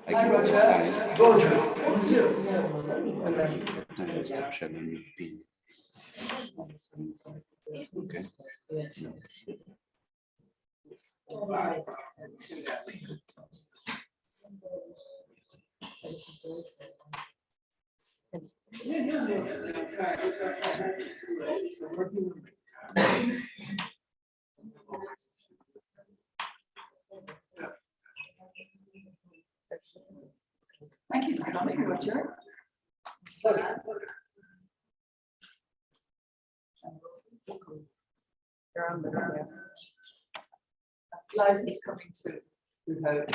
I can Roger. Okay. Thank you for coming, Roger. So, Liza's coming too, we hope.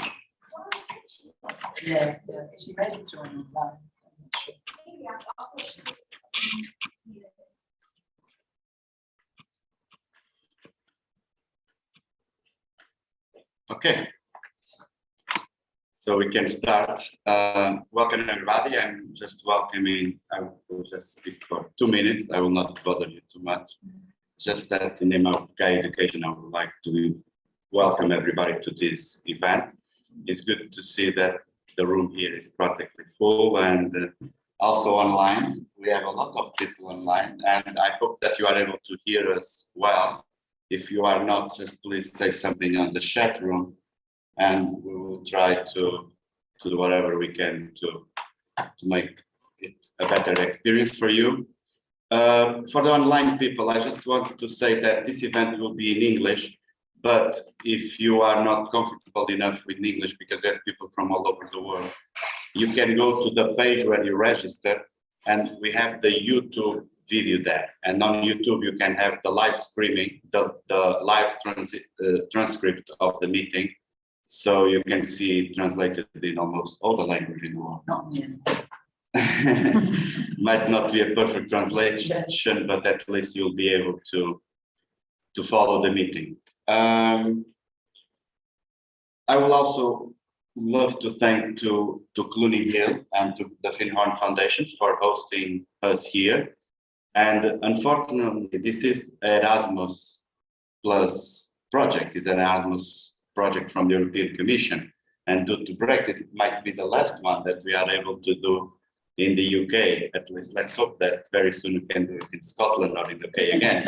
Yeah, she may be joining online. Okay. So we can start. Welcome everybody. I'm just welcoming. I will just speak for 2 minutes. I will not bother you too much. Just that in the name of Gaia Education, I would like to welcome everybody to this event. It's good to see that the room here is practically full, and also online. We have a lot of people online, and I hope that you are able to hear us well. If you are not, just please say something on the chat room, and we will try to do whatever we can to make it a better experience for you. For the online people, I just want to say that this event will be in English, but if you are not comfortable enough with English, because we have people from all over the world, you can go to the page where you register, and we have the YouTube video there. And on YouTube, you can have the live streaming, the live transcript of the meeting. So you can see it translated in almost all the language in the world. Might not be a perfect translation, but at least you'll be able to follow the meeting. I will also love to thank to Clooney Hill and to the Finhorn Foundations for hosting us here. And unfortunately, this is Erasmus Plus project. It's an Erasmus project from the European Commission. And due to Brexit, it might be the last one that we are able to do in the UK. At least let's hope that very soon we can do it in Scotland or in the UK again.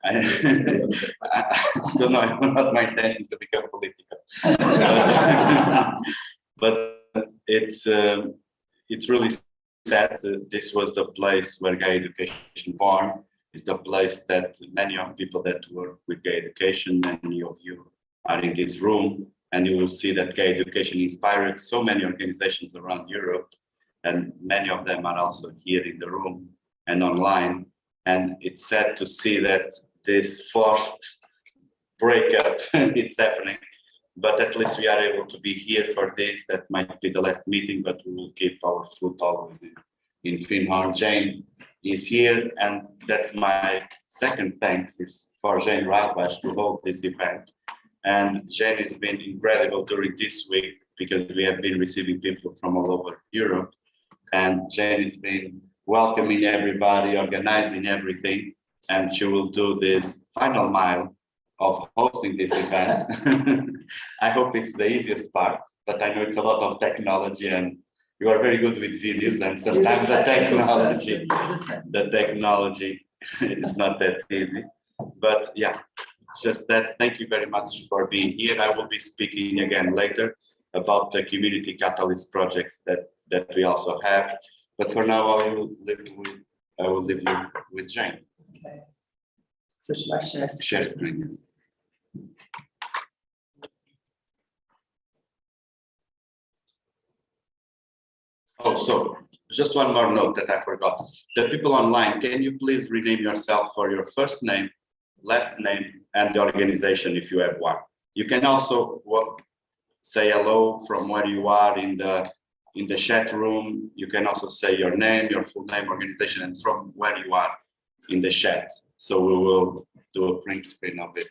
I don't know, I'm not my intention to become political. But it's really sad. This was the place where Gaia Education born. It's the place that many of people that work with Gaia Education, many of you are in this room, and you will see that Gaia Education inspired so many organizations around Europe, and many of them are also here in the room and online. And it's sad to see that this forced breakup it's happening, but at least we are able to be here for this. That might be the last meeting, but we will keep our foot always in Finhorn. Jane is here, and that's my second thanks is for Jane Rasbash to hold this event. And Jane has been incredible during this week because we have been receiving people from all over Europe, and Jane has been welcoming everybody, organizing everything, and she will do this final mile of hosting this event. I hope it's the easiest part, but I know it's a lot of technology, and you are very good with videos, and sometimes the technology is not that easy. But yeah, just that. Thank you very much for being here. I will be speaking again later about the community catalyst projects that we also have. But for now, I will leave you with Jane. Okay. So shall I share screen? Oh, so just one more note that I forgot. The people online, can you please rename yourself for your first name, last name, and the organization if you have one. You can also say hello from where you are in the chat room. You can also say your name, your full name, organization, and from where you are in the chat. So we will do a print screen of it.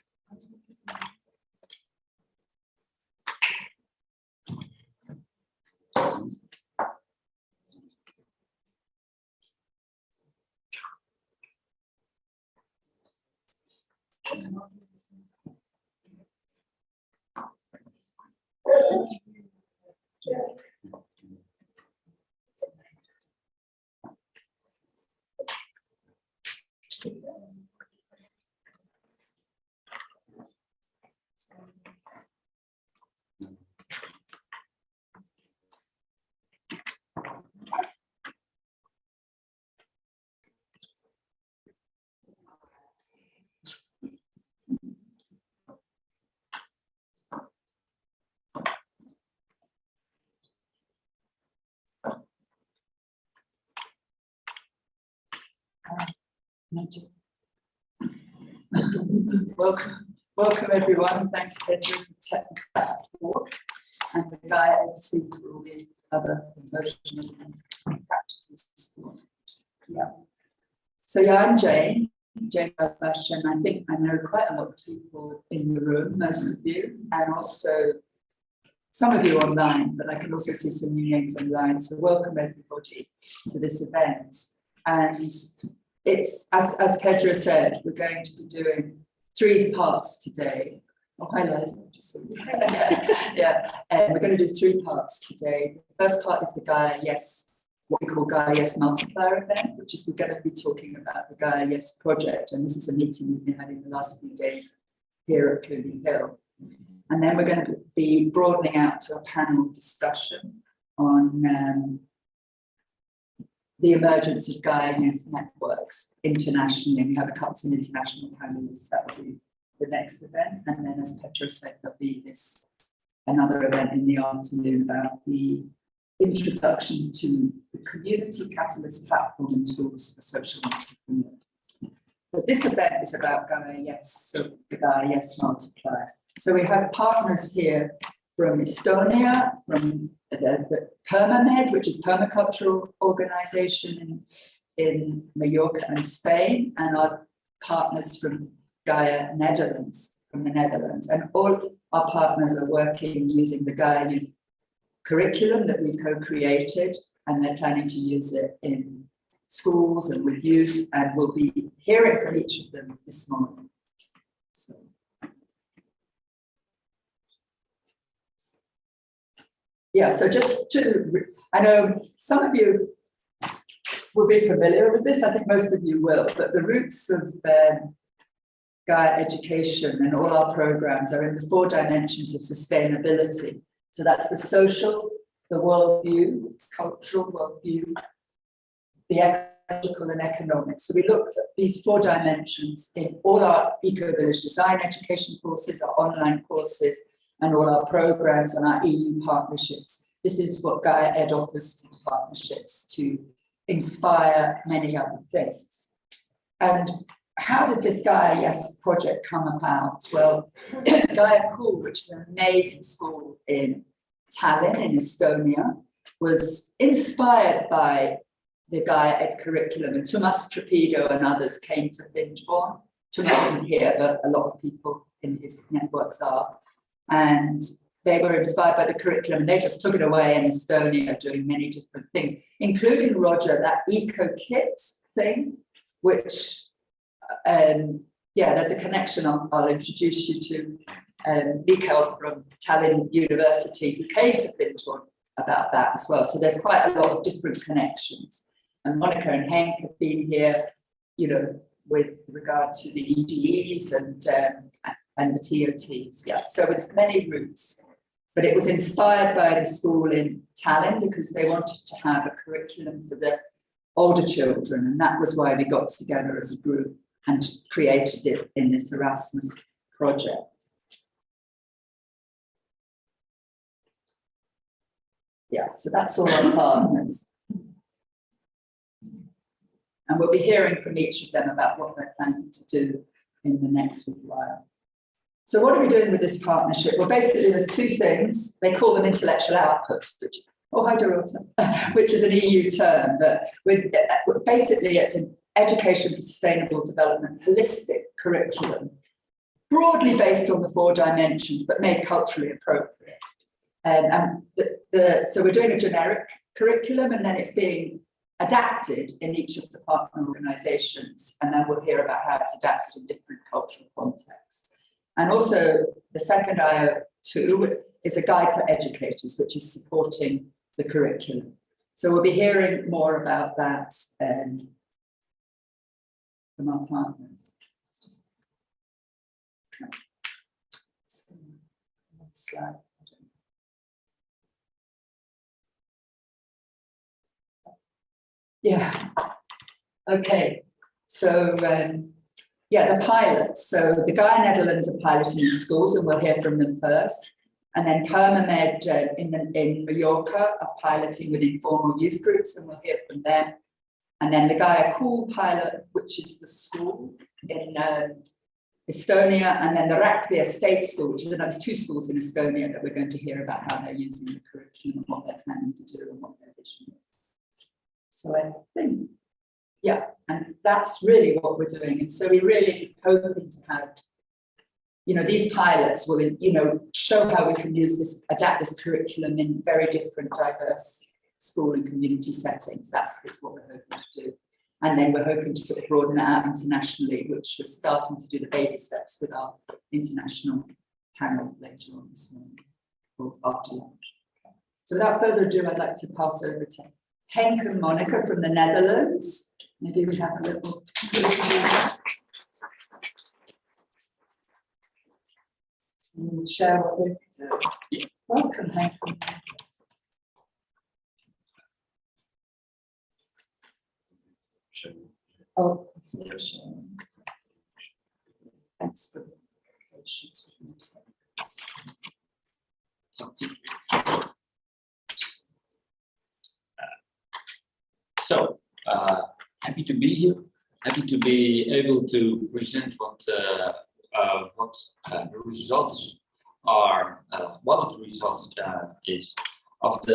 Welcome everyone. Thanks for the technical support and the Gaia team for all the other emotional and practical support. Yeah. So yeah, I'm Jane Bash, and I think I know quite a lot of people in the room, most of you, and also some of you online, but I can also see some new names online. So welcome everybody to this event. And it's, as Pedro said, we're going to be doing 3 parts today. Oh, hi, Liza. Just so you. Yeah, we're going to do 3 parts today. The first part is the Gaia YES, what we call Gaia YES multiplier event, which is we're going to be talking about the Gaia YES project. And this is a meeting we've been having the last few days here at Clooney Hill. And then we're going to be broadening out to a panel discussion on the emergence of Gaia youth networks internationally. And we have some international panelists. That will be the next event. And then, as Petra said, there'll be another event in the afternoon about the introduction to the community catalyst platform and tools for social entrepreneurs. But this event is about Gaia YES, so the Gaia YES multiplier. So we have partners here from Estonia, from the PermaMed, which is permacultural organization in Mallorca and Spain, and our partners from Gaia Netherlands, from the Netherlands. And all our partners are working using the Gaia Youth curriculum that we've co-created, and they're planning to use it in schools and with youth, and we'll be hearing from each of them this morning. So. Yeah, so just to, I know some of you will be familiar with this, I think most of you will, but the roots of Gaia education and all our programs are in the 4 dimensions of sustainability. So that's the social, the worldview, cultural worldview, the ecological and economic. So we look at these 4 dimensions in all our eco-village design education courses, our online courses, and all our programs and our EU partnerships. This is what Gaia Ed offers to the partnerships to inspire many other things. And how did this Gaia YES project come about? Well, Gaia Cool, which is an amazing school in Tallinn, in Estonia, was inspired by the Gaia Ed curriculum, and Tuomas Trapido and others came to Findhorn. Tuomas isn't here, but a lot of people in his networks are. And they were inspired by the curriculum, and they just took it away in Estonia, doing many different things, including, Roger, that eco kit thing, which, yeah, there's a connection I'll introduce you to Mikael from Tallinn University, who came to Findhorn about that as well. So there's quite a lot of different connections. And Monica and Henk have been here, you know, with regard to the EDEs and the TOTs, yeah. So it's many roots, but it was inspired by the school in Tallinn because they wanted to have a curriculum for the older children, and that was why we got together as a group and created it in this Erasmus project. Yeah, so that's all our partners. And we'll be hearing from each of them about what they're planning to do in the next while. So what are we doing with this partnership? Well, basically there's 2 things. They call them intellectual outputs, which, oh, hi, Dorota, which is an EU term, but basically it's an education for sustainable development, holistic curriculum, broadly based on the 4 dimensions, but made culturally appropriate. So we're doing a generic curriculum, and then it's being adapted in each of the partner organizations, and then we'll hear about how it's adapted in different cultural contexts. And also the second IO2 is a guide for educators, which is supporting the curriculum. So we'll be hearing more about that from our partners. Next slide. Yeah, okay, so yeah, the pilots. So the Gaia Netherlands are piloting in schools, and we'll hear from them first. And then PermaMed in Mallorca are piloting with informal youth groups, and we'll hear from them. And then the Gaia Cool pilot, which is the school in Estonia, and then the Rakvere State School, which is another 2 schools in Estonia that we're going to hear about how they're using the curriculum and what they're planning to do and what their vision is. So I think, yeah, and that's really what we're doing. And so we're really hoping to have, these pilots will, show how we can use this, adapt this curriculum in very different, diverse school and community settings. That's what we're hoping to do. And then we're hoping to sort of broaden that out internationally, which we're starting to do the baby steps with our international panel later on this morning or after lunch. So without further ado, I'd like to pass over to Henk and Monica from the Netherlands. Maybe we have a little. We'll share what we're doing. Welcome, Henk. Oh, thanks for the patience with me. So, happy to be here. Happy to be able to present what the results are. One of the results is of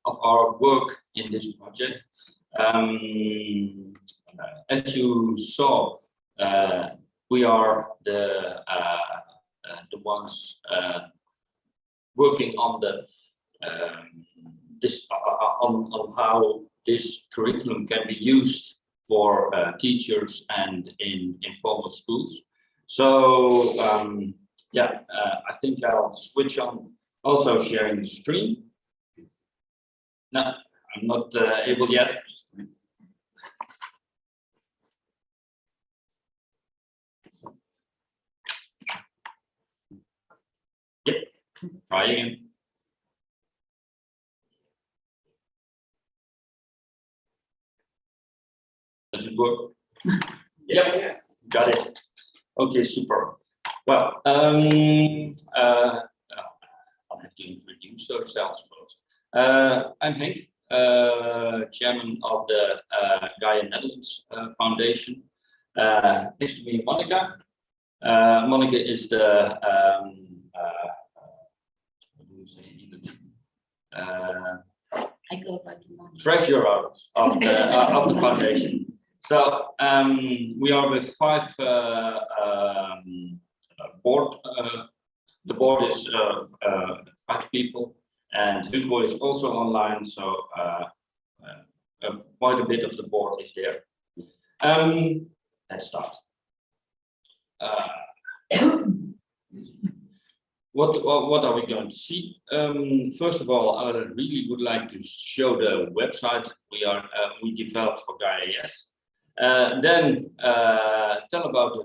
our work in this project. As you saw, we are the ones working on on how this curriculum can be used for teachers and in informal schools. So I think I'll switch on also sharing the screen. No, I'm not able yet. Yep, try again. Does it work? Yes, got it. Okay, super. Well, I'll have to introduce ourselves first. I'm Henk, chairman of the Gaia Netherlands Foundation. Next to me, Monica. Monica is the treasurer of the foundation. So we are with 5 board. The board is 5 people, and Hugo is also online. So quite a bit of the board is there. Let's start. What are we going to see? First of all, I really would like to show the website we developed for Gaia YES. Then tell about the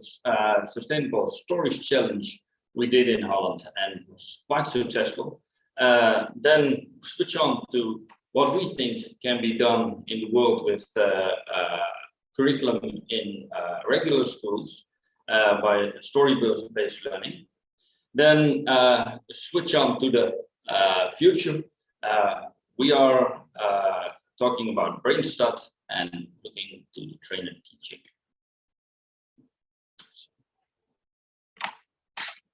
Sustainable Storage Challenge we did in Holland, and it was quite successful. Then switch on to what we think can be done in the world with curriculum in regular schools by story-based learning. Then switch on to the future. We are talking about brain stud and looking to the trainer teaching.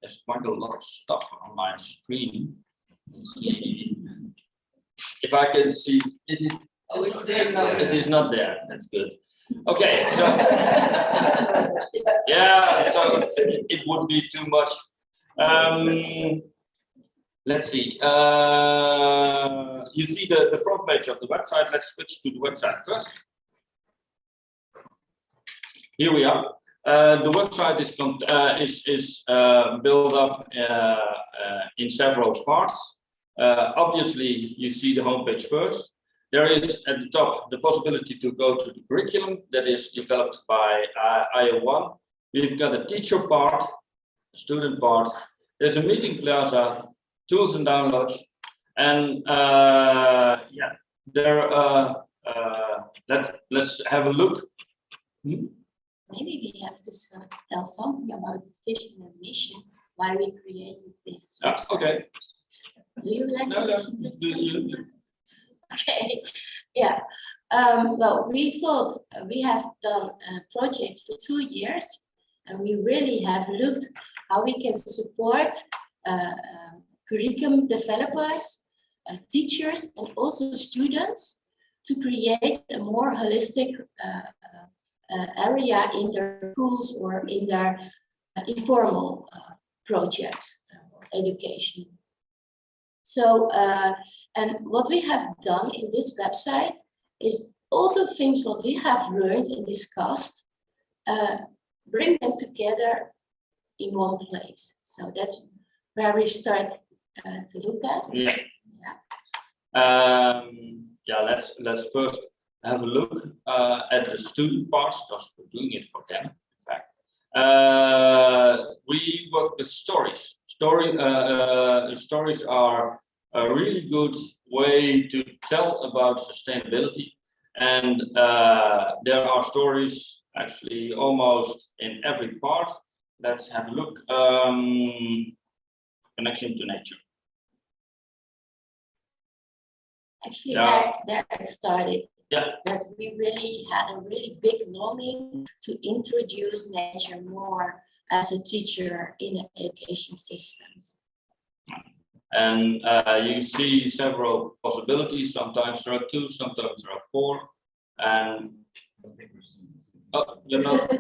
There's quite a lot of stuff on my screen. Let's see if I can see. Is it? Oh, it is not there. That's good. Okay, so yeah, so it would be too much. Let's see. You see the front page of the website. Let's switch to the website first. Here we are. The website is built up in several parts. Obviously, you see the homepage first. There is at the top the possibility to go to the curriculum that is developed by IO1. We've got a teacher part, a student part. There's a meeting plaza, tools and downloads, and yeah, there. Let's have a look. Maybe we have to tell something about vision and mission, why we created this. Okay. Do you like No, this? no. Okay. Yeah. Well, we thought we have done a project for 2 years, and we really have looked how we can support curriculum developers, teachers, and also students to create a more holistic area in their schools or in their informal projects, education. So, and what we have done in this website is all the things what we have learned and discussed, bring them together in one place. So that's where we start to look at. Yeah. Yeah, let's first have a look at the student parts, because we're doing it for them, in fact. We work with stories. Stories are a really good way to tell about sustainability. And there are stories actually almost in every part. Let's have a look. Connection to nature. Actually, Yeah. there it started. Yeah. That we really had a really big longing to introduce nature more as a teacher in education systems. And you see several possibilities. Sometimes there are 2, sometimes there are 4. And oh, you're not.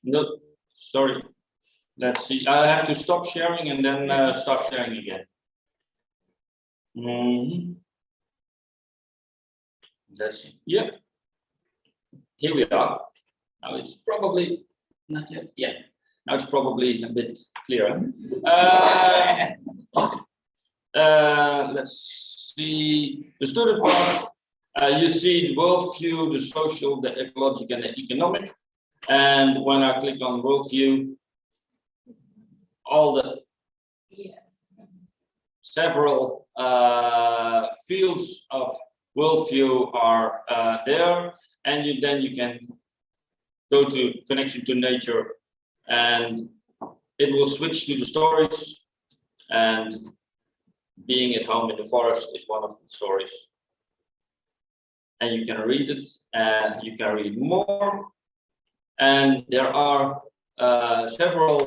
No, sorry. Let's see. I have to stop sharing and then start sharing again. Let's see. Yeah. Here we are. Now it's probably not yet. Yeah. Now it's probably a bit clearer. Let's see the student part. You see the worldview, the social, the ecological, and the economic. And when I click on worldview, all the several fields of worldview are there, and then you can go to connection to nature, and it will switch to the stories. And being at home in the forest is one of the stories, and you can read it, and you can read more. And there are several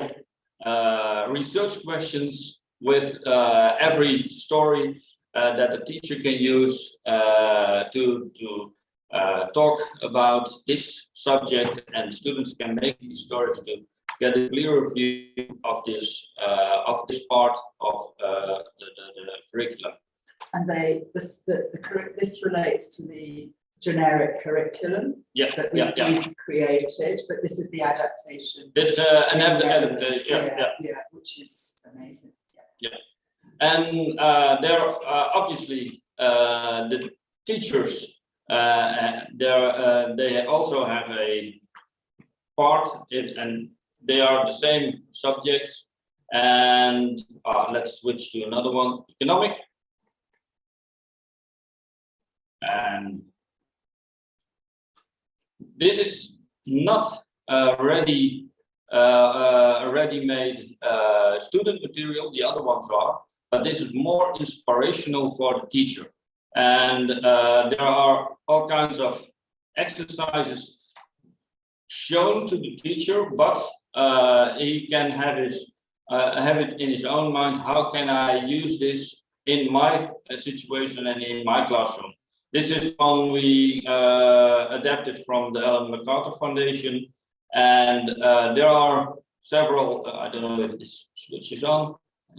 research questions with every story that the teacher can use to talk about this subject, and students can make these stories to get a clearer view of this part of the curriculum. And this relates to the generic curriculum that we've created, but this is the adaptation. It's an adaptation, which is amazing. Yeah. And there are obviously the teachers. They also have a part, and they are the same subjects. And let's switch to another one, economic. And this is not ready-made student material. The other ones are, but this is more inspirational for the teacher. And there are all kinds of exercises shown to the teacher, but he can have it in his own mind. How can I use this in my situation and in my classroom? This is one we adapted from the Ellen MacArthur Foundation, and there are several. I don't know if this switch is on,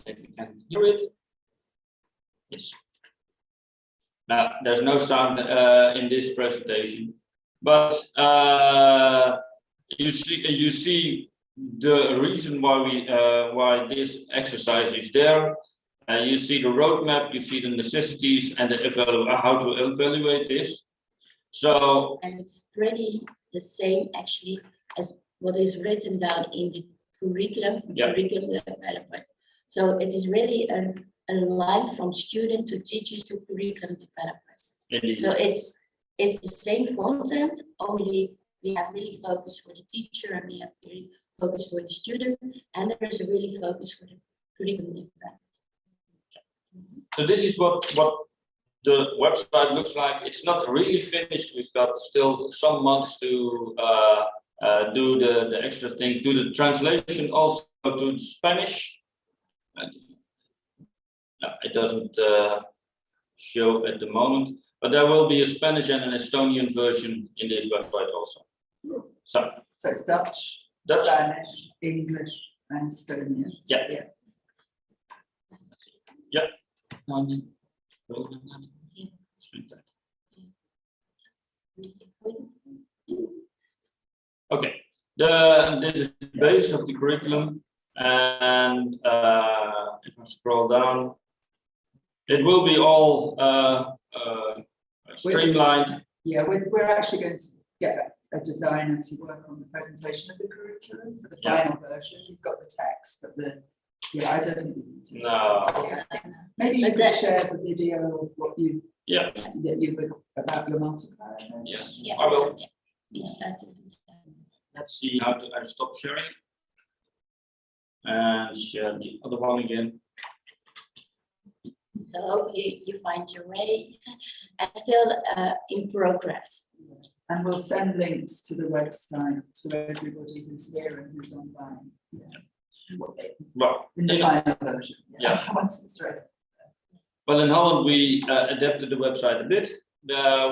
if you can hear it. Yes. Now there's no sound in this presentation, but you see the reason why this exercise is there. You see the roadmap, you see the necessities, and how to evaluate this. So, and it's pretty the same actually as what is written down in the curriculum for curriculum developers. So it is really a line from student to teachers to curriculum developers. Indeed. So it's the same content, only we have really focused for the teacher, and we have really focused for the student, and there is a really focus for the curriculum developers. So this is what the website looks like. It's not really finished. We've got still some months to do the extra things, do the translation also to Spanish. No, it doesn't show at the moment, but there will be a Spanish and an Estonian version in this website also. So it's Dutch, Dutch. Spanish, English, and Estonian. Yeah. Yeah. Okay, this is the base of the curriculum, and if I scroll down, it will be all streamlined. Yeah, we're actually going to get a designer to work on the presentation of the curriculum for the final version. You've got the text, but I don't think we need to. No. Maybe you could share the video of what you that you would about your multiplier. Yes, Yes. I will. Yeah. You started. Let's see how to stop sharing and share the other one again. So hope you find your way, and still in progress. And we'll send links to the website to everybody who's here and who's online. Well, In the final version. Yeah. Once it's ready. Well, in Holland, we adapted the website a bit.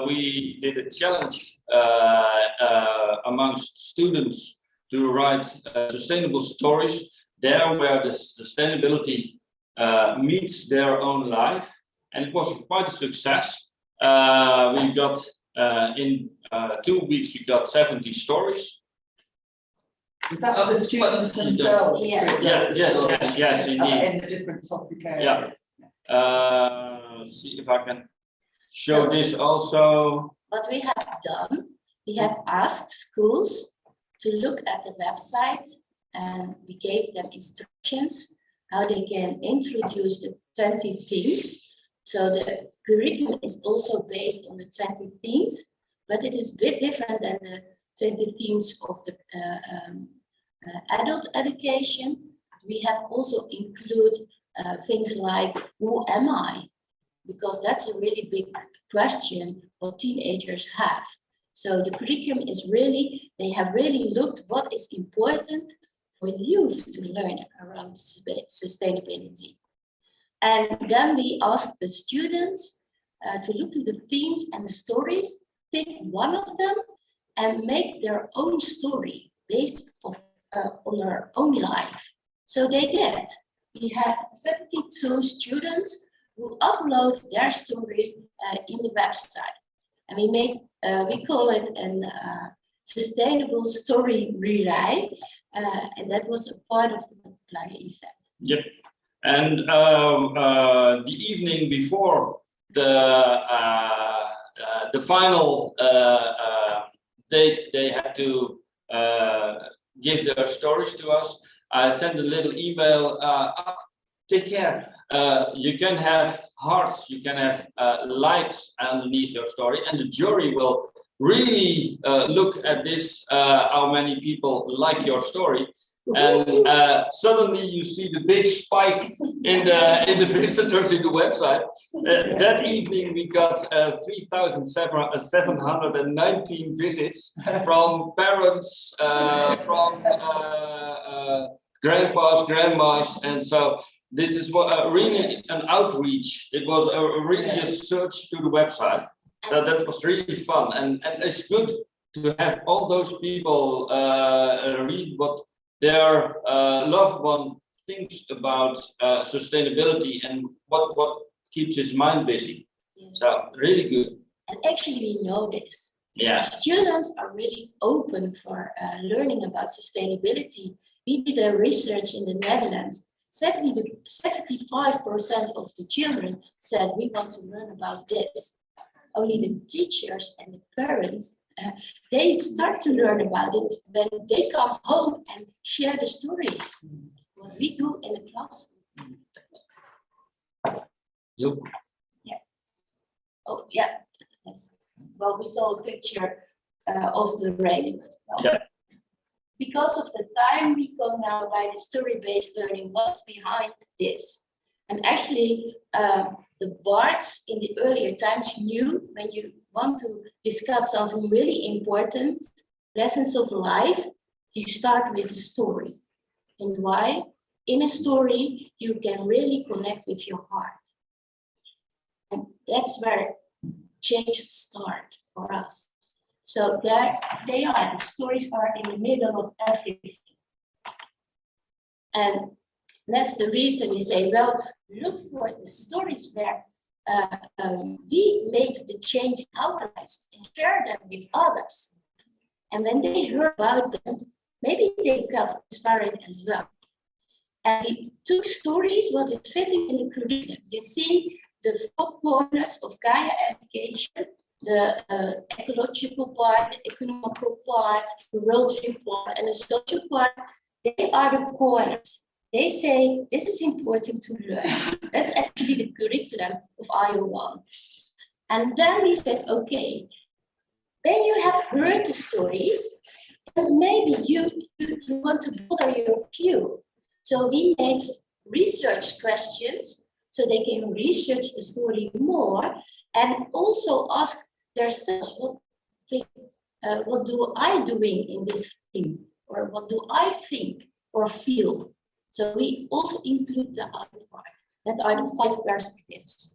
We did a challenge amongst students to write sustainable stories there where the sustainability meets their own life. And it was quite a success. We got in 2 weeks, we got 70 stories. Is that the students themselves? Yes. Yes, indeed. In the different topic areas. Let's see if I can show this also. What we have done, we have asked schools to look at the website, and we gave them instructions how they can introduce the 20 themes. So the curriculum is also based on the 20 themes, but it is a bit different than the 20 themes of the adult education. We have also included things like, who am I? Because that's a really big question what teenagers have. So the curriculum is really, they have really looked what is important for youth to learn around sustainability. And then we asked the students to look to the themes and the stories, pick one of them and make their own story based on their own life. So they did. We had 72 students who upload their story in the website. And we made, we call it a sustainable story relay. And that was a part of the multiplier event. Yep. And the evening before the final date, they had to give their stories to us. I sent a little email, take care. You can have hearts, you can have likes underneath your story, and the jury will really look at this, how many people like your story. And suddenly you see the big spike in the visitors in the website. That evening we got 3,719 visits from parents, from grandpas, grandmas, and so this is what really an outreach. It was really a search to the website. So that was really fun, and it's good to have all those people read what their loved one thinks about sustainability and what keeps his mind busy. Yeah. So really good. And actually we know this. Yeah. Students are really open for learning about sustainability. We did a research in the Netherlands. 75% of the children said we want to learn about this. Only the teachers and the parents, they start to learn about it when they come home and share the stories. What we do in the classroom. Yep. Yeah. Oh yeah. Well, we saw a picture of the rain. Well, yeah. Because of the time, we go now by the story-based learning. What's behind this? And actually, the bards in the earlier times knew when you want to discuss something really important, lessons of life, you start with a story. And why? In a story, you can really connect with your heart. And that's where change starts for us. So there they are. The stories are in the middle of everything. And that's the reason we say, well, look for the stories where we make the change in our lives and share them with others. And when they hear about them, maybe they got inspired as well. And we took stories, what is fitting in the curriculum. You see the 4 corners of Gaia education, the ecological part, the economical part, the worldview part, and the social part. They are the corners. They say this is important to learn. That's actually the curriculum of IO1. And then we said, okay, when you have heard the stories, then maybe you want to broaden your view. So we made research questions so they can research the story more and also ask themselves, what do I doing in this thing? Or what do I think or feel? So we also include the other part. That are the 5 perspectives.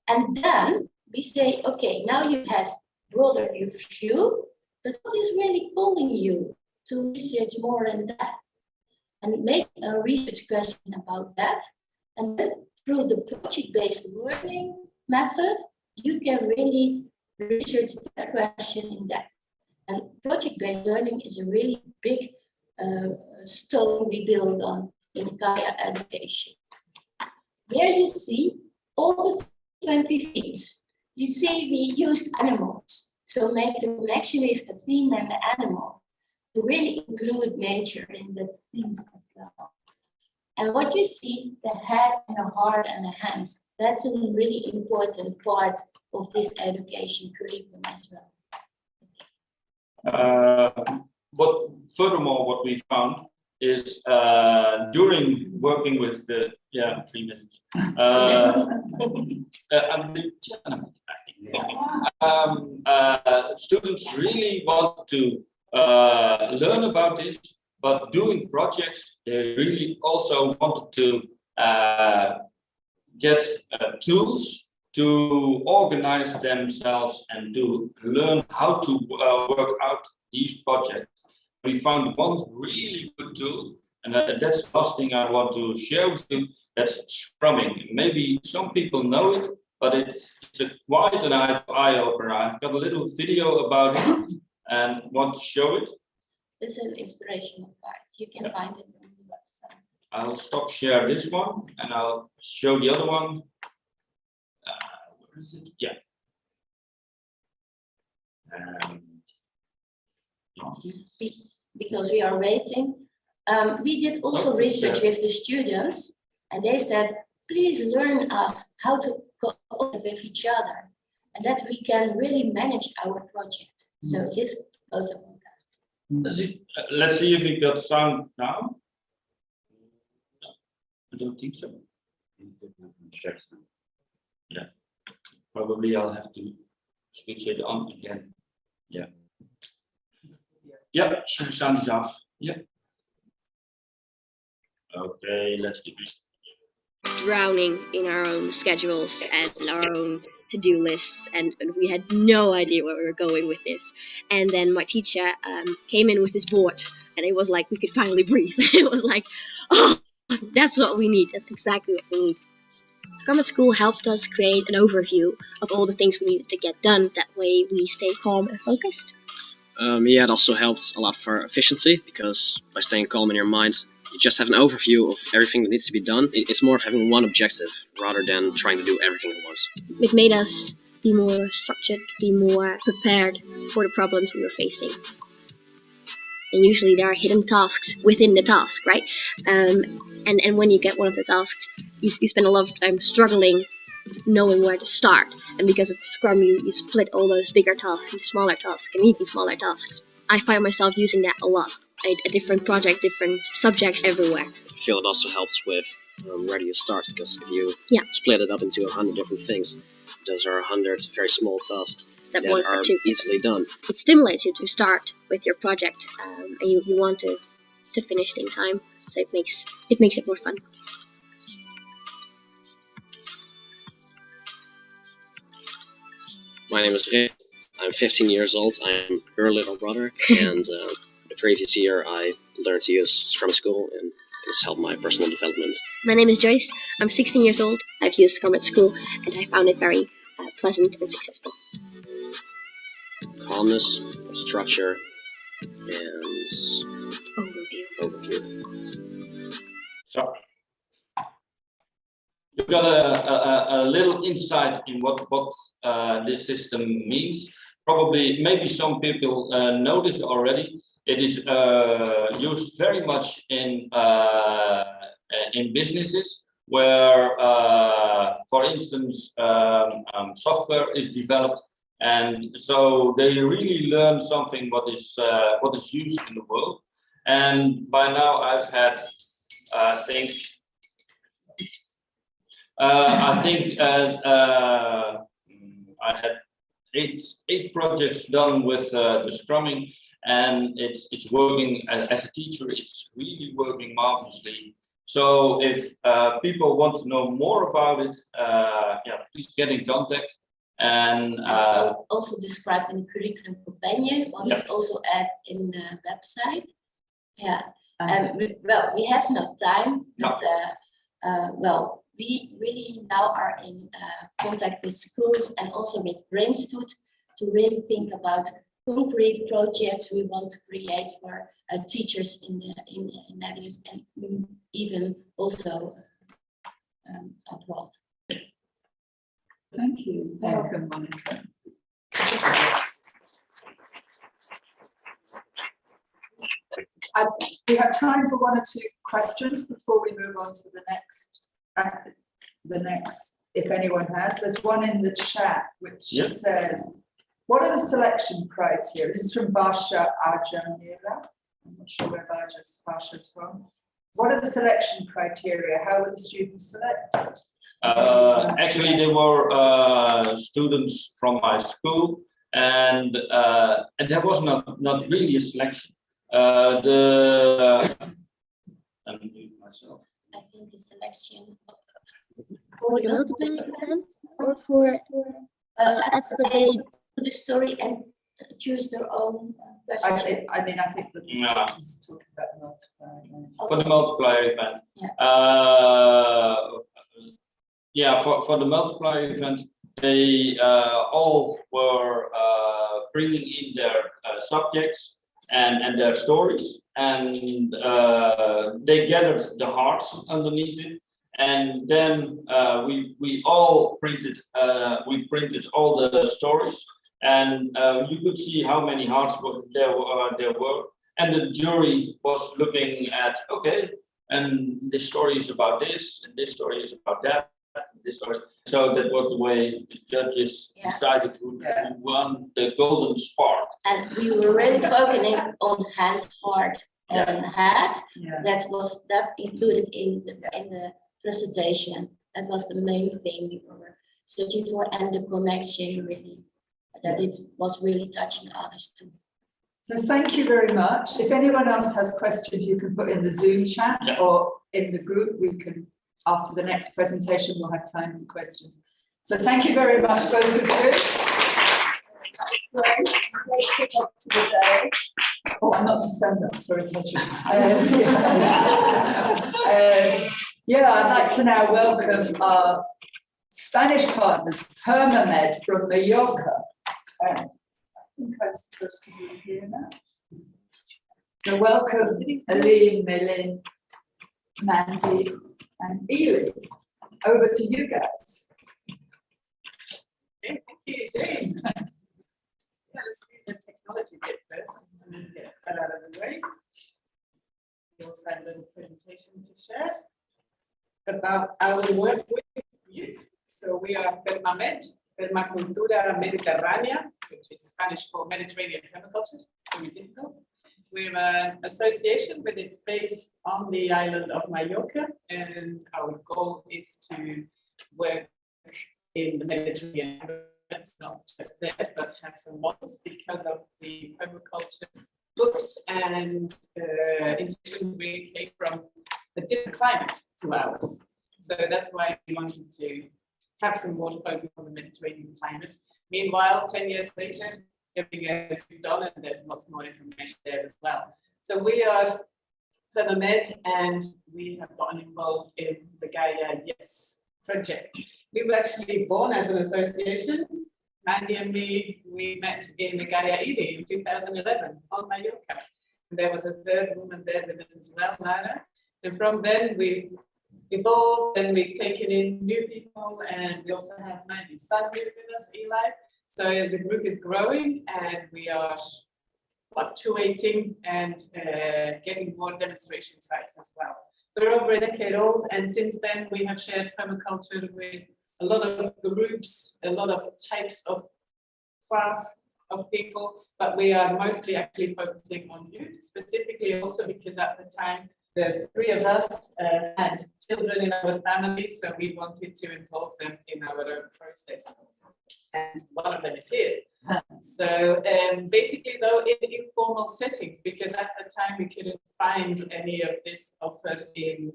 And then we say, okay, now you have broader your view, but what is really calling you to research more in that? And make a research question about that. And then through the project-based learning method, you can really research that question in depth. And project-based learning is a really big stone we build on in Gaia education. Here you see all the 20 themes. You see we used animals, so make the connection with the theme and the animal to really include nature in the themes as well. And what you see, the head and the heart and the hands, that's a really important part of this education curriculum as well. Furthermore, what we found is during working with the 3 minutes. Students really want to learn about this, but doing projects, they really also wanted to get tools to organize themselves and to learn how to work out these projects. We found one really good tool, and that's the last thing I want to share with you. That's scrumming. Maybe some people know it, but it's quite an eye-opener. I've got a little video about it and want to show it. It's an inspirational part. You can find it on the website. I'll stop share this one and I'll show the other one. Where is it? Yeah. Because we are waiting. We did also research with the students, and they said, please learn us how to cooperate with each other, and that we can really manage our project. So this goes on that. Let's see if we got sound now. I don't think so. Yeah, probably I'll have to switch it on again. Yeah. Yeah, sound is off. Yeah. Okay, let's do it. Drowning in our own schedules and our own to-do lists, and we had no idea where we were going with this. And then my teacher came in with this board, and it was like we could finally breathe. It was like, oh, that's what we need. That's exactly what we need. Scrum at School helped us create an overview of all the things we needed to get done. That way we stay calm and focused. Yeah, it also helps a lot for efficiency, because by staying calm in your mind, you just have an overview of everything that needs to be done. It's more of having one objective rather than trying to do everything at once. It made us be more structured, be more prepared for the problems we were facing. And usually there are hidden tasks within the task, right? And when you get one of the tasks, you spend a lot of time struggling, knowing where to start. And because of Scrum, you split all those bigger tasks into smaller tasks and even smaller tasks. I find myself using that a lot. A different project, different subjects everywhere. I feel it also helps with where do you start? Because if you Yeah. split it up into 100 different things, those are 100 very small tasks Step that one, are step two. easily done. It stimulates you to start with your project, and you want to finish it in time. So it makes it more fun. My name is Rick. I'm 15 years old. I'm her little brother, and the previous year I learned to use Scrum at school, and it's helped my personal development. My name is Joyce. I'm 16 years old. I've used Scrum at school, and I found it very pleasant and successful. Calmness, structure, and Overview. So you got a little insight in what this system means. Probably, maybe some people know this already. It is used very much in businesses where, for instance, software is developed, and so they really learn something what is used in the world. And by now, I've had, I think I had eight projects done with the Scrumming, and it's working as a teacher. It's really working marvelously. So if people want to know more about it, please get in contact. And also described in the curriculum companion, what is also added in the website. Yeah, well, we have no time, but we really now are in contact with schools and also with Brainstoot to really think about concrete projects we want to create for teachers in Netherlands and even also abroad. Thank you. Welcome, Monica. We have time for one or two questions before we move on to the next. If anyone has, there's one in the chat which says, "What are the selection criteria?" This is from Varsha Ajamira. I'm not sure where Varsha's from. What are the selection criteria? How were the students selected? Actually, they were students from my school, and there was not really a selection. Myself. I think the selection for the multiplayer event or for the story and choose their own question. I think the students talk about multiplier. For the multiplier event. For the multiplier event, they all were bringing in their subjects and their stories, and they gathered the hearts underneath it, and then we all printed all the stories, and you could see how many hearts there were, and the jury was looking at, okay, and this story is about this, and this story is about that. So that was the way the judges decided who won the golden spark. And we were really focusing on hands, heart, and head. That was included in the presentation. That was the main thing we were searching for, and the connection really, that it was really touching others too. So thank you very much. If anyone else has questions, you can put in the Zoom chat or in the group. We can. After the next presentation, we'll have time for questions. So thank you very much, both of you. Great kick off to the day. Oh, I'm not to stand up, sorry, Patrick. I'd like to now welcome our Spanish partners, Permamed from Mallorca. I think I'm supposed to be here now. So welcome, Aline, Melin, Mandy, and Ely. Over to you guys. Thank you, Jane. Let's do the technology bit first and then get that out of the way. We also have a little presentation to share about our work with youth. So we are Permamed, Permacultura Mediterránea, which is Spanish for Mediterranean permaculture, very difficult. we're an association with its base on the island of Mallorca, and our goal is to work in the Mediterranean. It's not just there, but have some models because of the permaculture books and intuition we came from a different climate to ours. So that's why we wanted to have some more focus on the Mediterranean climate. Meanwhile, 10 years later, everything has moved on and there's lots more information there as well. So we are PermaMed and we have gotten involved in the Gaia YES project. We were actually born as an association. Mandy and me, we met in the Gaia YES in 2011 on Mallorca. And there was a third woman there with us as well, Lara. And from then we've evolved and we've taken in new people, and we also have Mandy's son here with us, Eli. So the group is growing and we are fluctuating and getting more demonstration sites as well. So we're over a decade old, and since then we have shared permaculture with a lot of groups, a lot of types of class of people, but we are mostly actually focusing on youth, specifically also because at the time the three of us had children in our family, so we wanted to involve them in our own process. And one of them is here. So basically, though, in informal settings, because at the time we couldn't find any of this offered in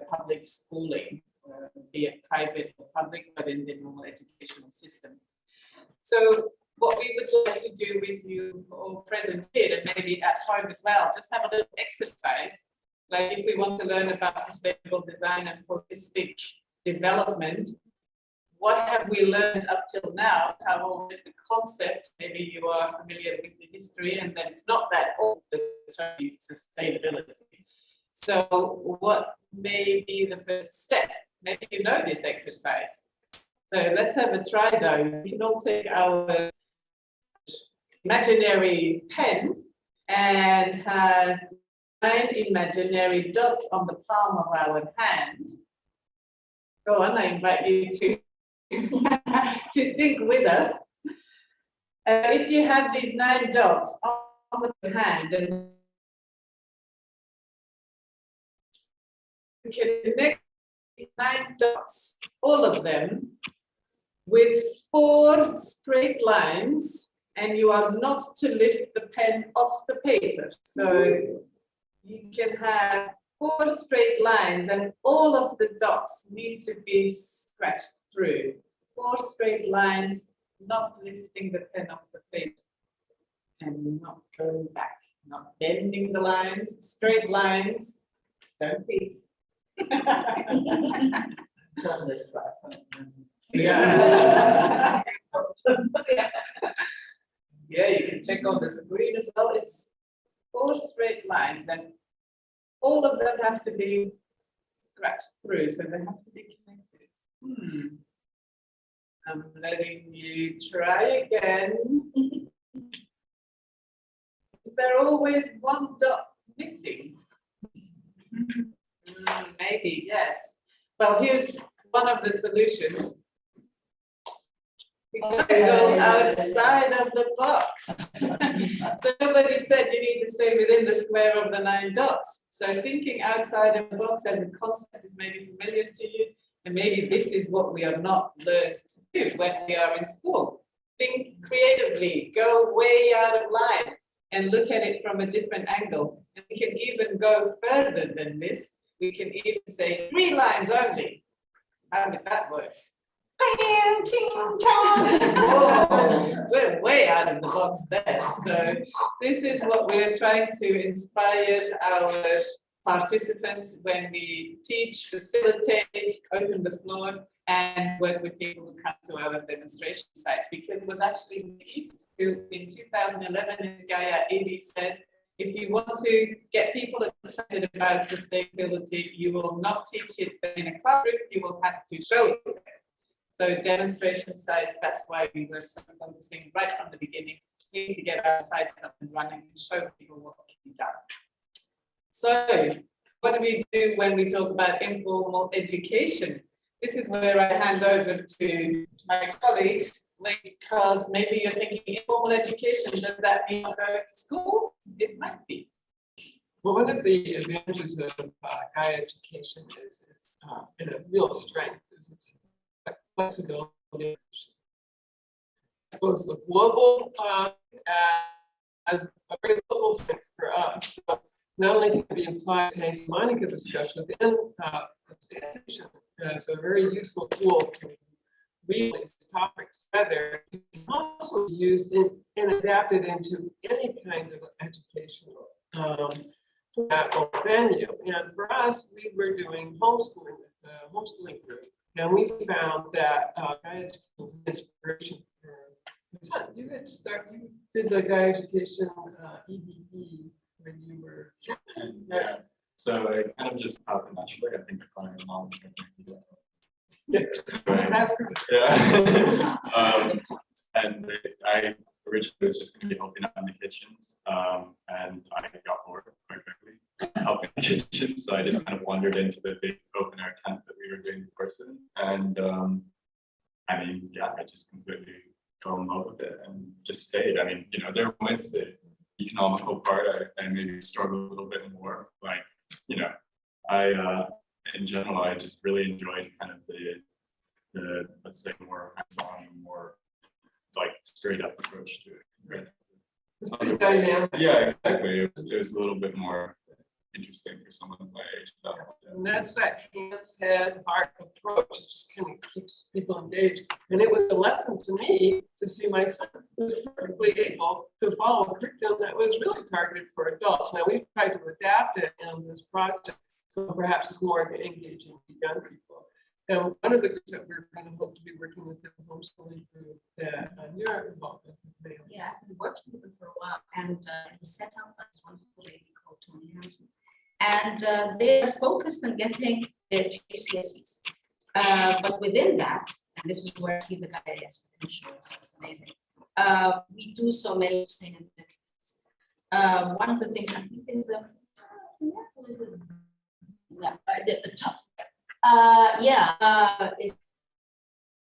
public schooling, be it private or public, but in the normal educational system. So what we would like to do with you all present here, and maybe at home as well, just have a little exercise. Like if we want to learn about sustainable design and holistic development, what have we learned up till now? How old is the concept? Maybe you are familiar with the history, and then it's not that old, the term sustainability. So what may be the first step? Maybe you know this exercise. So let's have a try though. We can all take our imaginary pen and have 9 imaginary dots on the palm of our hand. Go on, I invite you to to think with us. If you have these 9 dots on the hand, and you can connect these 9 dots, all of them, with 4 straight lines, and you are not to lift the pen off the paper. So you can have 4 straight lines, and all of the dots need to be scratched through. 4 straight lines, not lifting the pen off the paper, and not going back, not bending the lines, straight lines. Don't be. Done this way. Yeah. Yeah, you can check on the screen as well. It's 4 straight lines, and all of them have to be scratched through, so they have to be connected. I'm letting you try again. Is there always one dot missing? Maybe, yes. Well, here's one of the solutions. We can go outside of the box. So nobody said you need to stay within the square of the 9 dots. So thinking outside of the box as a concept is maybe familiar to you. And maybe this is what we are not learned to do when we are in school. Think creatively, go way out of line and look at it from a different angle. And we can even go further than this. We can even say 3 lines only. How did that work? We're way out of the box there. So this is what we're trying to inspire our participants when we teach, facilitate, open the floor, and work with people who come to our demonstration sites. Because it was actually East who in 2011 in Gaia YES said, if you want to get people excited about sustainability, you will not teach it in a classroom, you will have to show it. So demonstration sites, that's why we were so focusing right from the beginning. We need to get our sites up and running and show people what can be done. So what do we do when we talk about informal education? This is where I hand over to my colleagues, because maybe you're thinking informal education, does that mean not going to school? It might be. Well, one of the advantages of Gaia education is and a real strength is its flexibility. Both a global as a very global strength for us. So not only can it be applied to a Monica discussion within education as a very useful tool to read these topics together, it can also be used and adapted into any kind of educational format or venue. And for us, we were doing homeschooling with the homeschooling group, and we found that Gaia education was an inspiration for. You did the Gaia education EDE when you were. Yeah. So I kind of just thought naturally, I think acquiring knowledge. Yeah. And I originally was just going to be helping out in the kitchens, and I got bored quite quickly helping in the kitchen. So I just kind of wandered into the big open air tent that we were doing the course in, and I mean, yeah, I just completely fell in love with it and just stayed. I mean, you know, there are moments that economical part I maybe struggle a little bit more. Like, you know, in general, I just really enjoyed kind of the let's say more hands-on, more like straight up approach to it. Right? Dynamic. Yeah, exactly. It was a little bit more interesting for someone of my age. And that's that hands, head, heart approach. It just kind of keeps people engaged. And it was a lesson to me to see my son was perfectly able to follow a curriculum that was really targeted for adults. Now we've tried to adapt it in this project, so perhaps it's more engaging to young people. And one of the groups that we're going to hope to be working with is the homeschooling group that you're involved with. Yeah, I've been working with them for a while, and it was set up by this wonderful lady called Tony Hansen. And they are focused on getting their GCSEs. But within that, and this is where I see the Gaia YES potential, so it's amazing. We do so many sustainability things. One of the things I think is the top. Is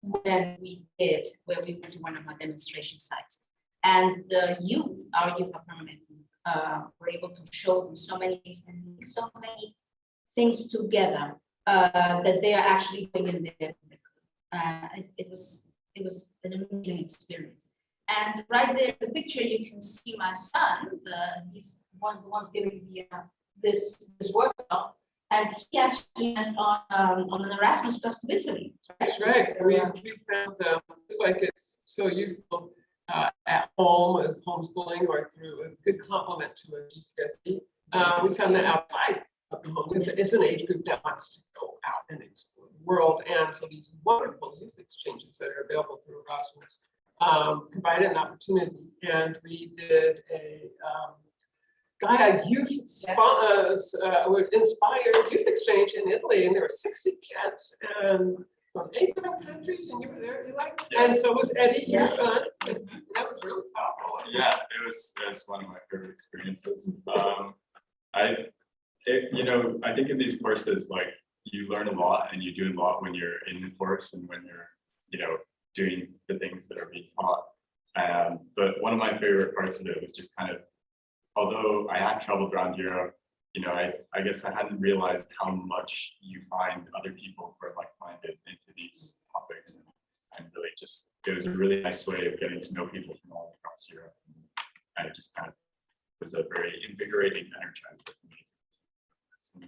when we did, where we went to one of our demonstration sites, and the youth, our youth are permanent youth, were able to show them so many things and so many things together that they are actually doing in their. It was an amazing experience. And right there in the picture, you can see my son. He's the one's giving me this workshop. And he actually went on an Erasmus Plus to Italy. That's right. We found just like it's so useful at home as homeschooling or through a good complement to a GCSE. We found that outside of the home. It's an age group that wants to go out and explore the world. And so these wonderful youth exchanges that are available through Erasmus provided an opportunity. And we did a Gaia Youth inspired youth exchange in Italy, and there were 60 kids and from 8 different countries, and you were there, and so was Eddie, your son, and that was really powerful. Yeah, it was one of my favorite experiences. I think in these courses, like, you learn a lot and you do a lot when you're in the course and when you're, doing the things that are being taught. But one of my favorite parts of it was just kind of, although I had traveled around Europe, I guess I hadn't realized how much you find other people who are like-minded into these topics. And really just, it was a really nice way of getting to know people from all across Europe. And it just kind of was a very invigorating energizer for me.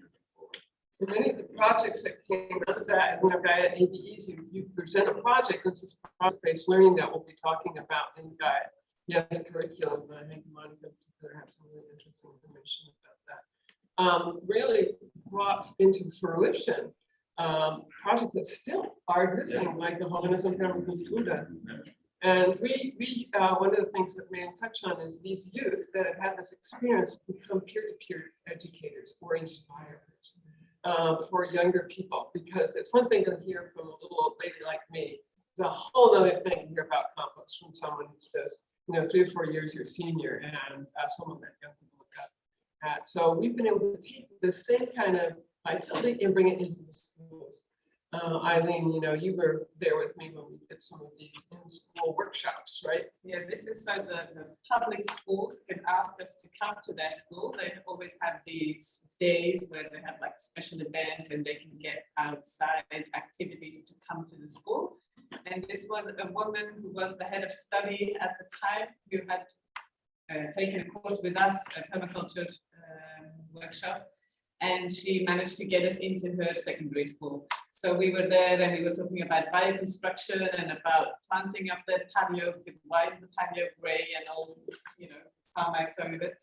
Many of the projects that came out of that, Gaia ABEs, you present a project, which is project-based learning that we'll be talking about in Gaia YES curriculum. I think Monica has some really interesting information about that. Really brought into fruition projects that still are existing, like the Holism Permacultura. And we one of the things that we touch on is these youth that have had this experience become peer-to-peer educators or inspirers for younger people, because it's one thing to hear from a little old lady like me. It's a whole other thing to hear about compost from someone who's just 3 or 4 years your senior and someone that young people look up at. So we've been able to take the same kind of vitality and bring it into the schools. Eileen, you know, you were there with me when we did some of these in-school workshops, right? Yeah, this is so the public schools can ask us to come to their school. They always have these days where they have like special events and they can get outside activities to come to the school. And this was a woman who was the head of study at the time, who had taken a course with us, a permaculture workshop. And she managed to get us into her secondary school. So we were there and we were talking about bioconstruction and about planting up that patio, because why is the patio grey and all, you know, tarmac over it.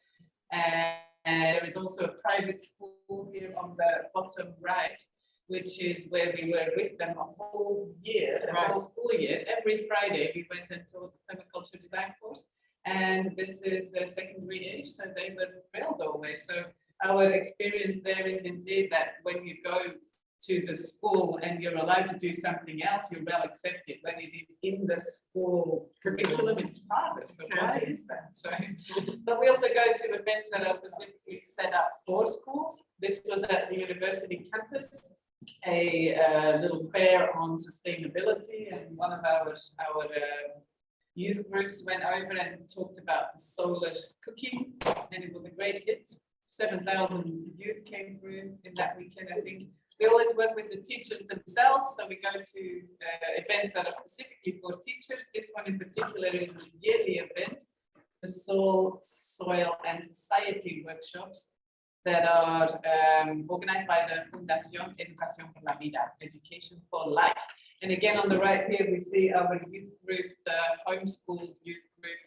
And there is also a private school here on the bottom right, which is where we were with them a whole year, a whole school year. Every Friday we went and taught the permaculture design course. And this is the secondary age, so they were thrilled always. So our experience there is indeed that when you go to the school and you're allowed to do something else, you're well accepted. When it is in the school curriculum, it's harder. So why is that? So, but we also go to events that are specifically set up for schools. This was at the university campus, a little fair on sustainability, and one of our youth groups went over and talked about the solar cooking, and it was a great hit. 7,000 youth came through in that weekend, I think. We always work with the teachers themselves, so we go to events that are specifically for teachers. This one in particular is a yearly event, the Soil, and Society workshops that are organized by the Fundación Educación por la Vida, Education for Life. And again, on the right here, we see our youth group, the homeschooled youth group,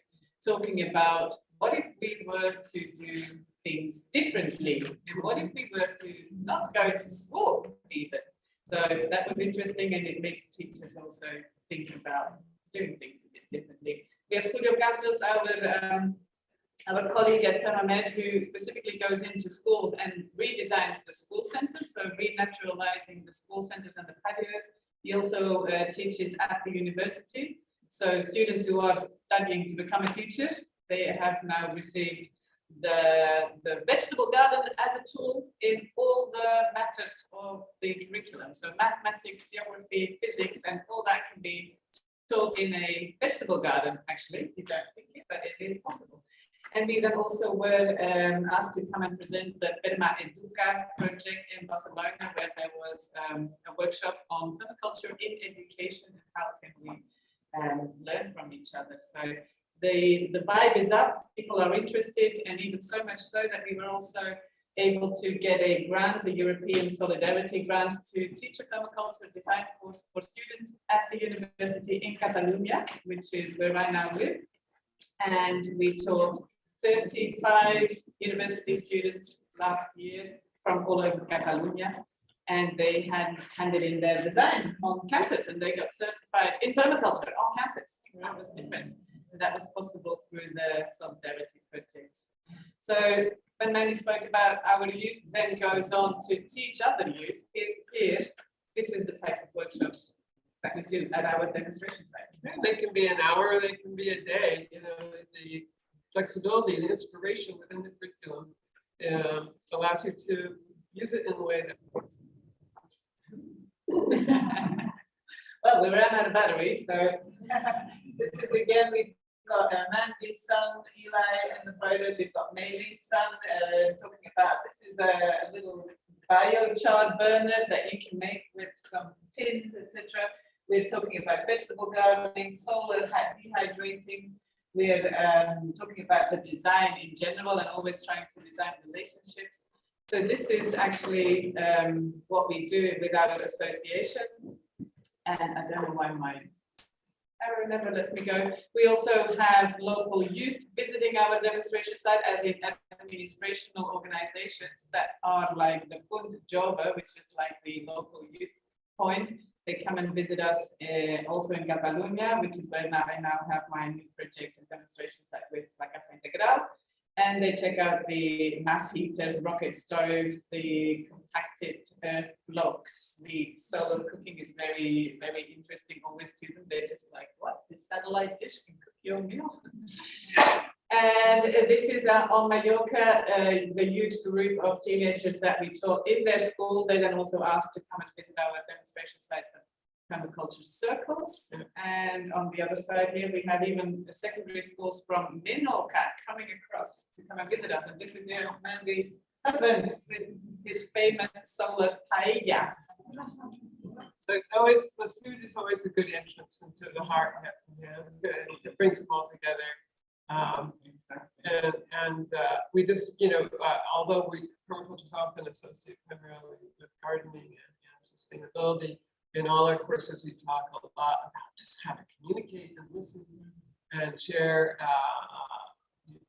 talking about what if we were to do things differently, and what if we were to not go to school even. So that was interesting, and it makes teachers also think about doing things a bit differently. We have Julio Gatos, our colleague at Permamed, who specifically goes into schools and redesigns the school centers, so renaturalizing the school centers and the patios. He also teaches at the university. So students who are studying to become a teacher, they have now received the vegetable garden as a tool in all the matters of the curriculum. So mathematics, geography, physics, and all that can be taught in a vegetable garden, actually. You don't think it, but it is possible. And we then also were asked to come and present the Perma Educa project in Barcelona, where there was a workshop on permaculture in education and how can we learn from each other. So the vibe is up, people are interested, and even so much so that we were also able to get a grant, a European Solidarity grant, to teach a permaculture design course for students at the university in Catalonia, which is where I now live. And we taught 35 university students last year from all over Catalonia, and they had handed in their designs on campus, and they got certified in permaculture on campus. That was different. That was possible through the solidarity projects. So when Manny spoke about our youth then goes on to teach other youth peer-to-peer, this is the type of workshops that we do at our demonstration sites. They can be an hour, they can be a day, you know, the flexibility, the inspiration within the curriculum allows you to use it in a way that works. Well, we ran out of battery, so this is again, we've got Mandy's son, Eli, and the photos. We've got Mayleen's son talking about, this is a little biochar burner that you can make with some tins, etc. We're talking about vegetable gardening, solar dehydrating. We're talking about the design in general and always trying to design relationships. So this is actually what we do with our association. And I don't know why my arrow never lets me go. We also have local youth visiting our demonstration site, as in administrational organizations that are like the Bund Jove, which is like the local youth point. They come and visit us also in Catalonia, which is where I now have my new project and demonstration site with La Casa Integral. And they check out the mass heaters, rocket stoves, the compacted earth blocks. The solar cooking is very, very interesting always to them. They're just like, what? This satellite dish can cook your meal? And this is on Mallorca, the huge group of teenagers that we taught in their school. They then also asked to come and visit our demonstration site for permaculture circles. And on the other side here, we have even secondary schools from Menorca coming across to come and visit us. And this is Mandy's husband with his famous solar paella. So always, the food is always a good entrance into the heart. It brings them all together. We just, although permaculture is often associated primarily with gardening and sustainability, in all our courses we talk a lot about just how to communicate and listen and share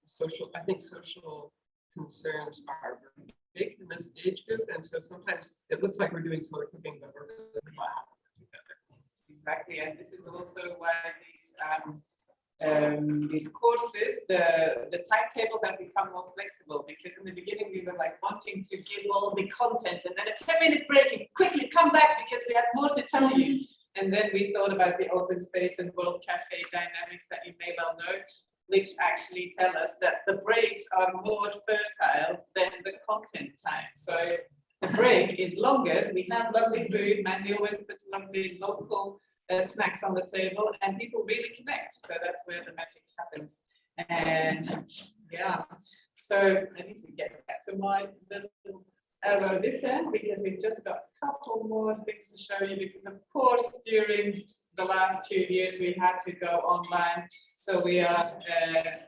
social. I think social concerns are very big in this age group, and so sometimes it looks like we're doing solar cooking, but we're really about how to do that. Exactly, and this is also why these courses, the timetables have become more flexible, because in the beginning we were like wanting to give all the content and then a 10-minute break and quickly come back because we have more to tell you. And then we thought about the open space and World Cafe dynamics that you may well know, which actually tell us that the breaks are more fertile than the content time. So the break is longer, we have lovely food, Mandy always puts lovely local snacks on the table, and people really connect. So that's where the magic happens. And yeah, so I need to get back to my little arrow this end, because we've just got a couple more things to show you, because of course during the last 2 years we had to go online. So we are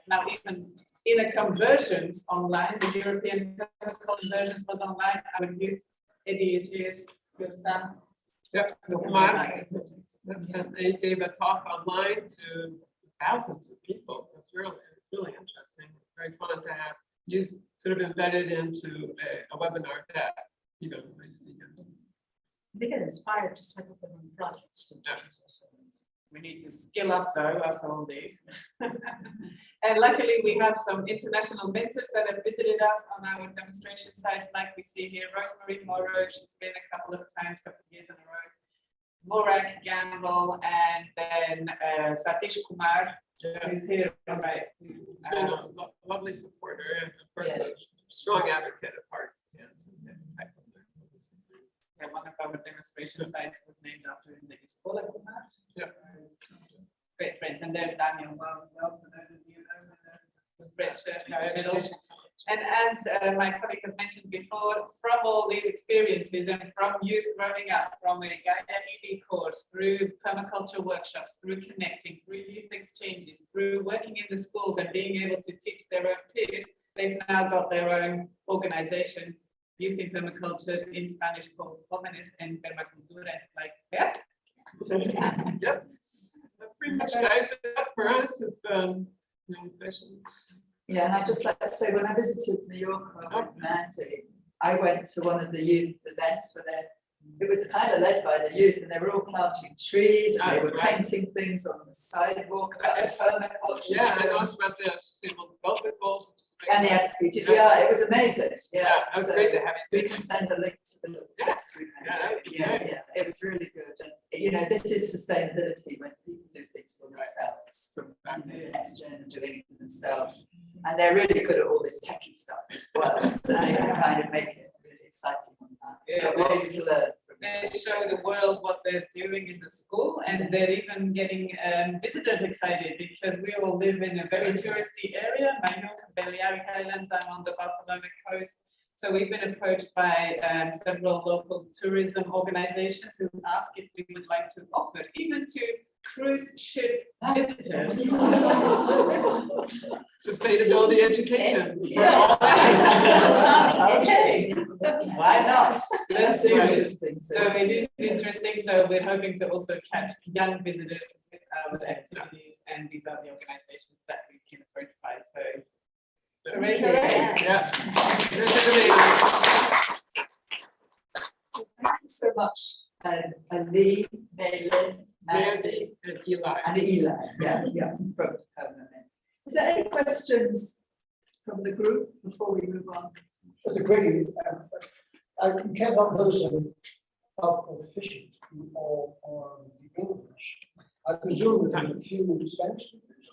now even in a conversions online. The European conversions was online. Our youth Eddie is here. Yep, Mark, and they gave a talk online to thousands of people. It's really interesting. Very fun to have use sort of embedded into a webinar that really see. They get inspired to set up their own projects. We need to skill up though, us all these. And luckily we have some international mentors that have visited us on our demonstration sites, like we see here, Rosemary Morrow, she's been a couple of times, a couple of years in a row. Morak Gamble, and then Satish Kumar, who's here. Right. He's been a lovely supporter and of course a strong advocate of art. Yeah, one of our demonstration sites was named after him, the Estonia Kumar. Yeah. Great friends, and there's Daniel Well as well, for those of you who know the French middle. And as my colleague have mentioned before, from all these experiences and from youth growing up, from a Gaia ED course, through permaculture workshops, through connecting, through youth exchanges, through working in the schools and being able to teach their own peers, they've now got their own organization, Youth in Permaculture, in Spanish called Jóvenes en Permacultura. It's like, yep. Yep. That pretty much ties it up for us. Questions. Yeah, and I just like to say, when I visited Mallorca with Mandy, I went to one of the youth events where it was kind of led by the youth, and they were all planting trees and they were painting things on the sidewalk about the permaculture. Yeah, and also about the sustainable development goals. And the SDGs, yeah, it was amazing. Yeah, it was great to have you. We can send a link to the little clips we made. Yeah, it was really good. And this is sustainability when people do things for themselves, from the next gen and doing it for themselves. And they're really good at all this techie stuff as well. So they can kind of make it really exciting on that. Yeah, lots to learn. They show the world what they're doing in the school, and they're even getting visitors excited, because we all live in a very touristy area. Mallorca, Balearic Islands, I'm on the Barcelona coast. So we've been approached by several local tourism organizations who ask if we would like to offer even to cruise ship visitors sustainability education. Yes. Okay. Why not? That's interesting. So it is interesting. So we're hoping to also catch young visitors with our activities, and these are the organizations that we can approach by. So hooray, hooray. Yeah. So thank you so much, Ali, Malin, Mandy, and Eli. And Eli, from Permanent. Is there any questions from the group before we move on? Just a quickie, I cannot notice any proficient or the English. I presume that there are a few Spanish speakers.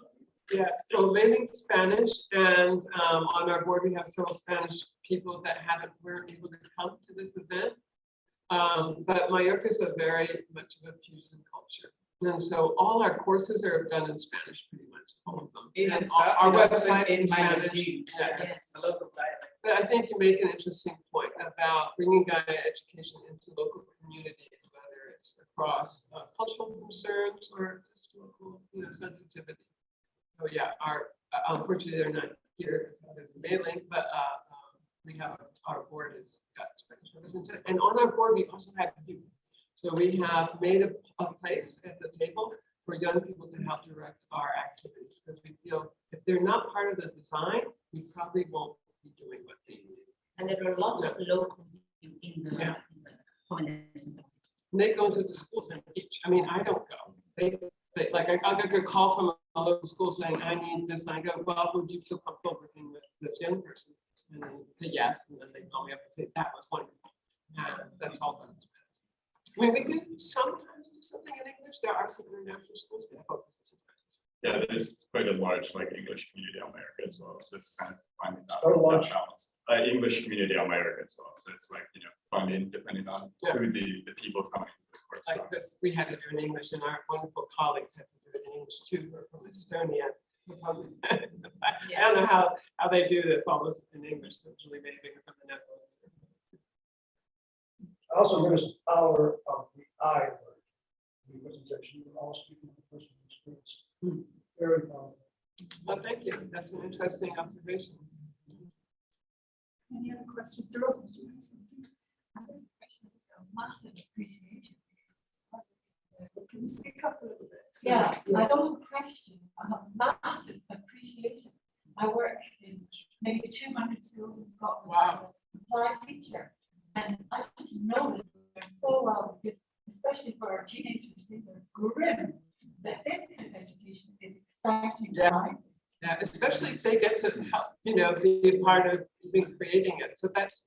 Yes, so mainly Spanish, and on our board, we have several Spanish people that weren't able to come to this event. But Mallorca is a very much of a fusion culture. And so all our courses are done in Spanish, pretty much, all of them. Even And our website's in Mallorca. Spanish. Yes, a local dialect. But I think you make an interesting point about bringing Gaia education into local communities, whether it's across cultural concerns or just local, sensitivity. Oh yeah, unfortunately they're not here because of the mailing, but we have our board has got Spanish representation, and on our board we also have youth. So we have made a place at the table for young people to help direct our activities, because we feel if they're not part of the design, we probably won't be doing what they need. And there are a lot of local in the communism. And they go into the schools and teach. I mean, I don't go. They like I'll get a call from a local school saying, I need this. And I go, well, would you feel comfortable working with this young person? And they say yes. And then they call me up and say, that was wonderful. And that's all done in Spanish. I mean, we do sometimes do something in English. There are some international schools, but focus is in Spanish. Yeah, there's quite a large English community in America as well. So it's kind of finding that balance. English community in America as well. So it's funding depending on who the people coming to the course. Like this, we had to do in English, and our wonderful colleagues had to do it in English too. We're from Estonia. I don't know how they do this all this in English. It's really amazing from the Netherlands. Also, give us the power of the I word. The presentation, you all speaking from personal experience. Very powerful. Well, thank you. That's an interesting observation. Any other questions? Dorothy, did you have something? I have a question. Massive appreciation. Can you speak up a little bit? Yeah, I don't have a question. I have massive appreciation. I work in maybe 200 schools in Scotland as a supply teacher. And I just know that so well, because especially for our teenagers, these are grim. That this kind of education is exciting. Yeah, especially if they get to help, be a part of even creating it. So that's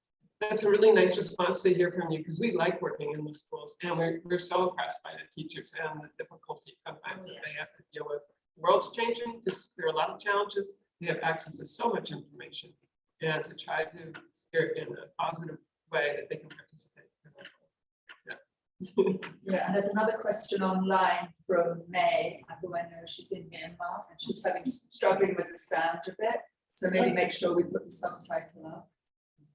a really nice response to hear from you, because we like working in the schools, and we're so impressed by the teachers and the difficulty sometimes that they have to deal with. The world's changing. There are a lot of challenges. We have access to so much information, and to try to steer it in a positive way that they can participate. Yeah, and there's another question online from May, who I know she's in Myanmar, and she's struggling with the sound a bit. So maybe make sure we put the subtitle up.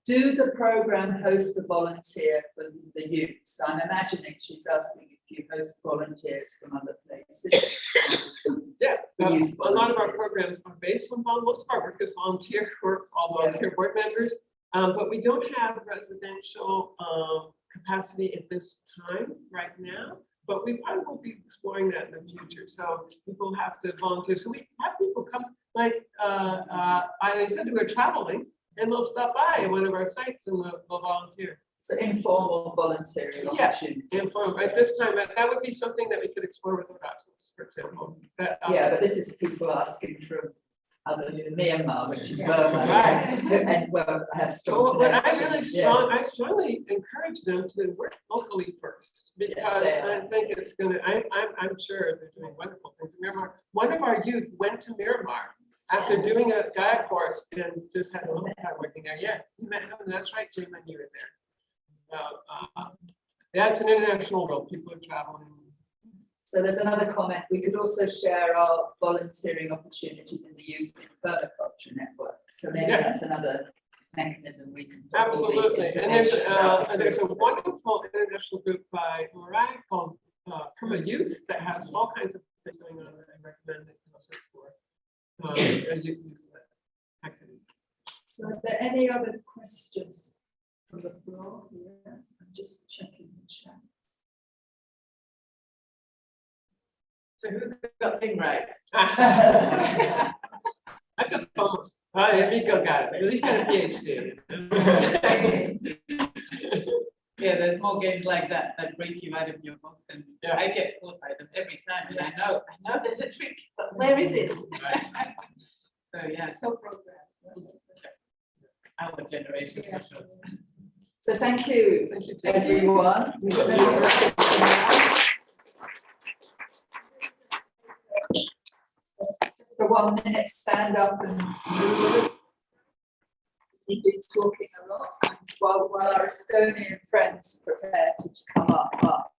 Do the program host a volunteer for the youth? So I'm imagining she's asking if you host volunteers from other places. Yeah, a lot of our programs are based on most of our work is volunteer work, all volunteer board members. But we don't have residential capacity at this time right now, but we probably will be exploring that in the future. So people have to volunteer. So we have people come, like I said, we're traveling, and they'll stop by one of our sites and they'll volunteer. So informal volunteering opportunities. Informal. At this time, that would be something that we could explore with Erasmus, for example. But this is people asking from other Myanmar, which is Burma, and I have strong. But I strongly encourage them to work locally first, because I think it's going to. I'm sure they're doing wonderful things in Myanmar. One of our youth went to Myanmar after doing a Gaia course and just had a little time working there. Yeah, you met him. That's right, Jim, when you were there. It's an international world. People are traveling. So there's another comment. We could also share our volunteering opportunities in the Youth in Permaculture Network. So maybe that's another mechanism we can. Absolutely. And there's a wonderful international group by Mariah called Perma Youth that has all kinds of things going on that I recommend that you also explore youth activities. So are there any other questions from the floor here? I'm just checking the chat. So who got thing right? That's a bummer. Oh, yeah, Miko got it. At least got a PhD. Yeah, there's more games like that break you out of your box, and I get caught by them every time. And I know there's a trick, but where is it? So yeah, so programmed. Our generation. Yes. So thank you everyone. Just a 1 minute, stand up and move. We've been talking a lot, and while our Estonian friends prepare to come up.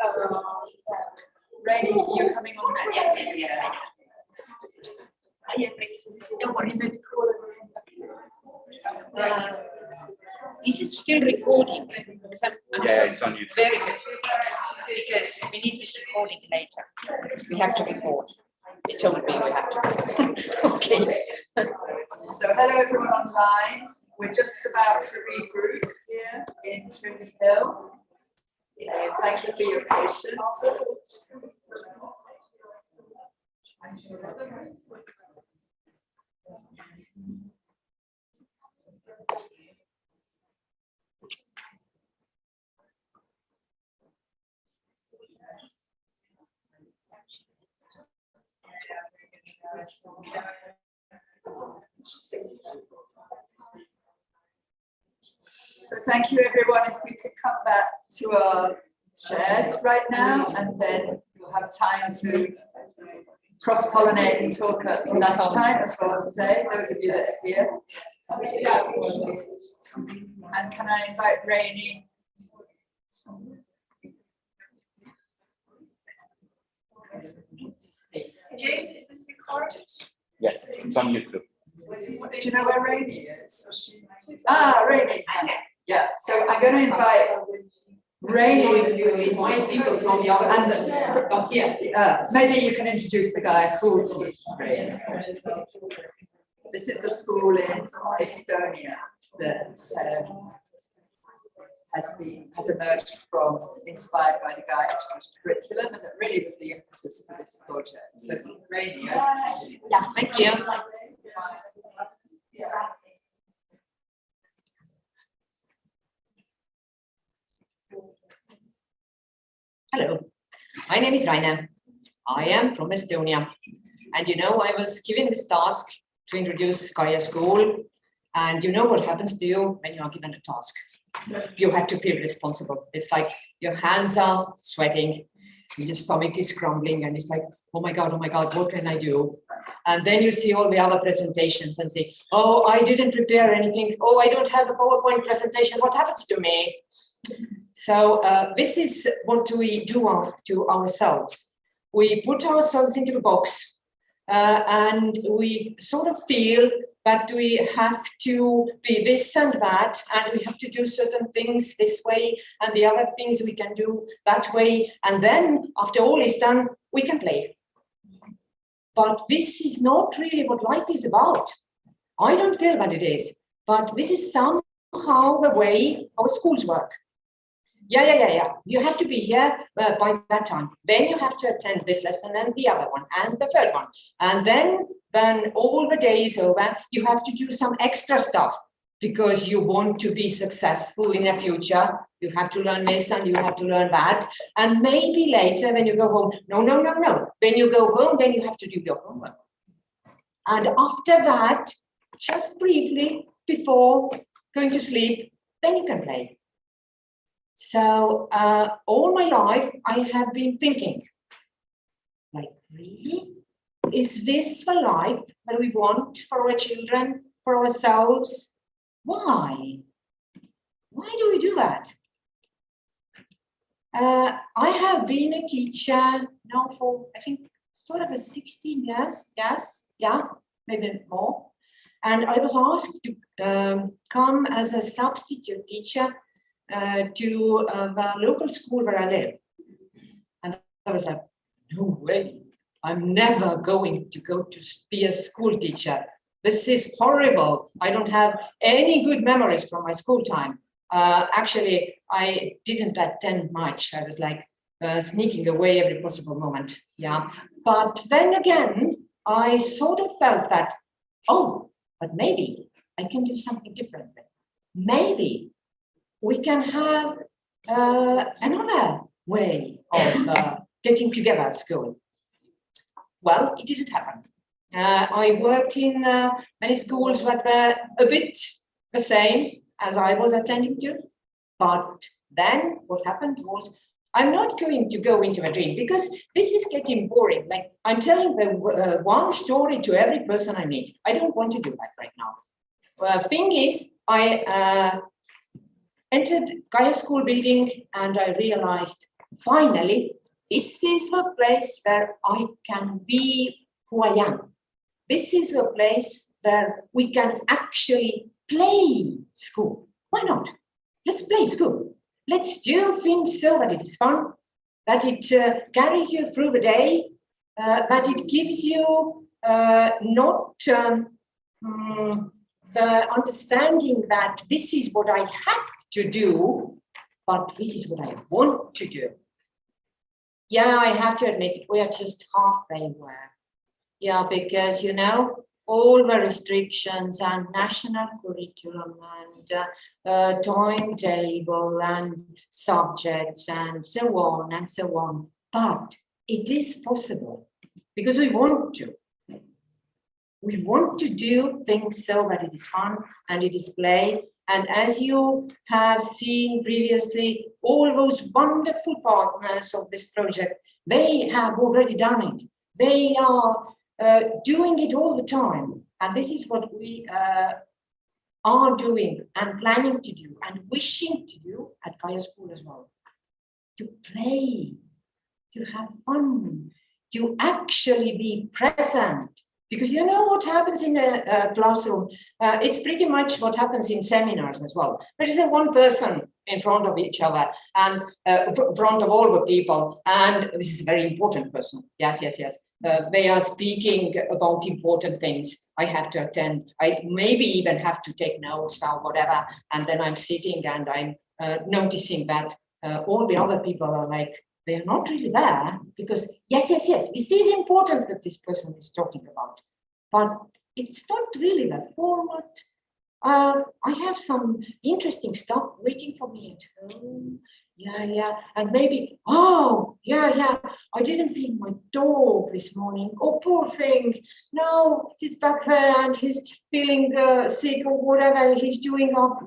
So, Rainy, you're coming on next. Yeah. Is it still recording? Because I'm Yeah, it's on YouTube. very good. Because we need this recording later. We have to record. They told me we have to. Okay. So hello everyone online. We're just about to regroup here in Trinity Hill. Thank you for your patience. So thank you everyone. If we could come back to our chairs right now, and then we'll have time to cross-pollinate and talk at lunchtime as well today, those of you that are here. And can I invite Rainy? Jane, is this recorded? Yes, it's on YouTube. Do you know where Rainy is? Ah, Rainy. Yeah, so I'm going to invite Rainy. And maybe you can introduce the guy called to Rainy. This is the school in Estonia that has emerged from, inspired by the Gaia education curriculum, and that really was the impetus for this project. So, Rainy, over to you. Yeah, thank you. Hello, my name is Raine. I am from Estonia. And you know, I was given this task to introduce Gaia School. And you know what happens to you when you are given a task? You have to feel responsible. It's like your hands are sweating, your stomach is grumbling, and it's like, oh my God, what can I do? And then you see all the other presentations and say, oh, I didn't prepare anything. Oh, I don't have a PowerPoint presentation. What happens to me? So this is what we do to ourselves. We put ourselves into a box and we sort of feel that we have to be this and that, and we have to do certain things this way, and the other things we can do that way. And then after all is done, we can play. But this is not really what life is about. I don't feel that it is, but this is somehow the way our schools work. Yeah. You have to be here by that time. Then you have to attend this lesson and the other one and the third one. And then all the day is over, you have to do some extra stuff because you want to be successful in the future. You have to learn this and you have to learn that. And maybe later when you go home, no. When you go home, then you have to do your homework. And after that, just briefly before going to sleep, then you can play. So all my life, I have been thinking, like, really? Is this the life that we want for our children, for ourselves? Why? Why do we do that? I have been a teacher now for, I think, sort of 16 years, yes, yeah, maybe more. And I was asked to come as a substitute teacher to the local school where I live. And I was like, no way, I'm never going to go to be a school teacher. This is horrible. I don't have any good memories from my school time. Actually, I didn't attend much. I was like sneaking away every possible moment. Yeah. But then again, I sort of felt that, oh, but maybe I can do something differently. Maybe we can have another way of getting together at school. Well, it didn't happen. I worked in many schools that were a bit the same as I was attending to. But then what happened was, I'm not going to go into a dream because this is getting boring. Like I'm telling the one story to every person I meet. I don't want to do that right now. Thing is, I entered Gaia School building and I realized finally, this is the place where I can be who I am. This is a place where we can actually play school. Why not? Let's play school. Let's do things so that it is fun, that it carries you through the day, that it gives you not the understanding that this is what I have to do, but this is what I want to do. Yeah, I have to admit, we are just halfway there. Yeah, because, you know, all the restrictions and national curriculum and timetable and subjects and so on and so on. But it is possible because we want to. We want to do things so that it is fun and it is play. And as you have seen previously, all those wonderful partners of this project, they have already done it. They are doing it all the time. And this is what we are doing and planning to do and wishing to do at Gaia School as well. To play, to have fun, to actually be present. Because you know what happens in a classroom? It's pretty much what happens in seminars as well. There is one person in front of each other and in front of all the people. And this is a very important person. Yes, yes, yes. They are speaking about important things. I have to attend. I maybe even have to take notes or whatever. And then I'm sitting and I'm noticing that all the other people are like, they are not really there because yes, yes, yes, this is important that this person is talking about, but it's not really the format. I have some interesting stuff waiting for me at home. Yeah, yeah, and maybe, oh, yeah, yeah, I didn't feed my dog this morning. Oh, poor thing. No, he's back there and he's feeling sick or whatever he's doing up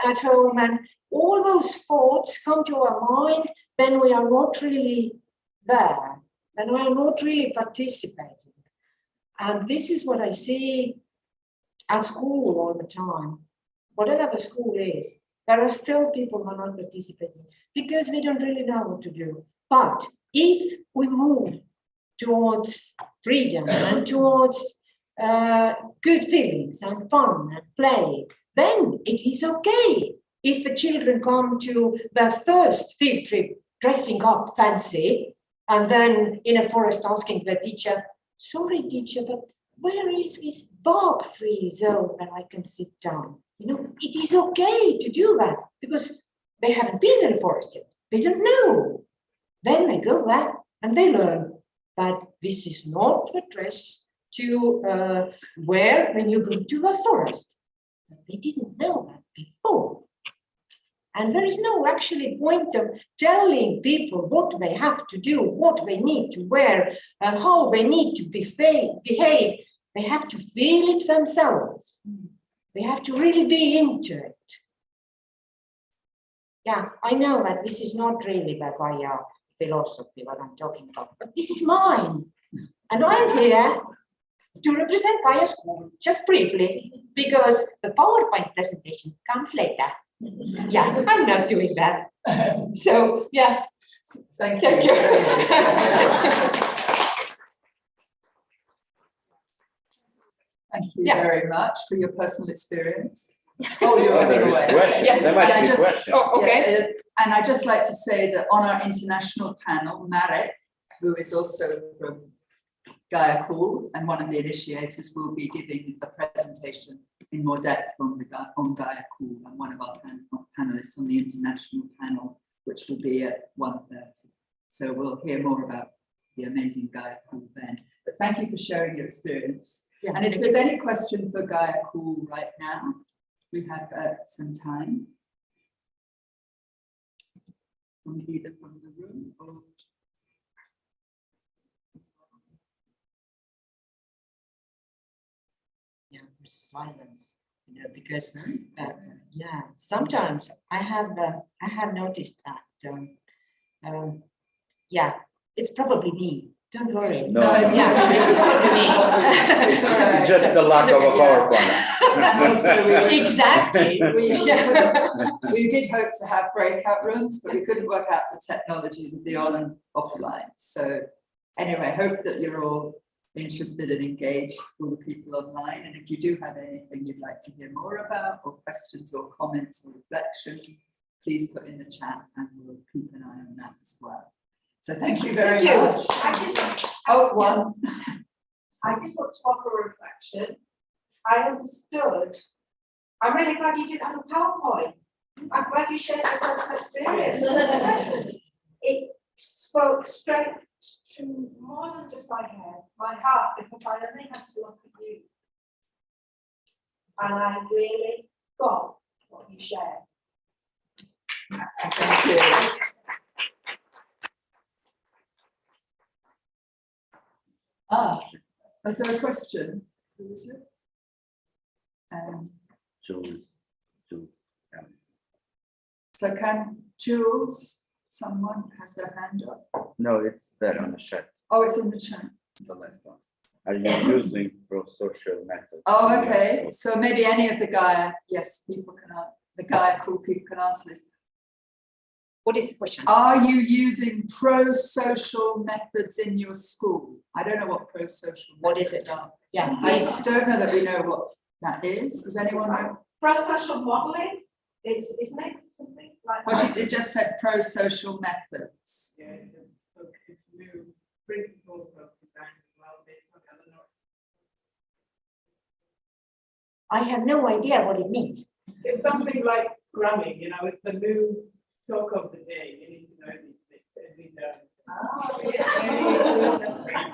at home. And all those thoughts come to our mind, then we are not really there. Then we are not really participating. And this is what I see at school all the time. Whatever the school is, there are still people who are not participating because we don't really know what to do. But if we move towards freedom and towards good feelings and fun and play, then it is okay if the children come to their first field trip dressing up fancy and then in a forest asking the teacher, sorry teacher, but where is this bark-free zone where I can sit down? You know, it is okay to do that because they haven't been in the forest yet. They don't know. Then they go there and they learn that this is not the dress to wear when you go to the forest. But they didn't know that before. And there is no actually point of telling people what they have to do, what they need to wear, and how they need to behave. They have to feel it themselves. They have to really be into it. Yeah, I know that this is not really the Gaia philosophy what I'm talking about, but this is mine. And I'm here to represent Gaia School, just briefly, because the PowerPoint presentation comes later. Yeah, I'm not doing that. So, yeah. Thank you. Thank you. Thank you Yeah. very much for your personal experience. Oh, you're Oh, running there is away. question. Yeah, There might and I be just- question. Oh, okay. Yeah, and I'd just like to say that on our international panel, Marek, who is also from Gaia Cool and one of the initiators, will be giving a presentation in more depth on Gaia Cool, and one of our panelists on the international panel, which will be at 1:30. So we'll hear more about the amazing Gaia Cool then. But thank you for sharing your experience. Yeah, And if thank there's any question for Gaia Cool right now, we have some time. From either from the room or. Yeah, there's silence, you know, because yeah, sometimes I have noticed that yeah, it's probably me. Don't worry. No, it's yeah, not. it's probably me. It's all right. It's just the lack of a PowerPoint. And also we Exactly. we did hope to have breakout rooms, but we couldn't work out the technology to be on and offline. So anyway, I hope that you're all interested and engaged, all the people online. And if you do have anything you'd like to hear more about, or questions or comments or reflections, please put in the chat and we'll keep an eye on that as well. So thank you very much. I just One. want to offer a reflection. I understood. I'm really glad you didn't have a PowerPoint. I'm glad you shared your personal experience. It spoke straight to more than just my head, my heart, because I only had to look at you. And I really got what you shared. Thank you. Is there a question? Who is it? Jules. So can Jules, someone has their hand up? No, it's there on the chat. Oh, it's in the chat. The last one. Are you using pro-social methods? Oh, okay. So maybe any of the Gaia YES people can answer. The Gaia Cool people can answer this. What is the question? Are you using pro-social methods in your school? I don't know what pro-social. What is methods it? are. Yeah, I please. don't know that we know what that is. Does anyone know? Pro-social modeling, isn't it something like Well, that? it just said pro-social methods. Yeah, it's new principles of design as well based on Eleanor. I have no idea what it means. It's something like scrumming, you know, it's the new talk of the day. You need to know these things and we don't.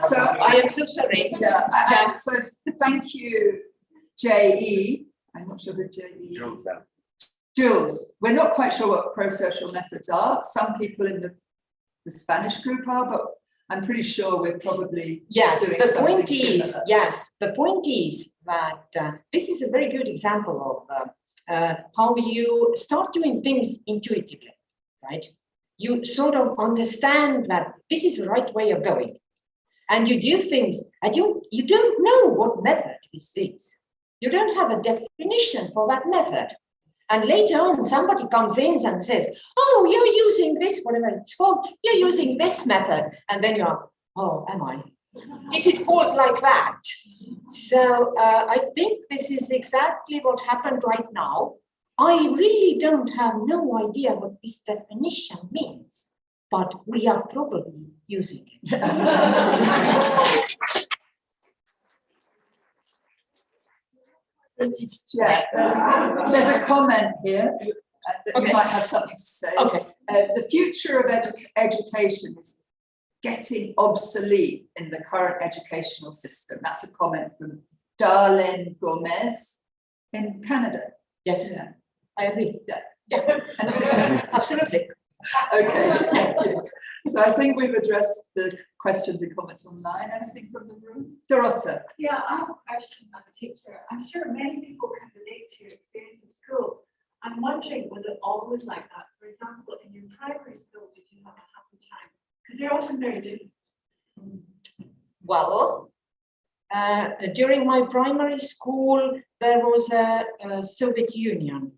So I am so sorry. Yeah, so thank you, JE. I'm not sure who JE is. Jules, we're not quite sure what pro-social methods are. Some people in the Spanish group are, but I'm pretty sure we're probably doing the something point is, similar. yes, the point is that this is a very good example of how you start doing things intuitively, right? You sort of understand that this is the right way of going. And you do things, and you don't know what method this is. You don't have a definition for that method. And later on, somebody comes in and says, oh, you're using this, whatever it's called, you're using this method. And then you're, oh, am I? Is it called like that? So I think this is exactly what happened right now. I really don't have no idea what this definition means, but we are probably using it. There's a comment here that you might have something to say. Okay. The future of education is getting obsolete in the current educational system. That's a comment from Darlene Gomez in Canada. Yes, Yeah. I agree. Yeah. Absolutely. Okay. Thank you. So I think we've addressed the questions and comments online. Anything from the room? Dorota. Yeah, I have a question as a teacher. I'm sure many people can relate to your experience of school. I'm wondering, was it always like that? For example, in your primary school, did you have a happy time? Because they're often very different. Well, during my primary school, there was a Soviet Union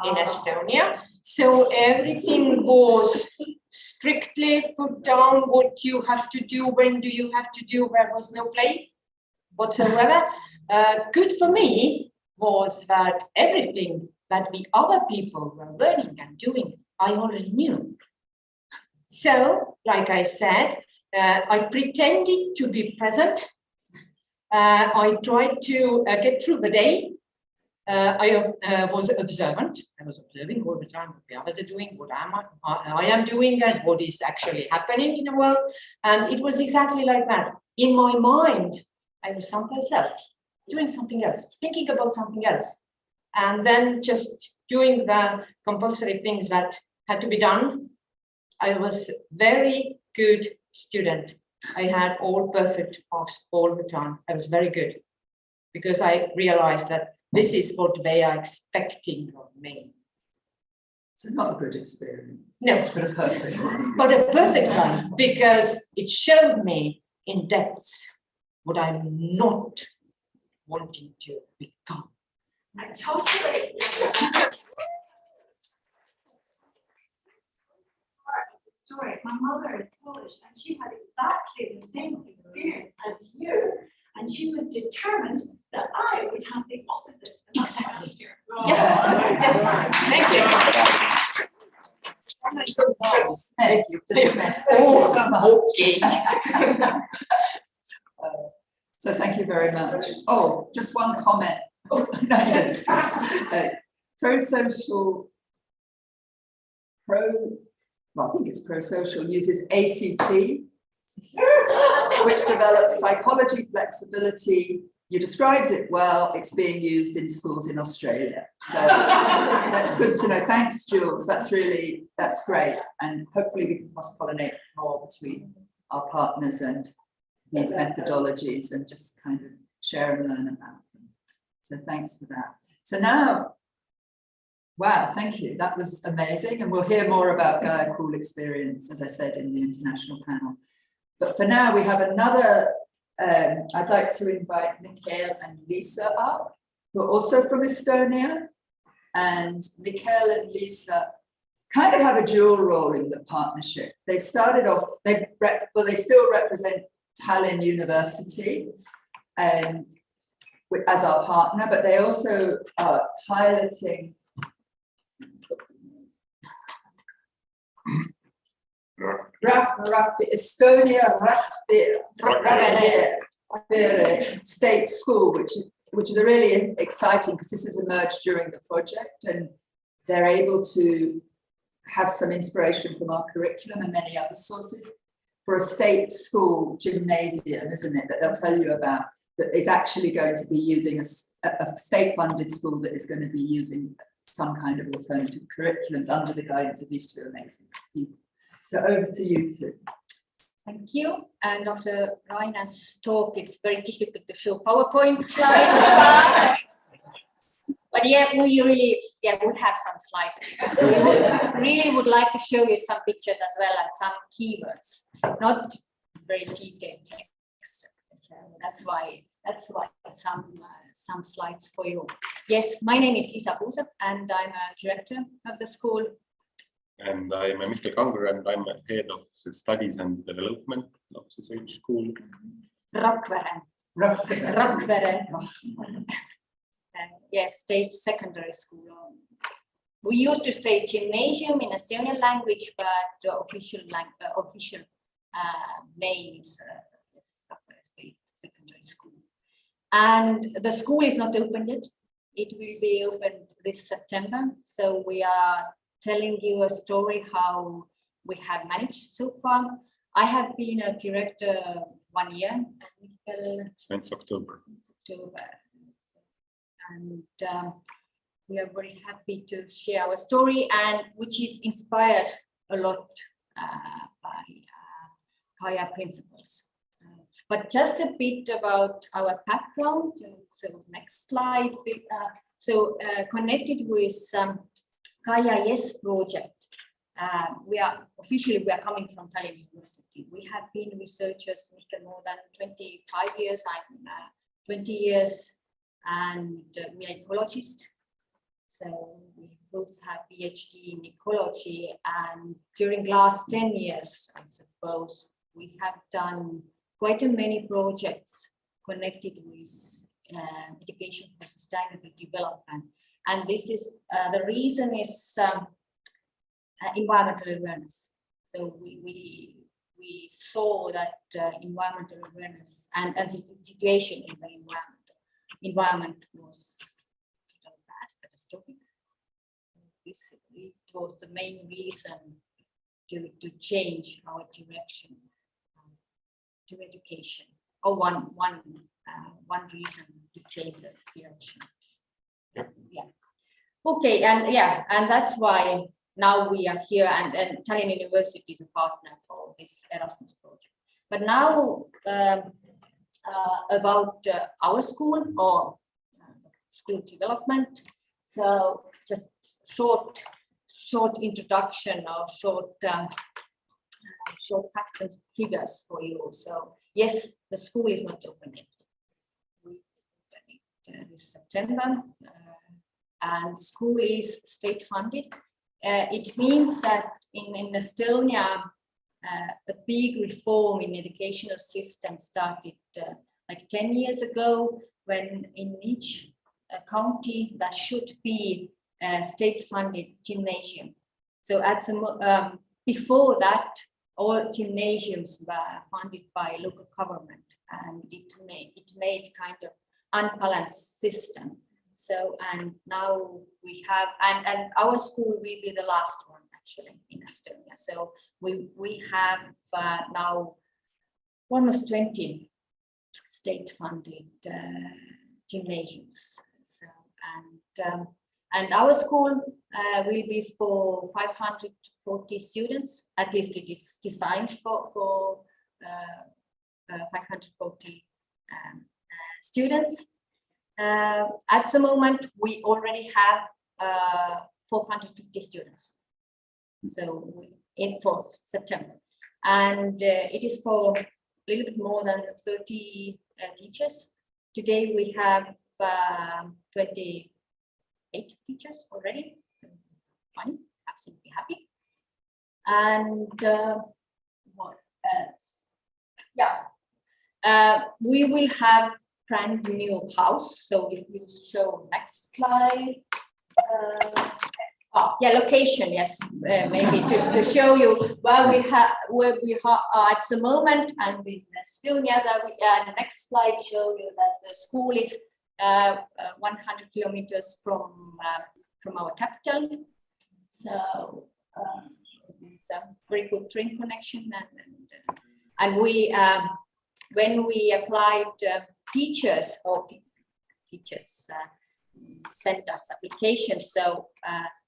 in Estonia. So everything was strictly put down what you have to do, when do you have to do, there was no play. whatsoever. Good for me was that everything that the other people were learning and doing, I already knew. So, like I said, I pretended to be present. I tried to get through the day. I was observant. I was observing all the time what the others are doing, what I am doing, and what is actually happening in the world. And it was exactly like that. In my mind, I was someplace else, doing something else, thinking about something else, and then just doing the compulsory things that had to be done. I was very good student. I had all perfect marks all the time. I was very good because I realized that this is what they are expecting of me. So not a good experience. No, but a perfect one. But a perfect one, because it showed me in depth what I'm not wanting to become. I totally. Story. My mother is Polish, and she had exactly the same experience as you, and she was determined that I would have the opposite. Exactly. Here. Yes, Thank you. Thank you so much. So thank you very much. Oh, just one comment. Oh, pro-social, well, I think it's pro-social, uses ACT, which develops psychology flexibility. You described it well. It's being used in schools in Australia. So that's good to know. Thanks, Jules. That's great. And hopefully we can cross-pollinate more between our partners and these methodologies and just kind of share and learn about them. So thanks for that. So now, wow, thank you. That was amazing. And we'll hear more about Gaia Cool Experience, as I said, in the international panel. But for now, we have another, I'd like to invite Mikhail and Lisa up, who are also from Estonia. And Mikhail and Lisa kind of have a dual role in the partnership. They started off, they still represent Tallinn University as our partner, but they also are piloting Estonia State School, which is a really exciting, because this has emerged during the project, and they're able to have some inspiration from our curriculum and many other sources for a state school gymnasium, isn't it, that they'll tell you about, that is actually going to be using a state-funded school that is going to be using some kind of alternative curriculums under the guidance of these two amazing people. So over to you two. Thank you. And after Raina's talk, it's very difficult to show PowerPoint slides. But yeah, we really would have some slides, because we really would like to show you some pictures as well and some keywords, not very detailed text. So that's why some slides for you. Yes, my name is Liisa Puusepp, and I'm a director of the school. And I'm Mihkel Kangur, and I'm head of studies and development of the same school. Rakvere. Yes, state secondary school. We used to say gymnasium in Estonian language, but the official name is Rakvere State Secondary School. And the school is not open yet. It will be opened this September. So we are telling you a story how we have managed so far. I have been a director 1 year. Since October. And we are very happy to share our story, and which is inspired a lot by Gaia principles. But just a bit about our background. So next slide. Connected with Gaia YES project. We are coming from Tallinn University. We have been researchers more than 25 years. I'm 20 years. And we are ecologists, so we both have PhD in ecology, and during last 10 years, I suppose, we have done quite a many projects connected with education for sustainable development. And this is the reason is environmental awareness. So we saw that environmental awareness and the situation in the environment was bad, catastrophic. This it was the main reason to change our direction to education, or one reason to change the direction. Yeah. Okay, and that's why now we are here, and Tallinn University is a partner for this Erasmus project. But now about our school or school development. So just short introduction or short facts and figures for you. So yes, the school is not open yet. We opened it this September, and school is state funded. It means that in Estonia, a big reform in educational system started like 10 years ago, when in each county there should be a state-funded gymnasium. So before that, all gymnasiums were funded by local government, and it made kind of unbalanced system. So, and now we have, and our school will be the last one actually in Estonia. So we have now almost 20 state-funded gymnasiums. So, and our school will be for 540 students. At least it is designed for 540 students. At the moment, we already have 450 students. So for September, and it is for a little bit more than 30 teachers. Today we have 28 teachers already. So fine, absolutely happy. And what else? Yeah, we will have brand new house. So if you show next slide. Location, yes, maybe just to show you where we are at the moment, and in Estonia. The next slide show you that the school is 100 kilometers from our capital. So it's a very good train connection, and we when we applied teachers sent us applications. So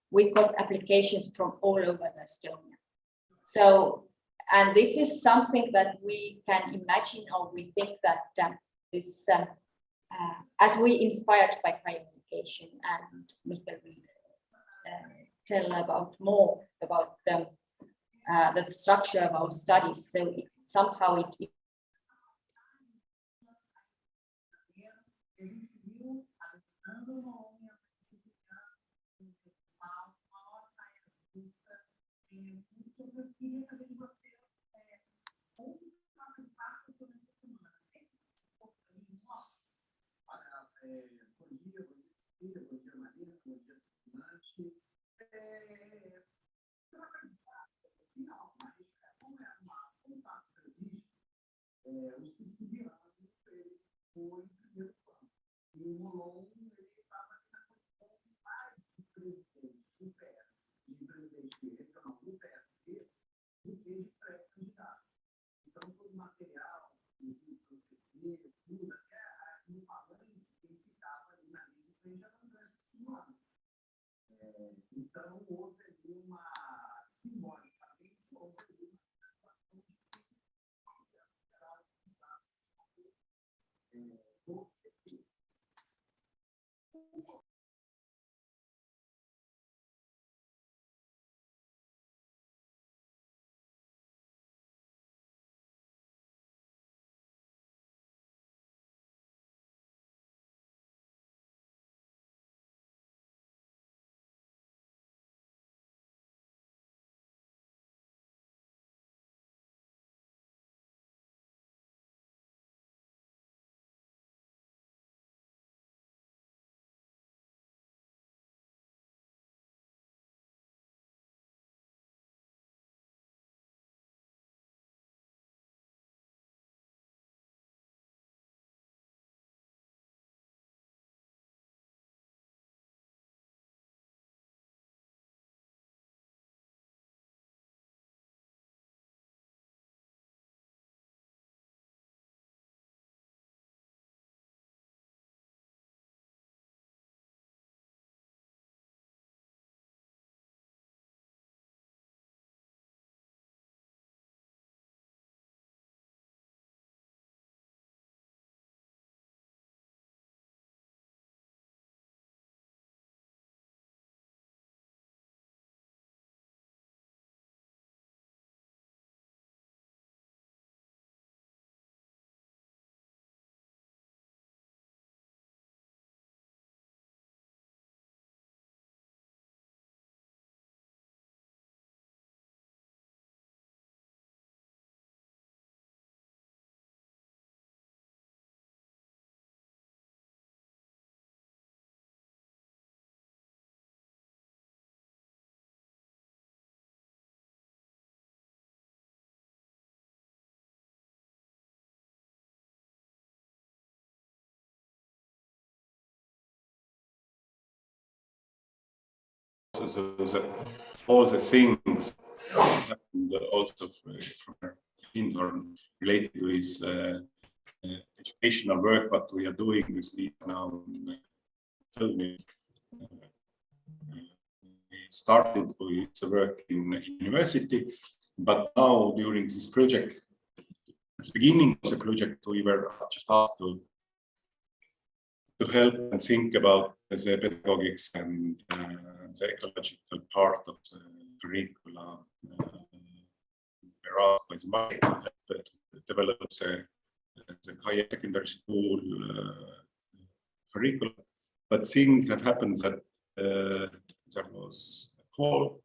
we got applications from all over Estonia. So, and this is something that we can imagine, or we think that this, as we inspired by Gaia education, and Mikael will tell more about the structure of our studies. So somehow it all the things happened also from indoor related with educational work, what we are doing with Lisa now. We started with the work in university, but now during this project, at the beginning of the project, we were just asked to help and think about the pedagogics and the ecological part of the curricula. We're asked by the market to help develop the higher secondary school curriculum. But things have happened that there was a call,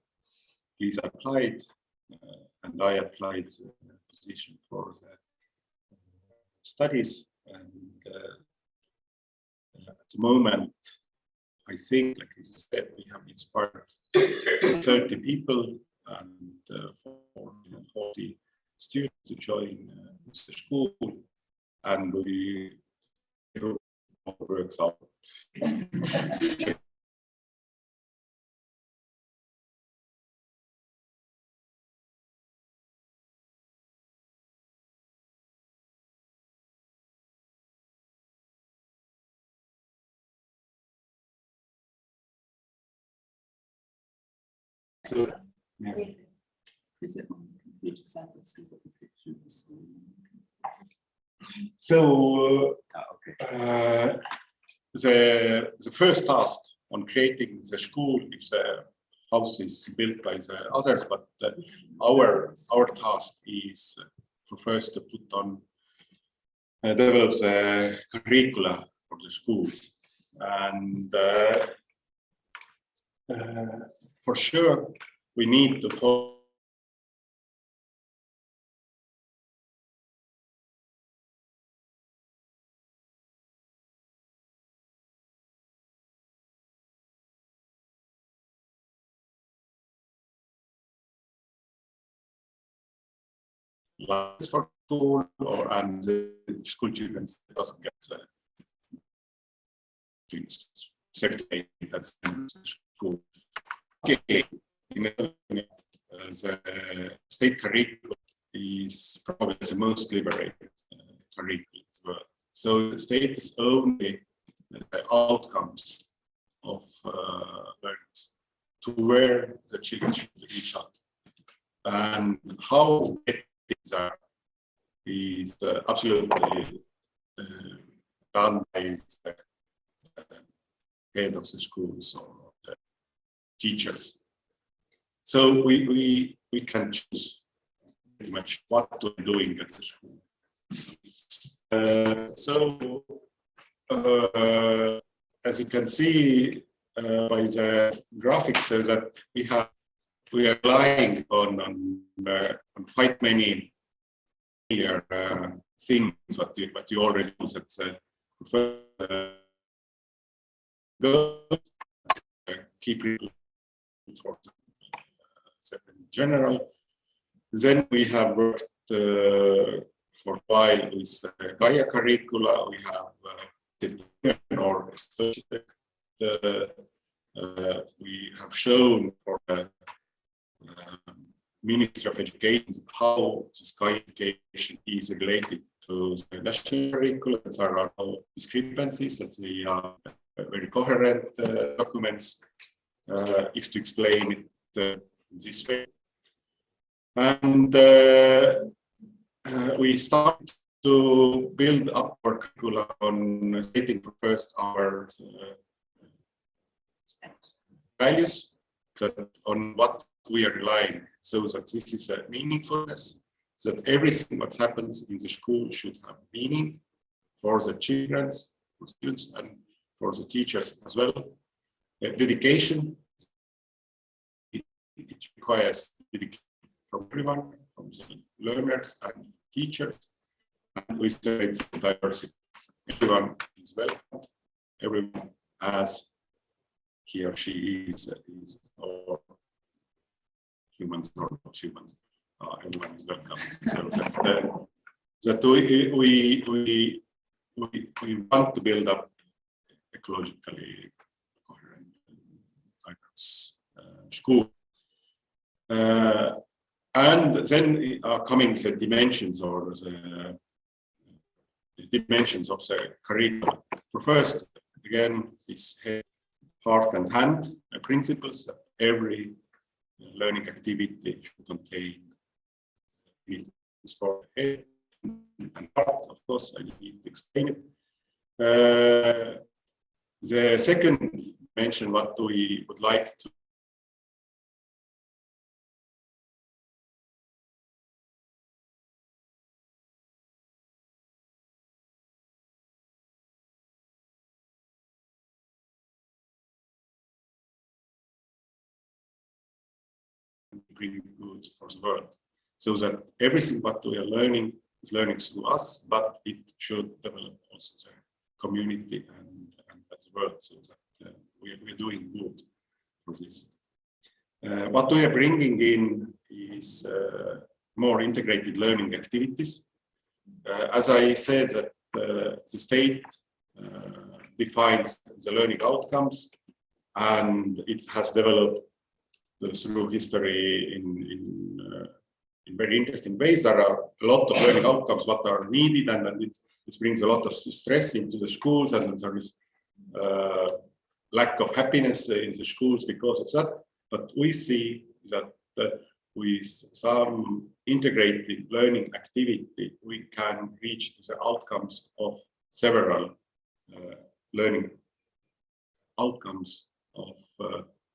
Lisa applied, and I applied the position for the studies. And at the moment, I think, like I said, we have inspired 30 people and 40 students to join the school, and we hope it works out. So, yeah. Is it on the computer? Because I've got still got the picture of the school. So the first task on creating the school, if the house is built by the others, but our task is for first to put on develop the curricula for the school, and for sure we need to follow for school, or and the school children doesn't get certificate that's in school. Okay, the state curriculum is probably the most liberated curriculum. So the state is only the outcomes of learning to where the children should reach out, and how things are is absolutely done by the head of the schools or the teachers. So we can choose pretty much what we're doing at the school. As you can see by the graphics, that we are relying on quite many things, but you already know that keep it for in general. Then we have worked for a while with Gaia curricula. We have or Estonia. We have shown for the Ministry of Education how this Gaia education is related to the national curriculum. There are no discrepancies, that they are very coherent documents, if to explain it this way. And we start to build up our curricula on stating first our values, that on what we are relying, so that this is a meaningfulness, that everything what happens in the school should have meaning for the children, for students, and for the teachers as well. Dedication, it requires dedication from everyone, from the learners and teachers, and we celebrate diversity. Everyone is welcome. Everyone as he or she is or humans or not humans. Everyone is welcome. So that we want to build up ecologically coherent diverse school. And then are coming the dimensions or the dimensions of the curriculum. For first, again, this heart and hand principles that every learning activity should contain needs for head and heart. Of course, I need to explain it. The second dimension, what we would like to bring good for the world. So that everything what we are learning is learning through us, but it should develop also the community and the world, so that we're doing good for this. What we are bringing in is more integrated learning activities. As I said, that the state defines the learning outcomes, and it has developed through history in very interesting ways. There are a lot of learning outcomes what are needed, and it brings a lot of stress into the schools, and there is lack of happiness in the schools because of that. But we see that with some integrated learning activity, we can reach the outcomes of several learning outcomes of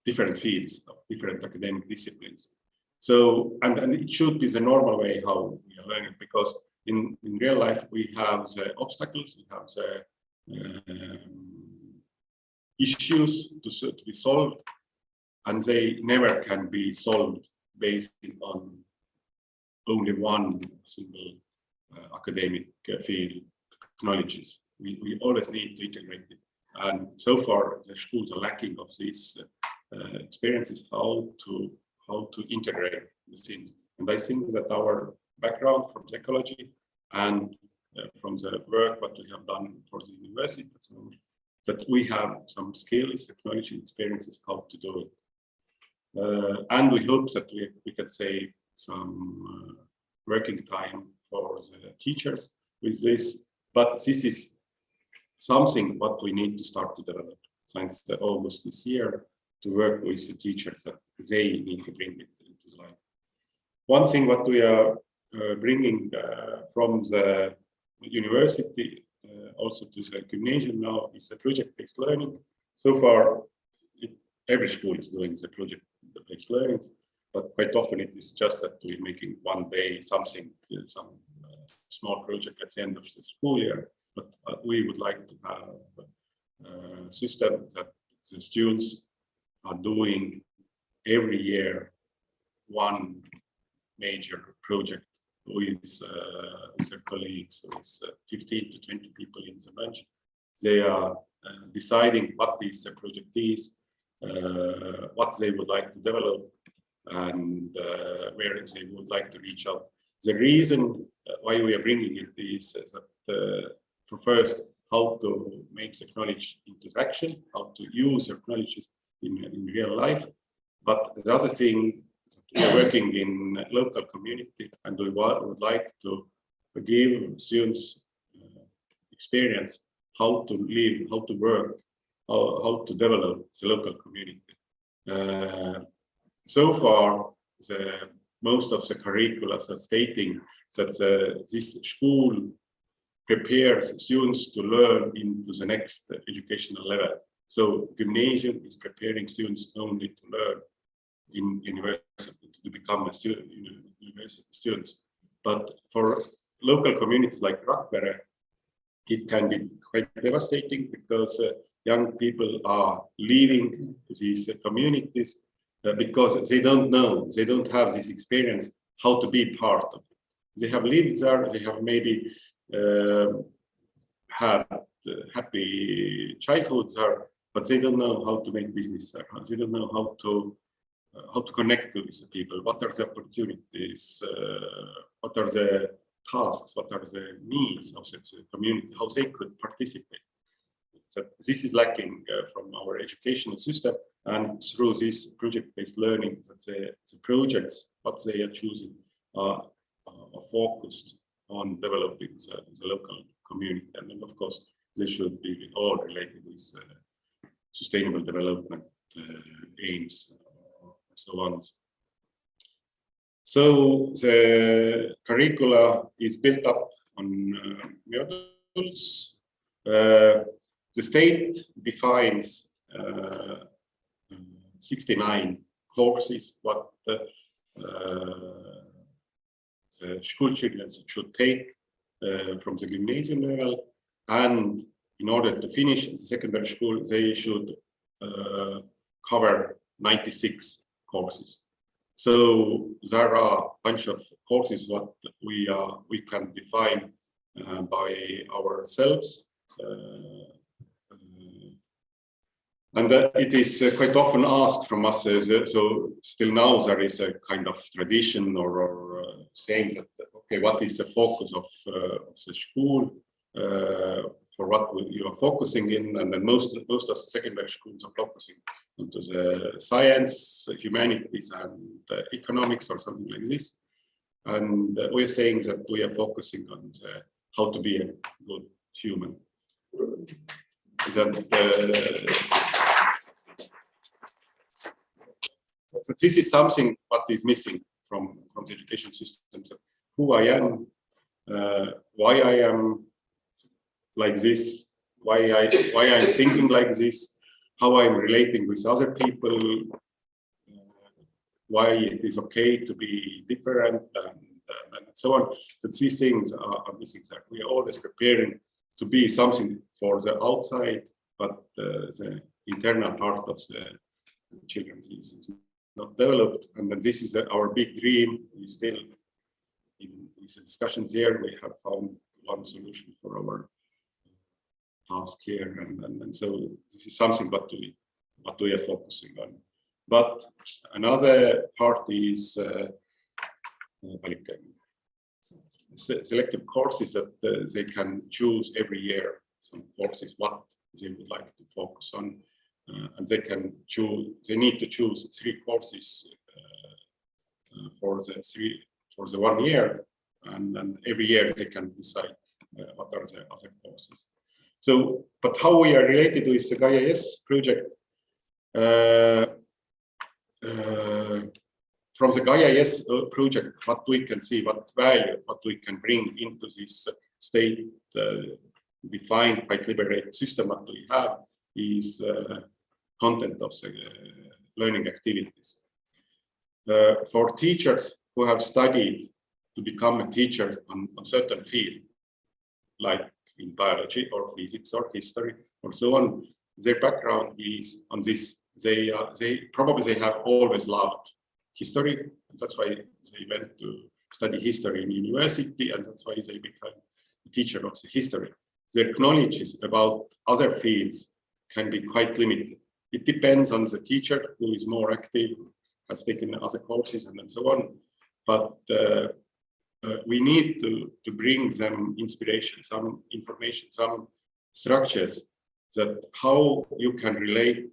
different fields, of different academic disciplines. So, and it should be the normal way how we are learning, because in real life we have the obstacles, we have the issues to be solved, and they never can be solved based on only one single academic field technologies. We always need to integrate it, and so far the schools are lacking of these experiences how to integrate the things. And I think that our background from psychology and from the work what we have done for the university, that we have some skills, technology, experiences how to do it. And we hope that we can save some working time for the teachers with this. But this is something what we need to start to develop since August this year, to work with the teachers that they need to bring it into life. One thing what we are bringing from the university also to the gymnasium now is the project-based learning. So far, every school is doing the project-based learning, but quite often it is just that we're making one day something, some small project at the end of the school year. But we would like to have a system that the students are doing every year one major project with their colleagues, with 15 to 20 people in the bench. They are deciding what this project is, what they would like to develop, and where they would like to reach out. The reason why we are bringing it is that for first, how to make the knowledge into action, how to use your knowledge in real life. But the other thing, we are working in local community, and we would like to give students experience how to live, how to work, how to develop the local community. So far, most of the curricula are stating that this school prepares students to learn into the next educational level. So gymnasium is preparing students only to learn in university, to become a student, university students. But for local communities like Rakvere, it can be quite devastating, because young people are leaving these communities because they don't know, they don't have this experience how to be part of it. They have lived there, they have maybe had happy childhood there, but they don't know how to make business there. They don't know how to connect to these people. What are the opportunities? What are the tasks? What are the needs of the community? How they could participate? So this is lacking from our educational system, And through this project-based learning, that the projects, what they are choosing, are focused on developing the local community. And then, of course, they should be all related with sustainable development aims and so on. So the curricula is built up on modules. The state defines 69 courses what the school children should take from the gymnasium level, and in order to finish the secondary school, they should cover 96 courses. So there are a bunch of courses what we can define by ourselves. And it is quite often asked from us, so still now there is a kind of tradition or saying that, okay, what is the focus of the school, for what you are focusing in, and then most of the secondary schools are focusing into the science, humanities, and economics or something like this. And we're saying that we are focusing on how to be a good human. So this is something what is missing from the education system. So who I am, why I am like this, why I'm thinking like this, how I'm relating with other people, why it is okay to be different, and so on. So these things are missing there. We are always preparing to be something for the outside, but the internal part of the children is not developed. And then this is our big dream. We still, in these discussions here, we have found one solution for our task here, and so this is something what we are focusing on. But another part is selective courses that they can choose every year. Some courses what they would like to focus on, and they can choose. They need to choose 3 courses for the 1 year, and then every year they can decide what are the other courses. So, but how we are related with the Gaia YES project? From the Gaia YES project, what we can see, what value, what we can bring into this state defined by liberated system what we have is content of the learning activities. For teachers who have studied to become a teacher on certain field, like in biology or physics or history or so on, their background is on this. They probably have always loved history, and that's why they went to study history in university, and that's why they became a teacher of the history. Their knowledge about other fields can be quite limited. It depends on the teacher who is more active, has taken other courses, and so on. But we need to bring them inspiration, some information, some structures that how you can relate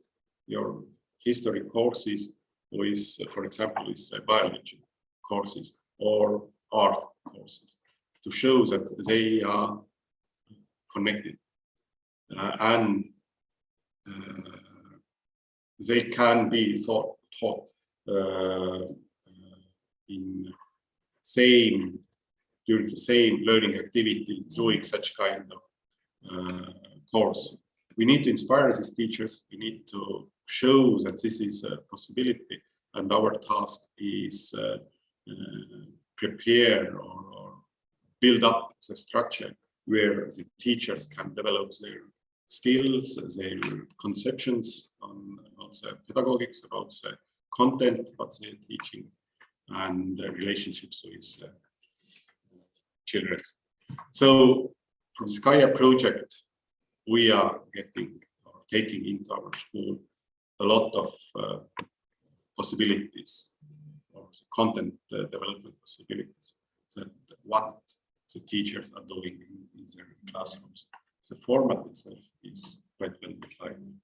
your history courses with, for example, with biology courses or art courses, to show that they are connected and they can be taught in during the same learning activity, doing such kind of course. We need to inspire these teachers. We need to show that this is a possibility, and our task is prepare or build up the structure where the teachers can develop their skills, their conceptions on the pedagogics, about the content, what they're teaching, and the relationships with children. So from the Gaia project, we are taking into our school a lot of possibilities, or the content development possibilities, that what the teachers are doing in their classrooms. The format itself is quite well defined.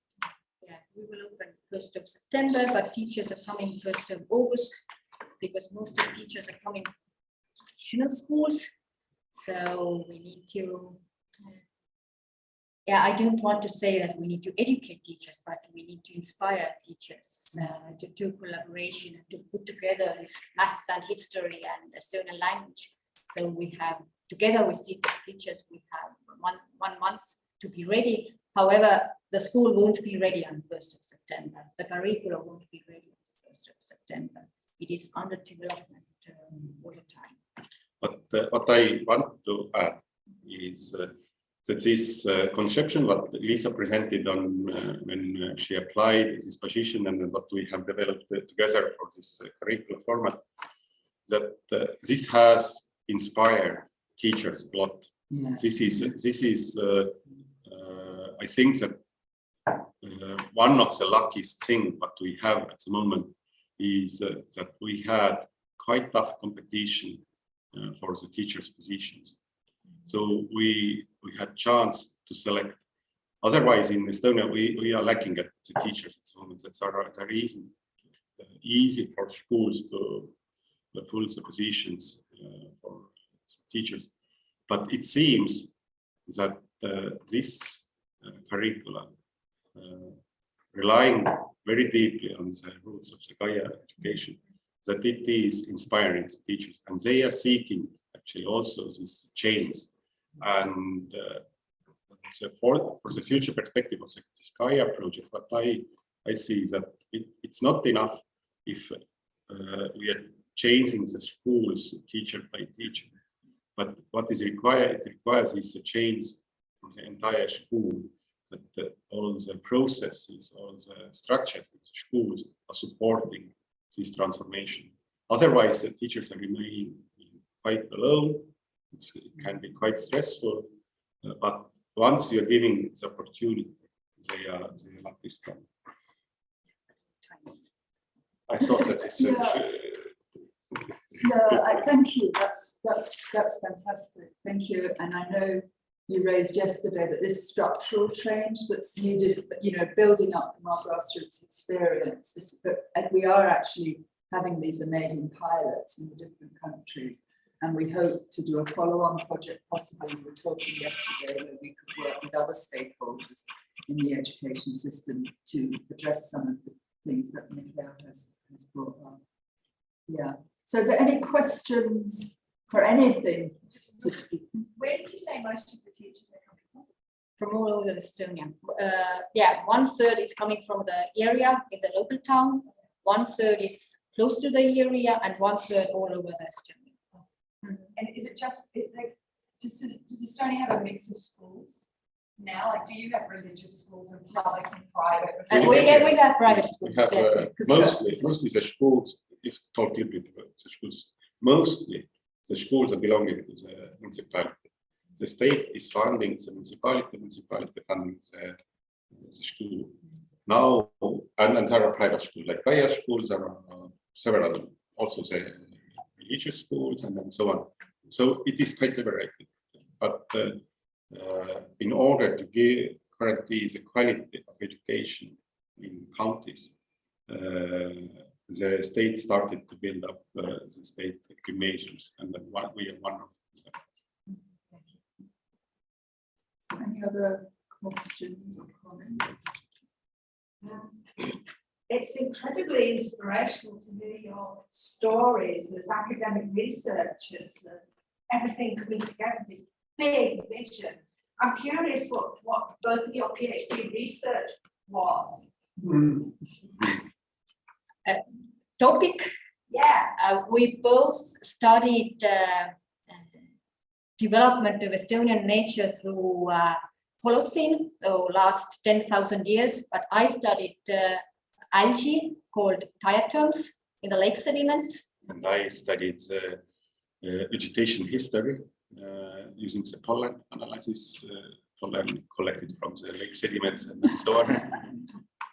we will open 1st of September, but teachers are coming 1st of August because most of the teachers are coming from traditional schools. So we need to, I don't want to say that we need to educate teachers, but we need to inspire teachers to do collaboration and to put together this maths and history and Estonian language. So we have, together with teachers, we have one month to be ready. However, the school won't be ready on 1st of September. The curriculum won't be ready on the 1st of September. It is under development all the time. But what I want to add is that this conception what Lisa presented on when she applied this position and what we have developed together for this curriculum format, that this has inspired teachers a lot. Yeah. This is I think that one of the luckiest things what we have at the moment is that we had quite tough competition for the teachers' positions. So we had chance to select. Otherwise, in Estonia, we are lacking at the teachers at the moment. That's the reason. Easy for schools to fill the positions for teachers. But it seems that this curriculum, relying very deeply on the roots of the Gaia education, that it is inspiring the teachers, and they are seeking actually also these chains. And so for the future perspective of this Gaia project, what I see is that it's not enough if we are changing the schools teacher by teacher, but what is required, it requires is a change in the entire school, that all the processes, all the structures of the schools are supporting this transformation. Otherwise, the teachers are remaining quite alone. It can be quite stressful, but once you're giving the opportunity, they are not this strong. I thought that is. Thank you. That's fantastic. Thank you. And I know you raised yesterday that this structural change that's needed, building up from our grassroots experience. We are actually having these amazing pilots in the different countries, and we hope to do a follow-on project. Possibly, we were talking yesterday where we could work with other stakeholders in the education system to address some of the things that Mikhail has brought up. Yeah. So is there any questions for anything? Where did you say most of the teachers are coming from? From all over Estonia. 1/3 is coming from the area in the local town, 1/3 is close to the area, and 1/3 all over the Estonia. And is it just, does Estonia have a mix of schools now? Like, do you have religious schools and public and private? And we have private schools. We have mostly the schools. If talk a little bit about the schools, mostly the schools are belonging to the municipality. The state is funding the municipality funding the school. Now, and there are private schools like Gaia schools, there are several also the religious schools and so on. So it is quite liberated. But in order to guarantee the quality of education in counties, the state started to build up the state gymnasiums, and then we are one of them. So any other questions or comments? It's incredibly inspirational to hear your stories as academic researchers and everything coming together, this big vision. I'm curious what both of your PhD research was. Topic? Yeah, we both studied development of Estonian nature through Holocene, so last 10,000 years, but I studied algae called diatoms in the lake sediments. And I studied vegetation history using the pollen analysis, pollen collected from the lake sediments and so on.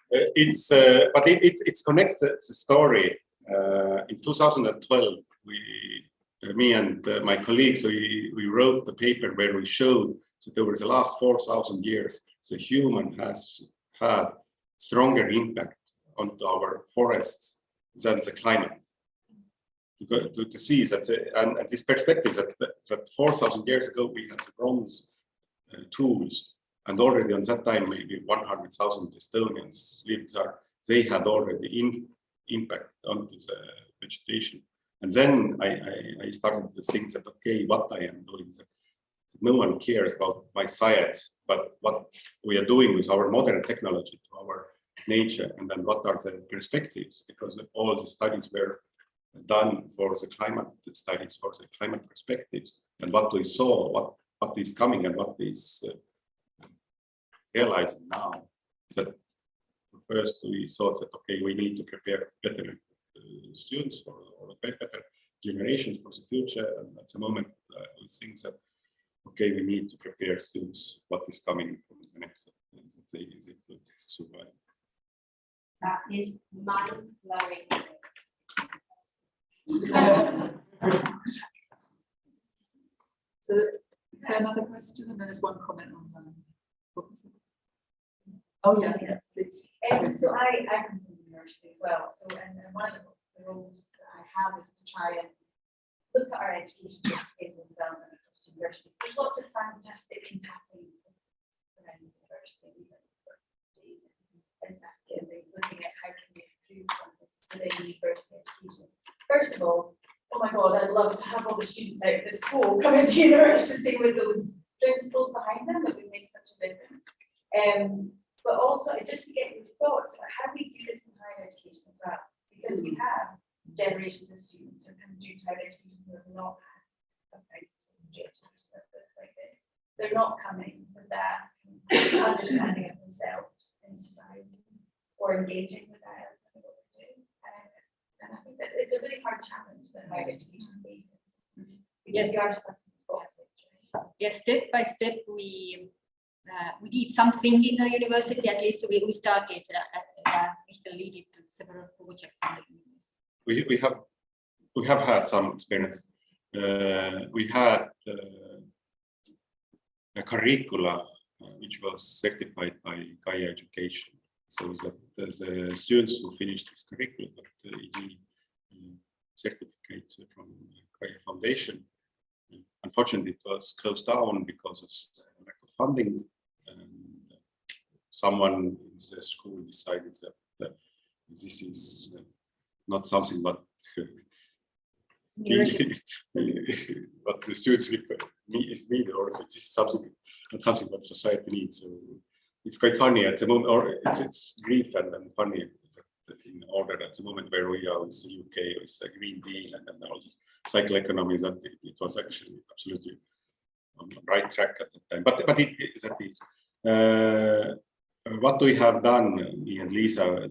But it connects the story. In 2012, me and my colleagues, we wrote the paper where we showed that over the last 4,000 years, the human has had stronger impact onto our forests than the climate. To see that, and this perspective that 4,000 years ago we had the bronze tools, and already on that time maybe 100,000 Estonians lived there. They had already impact onto the vegetation. And then I started to think that, okay, what I am doing, that no one cares about my science, but what we are doing with our modern technology to our nature, and then what are the perspectives, because all the studies were done for the climate studies, for the climate perspectives, and what we saw, what is coming and what is realizing now, is that first we thought that, okay, we need to prepare better students or better generations for the future, and at the moment we think that, okay, we need to prepare students what is coming from the next, that they could survive. That is mind-blowing. So is there another question? And then there's one comment on oh yeah, please. So I come from university as well. So and one of the roles that I have is to try and look at our education for sustainable development across universities. There's lots of fantastic things happening around university, and Saskia and things, looking at how can we improve some of this today university education. First of all, oh my God, I'd love to have all the students out of the school coming to university with those principles behind them that would make such a difference. But also just to get your thoughts about how we do this in higher education as well, because we have generations of students who are coming through to higher education who have not had a subject like this. They're not coming with that understanding of themselves in society or engaging with that what we do. And I think that it's a really hard challenge that higher education faces. Because you are stuck in the boxes, right? Yes, step by step we did something in the university. At least we started we leaded several projects in the university. We have had some experience. We had a curricula which was certified by Gaia Education, so that the students who finished this curriculum got the certificate from Gaia Foundation. Unfortunately, it was closed down because of lack of funding. Someone in the school decided that this is not something but what the students is needed, or this is something not something what society needs. So it's quite funny at the moment, or it's grief and funny in order at the moment where we are with the UK with the Green Deal and all this cycle economies, and it was actually absolutely on the right track at the time. But it is. What we have done, me and Lisa,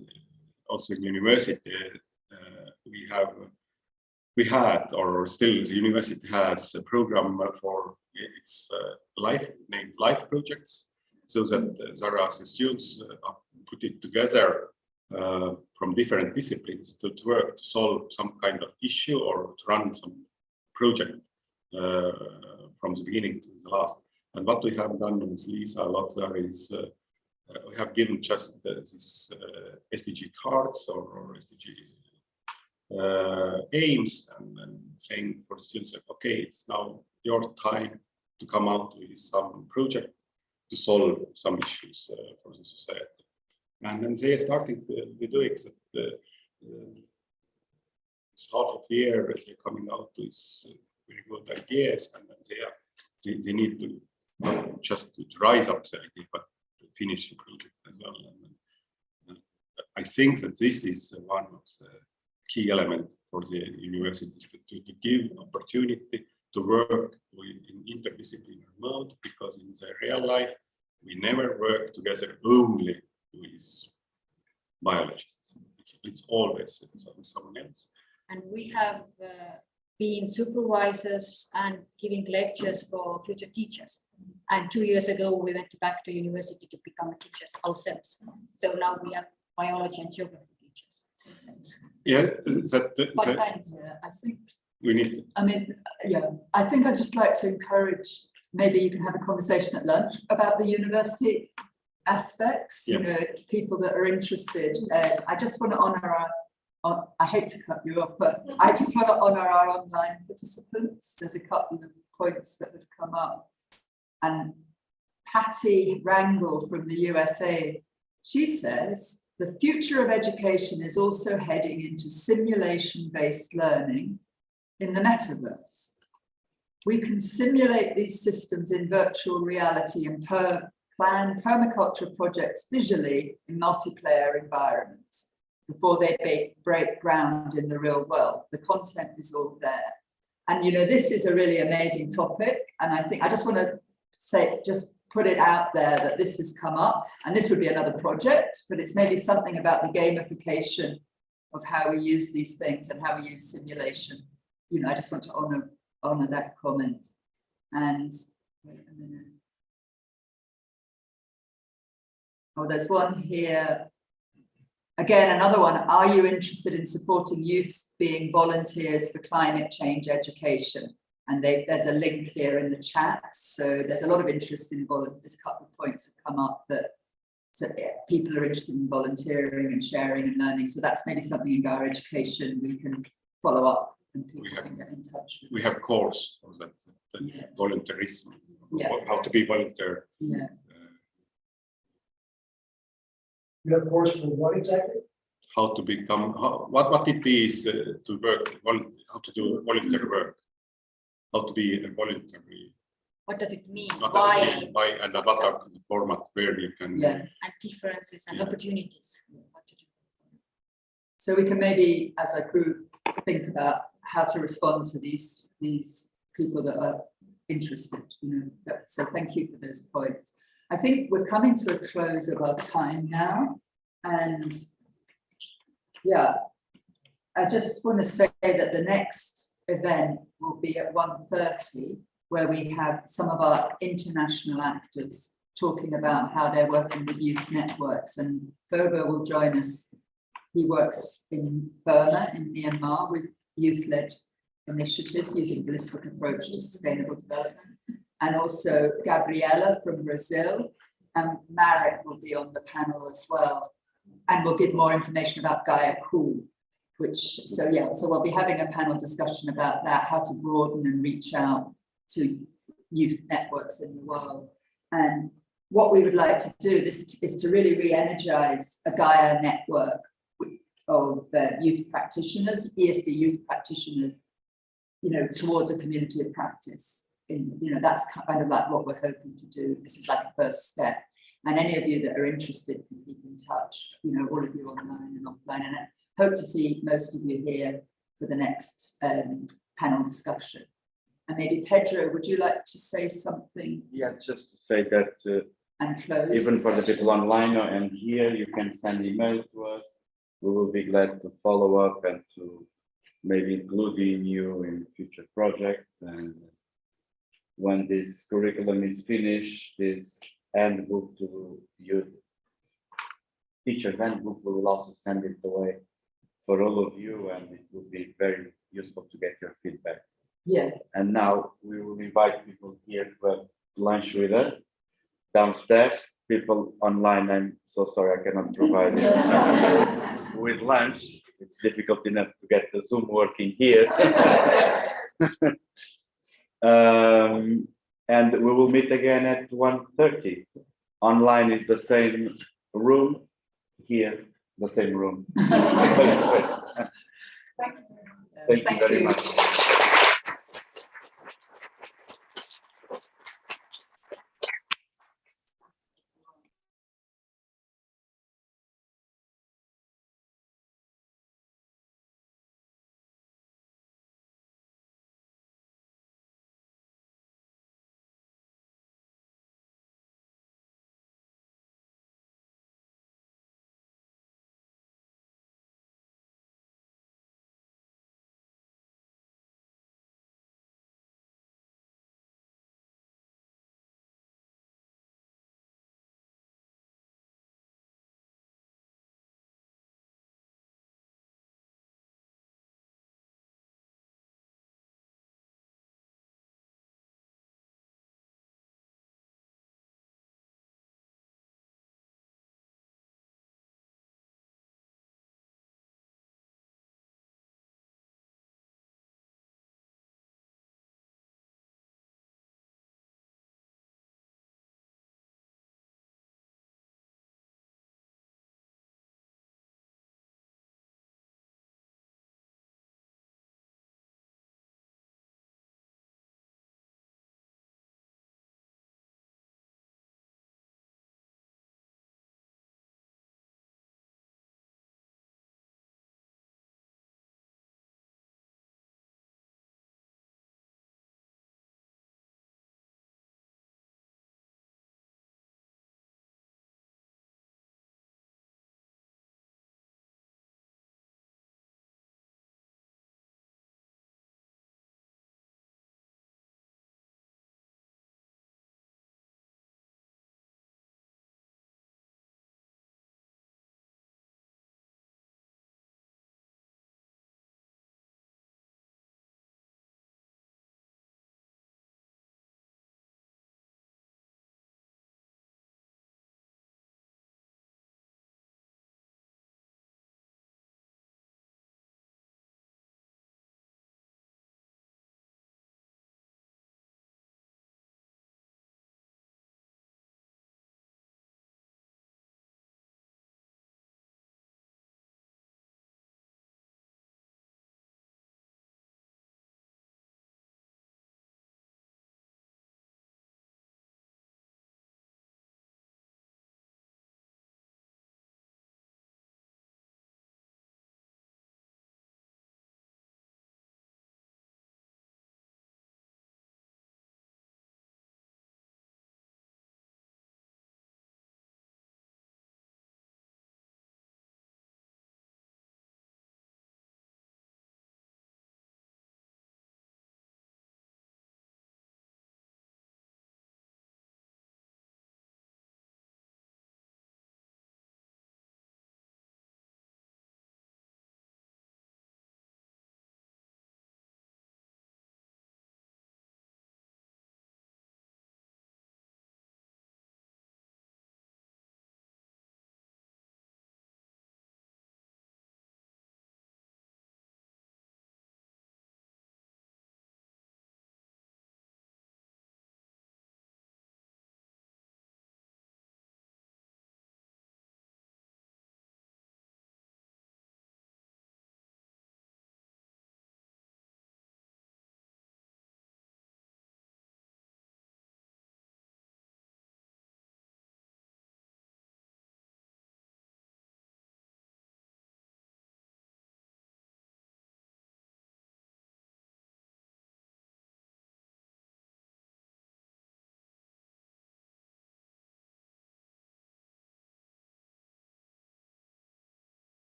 also in university, we had, or still the university has a program for its named Life Projects, so that there are the students put it together from different disciplines to work to solve some kind of issue or to run some project from the beginning to the last. And what we have done with Lisa a lot there is we have given just these SDG cards or SDG aims, and saying for students that, okay, it's now your time to come out with some project to solve some issues for the society. And then they are starting to be doing that. This half of the year they're coming out with very good ideas, and then they need to not just to rise up the idea, but to finish the project as well. And I think that this is one of the key elements for the universities to give opportunity to work in interdisciplinary mode, because in the real life we never work together only with biologists. It's always with someone else. And we have been supervisors and giving lectures for future teachers. And 2 years ago, we went back to university to become teachers ourselves. So now we are biology and geography teachers ourselves. Yeah, I think we need to. I mean, yeah, I think I'd just like to encourage, maybe you can have a conversation at lunch about the university aspects, you know, people that are interested. I just want to honour I hate to cut you off, but I just want to honour our online participants. There's a couple of points that have come up. And Patty Rangel from the USA, she says, the future of education is also heading into simulation-based learning in the metaverse. We can simulate these systems in virtual reality and plan permaculture projects visually in multiplayer environments before they break ground in the real world. The content is all there. And you know, this is a really amazing topic. And I think I just want to say, just put it out there that this has come up, and this would be another project, but it's maybe something about the gamification of how we use these things and how we use simulation. You know, I just want to honor that comment. And wait a minute. Oh, there's one here. Again, another one. Are you interested in supporting youth being volunteers for climate change education? And there's a link here in the chat. So there's a lot of interest in volunteers. A couple of points have come up that people are interested in volunteering and sharing and learning. So that's maybe something in Gaia education we can follow up and people can get in touch with. We have course for that, volunteerism, how to be volunteer. Yeah. You have a course for what exactly? How to become, what it is to work, how to do volunteer work, how to be a voluntary. What does it mean? Why? And what are the formats where you can. And differences and opportunities. What to do. So we can maybe, as a group, think about how to respond to these people that are interested. You know, so thank you for those points. I think we're coming to a close of our time now, and yeah, I just want to say that the next event will be at 1:30, where we have some of our international actors talking about how they're working with youth networks, and Bobo will join us. He works in Burma, in Myanmar, with youth-led initiatives using holistic approach to sustainable development. And also Gabriela from Brazil, and Marit will be on the panel as well. And we'll give more information about Gaia Cool, so we'll be having a panel discussion about that, how to broaden and reach out to youth networks in the world. And what we would like to do is to really re-energize a Gaia network of youth practitioners, ESD youth practitioners, you know, towards a community of practice. You know, that's kind of like what we're hoping to do. This is like a first step. And any of you that are interested can keep in touch, you know, all of you online and offline. And I hope to see most of you here for the next panel discussion. And maybe Pedro, would you like to say something? Yeah, just to say that and close even for the session. people online and here, you can send email to us. We will be glad to follow up and to maybe include you in future projects. And when this curriculum is finished, this handbook to you, teacher's handbook, we will also send it away for all of you, and it will be very useful to get your feedback. Yeah. And now we will invite people here to have lunch with us downstairs. People online, I'm so sorry I cannot provide you with lunch. It's difficult enough to get the Zoom working here. And we will meet again at 1:30. Online is the same room, here the same room. Thank you very much.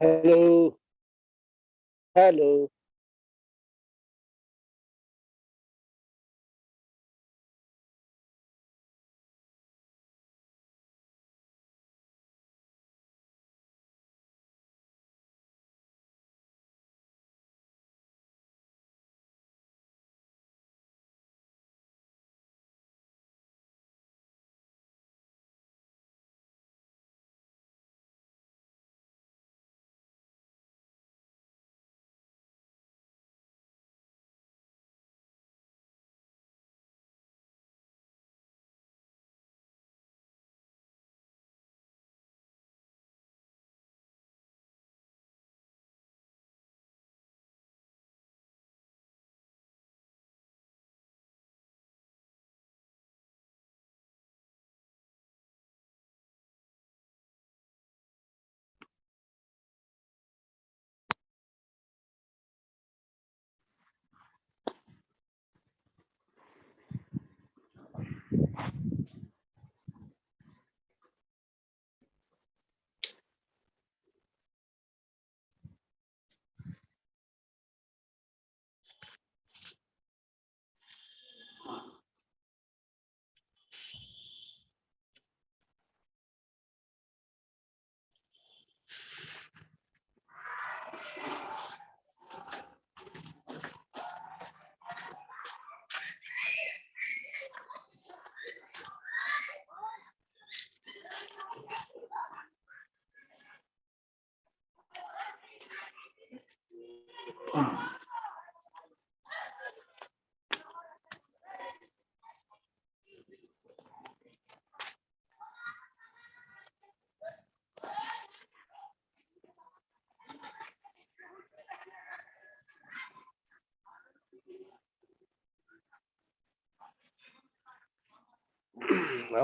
Hello. Hello.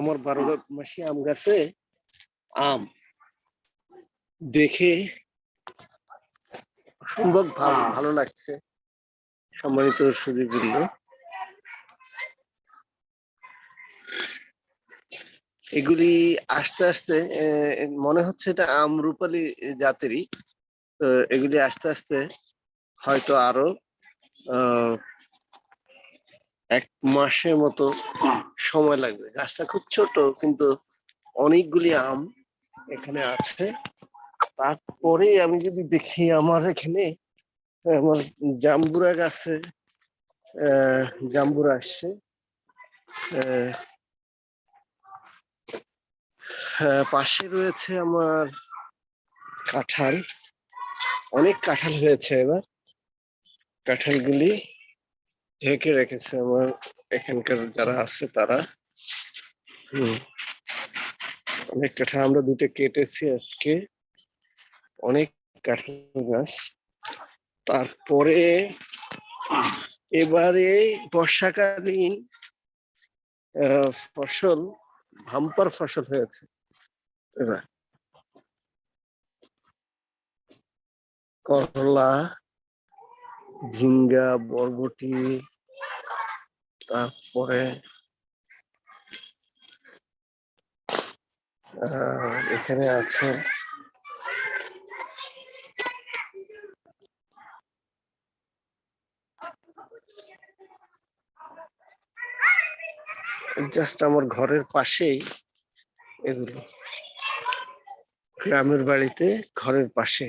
আমার 12 মাসি আম গাছে আম দেখে সম্ভব ভালো লাগছে। সম্মানিত সুধীবৃন্দ, এগুলি আস্তে আস্তে মনে হচ্ছে এটা আমরুপালি জাতেরই। তো এগুলি আস্তে আস্তে হয়তো আরো 1 মাসের মতো সময় লাগবে। গাছটা খুব ছোট, কিন্তু অনেকগুলি আম এখানে আছে। তারপরে আমি যদি দেখি আমার এখানে আমার জাম্বুরা গাছে জাম্বুরা আসছে। পাশে রয়েছে আমার কাঁঠাল, অনেক কাঁঠাল হয়েছে এবার। কাঁঠালগুলি ঢেকে রেখেছে আমার এখানকার যারা আছে তারা। অনেক কাঁঠাল আমরা 2টা কেটেছি আজকে, অনেক কাঁঠাল গাছ। তারপরে এবারে বর্ষাকালীন ফসল ভাম্পার ফসল হয়েছে এবার। করলা, ঝিঙ্গা, বরবটি, তারপরে এখানে আছে জাস্ট আমার ঘরের পাশেই এগুলো, গ্রামের বাড়িতে ঘরের পাশে।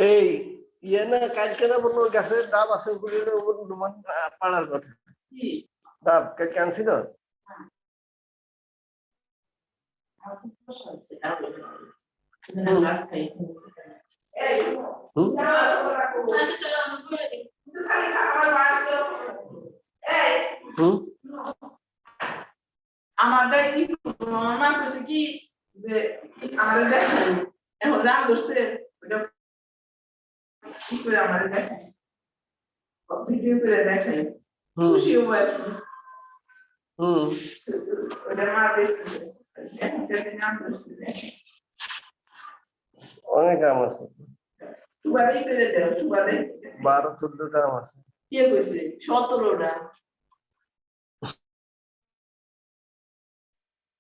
এই ইয়ে না কালকে না বললো গাছের ডাব আছে পাড়ার কথা ডাব কালকে আনছিল আমাদের কি মামা কইছে কি যে আমাদের দেখেন এখন রাম বসতে কি করে আমাদের দেখেন ভিডিও করে দেখেন খুশি হয়েছে ওদের মা অনেক আম আছে তুবারে করে দেও তুবারে 12-14টা আম আছে কি কইছে 17টা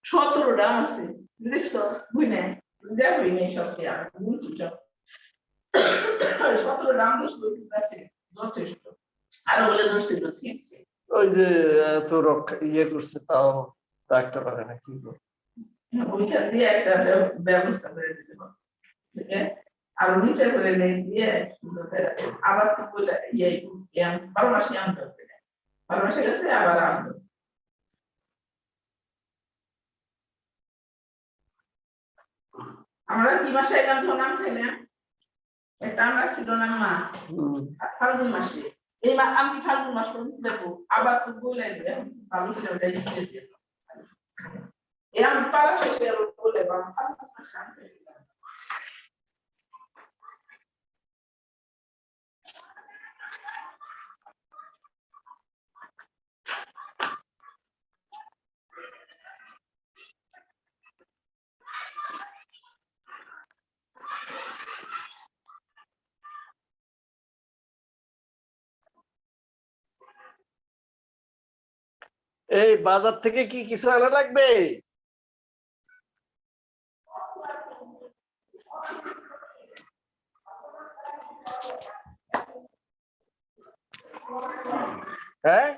17টা আছে দেখছো বুঝনে দেখবি নেই সব কি আমি বুঝছি সব 17টা আম দোষ আছে যথেষ্ট আর বলে দোষ ছিল ওই যে তো ইয়ে করছে তাও রাখতে পারে না কি ওইটা দিয়ে একটা ব্যবস্থা করে দিতে হবে ঠিক আছে আর নিচে করে দিয়ে আবার তো বলে ইয়ে 12 মাসে আনতে হবে 12 মাসে গেছে আবার আনতে আমরা কি মাসে এলাম তো নাম খেলাম একটা আমরা ছিল না মা ফাল্গুন মাসে এই আমি ফাল্গুন মাস পর্যন্ত দেখো আবার তো বলে ভালো করে দিয়ে দিয়েছে এরকম পারা শেষে বলে ফাল্গুন মাসে আনতে এই বাজার থেকে কি কিছু আনা লাগবে হ্যাঁ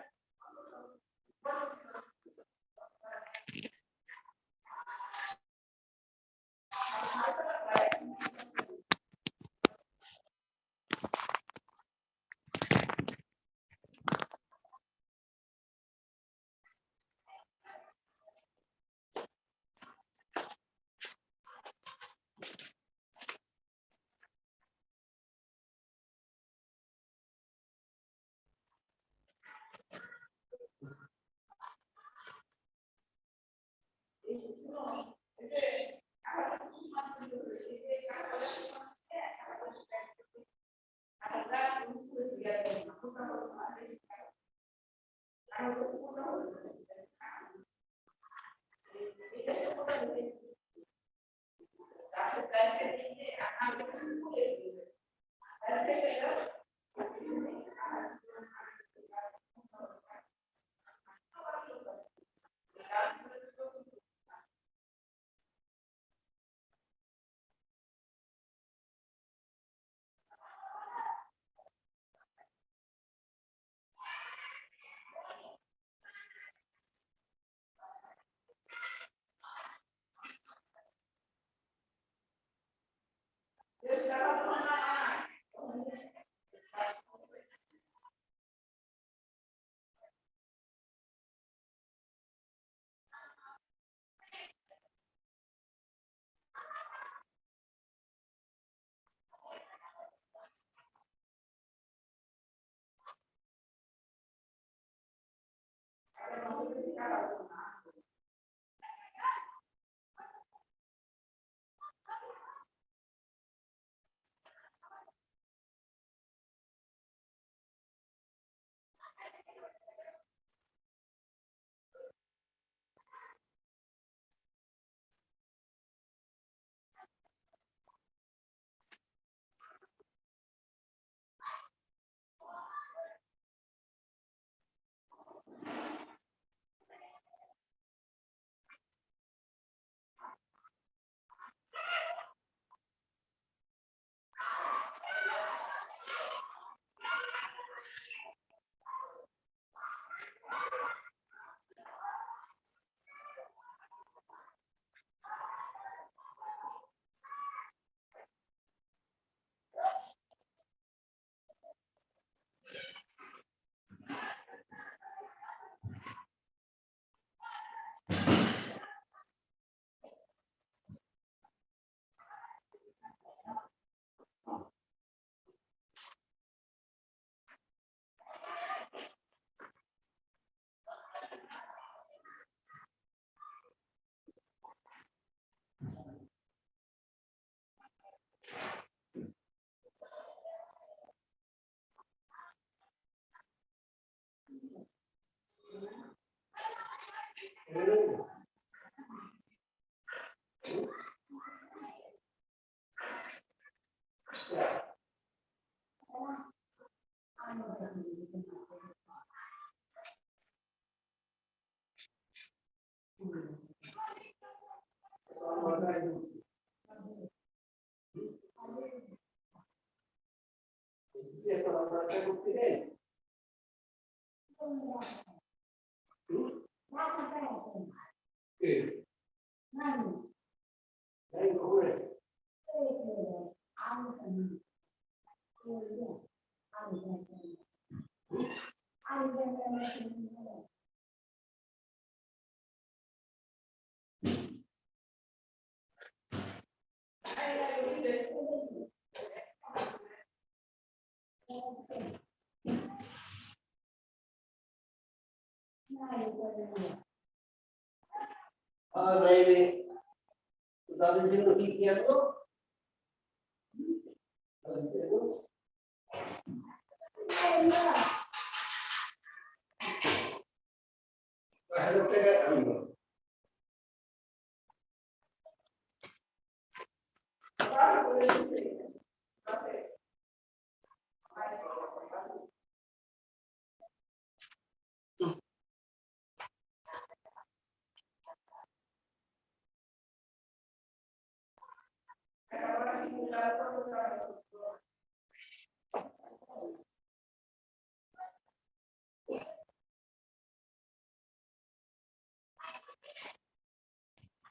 তাদের জন্য কি কি আনলো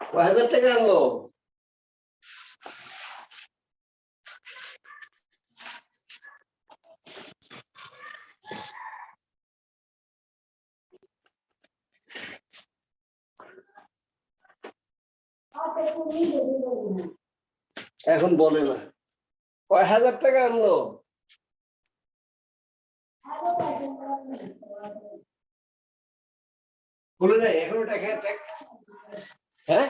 কয় হাজার টাকা আনলো এখন বলে না কয় হাজার টাকা আনলো বলে না 11 টাকা হ্যাঁ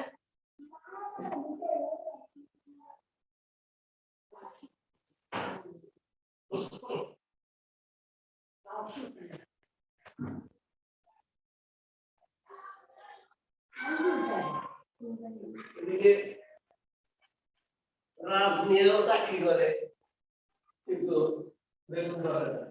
রাজ নিয়েও চাকরি করে কিন্তু বেতন ধরে না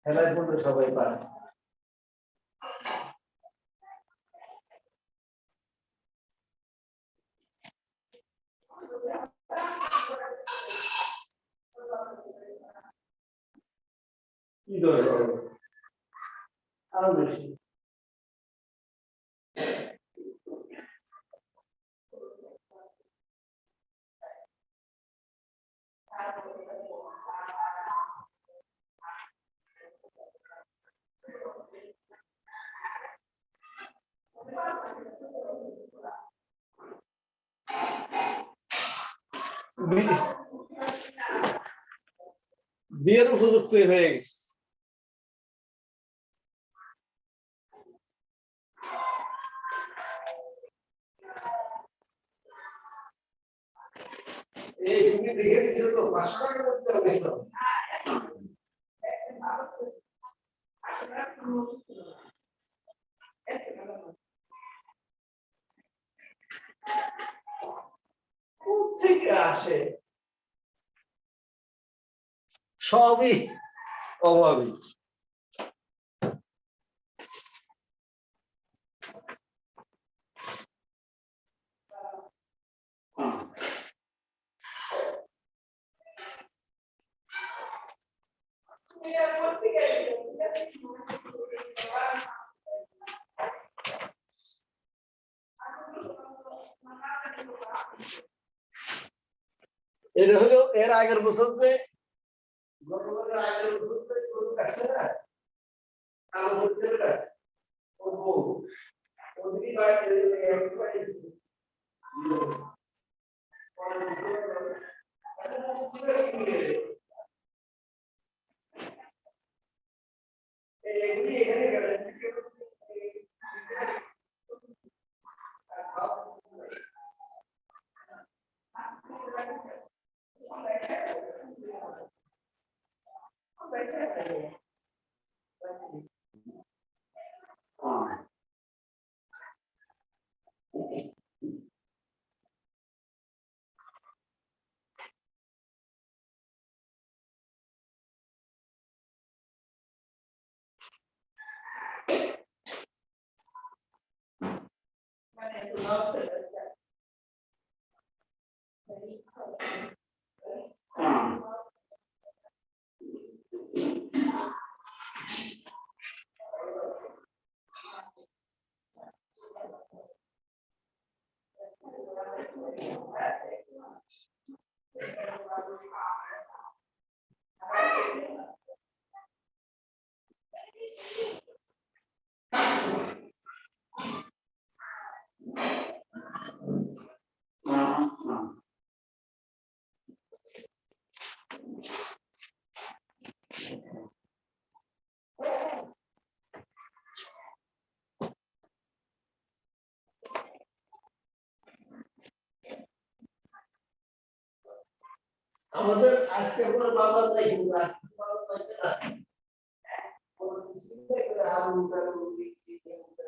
খেলায় পড়লে সবাই পারে কি করে আরো বেশি বিয়ের উপযুক্ত হয়ে গেছে এই তুমি দেখে দিছো তো 500 টাকা করতে হবে তো আসে সবই অভাবী। এটা হলো এর আগের বছর যে গতবারের আগের বছর যে গরু কাটছে না, কালো করতে না, ও বউ, ওদিকে বাইরে আমাদের আজকে কোনো বাজার নাই, কিন্তু আজকে বাজার থাকবে না। কোনো কিছু নেই, করে আলু টালু বিক্রি করতে।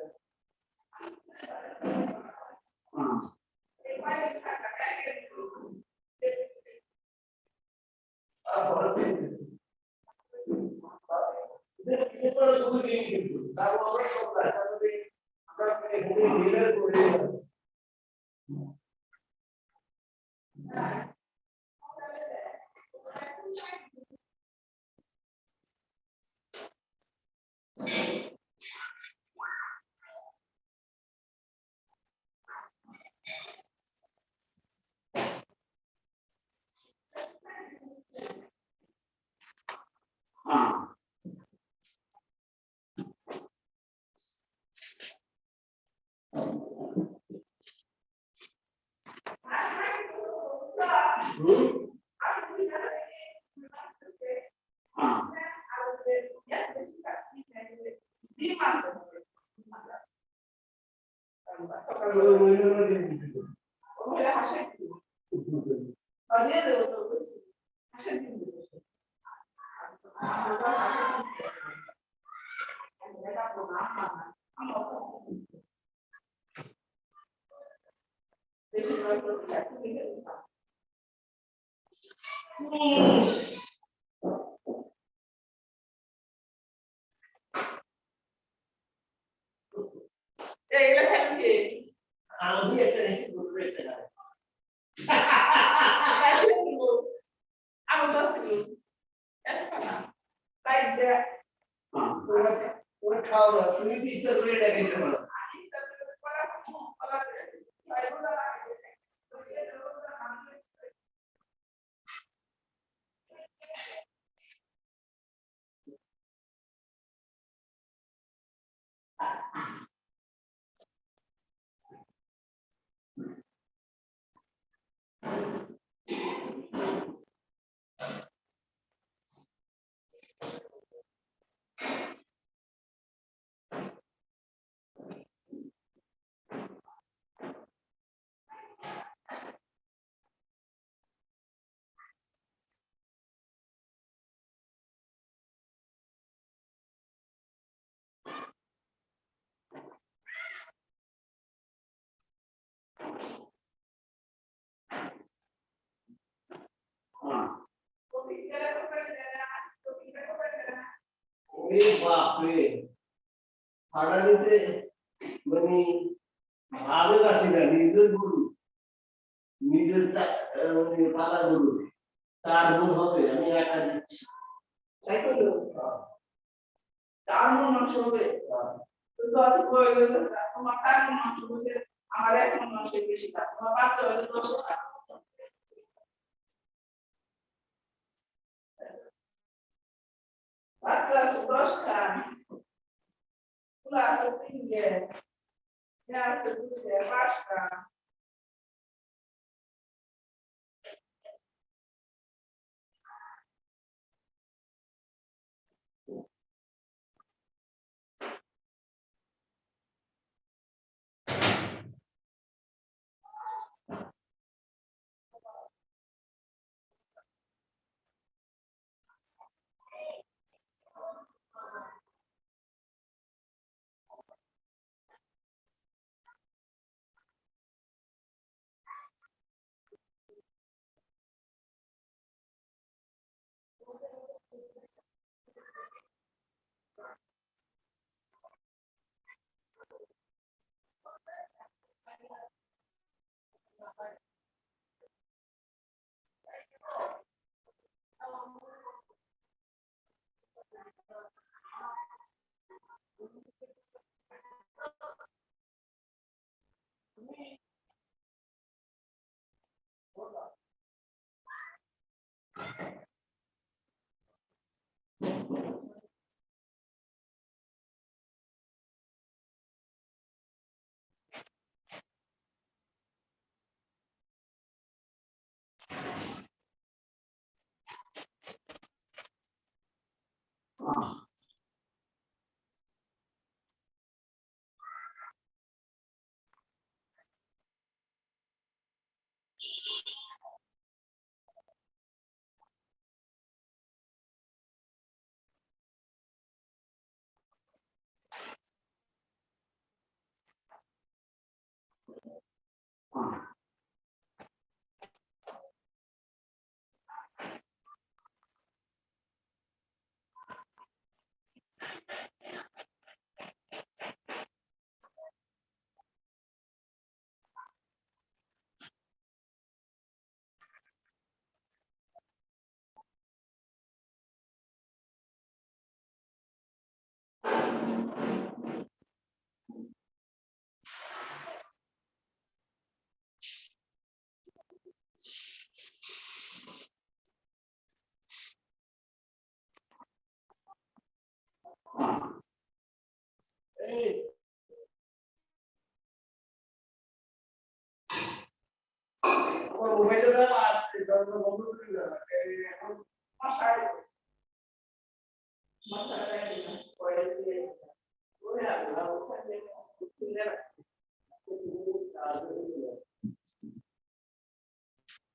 এই বাপরে হাড়ানিতে মানে ভাবে কাছে না নিজের গুরু নিজের মানে পালা গুরু 4 গুণ হবে আমি একা দিচ্ছি তাই তো 4 গুণ মাংস হবে তো যত প্রয়োজন তোমার 4 গুণ মাংস হবে আমার 1 গুণ মাংস বেশি থাকে তোমার বাচ্চা হলে 10 টাকা বাচ্চা 10 টাকা Class of India. Yeah, to do their pasta.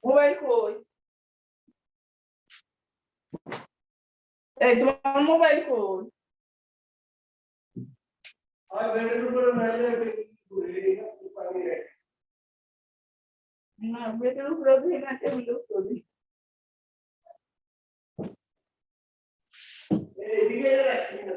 Mobile কই এই তোমার মোবাইল কই আর বেডের উপরে মেলে না বেডের উপরে দিয়ে না টেবিল উপরে এই দিকে রাখছি না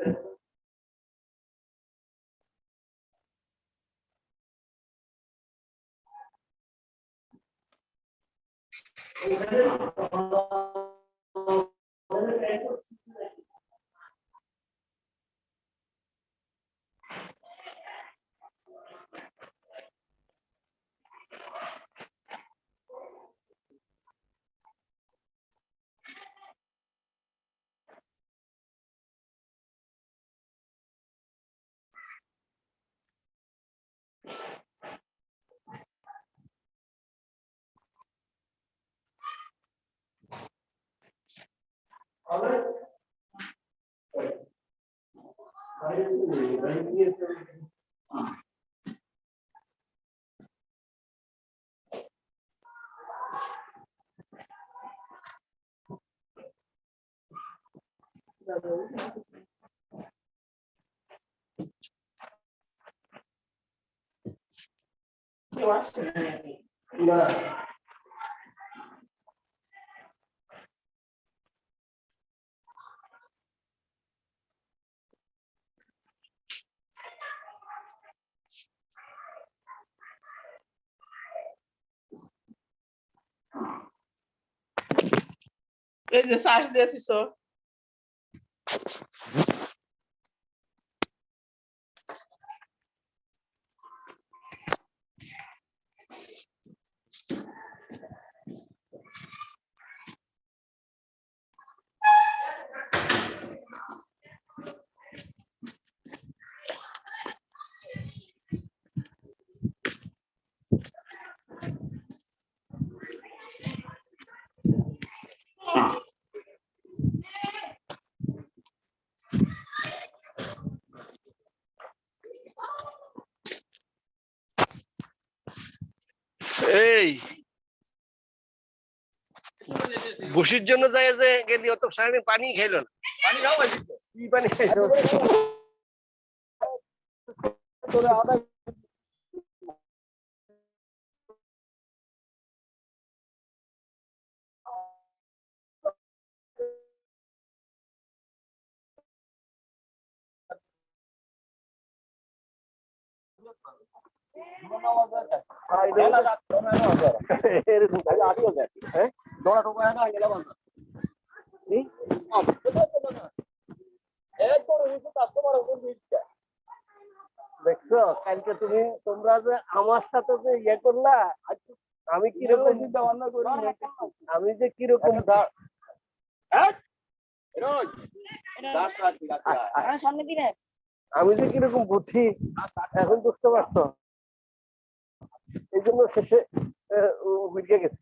No. এই যে সার্চ দিয়েছিস এই বসির জন্য যায় যে গেলি অত সারাদিন পানি খাইলো না পানি খাও কি পানি খাইলো দেখছো কালকে তোমরা যে আমার সাথে যে ইয়ে করলা আমি কিরকম চিন্তা ভাবনা করি আমি যে কিরকম আমি যে কিরকম বুঝি এখন বুঝতে পারছো এই জন্য শেষে বুঝে গেছে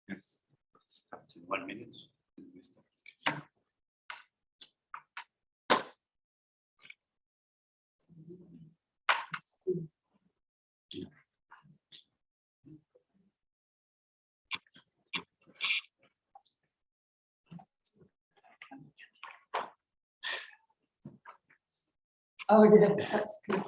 Yes, start in 1 minute. Oh, yeah, that's good.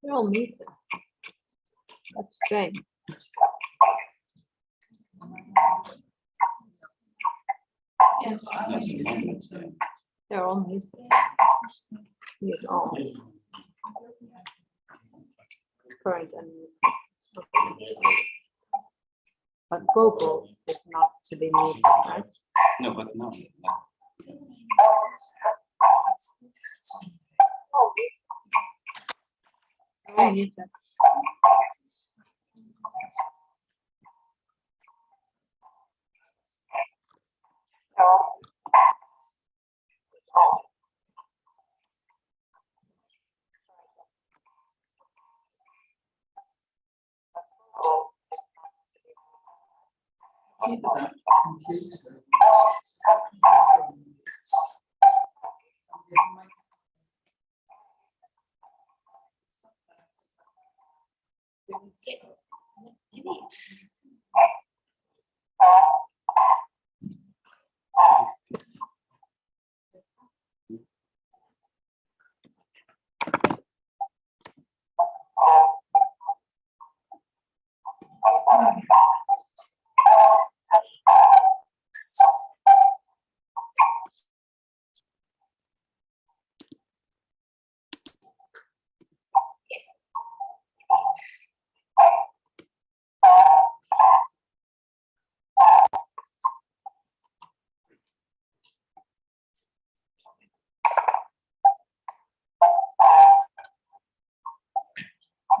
They're all muted. That's strange. Yeah. They're all muted. Mute all. Current and but vocal is not to be muted, right? No, but no. Oh, muted. See the computer.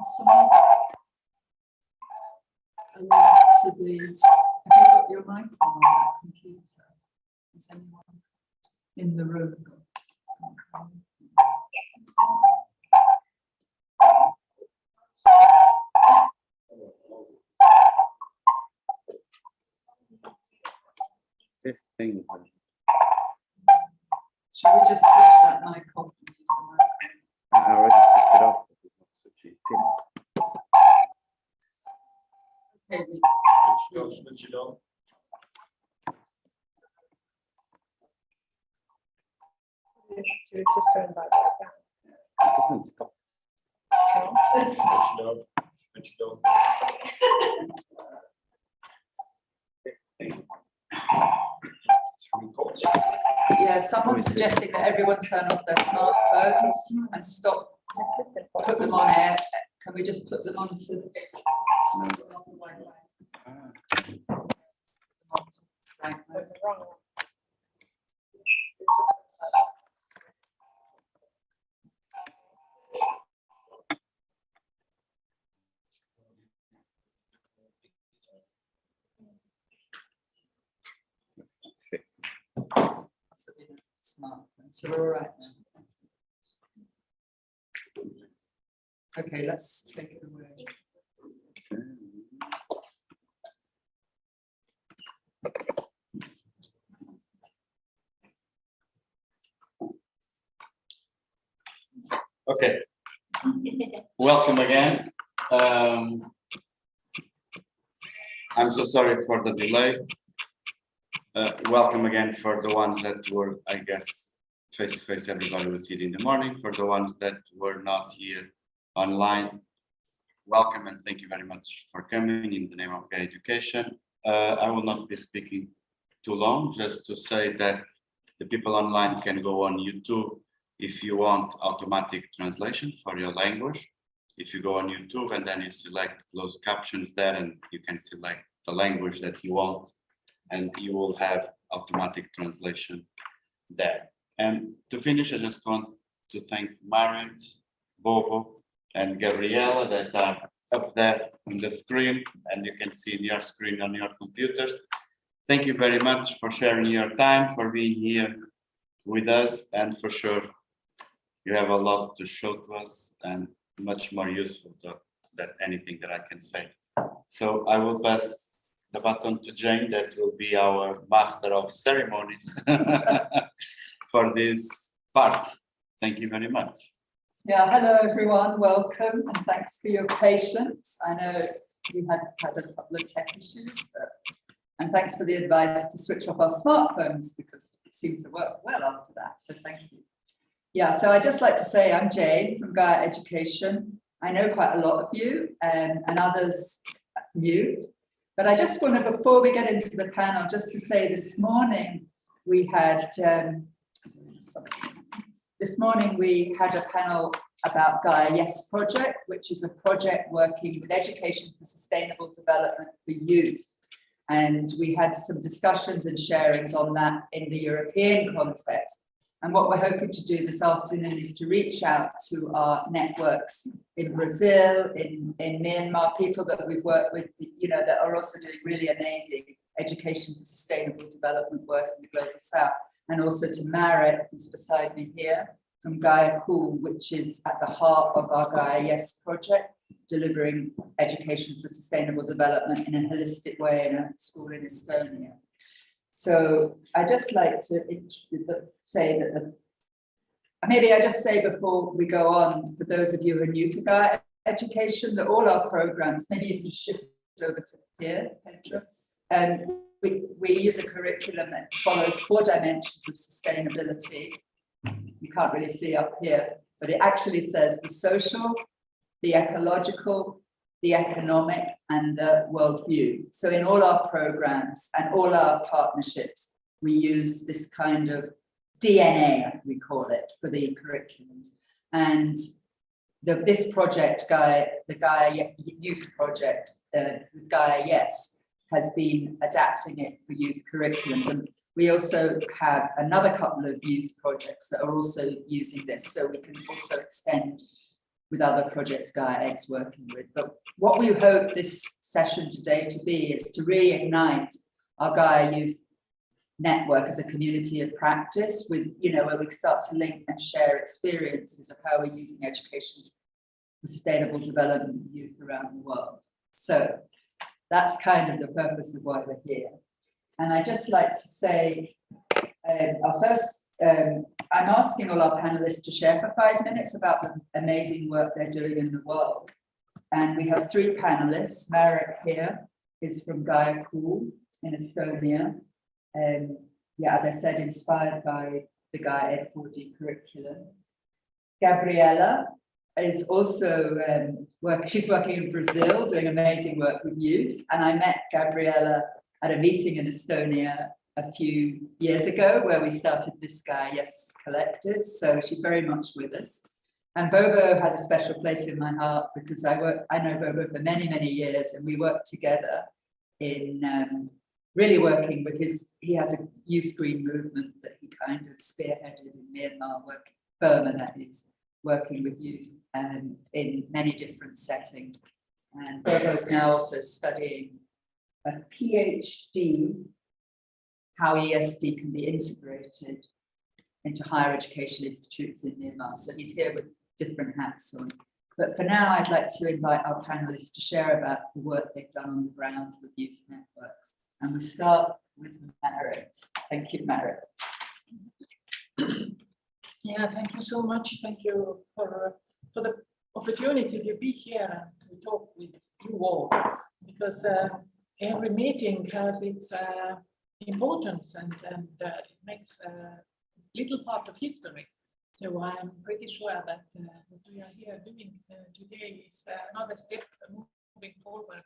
Someone allowed to be, have you got your mic on that computer? Is anyone in the room got some? This thing. Should we just switch that mic off and use the mic? I already took it off. Okay, Switch it on. You just turn back like that. It doesn't stop. Switch it on. Switch it on. This thing. yeah, someone's suggesting that everyone turn off their smartphones and stop, put them on air. Can we just put them onto? It's fixed. Smartphone, so we're all right now. Okay, let's take it away. Okay. Welcome again. I'm so sorry for the delay. Welcome again for the ones that were, I guess, face to face. Everybody was here in the morning. For the ones that were not here online, welcome and thank you very much for coming in the name of Gaia Education. I will not be speaking too long, just to say that the people online can go on YouTube if you want automatic translation for your language. If you go on YouTube and then you select closed captions there, and you can select the language that you want, and you will have automatic translation there. And to finish, I just want to thank Marit, Bobo, and Gabriela that are up there on the screen, and you can see in your screen on your computers. Thank you very much for sharing your time, for being here with us, and for sure you have a lot to show to us and much more useful than anything that I can say. So I will pass the baton to Jane, that will be our master of ceremonies for this part. Thank you very much. Yeah, hello everyone, welcome, and thanks for your patience. I know we had a couple of tech issues, and thanks for the advice to switch off our smartphones, because it seemed to work well after that, so thank you. Yeah, so I'd just like to say I'm Jane from Gaia Education. I know quite a lot of you, and others new, but I just want to, before we get into the panel, just to say this morning we had a panel about Gaia YES project, which is a project working with education for sustainable development for youth. And we had some discussions and sharings on that in the European context. And what we're hoping to do this afternoon is to reach out to our networks in Brazil, in Myanmar, people that we've worked with, you know, that are also doing really amazing education for sustainable development work in the Global South. And also to Marit, who's beside me here, from Gaia Cool, which is at the heart of our Gaia YES project, delivering education for sustainable development in a holistic way in a school in Estonia. So I just like to say that, maybe I just say before we go on, for those of you who are new to Gaia Education, that all our programs, maybe you can shift over to here, Petra, we use a curriculum that follows 4 dimensions of sustainability. You can't really see up here, but it actually says the social, the ecological, the economic, and the worldview. So in all our programs and all our partnerships, we use this kind of DNA, we call it, for the curriculums. And this project, the Gaia Youth Project, with Gaia YES, has been adapting it for youth curriculums. And we also have another couple of youth projects that are also using this, so we can also extend with other projects Gaia X working with. But what we hope this session today to be is to reignite our Gaia Youth Network as a community of practice with, you know, where we start to link and share experiences of how we're using education for sustainable development of youth around the world. So that's kind of the purpose of why we're here. And I just like to say, I'm asking all our panelists to share for 5 minutes about the amazing work they're doing in the world. And we have 3 panelists. Marit here is from Gaia Cool in Estonia. Yeah, as I said, inspired by the Gaia Ed 4D curriculum. Gabriela is also, she's working in Brazil, doing amazing work with youth. And I met Gabriela at a meeting in Estonia a few years ago, where we started this Gaia YES collective. So she's very much with us. And Bobo has a special place in my heart, because I know Bobo for many, many years, and we work together in really working with he has a youth green movement that he kind of spearheaded in Myanmar, Burma that is, working with youth in many different settings. And Bobo is now also studying a PhD, how ESD can be integrated into higher education institutes in Myanmar. So he's here with different hats on. But for now, I'd like to invite our panelists to share about the work they've done on the ground with youth networks. And we'll start with Marit. Thank you, Marit. Yeah, thank you so much. Thank you for the opportunity to be here and to talk with you all, because every meeting has its importance, and it makes a little part of history. So I'm pretty sure that what we are here doing today is another step moving forward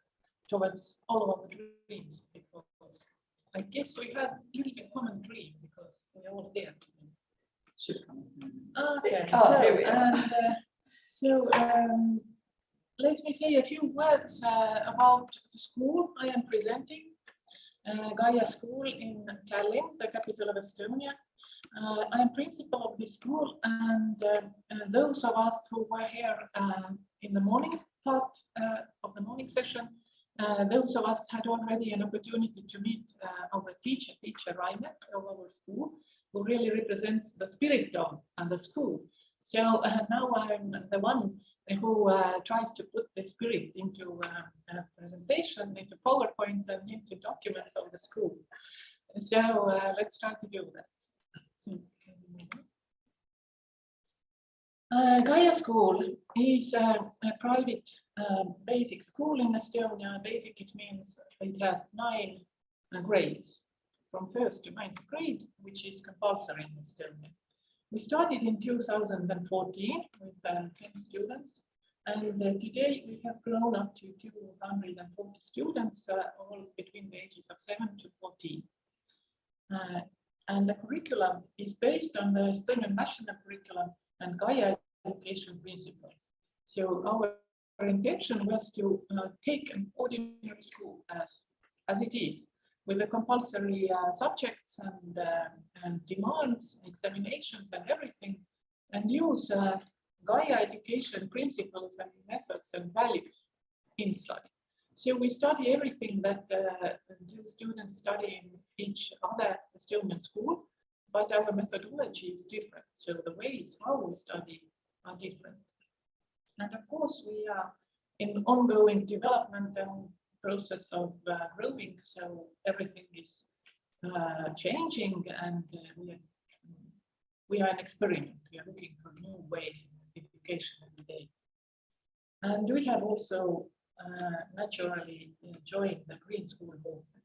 towards all of our dreams, because I guess we have a little bit common dream, because we're all there. Okay, Oh, here we are. Let me say a few words about the school I am presenting. Gaia School in Tallinn, the capital of Estonia. I am principal of this school, and those of us who were here in the morning part of the morning session, those of us had already an opportunity to meet our teacher Rainer of our school, who really represents the spirit of the school. So now I'm the one who tries to put the spirit into a presentation, into PowerPoint, and into documents of the school. So let's try to do that. So, Gaia School is a private basic school in Estonia. Basic, it means it has 9 grades, from 1st to 9th grade, which is compulsory in Estonia. We started in 2014 with 10 students, and today we have grown up to 240 students, all between the ages of 7 to 14. And the curriculum is based on the Estonian national curriculum and Gaia education principles. So our intention was to take an ordinary school as it is, with the compulsory subjects and demands, examinations and everything, and use Gaia education principles and methods and values inside. So we study everything that students study in each other Estonian school, but our methodology is different. So the ways how we study are different. And of course, we are in ongoing development and process of growing, so everything is changing, and we are an experiment. We are looking for new ways of education every day. And we have also naturally joined the Green School movement.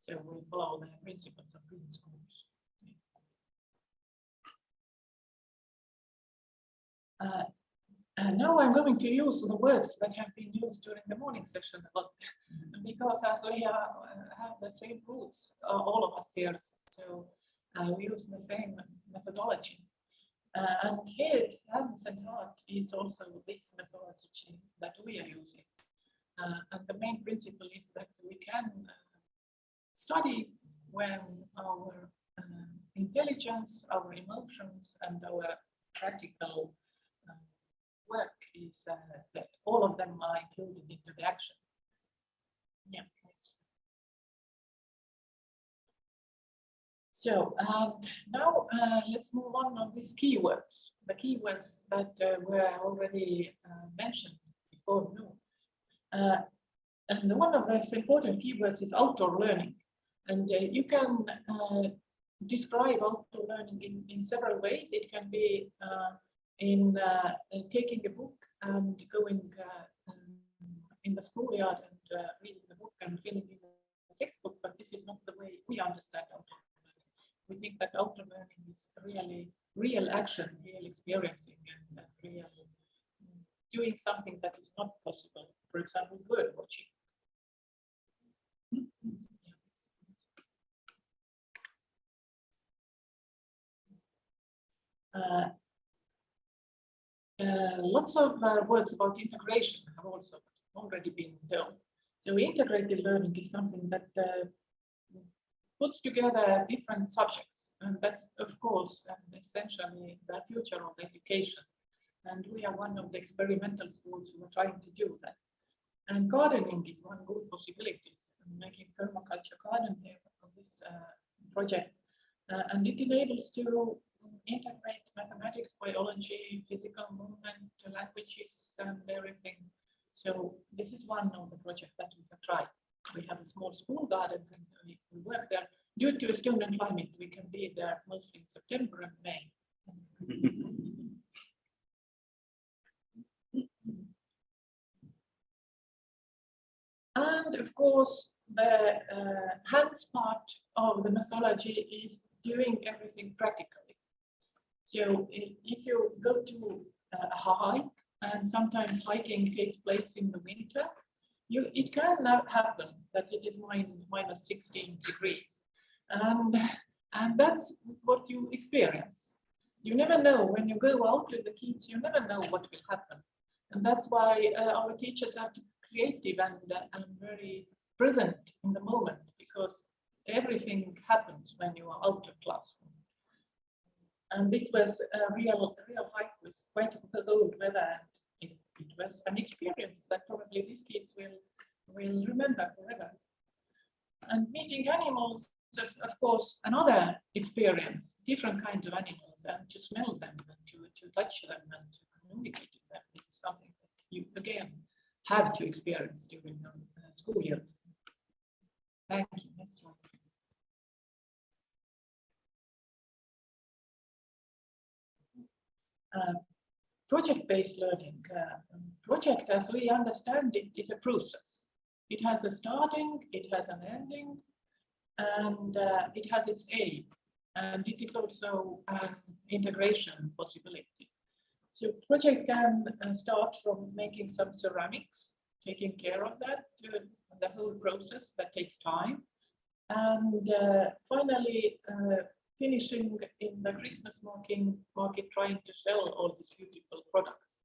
So we follow the principles of green schools. And now I'm going to use the words that have been used during the morning session a lot, because as we have the same roots, all of us here, so we use the same methodology. And head, hands and heart is also this methodology that we are using. And the main principle is that we can study when our intelligence, our emotions, and our practical work is that all of them are included into the action. Yeah. So now let's move on these keywords. The keywords that were already mentioned before noon. And one of those important keywords is outdoor learning. And you can describe outdoor learning in several ways. It can be in taking a book and going in the schoolyard and reading the book and filling in the textbook, but this is not the way we understand outdoor learning. We think that outdoor learning is really real action, real experiencing, and real doing something that is not possible. For example, bird watching. Lots of words about integration have also already been done. So integrated learning is something that puts together different subjects, and that's of course essentially the future of education. And we are one of the experimental schools who are trying to do that. And gardening is one good possibility. I'm making permaculture garden here on this project, and it enables to integrate mathematics, biology, physical movement, languages, and everything. So this is one of the projects that we have tried. We have a small school garden, and we work there. Due to Estonian climate, we can be there mostly in September and May. And of course, the hands part of the methodology is doing everything practically. So if you go to a hike, and sometimes hiking takes place in the winter, it can happen that it is minus 16 degrees. And that's what you experience. you never know when you go out with the kids, you never know what will happen. And that's why our teachers have to be creative and very present in the moment, because everything happens when you are out of classroom. And this was a real hike with quite cold weather. It was an experience that probably these kids will remember forever. And meeting animals is, of course, another experience, different kinds of animals, and to smell them, and to touch them, and to communicate with them. This is something that you, again, have to experience during your school years. Thank you. Next slide. Project-based learning. Project, as we understand it, is a process. It has a starting, it has an ending, and it has its aim. And it is also an integration possibility. So project can start from making some ceramics, taking care of that, the whole process that takes time. And finally, finishing in the Christmas market trying to sell all these beautiful products.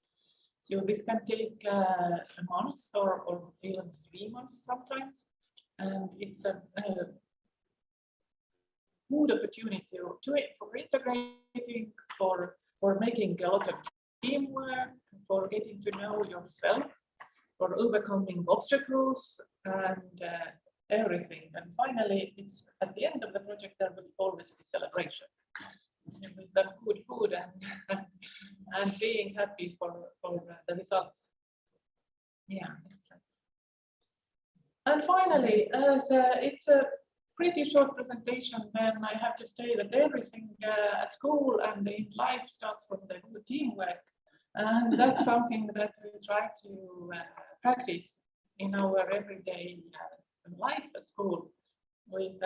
So this can take a month or even 3 months sometimes. And it's a good opportunity for integrating, for making a lot of teamwork, for getting to know yourself, for overcoming obstacles and everything. And finally, it's at the end of the project, there will always be celebration with the good food and being happy for the results. Yeah, that's right. And finally, it's a pretty short presentation, then I have to say that everything at school and in life starts from the good teamwork. And that's something that we try to practice in our everyday life at school, with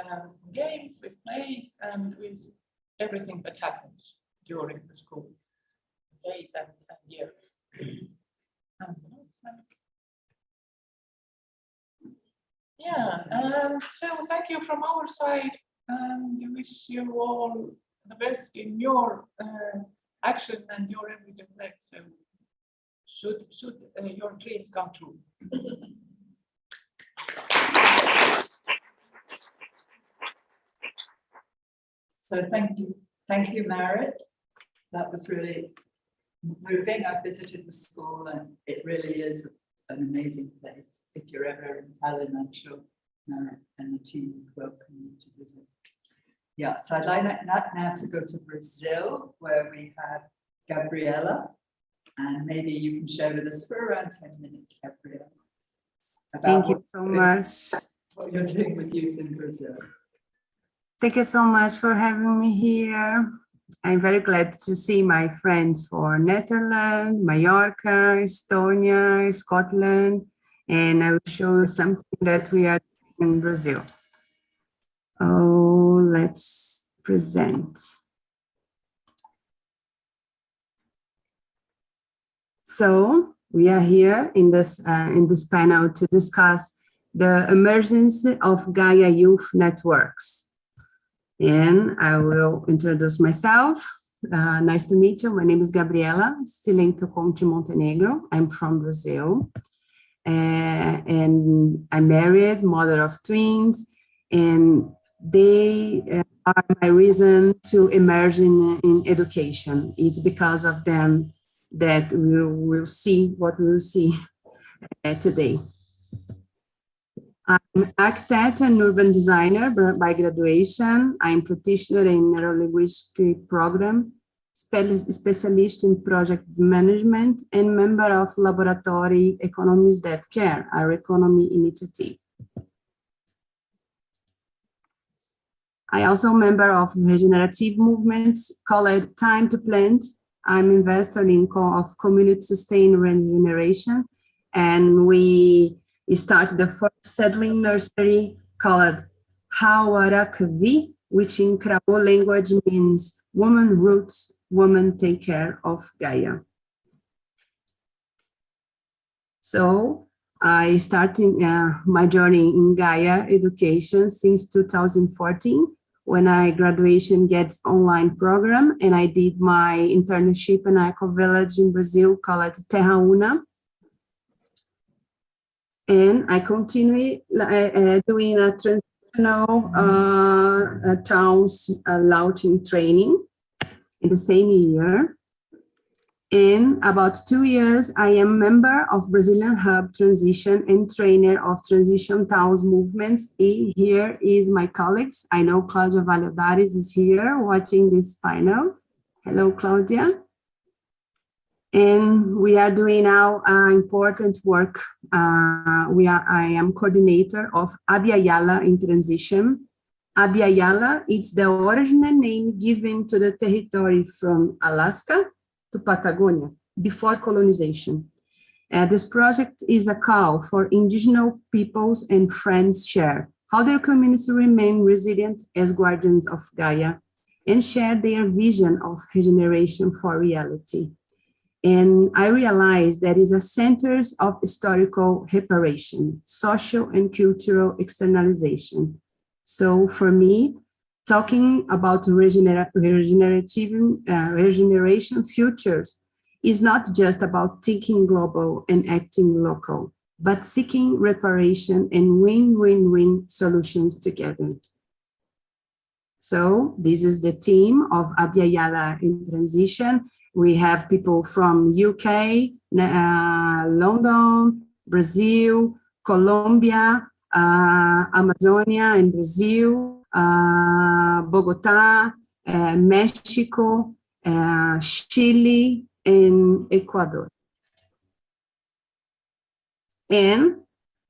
games, with plays, and with everything that happens during the school days and years. Yeah, so thank you from our side, and we wish you all the best in your action and your everyday life. So should your dreams come true. So thank you, Marit. That was really moving. I visited the school, and it really is an amazing place. If you're ever in Tallinn, I'm sure Marit and the team would welcome you to visit. Yeah, so I'd like now to go to Brazil, where we have Gabriela, and maybe you can share with us for around 10 minutes, Gabriela. Thank you so much. What you're doing with youth in Brazil. Thank you so much for having me here. I'm very glad to see my friends for Netherlands, Mallorca, Estonia, Scotland, and I will show you something that we are doing in Brazil. Oh, let's present. So we are here in this panel to discuss the emergence of Gaia Youth Networks. And I will introduce myself. Nice to meet you. My name is Gabriela Silento Conte Montenegro. I'm from Brazil. And I'm married, mother of twins, and they are my reason to emerge in education. It's because of them that we will see what we will see today. I'm an architect and urban designer by graduation. I'm practitioner in neurolinguistic program, specialist in project management, and member of laboratory Economies That Care, our economy initiative. I also a member of regenerative movements called Time to Plant. I'm investor in of community sustained regeneration, and we started the first settling nursery called Hauarakavi, which in Krao language means woman roots, woman take care of Gaia. So I started my journey in Gaia education since 2014 when I graduation gets online program, and I did my internship in eco village in Brazil called Terra Una. And I continue doing a transitional towns launching training in the same year. In about 2 years, I am member of Brazilian Hub Transition and trainer of Transition Towns Movement. Here is my colleagues. I know Claudia Valadares is here watching this panel. Hello, Claudia. And we are doing now important work. I am coordinator of Abya in Transition. Abya, it's the original name given to the territory from Alaska to Patagonia before colonization. This project is a call for indigenous peoples and friends share how their communities remain resilient as guardians of Gaia and share their vision of regeneration for reality. And I realized that is a centers of historical reparation, social and cultural externalization. So for me, talking about regeneration futures is not just about thinking global and acting local, but seeking reparation and win-win-win solutions together. So this is the team of Abya in Transition. We have people from UK, London, Brazil, Colombia, Amazonia in Brazil, Bogotá, Mexico, Chile, and Ecuador. And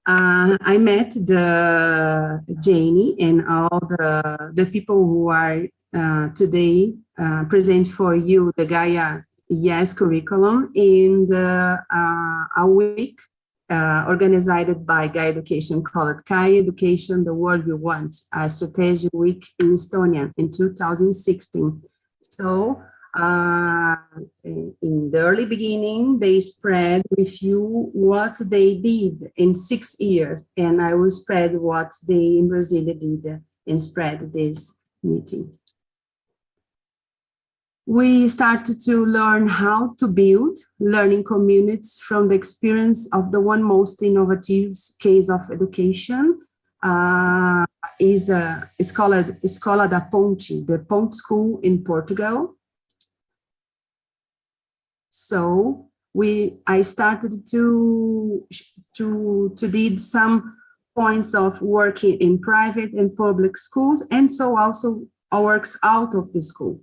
I met the Janie and all the people who are today present for you the Gaia YES curriculum in a week organized by Gaia Education called Gaia Education, the World You Want, a strategy week in Estonia in 2016. So in the early beginning, they spread with you what they did in 6 years, and I will spread what they in Brazil did and spread this meeting. We started to learn how to build learning communities from the experience of the one most innovative case of education. Is called Escola da Ponte, the Ponte School in Portugal. So I started to did some points of working in private and public schools, and so also works out of the school.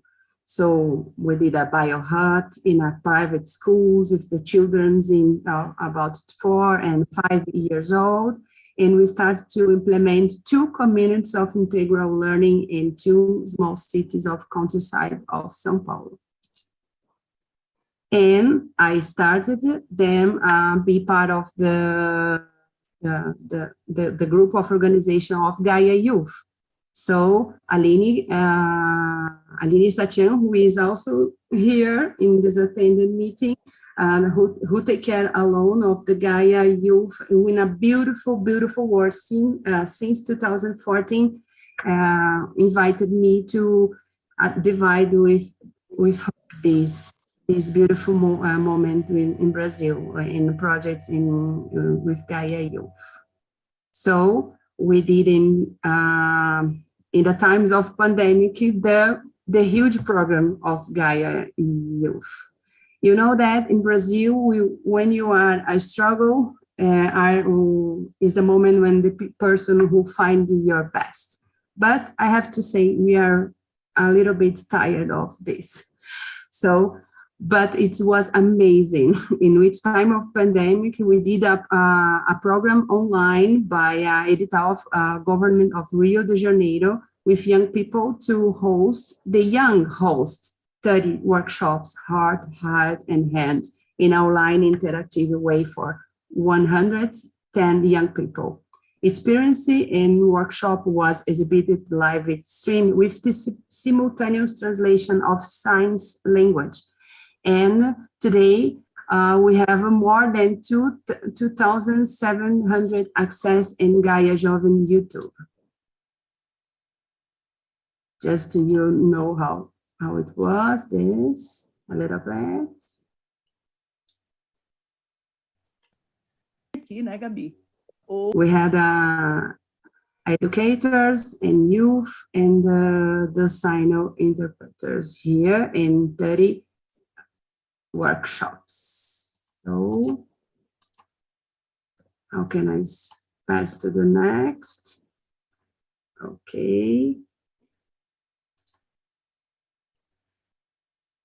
So we did a bio hut in a private schools with the children in about 4 and 5 years old. And we started to implement 2 communities of integral learning in 2 small cities of countryside of São Paulo. And I started them be part of the group of organization of Gaia Youth. So Aline Sachan, who is also here in this attended meeting, who take care alone of the Gaia Youth in a beautiful, beautiful work scene since 2014, invited me to divide with her this beautiful moment in Brazil in projects with Gaia Youth. So we did in the times of pandemic, the huge program of Gaia Youth. You know that in Brazil, when you are a struggle, is the moment when the person who find your best. But I have to say, we are a little bit tired of this. So, but it was amazing. In which time of pandemic, we did a program online by edital of government of Rio de Janeiro with young people to host the young host 30 workshops, heart, and hand in online interactive way for 110 young people. Experience in workshop was exhibited live stream with the simultaneous translation of signs language. And today we have more than 2,700 access in Gaia Jovem YouTube. just to you know how it was, this, a little bit. We had educators and youth and the Sino interpreters here in 30 workshops. So how can I pass to the next? Okay.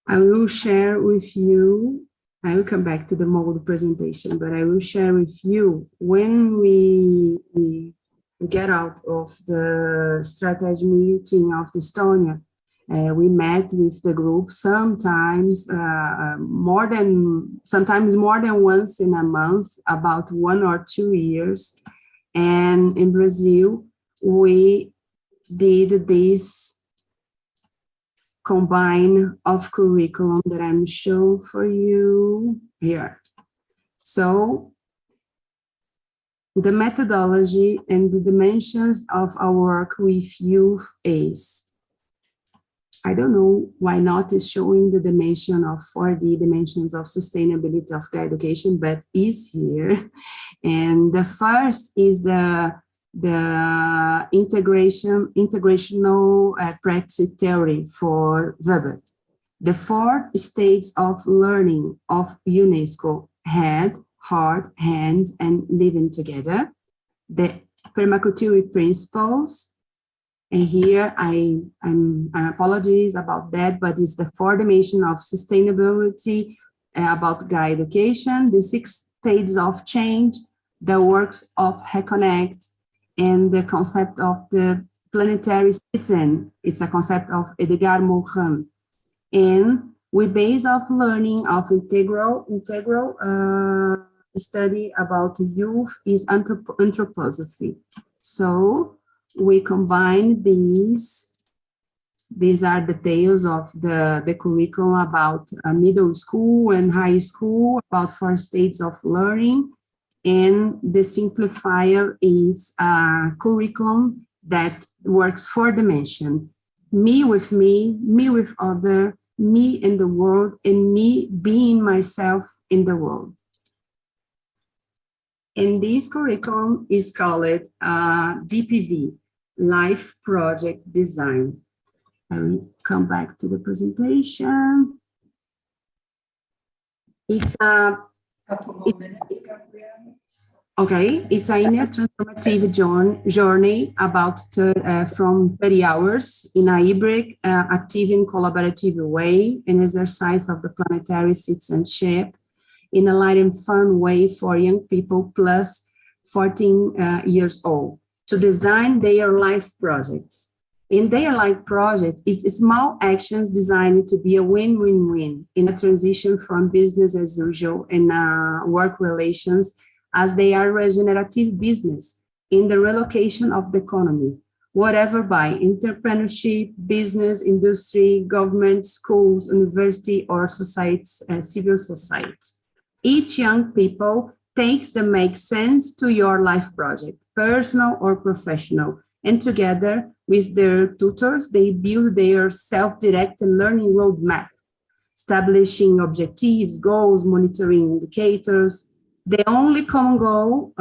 I will share with you, I will come back to the mode presentation, but I will share with you when we get out of the strategy meeting of Estonia, we met with the group sometimes more than once in a month, about 1 or 2 years. And in Brazil, we did this combine of curriculum that I'm showing for you here. So the methodology and the dimensions of our work with youth is, I don't know why not is showing the dimension of 4D dimensions of sustainability of Gaia education, but is here. And the first is the integrational practice theory for Weber. The 4 states of learning of UNESCO: head, heart, hands, and living together. The permaculture principles. And here I'm apologies about that, but it's the 4 dimensions of sustainability about Gaia education, the 6 stages of change, the works of Reconnect, and the concept of the planetary citizen. It's a concept of Edgar Morin. And we base off learning of integral study about youth is anthroposophy. So we combine these are the tales of the curriculum about middle school and high school, about 4 states of learning. And the simplifier is a curriculum that works 4 dimensions. Me with other, me in the world, and me being myself in the world. And this curriculum is called DPV, Life Project Design. I will come back to the presentation. It's a it's an inner transformative journey about from 30 hours in a hybrid, active and collaborative way, an exercise of the planetary citizenship in a light and fun way for young people plus 14 years old to design their life projects. In their life project, it's small actions designed to be a win-win-win in a transition from business as usual and work relations as they are regenerative business in the relocation of the economy, whatever by entrepreneurship, business, industry, government, schools, university, or society, civil society. Each young people takes that makes sense to your life project, personal or professional, and together with their tutors, they build their self-directed learning roadmap, establishing objectives, goals, monitoring indicators. The only common goal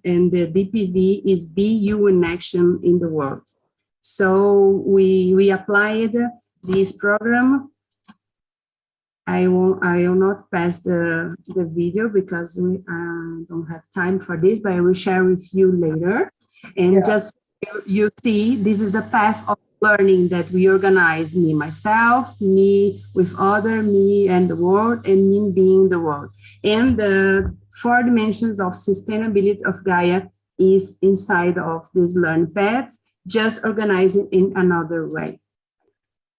in the DPV is be you in action in the world. So we applied this program. I will not pass the video because we don't have time for this, but I will share with you later. And just you see, this is the path of learning that we organize, me, myself, me with other, me and the world, and me being the world. And the 4 dimensions of sustainability of Gaia is inside of this learn path, just organizing in another way.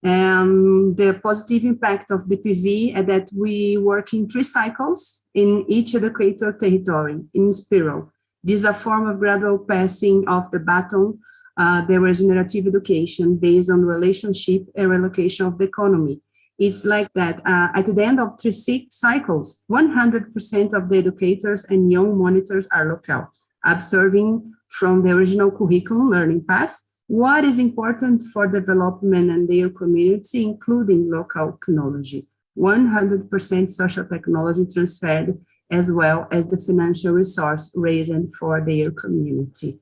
The positive impact of DPV is that we work in 3 cycles in each educator territory in spiral. This is a form of gradual passing of the baton, the regenerative education based on relationship and relocation of the economy. It's like that at the end of 3 cycles, 100% of the educators and young monitors are local, observing from the original curriculum learning path what is important for development and their community, including local technology. 100% social technology transferred, as well as the financial resource raised for their community.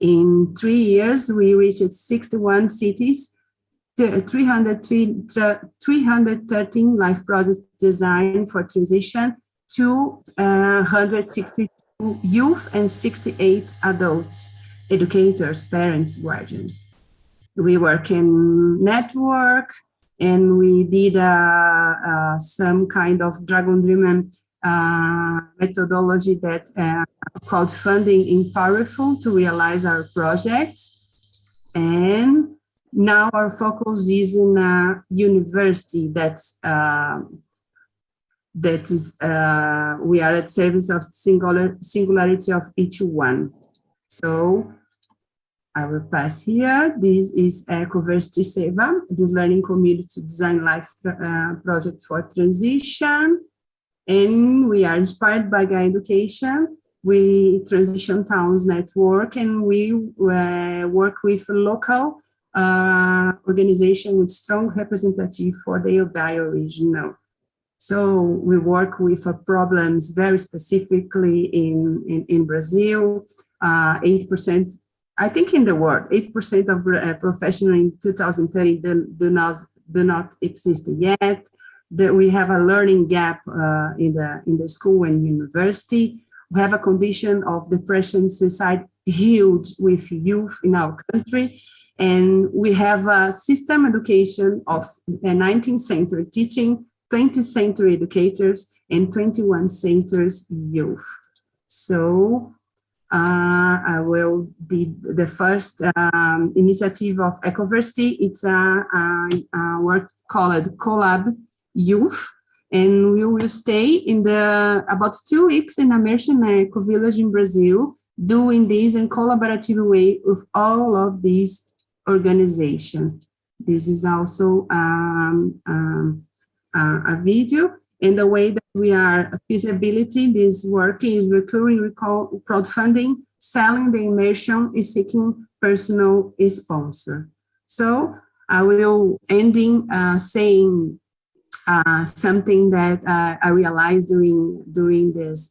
In 3 years, we reached 61 cities, 313 life projects designed for transition, 262 youth and 68 adults, educators, parents, guardians. We work in network, and we did some kind of dragon-driven methodology that crowdfunding in Powerful to realize our projects. And now our focus is in a university that's we are at service of singularity of each one. So I will pass here. This is Ecoversity Seva, this learning community design life project for transition. And we are inspired by Gaia Education. We Transition Towns Network, and we work with local organization with strong representative for the Gaia regional. So we work with problems very specifically in Brazil, 8%, I think in the world, 8% of professionals in 2030 do not exist yet. That we have a learning gap in the school and university. We have a condition of depression, suicide huge with youth in our country. And we have a system education of 19th century teaching, 20th century educators, and 21st century youth. So I will do the first initiative of Ecoversity. It's a work called Collab Youth, and we will stay in about 2 weeks in a mission eco village in Brazil, doing this in collaborative way with all of these organizations. This is also a video, and the way that we are feasibility, this work is recurring crowdfunding, selling the immersion, is seeking personal sponsor. So I will ending saying something that I realized during this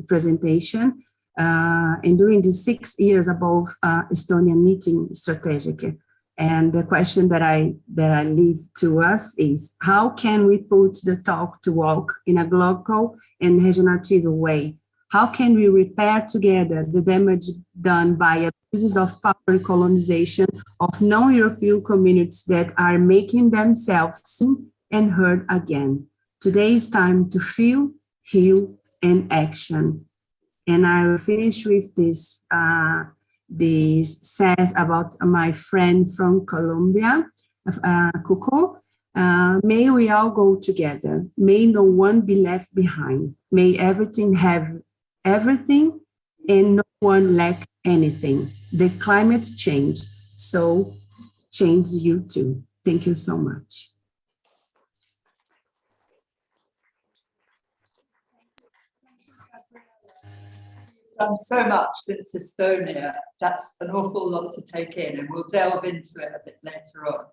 presentation and during the 6 years above Estonia meeting strategic. And the question that I leave to us is, how can we put the talk to walk in a global and regenerative way? How can we repair together the damage done by abuses of power and colonization of non-European communities that are making themselves seen and heard again? Today is time to feel, heal, and action. And I will finish with this. This says about my friend from Colombia, Cuco. May we all go together. May no one be left behind. May everything have everything and no one lack anything. The climate change, so change you too. Thank you so much. Done so much since Estonia. That's an awful lot to take in, and we'll delve into it a bit later on.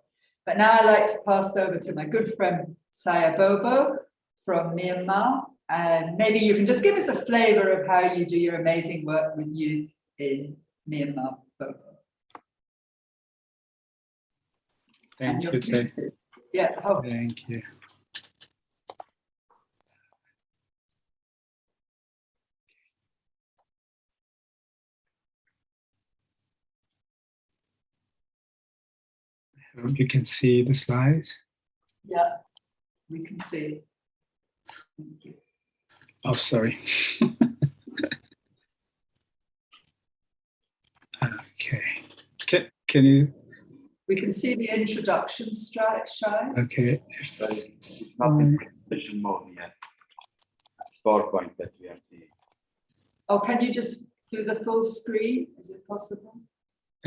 But now I'd like to pass over to my good friend Saya Bobo from Myanmar, and maybe you can just give us a flavor of how you do your amazing work with youth in Myanmar. Bobo. Thank you, Tay. Yeah. Oh. Thank you. I hope you can see the slides. Yeah, we can see. Thank you. Oh, sorry. Okay. Can you? We can see the introduction slide. Okay. But it's not in presentation mode yet. It's PowerPoint that we are seeing. Oh, can you just do the full screen? Is it possible?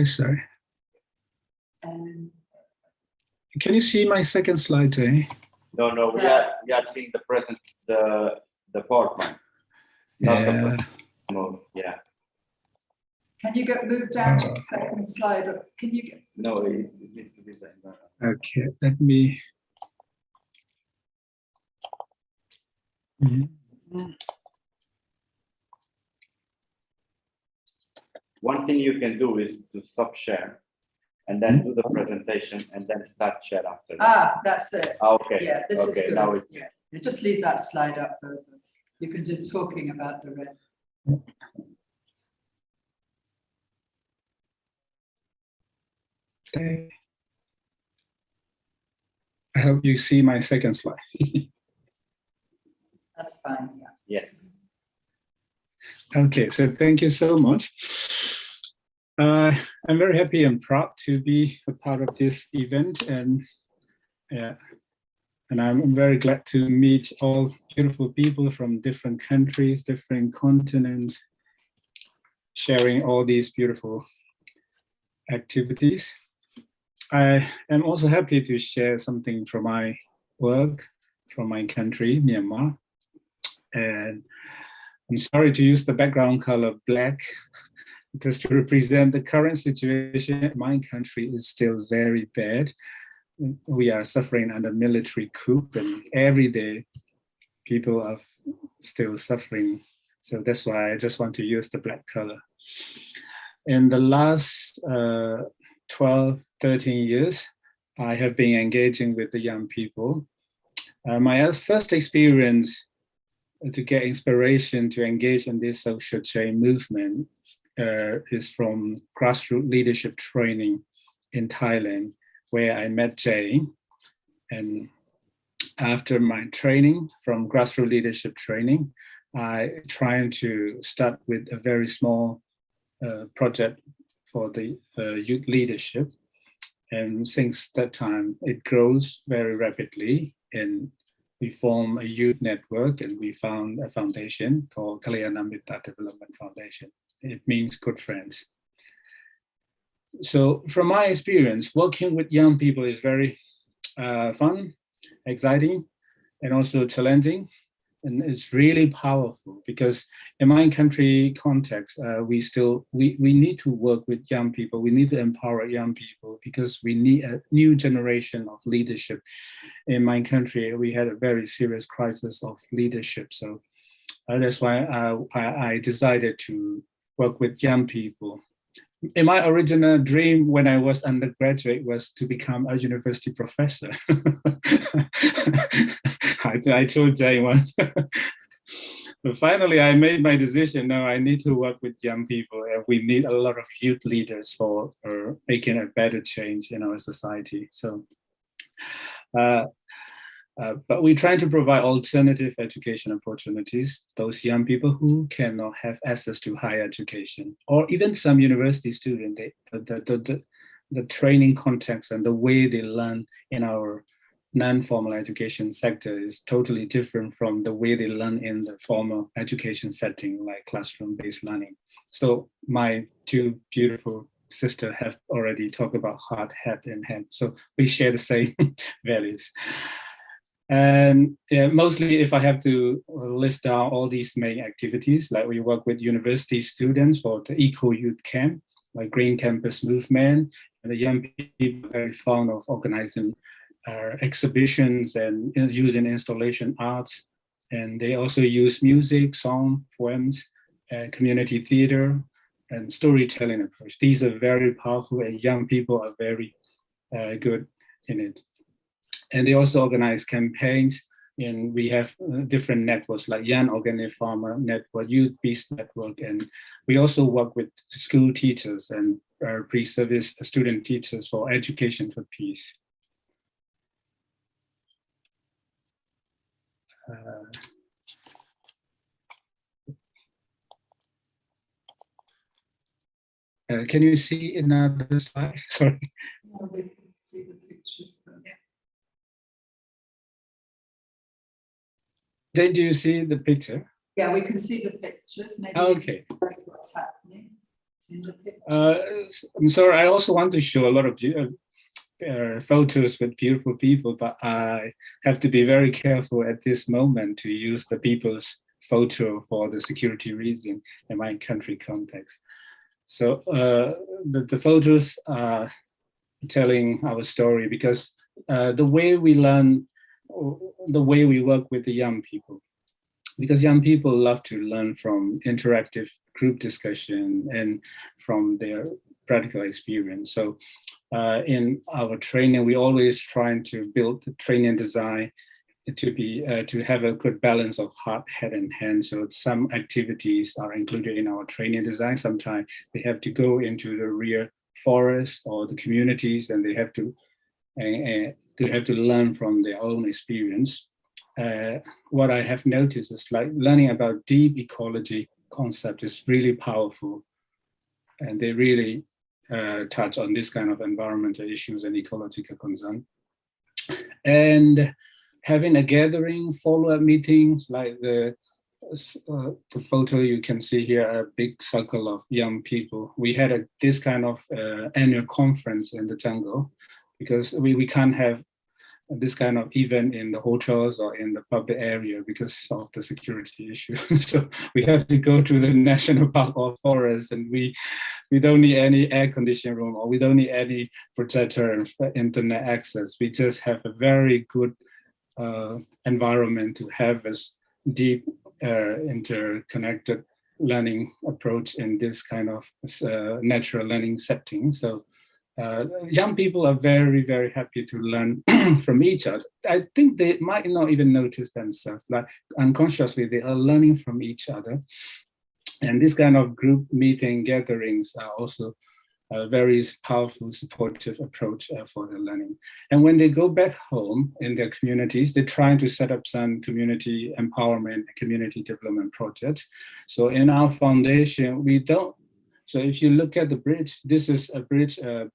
Sorry. Can you see my second slide, Tay? No, we are seeing the PowerPoint. Not the mode. Yeah. Can you move down to the second slide? Or can you get? No, it needs to be like that. Okay, let me. One thing you can do is to stop share and then do the presentation and then start share after that. Ah, that's it. Okay. Yeah, this is good. Now it's Yeah. You just leave that slide up. You can do talking about the rest. Okay. I hope you see my second slide. That's fine. Yeah. Yes. Okay, so thank you so much. I'm very happy and proud to be a part of this event, and yeah, and I'm very glad to meet all beautiful people from different countries, different continents, sharing all these beautiful activities. I am also happy to share something from my work, from my country, Myanmar, and I'm sorry to use the background color black, because to represent the current situation in my country is still very bad. We are suffering under military coup, and every day people are still suffering. So that's why I just want to use the black color. In the last 12, 13 years, I have been engaging with the young people. My first experience to get inspiration to engage in this social change movement is from grassroots leadership training in Thailand, where I met Jane. And after my training from grassroots leadership training, I tried to start with a very small project for the youth leadership. And since that time, it grows very rapidly. And we formed a youth network, and we found a foundation called Kalyanamrita Development Foundation. It means good friends. So from my experience, working with young people is very fun, exciting, and also challenging. And it's really powerful because in my country context, we need to work with young people. We need to empower young people because we need a new generation of leadership. In my country, we had a very serious crisis of leadership. So that's why I decided to work with young people. In my original dream when I was undergraduate was to become a university professor. I told Jay once. But finally, I made my decision. No, I need to work with young people, and we need a lot of youth leaders for making a better change in our society. So, but we try to provide alternative education opportunities, those young people who cannot have access to higher education, or even some university students, the training context and the way they learn in our non-formal education sector is totally different from the way they learn in the formal education setting, like classroom-based learning. So my two beautiful sisters have already talked about heart, head, and hand. So we share the same values. And yeah, mostly if I have to list down all these main activities, like we work with university students for the eco-youth camp, like Green Campus Movement, and the young people are very fond of organizing exhibitions and using installation arts. And they also use music, song, poems, community theater, and storytelling approach. These are very powerful, and young people are very good in it. And they also organize campaigns, and we have different networks like Young Organic Farmer Network, Youth Peace Network, and we also work with school teachers and pre-service student teachers for Education for Peace. Can you see another slide? Sorry. No, we can see the pictures. Yeah. Then do you see the picture? Yeah, we can see the pictures. Maybe okay. That's what's happening in the pictures. I'm sorry, I also want to show a lot of photos with beautiful people, but I have to be very careful at this moment to use the people's photo for the security reason in my country context. So the photos are telling our story because the way we learn, the way we work with the young people, because young people love to learn from interactive group discussion and from their practical experience. So in our training, we always trying to build the training design to be to have a good balance of heart, head, and hand. So some activities are included in our training design. Sometimes they have to go into the real forest or the communities, and they have to learn from their own experience. What I have noticed is like learning about deep ecology concept is really powerful, and they really touch on this kind of environmental issues and ecological concern. And having a gathering, follow-up meetings, like the photo you can see here, a big circle of young people. We had this kind of annual conference in the jungle, because we can't have this kind of event in the hotels or in the public area because of the security issue. So we have to go to the national park or forest, and we don't need any air conditioning room, or we don't need any projector and internet access. We just have a very good environment to have this deep interconnected learning approach in this kind of natural learning setting. So young people are very, very happy to learn from each other. I think they might not even notice themselves, like unconsciously they are learning from each other. And this kind of group meeting gatherings are also a very powerful, supportive approach for the learning. And when they go back home in their communities, they're trying to set up some community empowerment, community development projects. So in our foundation, we don't. So if you look at the bridge, this is a bridge, a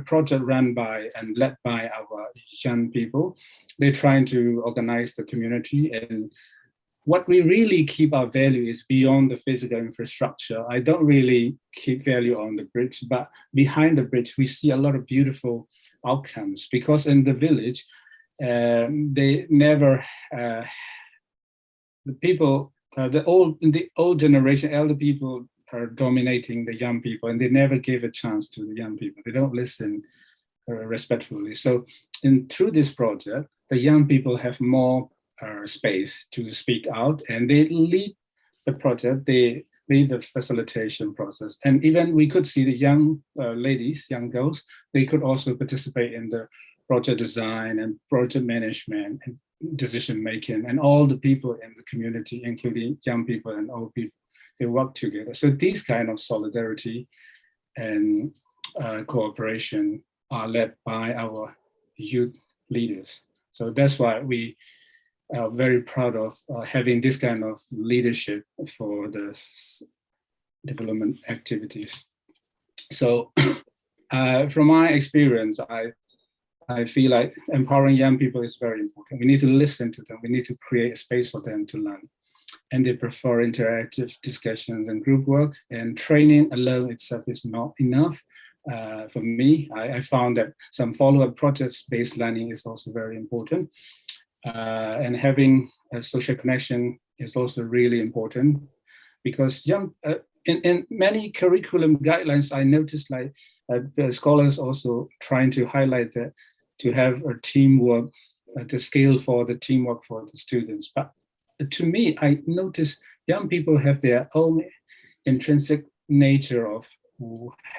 project run by and led by our young people. They're trying to organize the community, and what we really keep our value is beyond the physical infrastructure. I don't really keep value on the bridge, but behind the bridge, we see a lot of beautiful outcomes, because in the village, they never, the people, the old generation, elder people are dominating the young people, and they never give a chance to the young people. They don't listen respectfully. So through this project, the young people have more space to speak out, and they lead the project, they lead the facilitation process. And even we could see the young ladies, young girls, they could also participate in the project design and project management and decision making, and all the people in the community, including young people and old people, they work together. So these kind of solidarity and cooperation are led by our youth leaders. So that's why we are very proud of having this kind of leadership for the development activities. So from my experience, I feel like empowering young people is very important. We need to listen to them. We need to create a space for them to learn. And they prefer interactive discussions and group work, and training alone itself is not enough. For me, I found that some follow-up project-based learning is also very important. And having a social connection is also really important, because in many curriculum guidelines, I noticed like the scholars also trying to highlight that to have a teamwork, the scale for the teamwork for the students. But to me, I notice young people have their own intrinsic nature of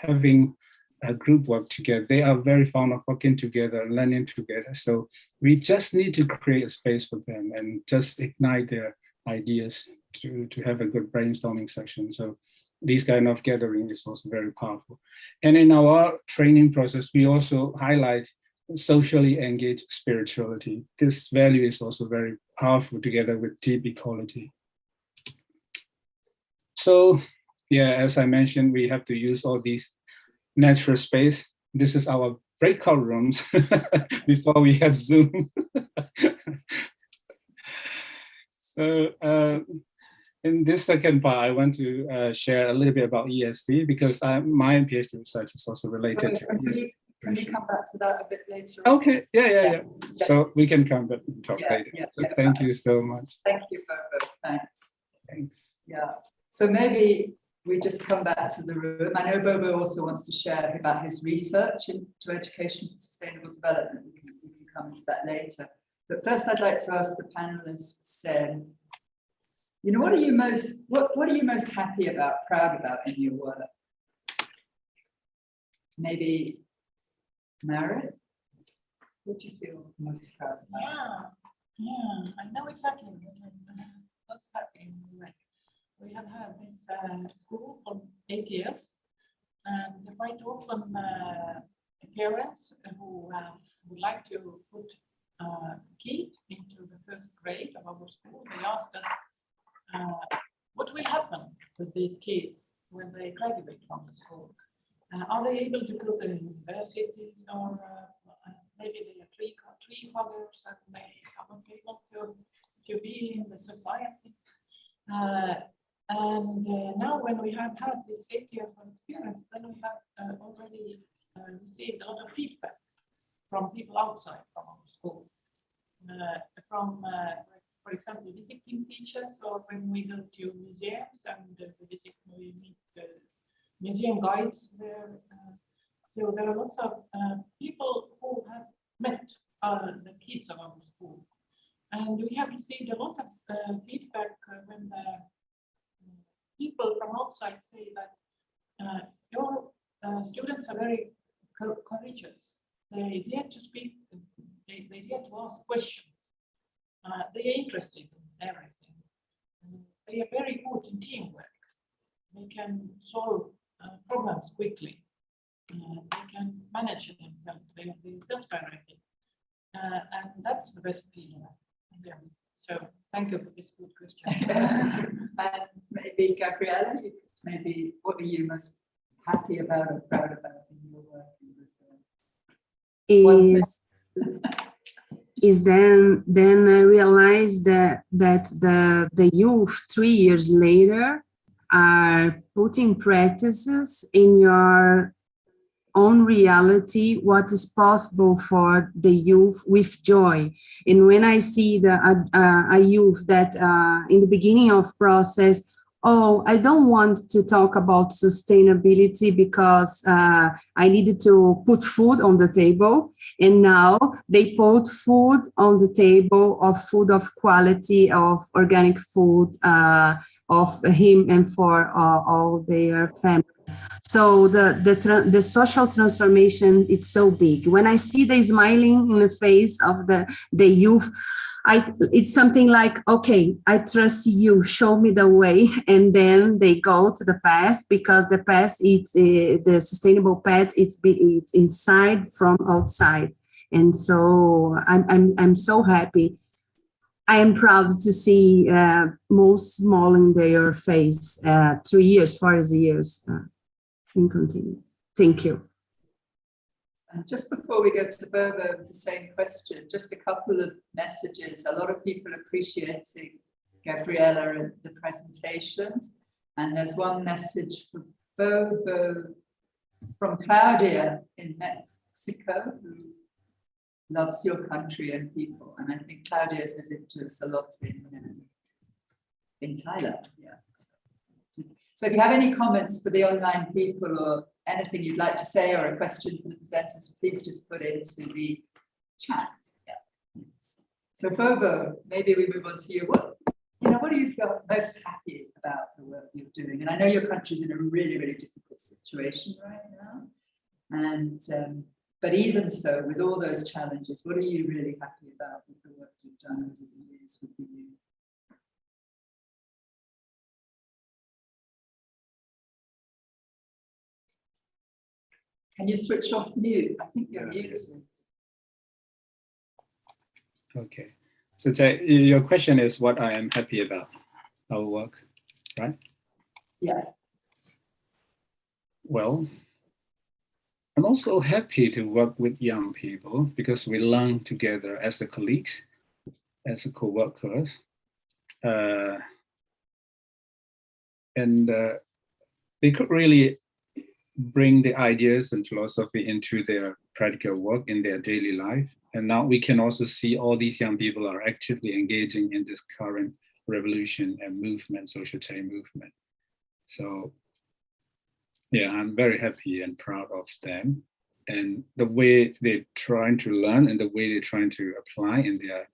having a group work together. They are very fond of working together, learning together. So we just need to create a space for them and just ignite their ideas to have a good brainstorming session. So this kind of gathering is also very powerful. And in our training process, we also highlight socially engaged spirituality. This value is also very powerful together with deep ecology. So yeah, as I mentioned, we have to use all these natural space. This is our breakout rooms before we have Zoom. So in this second part, I want to share a little bit about ESD, because my PhD research is also related to ESD. Can we come back to that a bit later? Okay, yeah. So we can come back and talk later. So thank you so much. Thank you, Bobo. Thanks. Thanks. Yeah. So maybe we just come back to the room. I know Bobo also wants to share about his research into education for sustainable development. We can come to that later. But first, I'd like to ask the panelists, you know, what are you most happy about, proud about in your work? Maybe Mary? What do you feel most proud about? Yeah, I know exactly what I'm most happy in my work. We have had this school for 8 years, and quite often parents who would like to put a kid into the first grade of our school, they ask us what will happen with these kids when they graduate from the school. Are they able to go to universities, or maybe they are tree huggers and they are able to be in the society? Now when we have had this 8 years of experience, then we have already received a lot of feedback from people outside from our school. For example, visiting teachers, or when we go to museums and we meet museum guides there. So there are lots of people who have met the kids of our school. And we have received a lot of feedback when the people from outside say that your students are very courageous. They dare to speak, they dare to ask questions. They are interested in everything. They are very good in teamwork. They can solve problems quickly. They can manage themselves. They are self-directed. And that's the best feeling. So thank you for this good question. And maybe Gabriella, maybe what are you most happy about or proud about in your work in this? Is then I realized that the youth 3 years later are putting practices in your own reality, what is possible for the youth with joy. And when I see a youth that in the beginning of process, oh, I don't want to talk about sustainability because I needed to put food on the table. And now they put food on the table of food of quality, of organic food, of him and for all their family. So the social transformation, it's so big. When I see the smiling in the face of the youth, it's something like, okay, I trust you, show me the way. And then they go to the path, because the path, it's the sustainable path, it's inside from outside. And so I'm so happy. I am proud to see most small in their face, 3 years, 4 years. And continue. Thank you. And just before we go to Bobo, the same question, just a couple of messages. A lot of people appreciating Gabriella and the presentations. And there's one message for Bobo from Claudia in Mexico, who loves your country and people. And I think Claudia has visited us a lot in Thailand. Yeah. So if you have any comments for the online people or anything you'd like to say or a question for the presenters, please just put it into the chat. Yeah. So Bobo, maybe we move on to you. What do you feel most happy about the work you're doing? And I know your country's in a really, really difficult situation right now. And but even so, with all those challenges, what are you really happy about with the work you've done over the years with the youth? Can you switch off mute? I think you're muted. Okay. So your question is what I am happy about our work, right? Yeah. Well, I'm also happy to work with young people because we learn together as colleagues, as co-workers. And they could really bring the ideas and philosophy into their practical work in their daily life. And now we can also see all these young people are actively engaging in this current revolution and movement, social change movement. So yeah, I'm very happy and proud of them. And the way they're trying to learn and the way they're trying to apply in their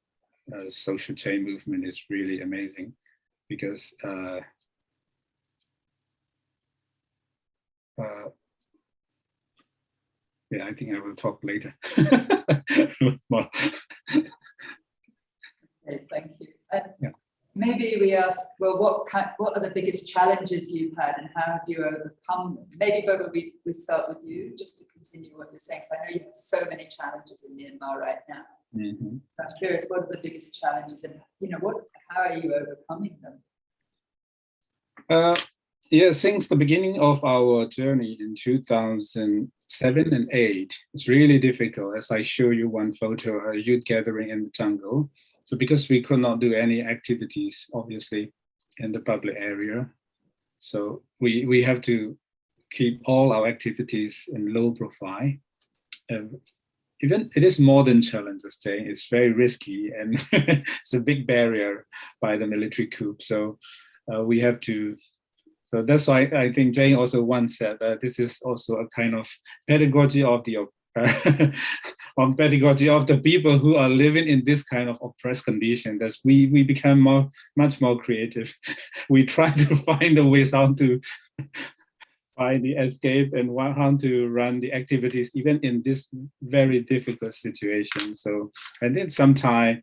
social change movement is really amazing, because yeah, I think I will talk later. More. Okay, thank you. Maybe we ask, well, what are the biggest challenges you've had and how have you overcome them? Maybe Bobo, we start with you just to continue what you're saying. So I know you have so many challenges in Myanmar right now. Mm-hmm. I'm curious, what are the biggest challenges and how are you overcoming them? Yeah, since the beginning of our journey in 2007 and 8, it's really difficult. As I show you one photo, a youth gathering in the jungle. So because we could not do any activities, obviously, in the public area, so we have to keep all our activities in low profile. Even it is more than challenge, saying it's very risky and it's a big barrier by the military coup. So we have to. So that's why I think Jane also once said that this is also a kind of pedagogy of the pedagogy of the people who are living in this kind of oppressed condition. That we become much more creative. We try to find the ways how to find the escape and how to run the activities even in this very difficult situation. So I think sometimes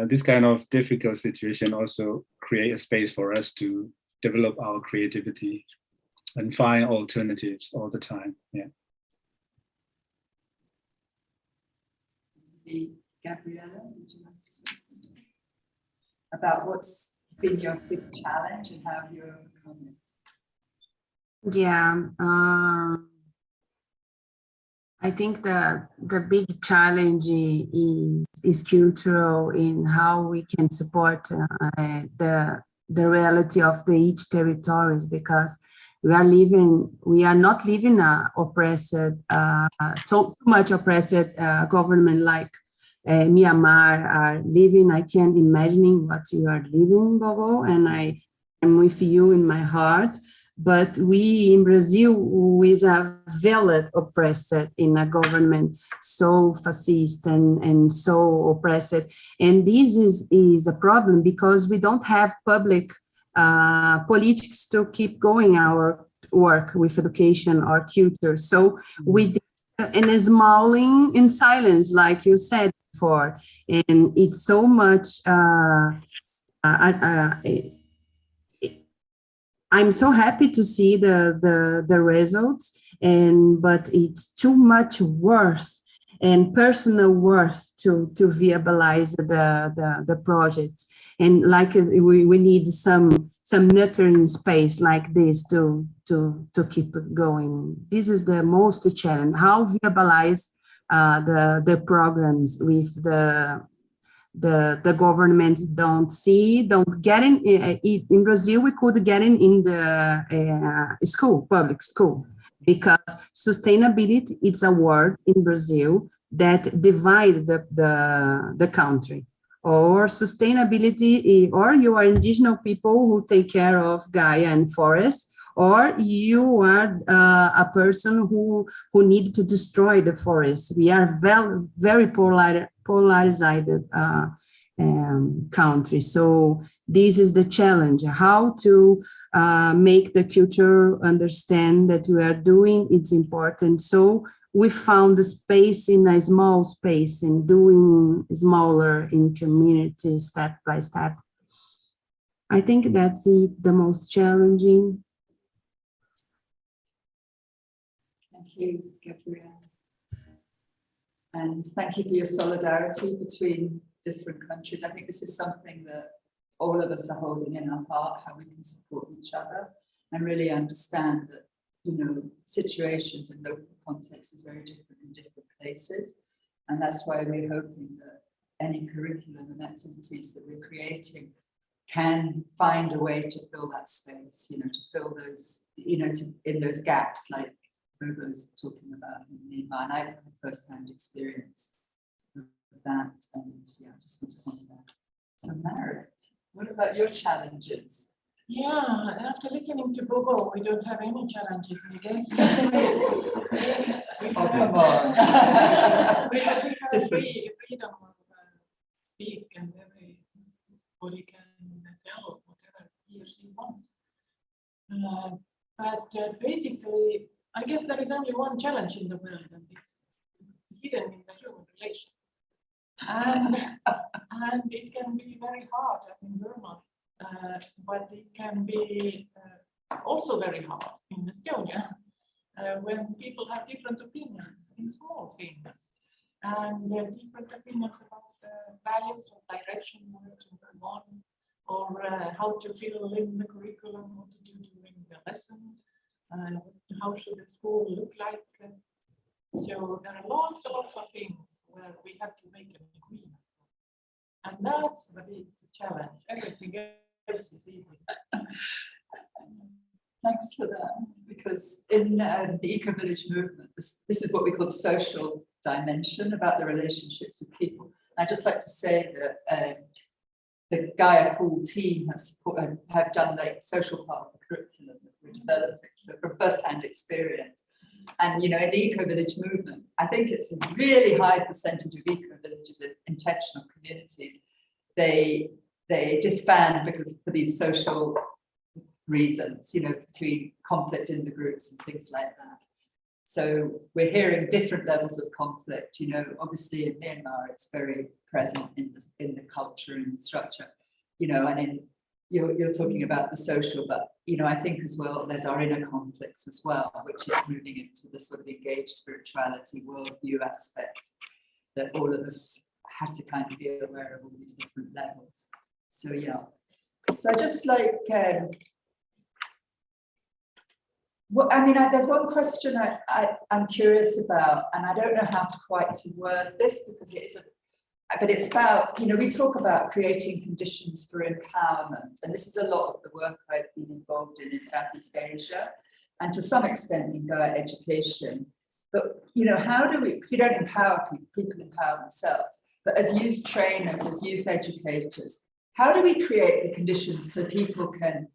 this kind of difficult situation also create a space for us to develop our creativity and find alternatives all the time. Yeah. Gabriella, would you like to say something about what's been your big challenge and how you're overcoming it? Yeah, I think the big challenge is cultural in how we can support the reality of the each territories, because we are not living a oppressed, so much oppressed government like Myanmar are living. I can't imagine what you are living, Bobo, and I am with you in my heart. But we in Brazil, we are very oppressed in a government so fascist and so oppressed. And this is a problem because we don't have public politics to keep going our work with education or culture. So we and smiling in silence, like you said before, and it's so much. I'm so happy to see the results, but it's too much worth and personal worth to viabilize the projects. And like we need some nurturing space like this to keep it going. This is the most challenge: how viabilize the programs with the government don't get in Brazil. We could get in the public school, because sustainability, it's a word in Brazil that divide the country. Or sustainability, or you are indigenous people who take care of Gaia and forest, or you are a person who need to destroy the forest. We are very polarized country. So this is the challenge: how to make the culture understand that we are doing it's important. So we found the space in a small space and doing smaller in community, step by step. I think that's the most challenging. Thank you, Gabrielle. And thank you for your solidarity between different countries. I think this is something that all of us are holding in our heart, how we can support each other and really understand that, situations in local context is very different in different places. And that's why we're hoping that any curriculum and activities that we're creating can find a way to fill that space, to fill those, in those gaps like Bobo's talking about in Myanmar. And I've had first-hand experience of that, and I just want to point that. So Marit, what about your challenges? Yeah, after listening to Bobo, we don't have any challenges, I guess. Oh, come on. We have freedom of speak, and everybody can tell whatever he or she wants. But basically, I guess there is only one challenge in the world, and it's hidden in the human relation. And it can be very hard, as in Burma, but it can be also very hard in Estonia when people have different opinions in small things and different opinions about values or direction where to go on, or how to fill in the curriculum, what to do during the lesson, how should the school look like. So there are lots of things where we have to make an agreement. And that's the big challenge. Everything else is easy. Thanks for that, because in the eco-village movement, this is what we call the social dimension about the relationships with people. I'd just like to say that the Gaia Pool team have done the social part of the curriculum that we're developing, so from first-hand experience. And, you know, in the eco-village movement, I think it's a really high percentage of eco-villages in intentional communities. They disband because for these social reasons, you know, between conflict in the groups and things like that. So we're hearing different levels of conflict, you know, obviously in Myanmar, it's very present in the culture and the structure, you know, and in, you're talking about the social, but, you know, I think as well, there's our inner conflicts as well, which is moving into the sort of engaged spirituality, worldview aspects that all of us have to kind of be aware of all these different levels. So, yeah. So just like, well, I mean, there's one question I'm curious about, and I don't know how to quite word this because it is but it's about, you know, we talk about creating conditions for empowerment, and this is a lot of the work I've been involved in Southeast Asia, and to some extent in Gaia education. But, you know, how do we, because we don't empower people, people empower themselves, but as youth trainers, as youth educators, how do we create the conditions so people can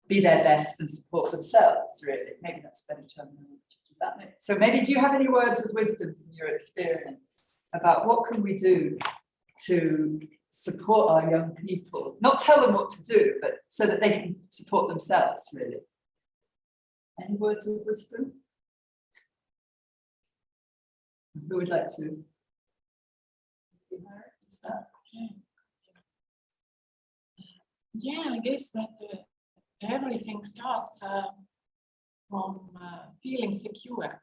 be their best and support themselves, really? Maybe that's a better terminology. Does that make sense? So maybe do you have any words of wisdom from your experience about what can we do to support our young people? Not tell them what to do, but so that they can support themselves, really. Any words of wisdom? Who would like to? Is that? Yeah, I guess that everything starts from feeling secure.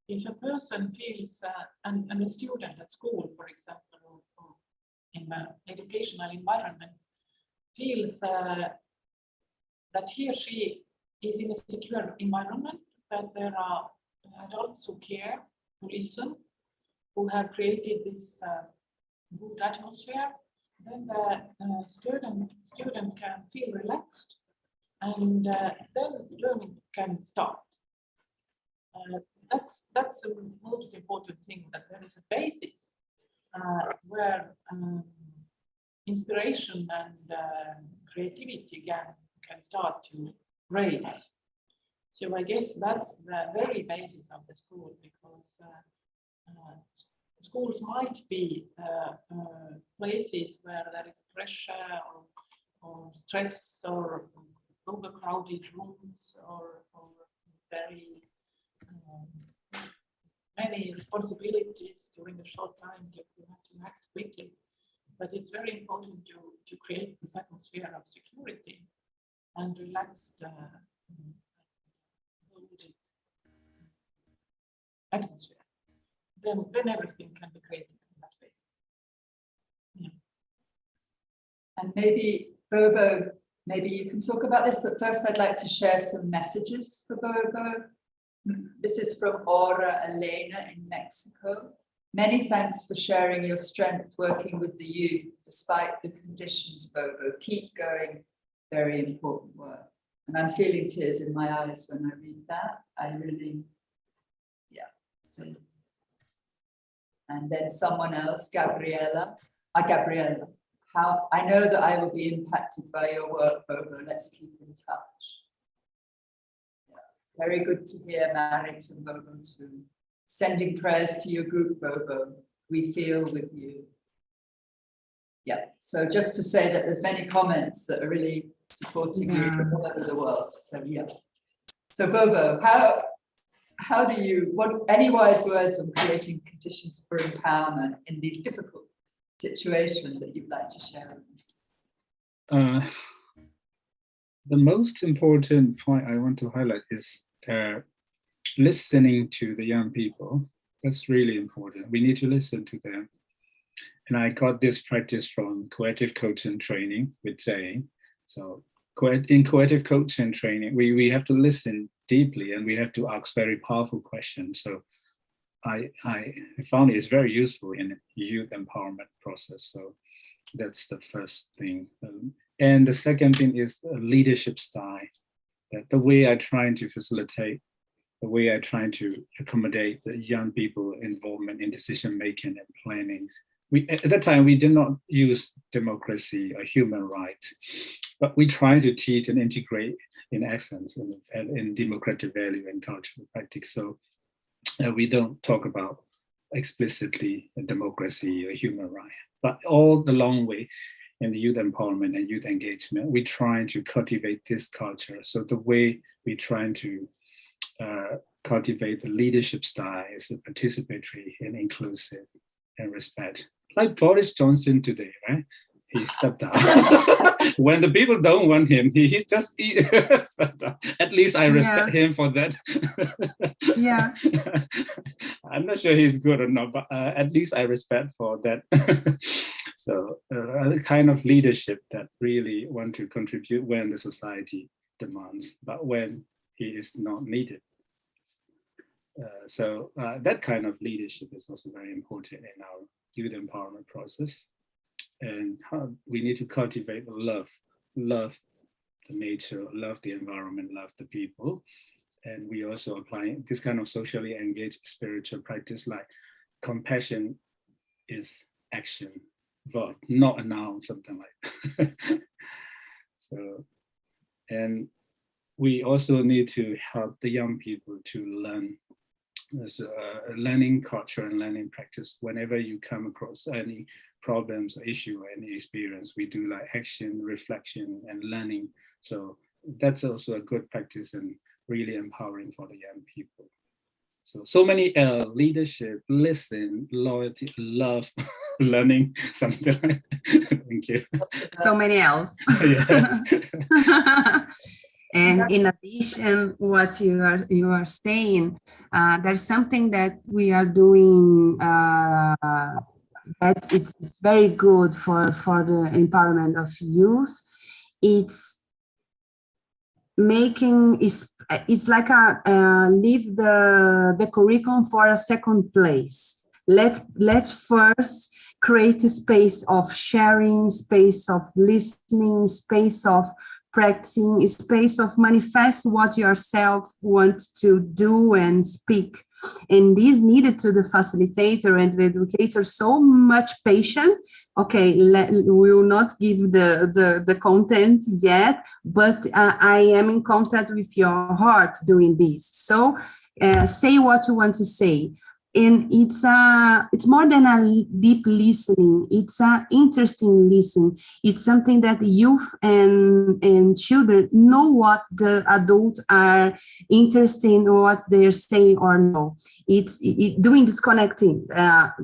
If a person feels, and a student at school, for example, or in an educational environment, feels that he or she is in a secure environment, that there are adults who care, who listen, who have created this good atmosphere, then the student can feel relaxed, and then learning can start. That's the most important thing, that there is a basis where inspiration and creativity can start to raise. So I guess that's the very basis of the school, because schools might be places where there is pressure or stress or overcrowded rooms or very many responsibilities during a short time that you have to act quickly. But it's very important to create this atmosphere of security and relaxed atmosphere. Then everything can be created in that way. Yeah. And maybe Bobo, maybe you can talk about this, but first I'd like to share some messages for Bobo. This is from Aura Elena in Mexico. Many thanks for sharing your strength working with the youth despite the conditions, Bobo. Keep going, very important work. And I'm feeling tears in my eyes when I read that. I really, yeah. So, and then someone else, Gabriella. Gabriella, how, I know that I will be impacted by your work, Bobo. Let's keep in touch. Yeah. Very good to hear, Marit and Bobo too. Sending prayers to your group, Bobo. We feel with you. Yeah, so just to say that there's many comments that are really supporting you from all over the world. So yeah. So Bobo, how do you, any wise words on creating conditions for empowerment in these difficult situations that you'd like to share with us? The most important point I want to highlight is listening to the young people. That's really important. We need to listen to them. And I got this practice from Creative Coaching Training with Zane. So in Creative Coaching Training, we have to listen deeply and we have to ask very powerful questions. So I found it's very useful in youth empowerment process. So that's the first thing. And the second thing is leadership style. That the way I try to facilitate, the way I try to accommodate the young people involvement in decision making and planning. At that time, we did not use democracy or human rights, but we try to teach and integrate in essence in democratic value and cultural practice. So we don't talk about explicitly democracy or human rights, but all the long way in the youth empowerment and youth engagement, we try to cultivate this culture. So the way we try to cultivate the leadership style is participatory and inclusive and respect. Like Boris Johnson today, right? He stepped down. When the people don't want him, he just stepped down. At least I respect him for that. Yeah. I'm not sure he's good or not, but at least I respect for that. So a kind of leadership that really want to contribute when the society demands, but when he is not needed. So that kind of leadership is also very important in our youth empowerment process. And how we need to cultivate love the nature, love the environment, love the people. And we also apply this kind of socially engaged spiritual practice, like compassion is action, verb, not a noun, something like that. So, and we also need to help the young people to learn. There's learning culture and learning practice. Whenever you come across any problems or issue or any experience, we do like action, reflection, and learning. So that's also a good practice and really empowering for the young people. So many leadership, listen, loyalty, love, learning, something like that. Thank you. So many else. Yes. And in addition, what you are saying, there's something that we are doing that it's very good for the empowerment of youth. It's making it's like leave the curriculum for a second place. Let's first create a space of sharing, space of listening, space of practicing, a space of manifest what yourself want to do and speak. And this needed to the facilitator and the educator so much patience. Okay, we will not give the content yet, but I am in contact with your heart doing this. So say what you want to say. And it's more than a deep listening. It's an interesting listening. It's something that youth and children know what the adults are interested in, what they're saying or no. It's doing this connecting.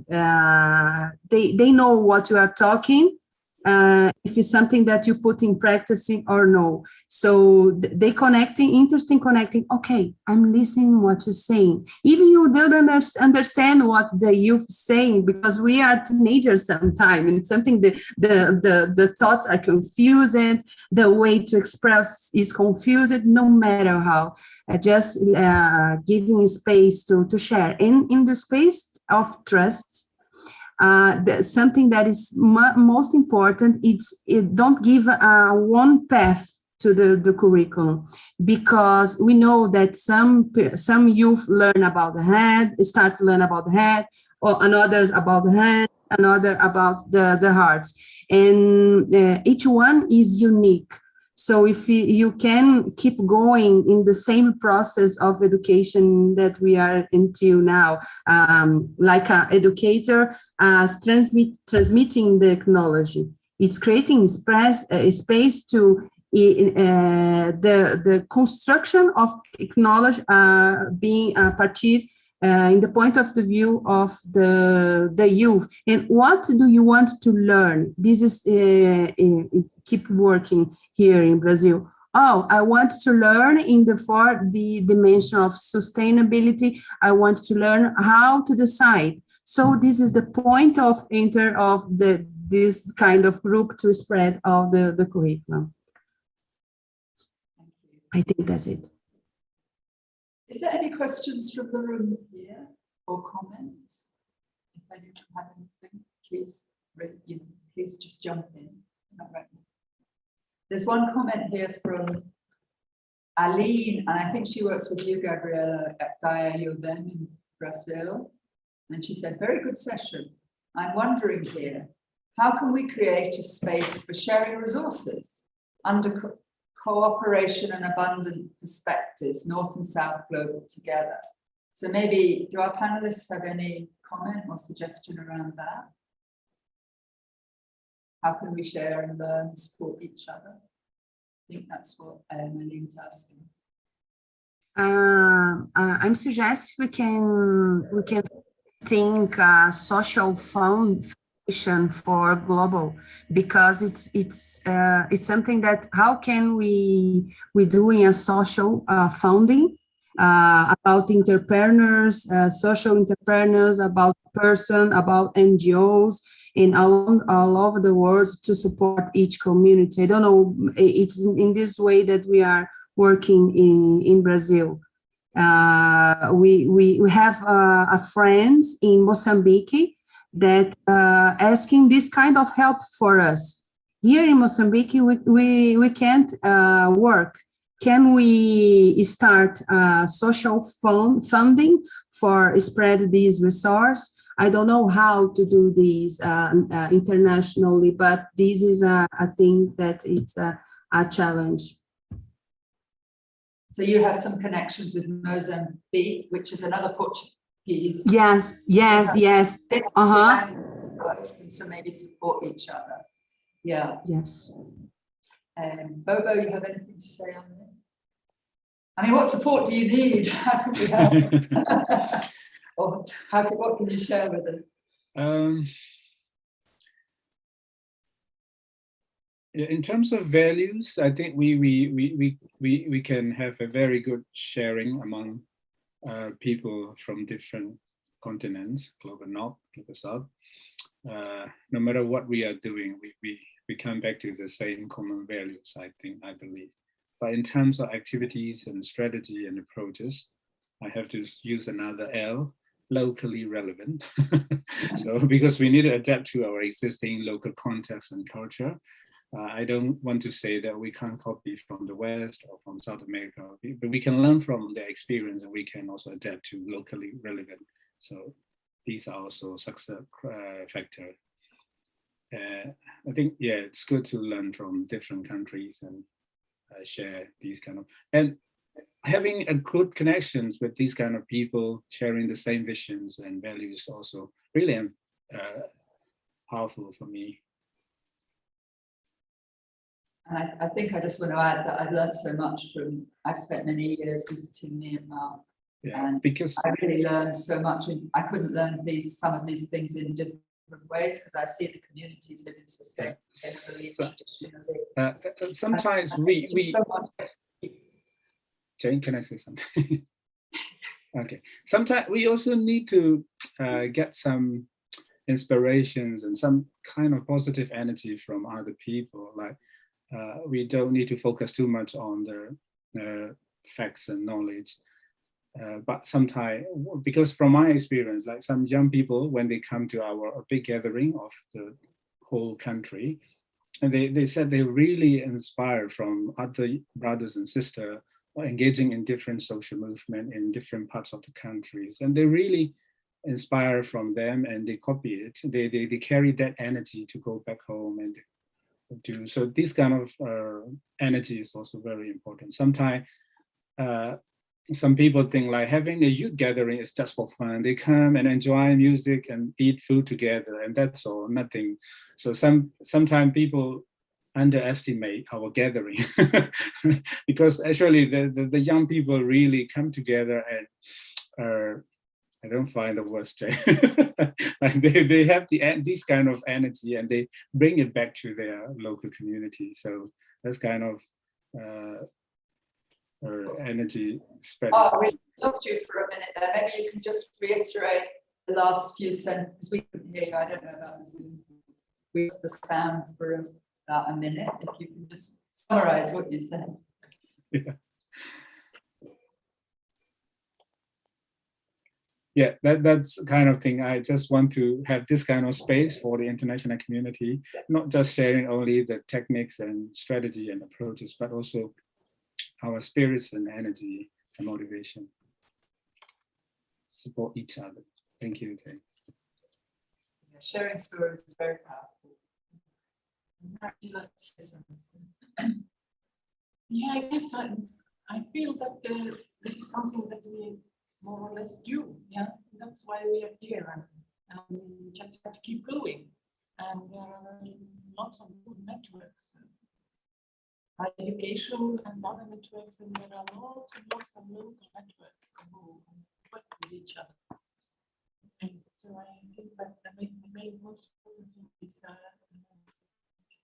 They know what you are talking. If it's something that you put in practicing or no. So they connecting, interesting connecting. Okay, I'm listening what you're saying. Even you don't understand what the youth is saying, because we are teenagers sometimes, and something the thoughts are confused, the way to express is confused, no matter how. Just giving space to share. In the space of trust, something that is most important, it don't give one path to the curriculum, because we know that some youth learn about the head, start to learn about the head, or others about the head, another about the hearts, and each one is unique. So if you can keep going in the same process of education that we are into now, like an educator transmitting the technology, it's creating space to the construction of knowledge being a partir in the point of the view of the youth. And what do you want to learn? This is keep working here in Brazil. Oh, I want to learn in the dimension of sustainability. I want to learn how to decide. So this is the point of this kind of group to spread of the curriculum. I think that's it. Is there any questions from the room here or comments? If anyone have anything, please, please just jump in. There's one comment here from Aline, and I think she works with you, Gabriela, at Gaia YES in Brazil. And she said, very good session. I'm wondering here, how can we create a space for sharing resources under cooperation and abundant perspectives, North and South global together? So maybe, do our panelists have any comment or suggestion around that? How can we share and learn and support each other? I think that's what Aline's asking. I'm suggesting we can think social foundation for global, because it's something that how can we doing a social funding about entrepreneurs, social entrepreneurs, about about NGOs in all over the world to support each community. I don't know, it's in this way that we are working in Brazil. We have a friends in Mozambique that asking this kind of help for us. Here in Mozambique, we can't work. Can we start social funding for spread these resource? I don't know how to do this internationally, but this is a thing that it's a challenge. So you have some connections with Mozambique, which is another Portuguese. Yes. Can so maybe support each other. Yeah. Yes. Bobo, you have anything to say on this? I mean, what support do you need? How can we help? Or what can you share with us? In terms of values, I think we can have a very good sharing among people from different continents, global north, global south. No matter what we are doing, we come back to the same common values, I believe. But in terms of activities and strategy and approaches, I have to use another L, locally relevant. So because we need to adapt to our existing local context and culture. I don't want to say that we can't copy from the West or from South America, but we can learn from their experience and we can also adapt to locally relevant. So these are also success factor. I think, yeah, it's good to learn from different countries and share these kind of, and having a good connections with these kind of people, sharing the same visions and values also really powerful for me. And I think I just want to add that I've learned so much from, I've spent many years visiting Myanmar. Yeah, and because I really learned so much, and I couldn't learn some of these things in different ways because I see the communities living sustainably. Sometimes Jane, can I say something? Okay. Sometimes we also need to get some inspirations and some kind of positive energy from other people. Like we don't need to focus too much on the facts and knowledge. But sometimes, because from my experience, like some young people, when they come to our big gathering of the whole country, and they said they're really inspired from other brothers and sisters engaging in different social movement in different parts of the countries. And they really inspire from them and they copy it. They carry that energy to go back home and do. So this kind of energy is also very important. Sometimes some people think like having a youth gathering is just for fun. They come and enjoy music and eat food together, and that's all, nothing. So sometimes people underestimate our gathering because actually the young people really come together and I don't find the words like they have this kind of energy and they bring it back to their local community. So that's kind of energy spread. Oh, we lost you for a minute there. Maybe you can just reiterate the last few sentences. We couldn't hear you. I don't know about Zoom. We lost the sound for about a minute. If you can just summarize what you said. Yeah, that's the kind of thing. I just want to have this kind of space for the international community, not just sharing only the techniques and strategy and approaches, but also our spirits and energy and motivation. Support each other. Thank you, Tay. Sharing stories is very powerful. Would you like to say something? Yeah, I guess I feel that this is something that we more or less do. Yeah, that's why we are here, and we just have to keep going. And there are lots of good networks, education and other networks, and there are lots and lots of local networks who work with each other. And so I think that the main most important thing is to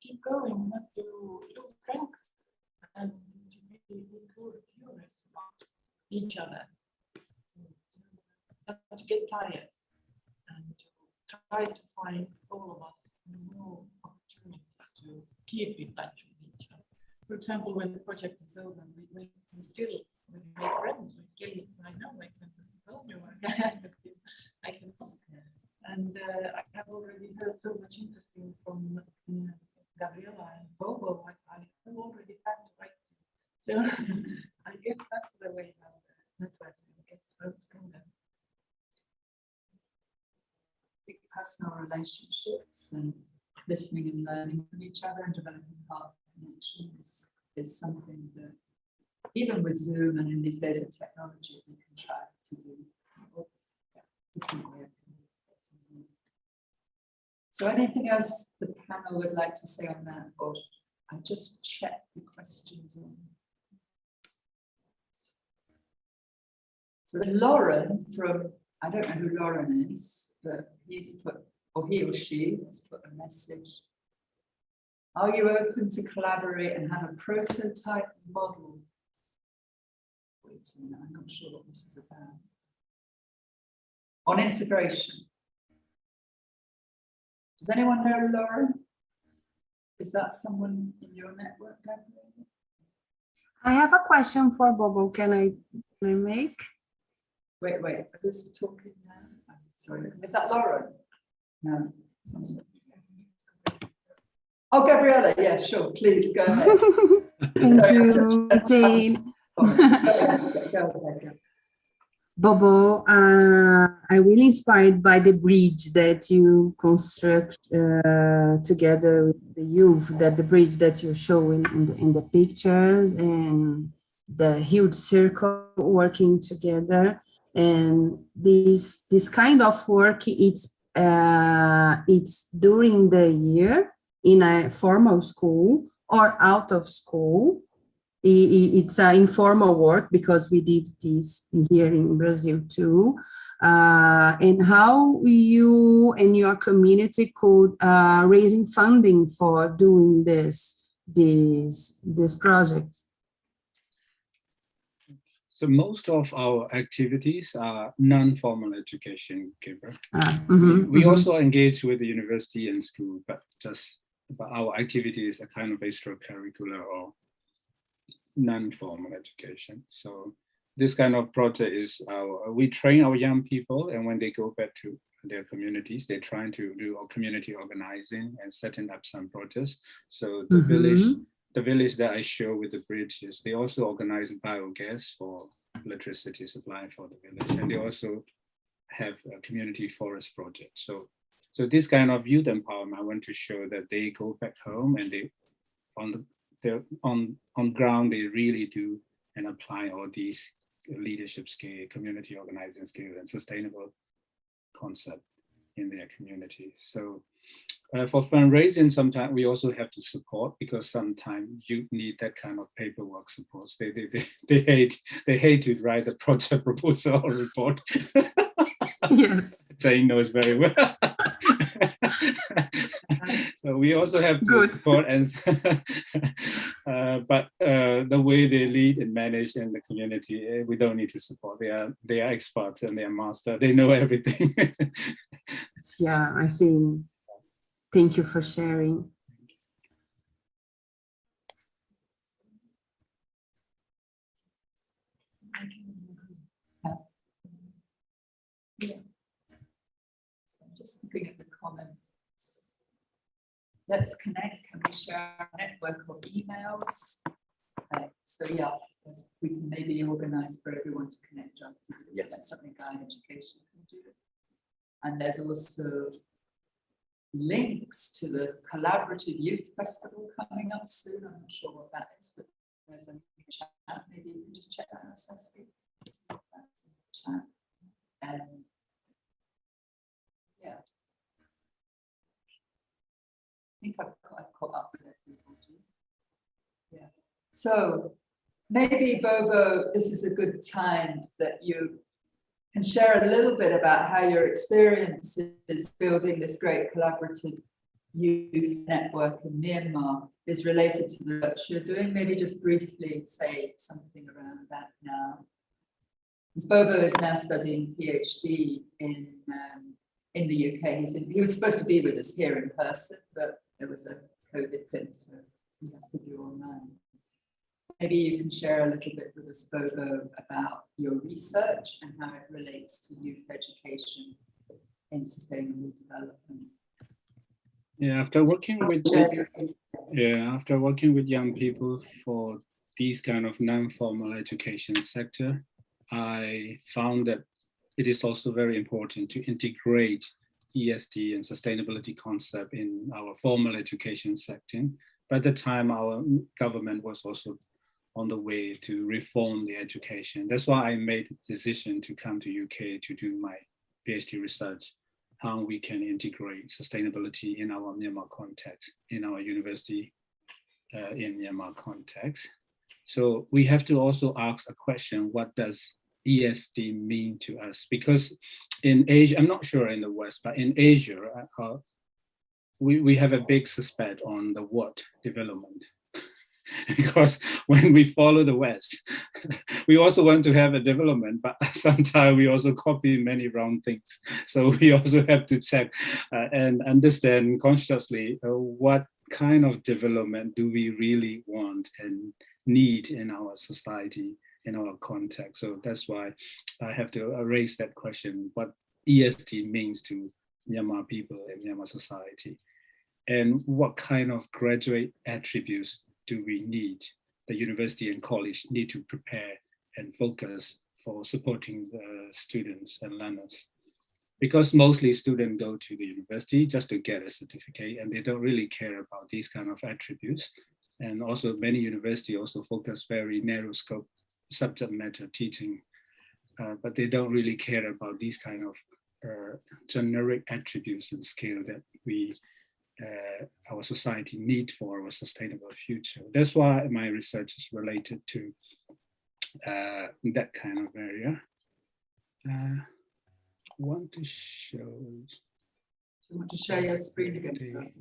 keep going, not to lose strength, and to be curious about each other. Not to get tired, and to try to find all of us more opportunities to keep in touch with each other. For example, when the project is over, we still make friends. We still, I know I can tell you, I can ask. And I have already heard so much interesting from Gabriela and Bobo. I have already had to write. So I guess that's the way how the networks get stronger. Personal relationships and listening and learning from each other and developing heart connection is something that even with Zoom and in these days of technology we can try to do. So anything else the panel would like to say on that, or I just check the questions on. So Lauren from, I don't know who Lauren is, but he's put, or he or she has put a message. Are you open to collaborate and have a prototype model? Wait a minute, I'm not sure what this is about. On integration. Does anyone know Lauren? Is that someone in your network, Gabrielle? I have a question for Bobo. Can I make? Wait, who's talking now? I'm sorry, is that Lauren? No. Someone. Oh, Gabriella, yeah, sure, please go ahead. Thank you, Jane. Go ahead. Bobo, I'm really inspired by the bridge that you construct together with the youth, that the bridge that you're showing in the pictures, and the huge circle working together. And this kind of work, it's during the year in a formal school or out of school. It's informal work because we did this here in Brazil too. And how you and your community could raising funding for doing this project. So most of our activities are non-formal education, Gabriel. We also engage with the university and school, but our activities are kind of extracurricular or non-formal education. So this kind of project is we train our young people, and when they go back to their communities, they're trying to do community organizing and setting up some projects. So the village that I show with the bridges, they also organize biogas for electricity supply for the village, and they also have a community forest project. So this kind of youth empowerment, I want to show that they go back home and they on ground they really do and apply all these leadership skill, community organizing skill, and sustainable concept in their community. So for fundraising, sometimes we also have to support, because sometimes you need that kind of paperwork support. They hate to write a project proposal or report. Yes. Saying no is very well. So we also have to support, and but the way they lead and manage in the community, we don't need to support. They are experts and they are master. They know everything. Yeah, I see. Thank you for sharing. Yeah. So I'm just looking at the comments. Let's connect. Can we share our network or emails? So yeah, we can maybe organize for everyone to connect after this. Yes. That's something Gaia Education can do. And there's also links to the Collaborative Youth Festival coming up soon. I'm not sure what that is, but there's a chat. Maybe you can just check that out, Cecily. That's in the chat. And yeah, I think I've caught up with everybody. Yeah. So maybe Bobo, this is a good time that you can share a little bit about how your experience is building this great collaborative youth network in Myanmar is related to the work you're doing. Maybe just briefly say something around that now. Because Bobo is now studying PhD in the UK. He was supposed to be with us here in person, but there was a COVID thing, so he has to do online. Maybe you can share a little bit with us, Bobo, about your research and how it relates to youth education in sustainable development. Yeah, after working with young people for these kind of non-formal education sector, I found that it is also very important to integrate ESD and sustainability concept in our formal education setting. By the time our government was also on the way to reform the education. That's why I made the decision to come to UK to do my PhD research, how we can integrate sustainability in our Myanmar context, in our university in Myanmar context. So we have to also ask a question, what does ESD mean to us? Because in Asia, I'm not sure in the West, but in Asia, we have a big suspect on the word development. Because when we follow the West, we also want to have a development, but sometimes we also copy many wrong things. So we also have to check and understand consciously what kind of development do we really want and need in our society, in our context. So that's why I have to raise that question, what ESD means to Myanmar people and Myanmar society, and what kind of graduate attributes do we need, the university and college need to prepare and focus for supporting the students and learners. Because mostly students go to the university just to get a certificate and they don't really care about these kind of attributes. And also many universities also focus very narrow scope subject matter teaching, but they don't really care about these kind of generic attributes and skill that our society need for our sustainable future. That's why my research is related to that kind of area. Want to show. You want to share your screen again?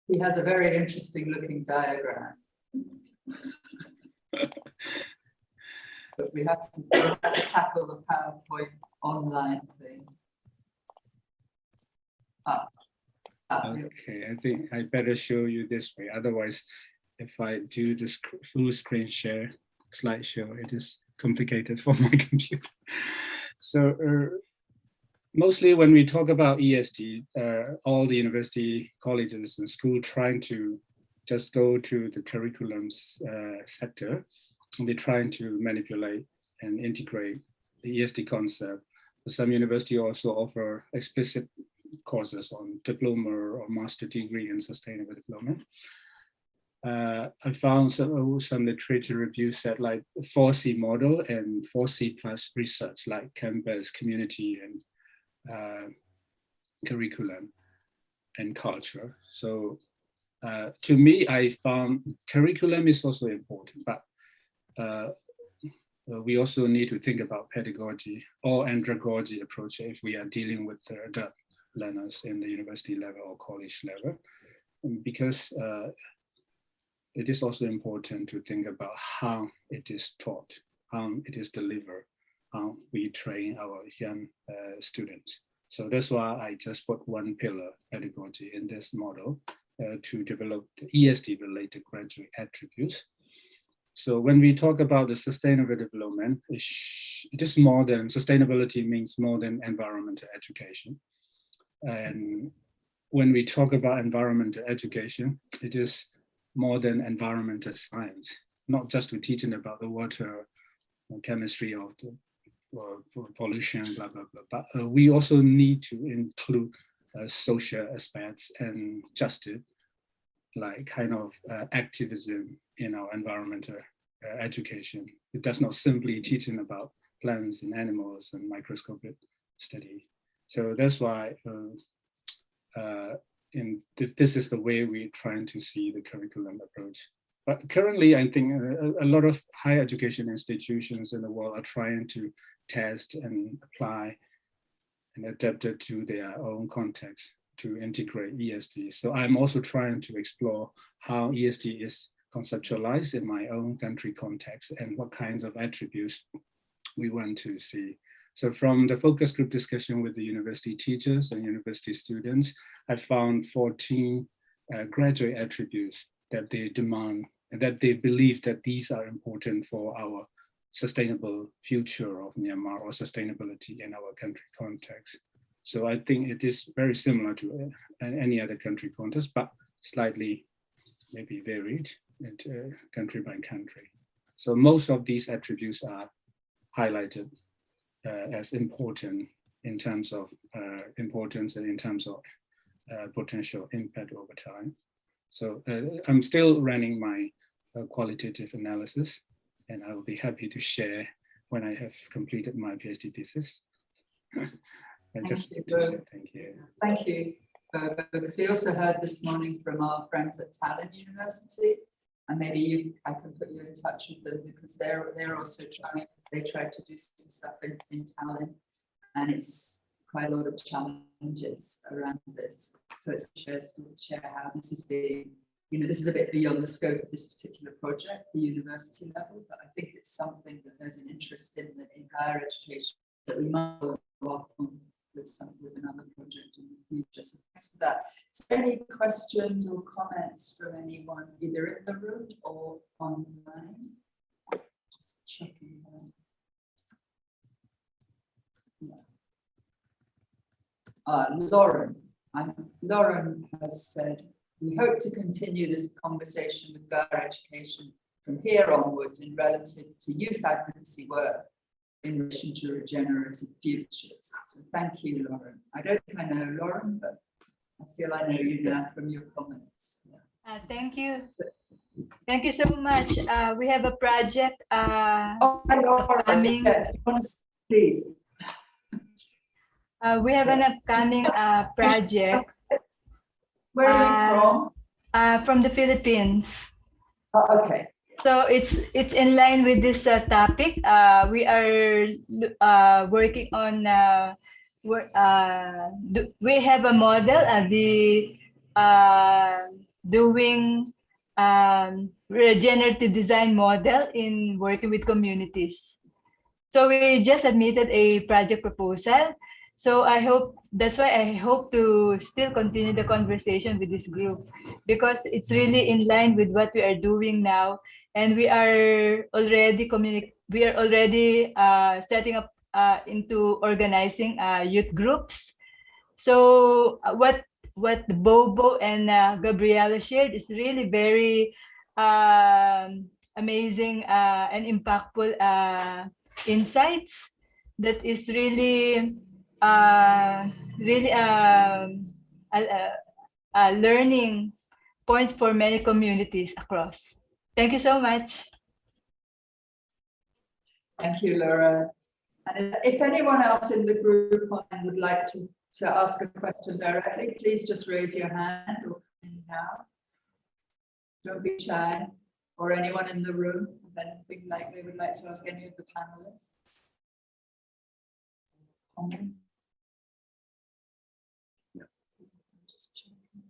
He has a very interesting looking diagram. But we have to tackle the PowerPoint online thing. Okay, I think I better show you this way. Otherwise, if I do this full screen share slideshow, it is complicated for my computer. So mostly when we talk about ESD, all the university, colleges and schools trying to just go to the curriculums sector they're trying to manipulate and integrate the ESD concept. Some universities also offer explicit courses on diploma or master degree in sustainable development. I found some literature reviews that like 4C model and 4C plus research, like campus, community, and curriculum and culture. So to me, I found curriculum is also important, but we also need to think about pedagogy or andragogy approach if we are dealing with the adult learners in the university level or college level, because it is also important to think about how it is taught, how it is delivered, how we train our young students. So that's why I just put one pillar, pedagogy, in this model to develop the ESD related graduate attributes. So when we talk about the sustainable development, it is more than, sustainability means more than environmental education. And when we talk about environmental education, it is more than environmental science, not just to teaching about the water, chemistry of the pollution, blah, blah, blah. But we also need to include social aspects and justice, like kind of activism in our environmental education. It does not simply teaching about plants and animals and microscopic study. So that's why this is the way we're trying to see the curriculum approach. But currently, I think a lot of higher education institutions in the world are trying to test and apply and adapt it to their own context to integrate ESD. So I'm also trying to explore how ESD is conceptualized in my own country context and what kinds of attributes we want to see. So from the focus group discussion with the university teachers and university students, I found 14 graduate attributes that they demand and that they believe that these are important for our sustainable future of Myanmar or sustainability in our country context. So I think it is very similar to any other country context, but slightly maybe varied country by country. So most of these attributes are highlighted as important in terms of importance and in terms of potential impact over time. So I'm still running my qualitative analysis, and I will be happy to share when I have completed my PhD thesis. And just to say thank you. Thank you, because we also heard this morning from our friends at Tallinn University, and maybe I can put you in touch with them because they're also trying. They tried to do some stuff in Tallinn, and it's quite a lot of challenges around this. So it's just to share how this is being, this is a bit beyond the scope of this particular project, the university level, but I think it's something that there's an interest in higher education that we might follow up on with another project in the future. So thanks for that. Is there any questions or comments from anyone, either in the room or online? Just checking. Lauren has said, we hope to continue this conversation with Gaia Education from here onwards in relative to youth advocacy work in relation to regenerative futures. So thank you, Lauren. I don't think I know Lauren, but I feel I know you now from your comments. Yeah. Thank you. Thank you so much. We have a project upcoming. Please. We have an upcoming project. Where are you from? From the Philippines. Oh, okay. So it's in line with this topic. We are working on. We have a model. Doing regenerative design model in working with communities. So we just submitted a project proposal. So I hope, that's why I hope to still continue the conversation with this group, because it's really in line with what we are doing now. And we are already setting up into organizing youth groups. So what Bobo and Gabriela shared is really very amazing and impactful insights that is really learning points for many communities across. Thank you so much. Thank you, Laura. And if anyone else in the group would like to ask a question directly, please just raise your hand or come in now. Don't be shy. Or anyone in the room, if anything like they would like to ask any of the panelists. Yes. Just checking.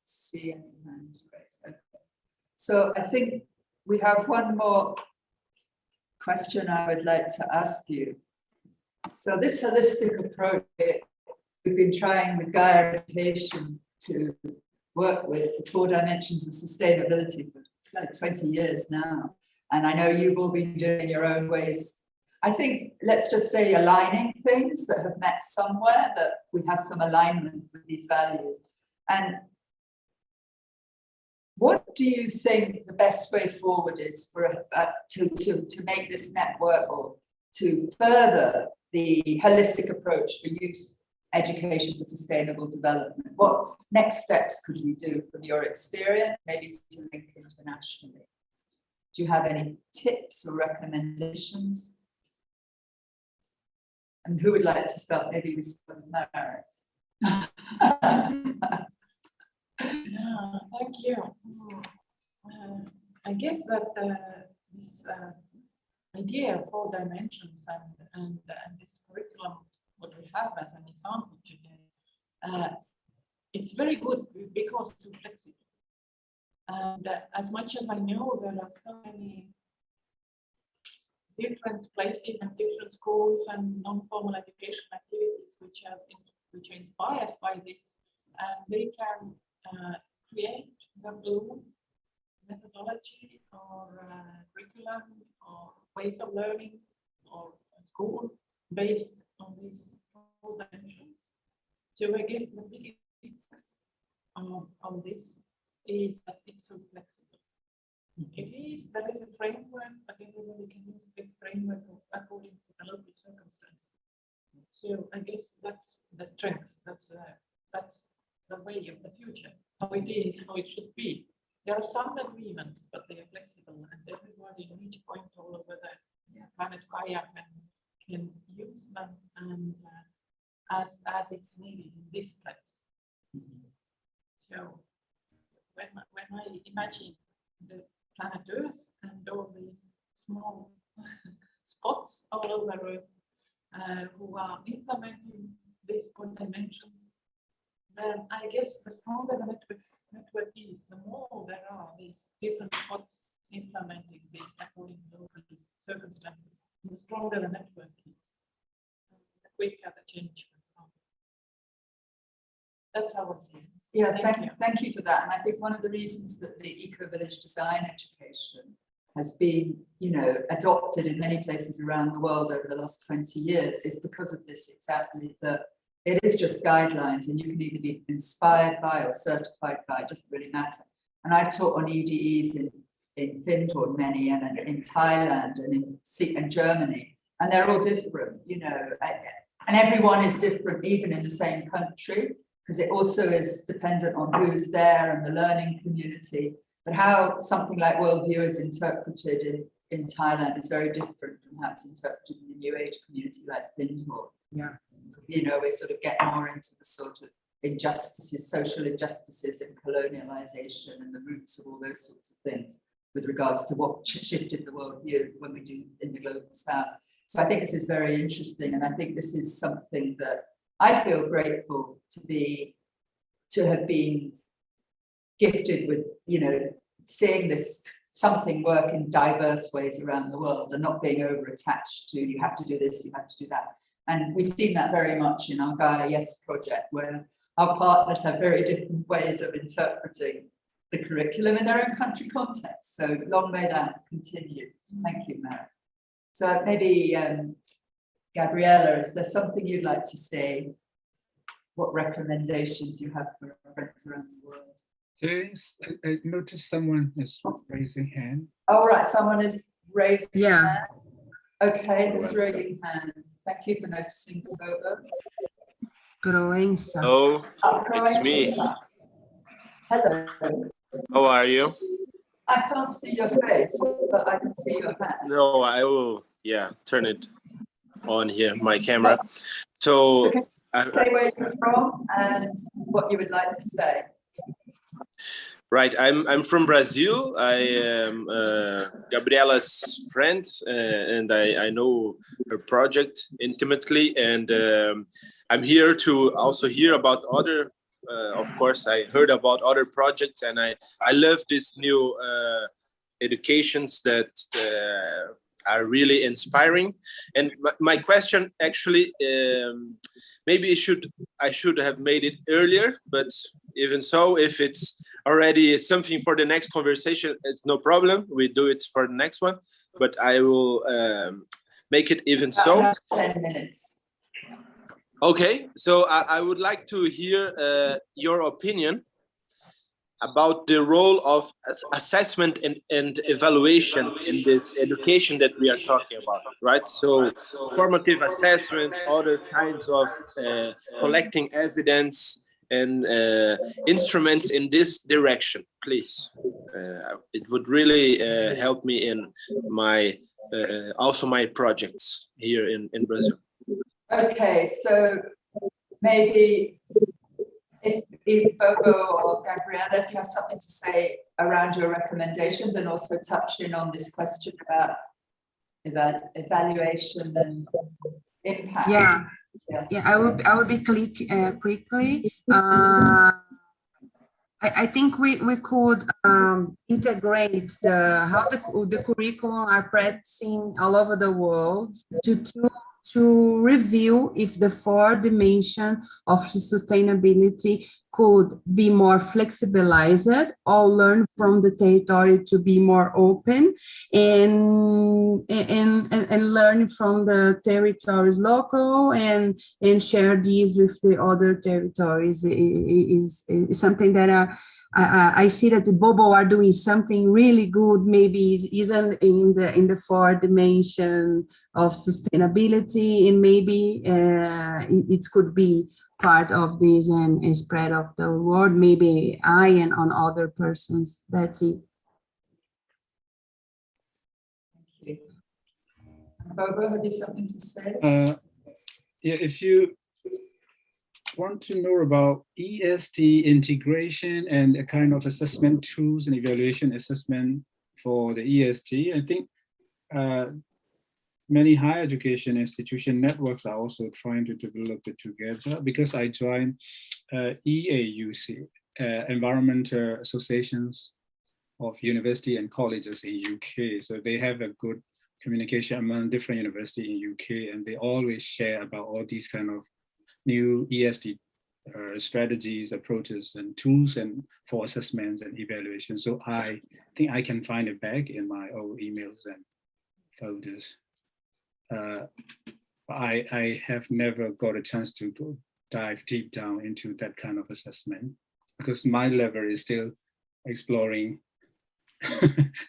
See any hands raised. Okay. So I think we have one more question I would like to ask you. So this holistic approach, we've been trying with Gaia Education to work with the 4 dimensions of sustainability for like 20 years now. And I know you've all been doing your own ways. I think, let's just say, aligning things that have met somewhere, that we have some alignment with these values. And what do you think the best way forward is for to make this network, or to further the holistic approach for youth education for sustainable development? What next steps could we do from your experience, maybe to link internationally? Do you have any tips or recommendations? And who would like to start? Maybe we start with Merit. Yeah, thank you. I guess that this idea of 4 dimensions and this curriculum, what we have as an example today, it's very good because it's so flexible. And as much as I know, there are so many different places and different schools and non-formal education activities which are inspired by this, and they can create their own methodology or curriculum or ways of learning or school based on these 4 dimensions. So I guess the biggest success of this is that it's so flexible. There is a framework, but everybody can use this framework according to the local circumstances. So I guess that's the strength, that's the way of the future, how it is, how it should be. There are some agreements, but they are flexible, and everybody in each point all over the planet Gaia can use them and as it's needed in this place. So when I imagine the planet Earth and all these small spots all over Earth who are implementing these 4 dimensions, then I guess the stronger the network is, the more there are these different spots implementing this according to local circumstances, the stronger the network is, the quicker the change will come. That's how I see it. Yeah, thank you for that. And I think one of the reasons that the eco-village design education has been, adopted in many places around the world over the last 20 years is because of this exactly, that it is just guidelines, and you can either be inspired by or certified by, it doesn't really matter. And I've taught on EDEs in Finland many, and in Thailand and in Germany, and they're all different, and everyone is different, even in the same country, because it also is dependent on who's there and the learning community. But how something like worldview is interpreted in Thailand is very different from how it's interpreted in the New Age community like Finland. Yeah. So, we sort of get more into the sort of injustices, social injustices and colonialization and the roots of all those sorts of things with regards to what shifted the worldview when we do in the global south. So I think this is very interesting, and I think this is something that I feel grateful to have been gifted with, seeing this something work in diverse ways around the world and not being over attached to you have to do this, you have to do that. And we've seen that very much in our Gaia YES project, where our partners have very different ways of interpreting the curriculum in their own country context. So long may that continue. So thank you, Mary. So maybe, Gabriella, is there something you'd like to say? What recommendations you have for our friends around the world? James, I noticed someone is raising hand. All right, someone is raising Yeah. hand. Okay, who's raising hands? Thank you for noticing, Bobo. Croensa. Oh, it's me. Hello. How are you? I can't see your face, but I can see your hand. No, I will, yeah, turn it on here, my camera. So, Say where you're from and what you would like to say. right, I'm from Brazil. I am Gabriela's friend, and I know her project intimately. And I'm here to also hear about other. Of course, I heard about other projects, and I love these new educations that are really inspiring. And my question actually, maybe I should have made it earlier, but even so, if it's already something for the next conversation, it's no problem. We do it for the next one, but I will make it even so. 10 minutes. Okay, so I would like to hear your opinion about the role of assessment and evaluation in this education that we are talking about, right? So formative assessment, other kinds of collecting evidence and instruments in this direction, please. It would really help me in my also my projects here in Brazil. Okay, so maybe if Bobo or Gabriela, if you have something to say around your recommendations and also touch in on this question about evaluation and impact. Yeah, I will be quickly. I think we could integrate how the curriculum are practicing all over the world to review if the 4 dimension of sustainability could be more flexibilized or learn from the territory to be more open and learn from the territories local and share these with the other territories is something that I see that the Bobo are doing something really good, maybe isn't in the 4 dimension of sustainability, and maybe it could be part of this and spread of the word, maybe I and on other persons. That's it. Thank you. Bobo, have you something to say? Yeah, if you want to know about ESD integration and a kind of assessment tools and evaluation assessment for the ESD, I think many higher education institution networks are also trying to develop it together, because I joined EAUC, Environmental Associations of University and Colleges in UK. So they have a good communication among different universities in UK, and they always share about all these kind of new ESD strategies, approaches, and tools and for assessments and evaluation. So I think I can find it back in my old emails and folders. I have never got a chance to go dive deep down into that kind of assessment, because my level is still exploring,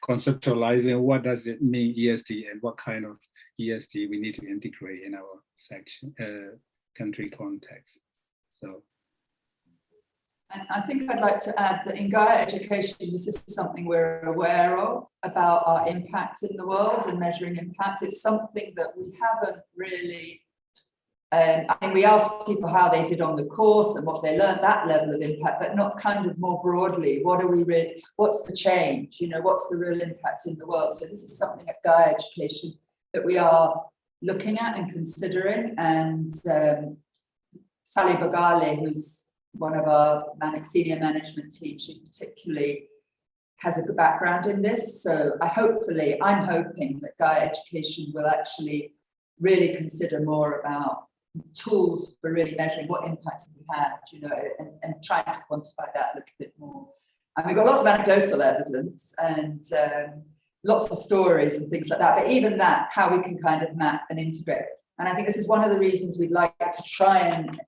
conceptualizing what does it mean ESD and what kind of ESD we need to integrate in our section country context. So, and I think I'd like to add that in Gaia education, this is something we're aware of about our impact in the world and measuring impact. It's something that we haven't really, I mean, we ask people how they did on the course and what they learned, that level of impact, but not kind of more broadly. What are we really, what's the change? You know, what's the real impact in the world? So this is something at Gaia education that we are looking at and considering. And Sally Bagale, who's one of our senior management team, she's particularly has a good background in this. So I'm hoping that Gaia education will actually really consider more about tools for really measuring what impact we had, you know, and trying to quantify that a little bit more. And we've got lots of anecdotal evidence and lots of stories and things like that, but even that, how we can kind of map and integrate. And I think this is one of the reasons we'd like to try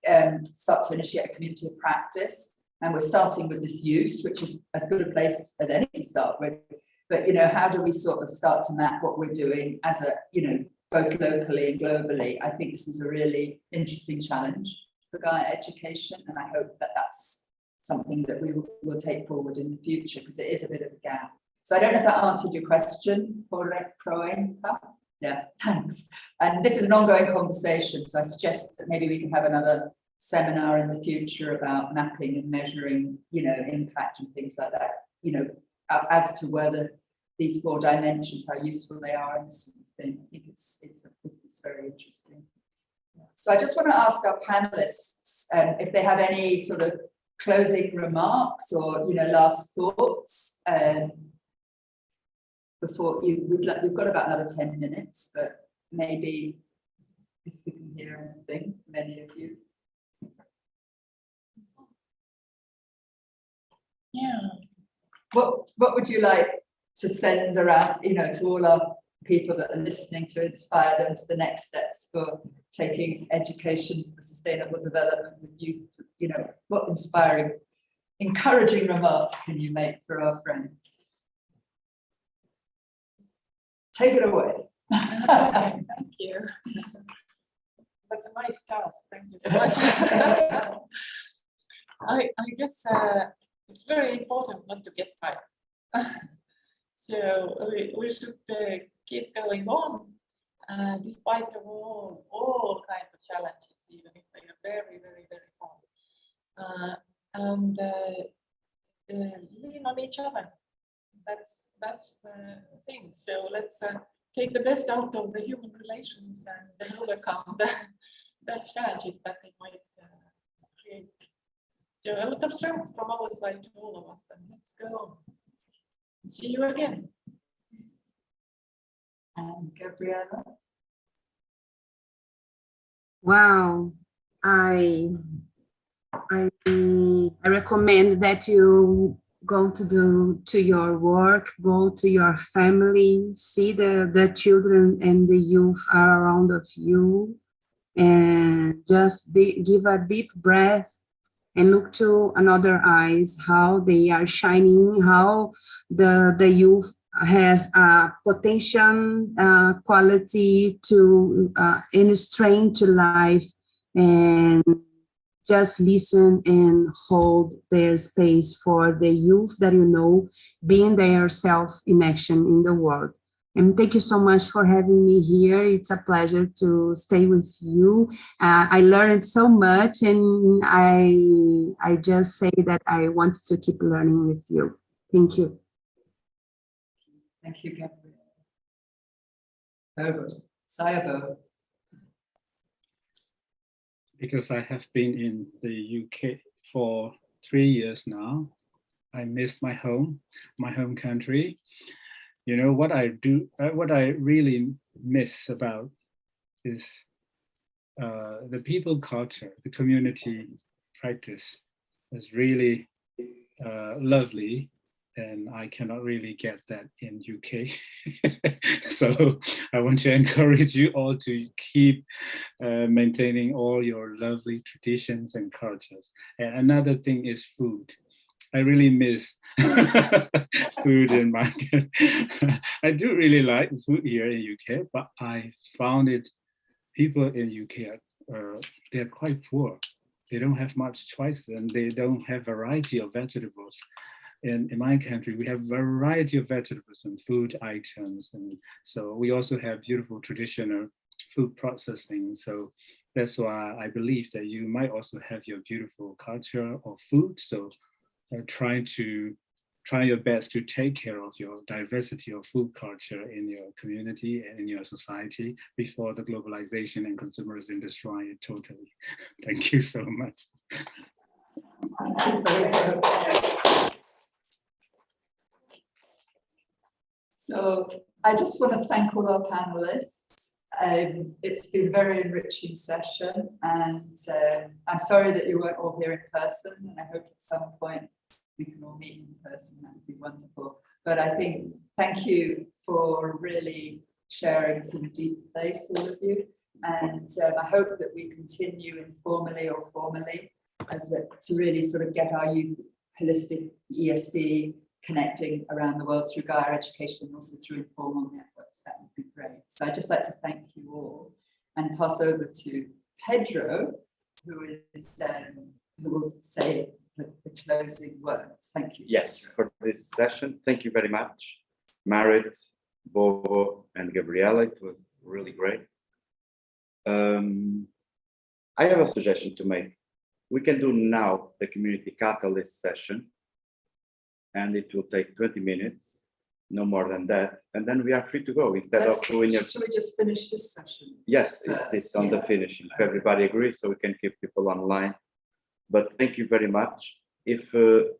and start to initiate a community of practice And we're starting with this youth, which is as good a place as any to start with. But, you know, how do we sort of start to map what we're doing as a, you know, both locally and globally? I think this is a really interesting challenge for Gaia education. And I hope that that's something that we will take forward in the future, because it is a bit of a gap. So I don't know if that answered your question, yeah, thanks. And this is an ongoing conversation. So I suggest that maybe we can have another seminar in the future about mapping and measuring, you know, impact and things like that, you know, as to whether these 4 dimensions, how useful they are and this sort of thing. I think it's very interesting. So I just want to ask our panelists if they have any sort of closing remarks or, you know, last thoughts before we've got about another 10 minutes, but maybe if we can hear anything, many of you. Yeah. What would you like to send around, you know, to all our people that are listening to inspire them to the next steps for taking education for sustainable development with youth? You know, what inspiring, encouraging remarks can you make for our friends? Take it away. Thank you. That's a nice task. Thank you so much. I guess it's very important not to get tired. So we should keep going on despite of all kinds of challenges, even if they are very, very, very hard. And lean on each other. That's the thing. So let's take the best out of the human relations and then overcome the challenges that they might create. So a lot of strength from our side to all of us, and let's go on. See you again. And Gabriella? Wow, I recommend that you go to your work, go to your family, see the children and the youth are around of you, and just give a deep breath and look to another eyes, how they are shining, how the youth has a potential, quality to and strength to life, and just listen and hold their space for the youth that you know, being their self in action in the world. And thank you so much for having me here. It's a pleasure to stay with you. I learned so much, and I just say that I want to keep learning with you. Thank you. Thank you, Gabrielle. Over. Sayabo. Because I have been in the UK for 3 years now, I miss my home country. You know, what I really miss about is the people culture, the community practice is really lovely, and I cannot really get that in UK. So I want to encourage you all to keep maintaining all your lovely traditions and cultures. And another thing is food. I really miss food in my I do really like food here in UK, but I found it, people in UK they're quite poor. They don't have much choice, and they don't have variety of vegetables. In my country, we have variety of vegetables and food items, and so we also have beautiful traditional food processing. So that's why I believe that you might also have your beautiful culture of food. So try your best to take care of your diversity of food culture in your community and in your society before the globalization and consumerism destroy it totally. Thank you so much. So I just want to thank all our panelists. It's been a very enriching session, and I'm sorry that you weren't all here in person, and I hope at some point we can all meet in person. That would be wonderful. But I think, thank you for really sharing from a deep place, all of you. And I hope that we continue informally or formally to really sort of get our youth holistic ESD connecting around the world through Gaia education and also through informal networks. That would be great. So I'd just like to thank you all and pass over to Pedro, who will say the closing words. Thank you. Yes, for this session, thank you very much, Marit, Bobo, and Gabriela. It was really great. I have a suggestion to make. We can do now the community catalyst session, and it will take 20 minutes, no more than that, and then we are free to go instead of doing it. Shall we just finish this session? Yes, it's on the finishing. If everybody agrees, so we can keep people online. But thank you very much. If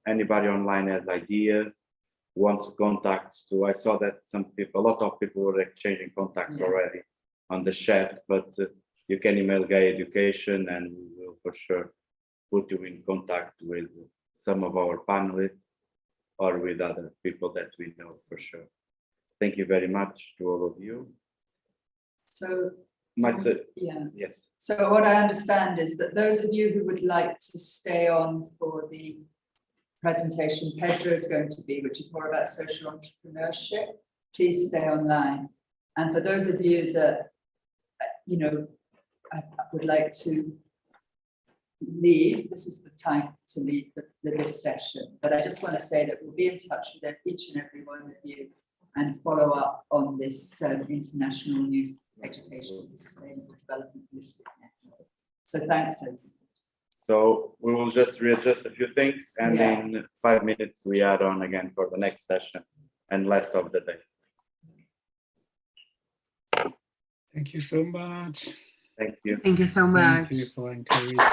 anybody online has ideas, wants contacts too, I saw that a lot of people were exchanging contacts already on the chat, but you can email Gaia Education and we will for sure put you in contact with some of our panelists or with other people that we know for sure. Thank you very much to all of you. So, yes. So what I understand is that those of you who would like to stay on for the presentation Pedro is going to be, which is more about social entrepreneurship, please stay online. And for those of you that, I would like to leave, this is the time to leave this session. But I just want to say that we'll be in touch with each and every one of you and follow up on this International Youth Education and Sustainable Development Holistic Network. So thanks, everyone. So we will just readjust a few things, and in 5 minutes we add on again for the next session and last of the day. Thank you so much. Thank you. Thank you so much. Thank you for encouraging me.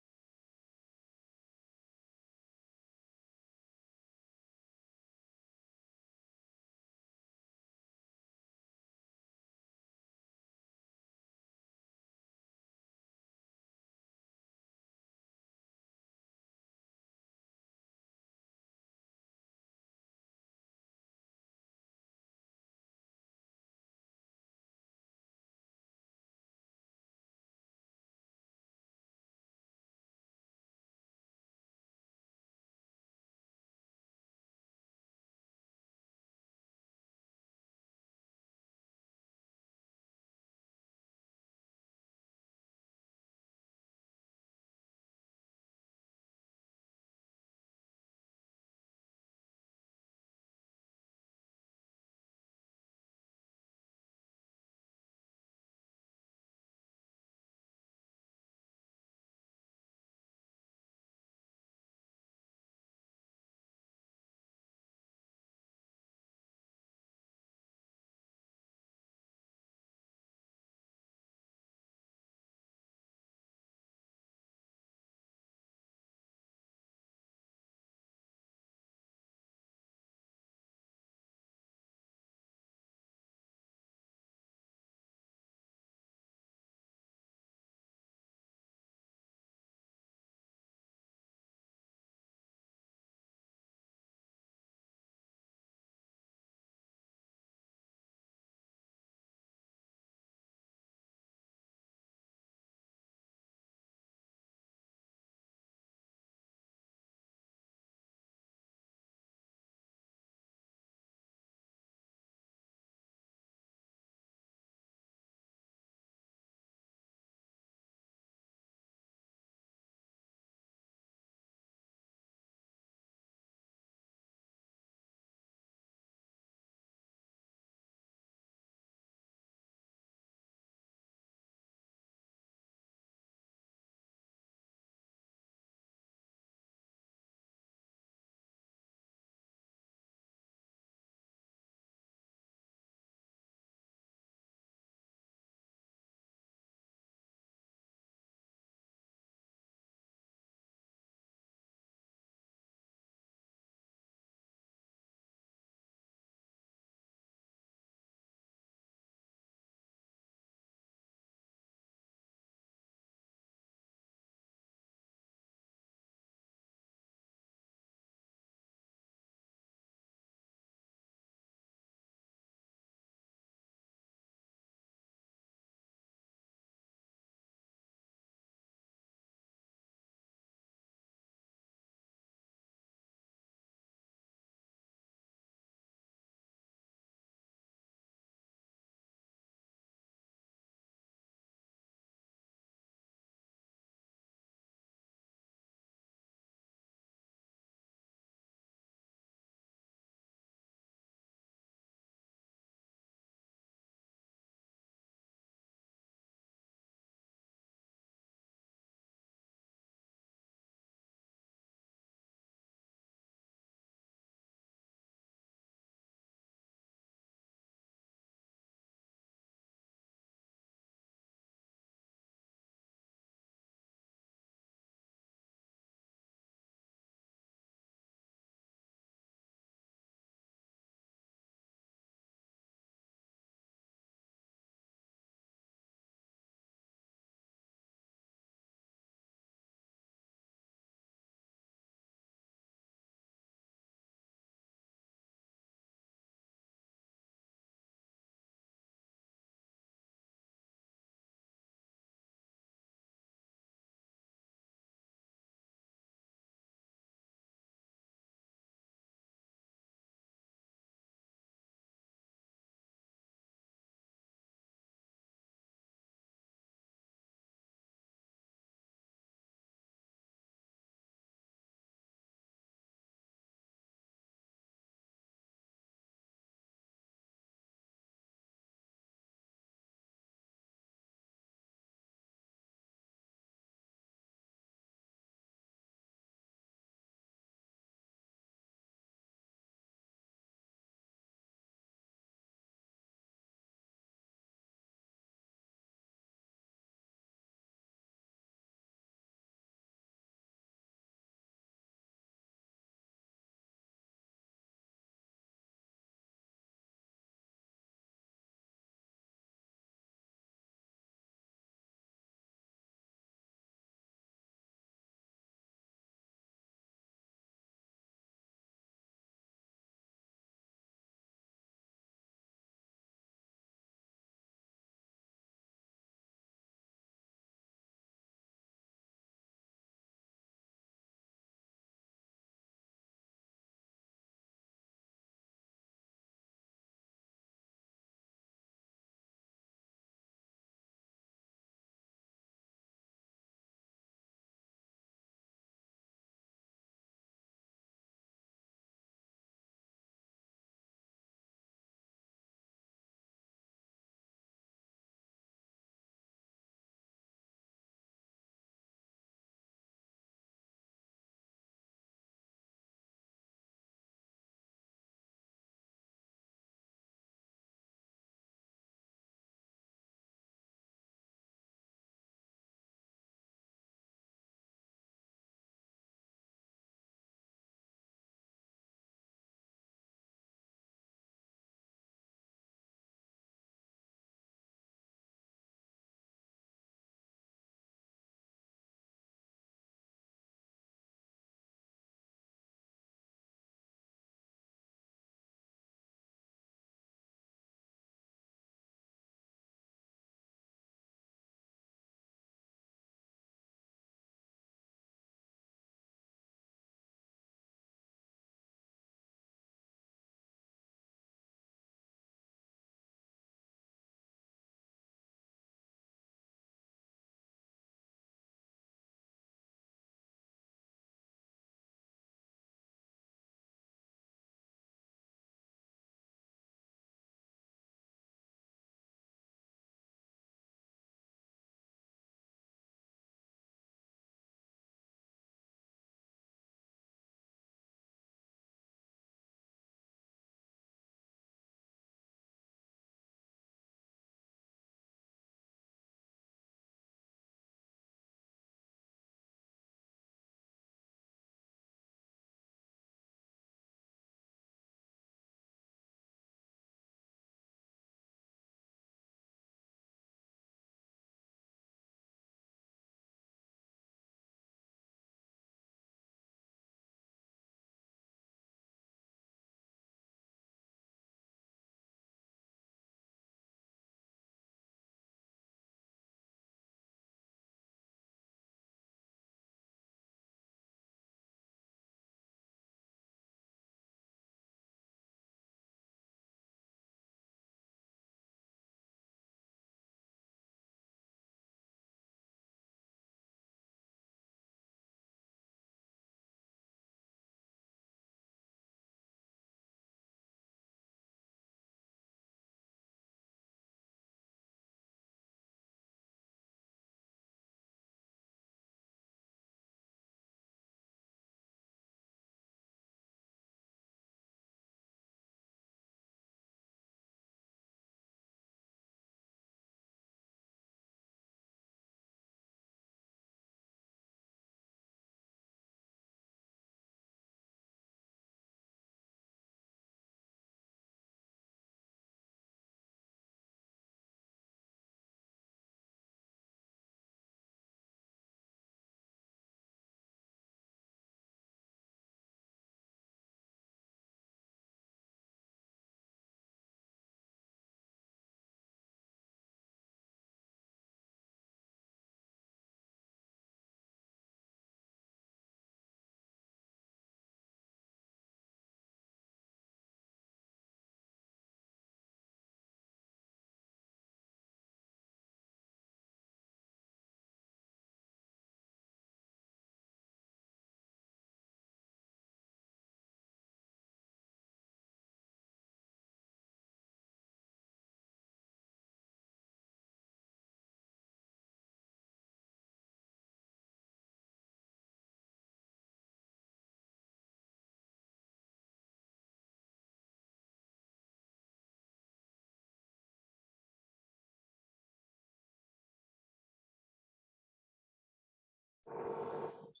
If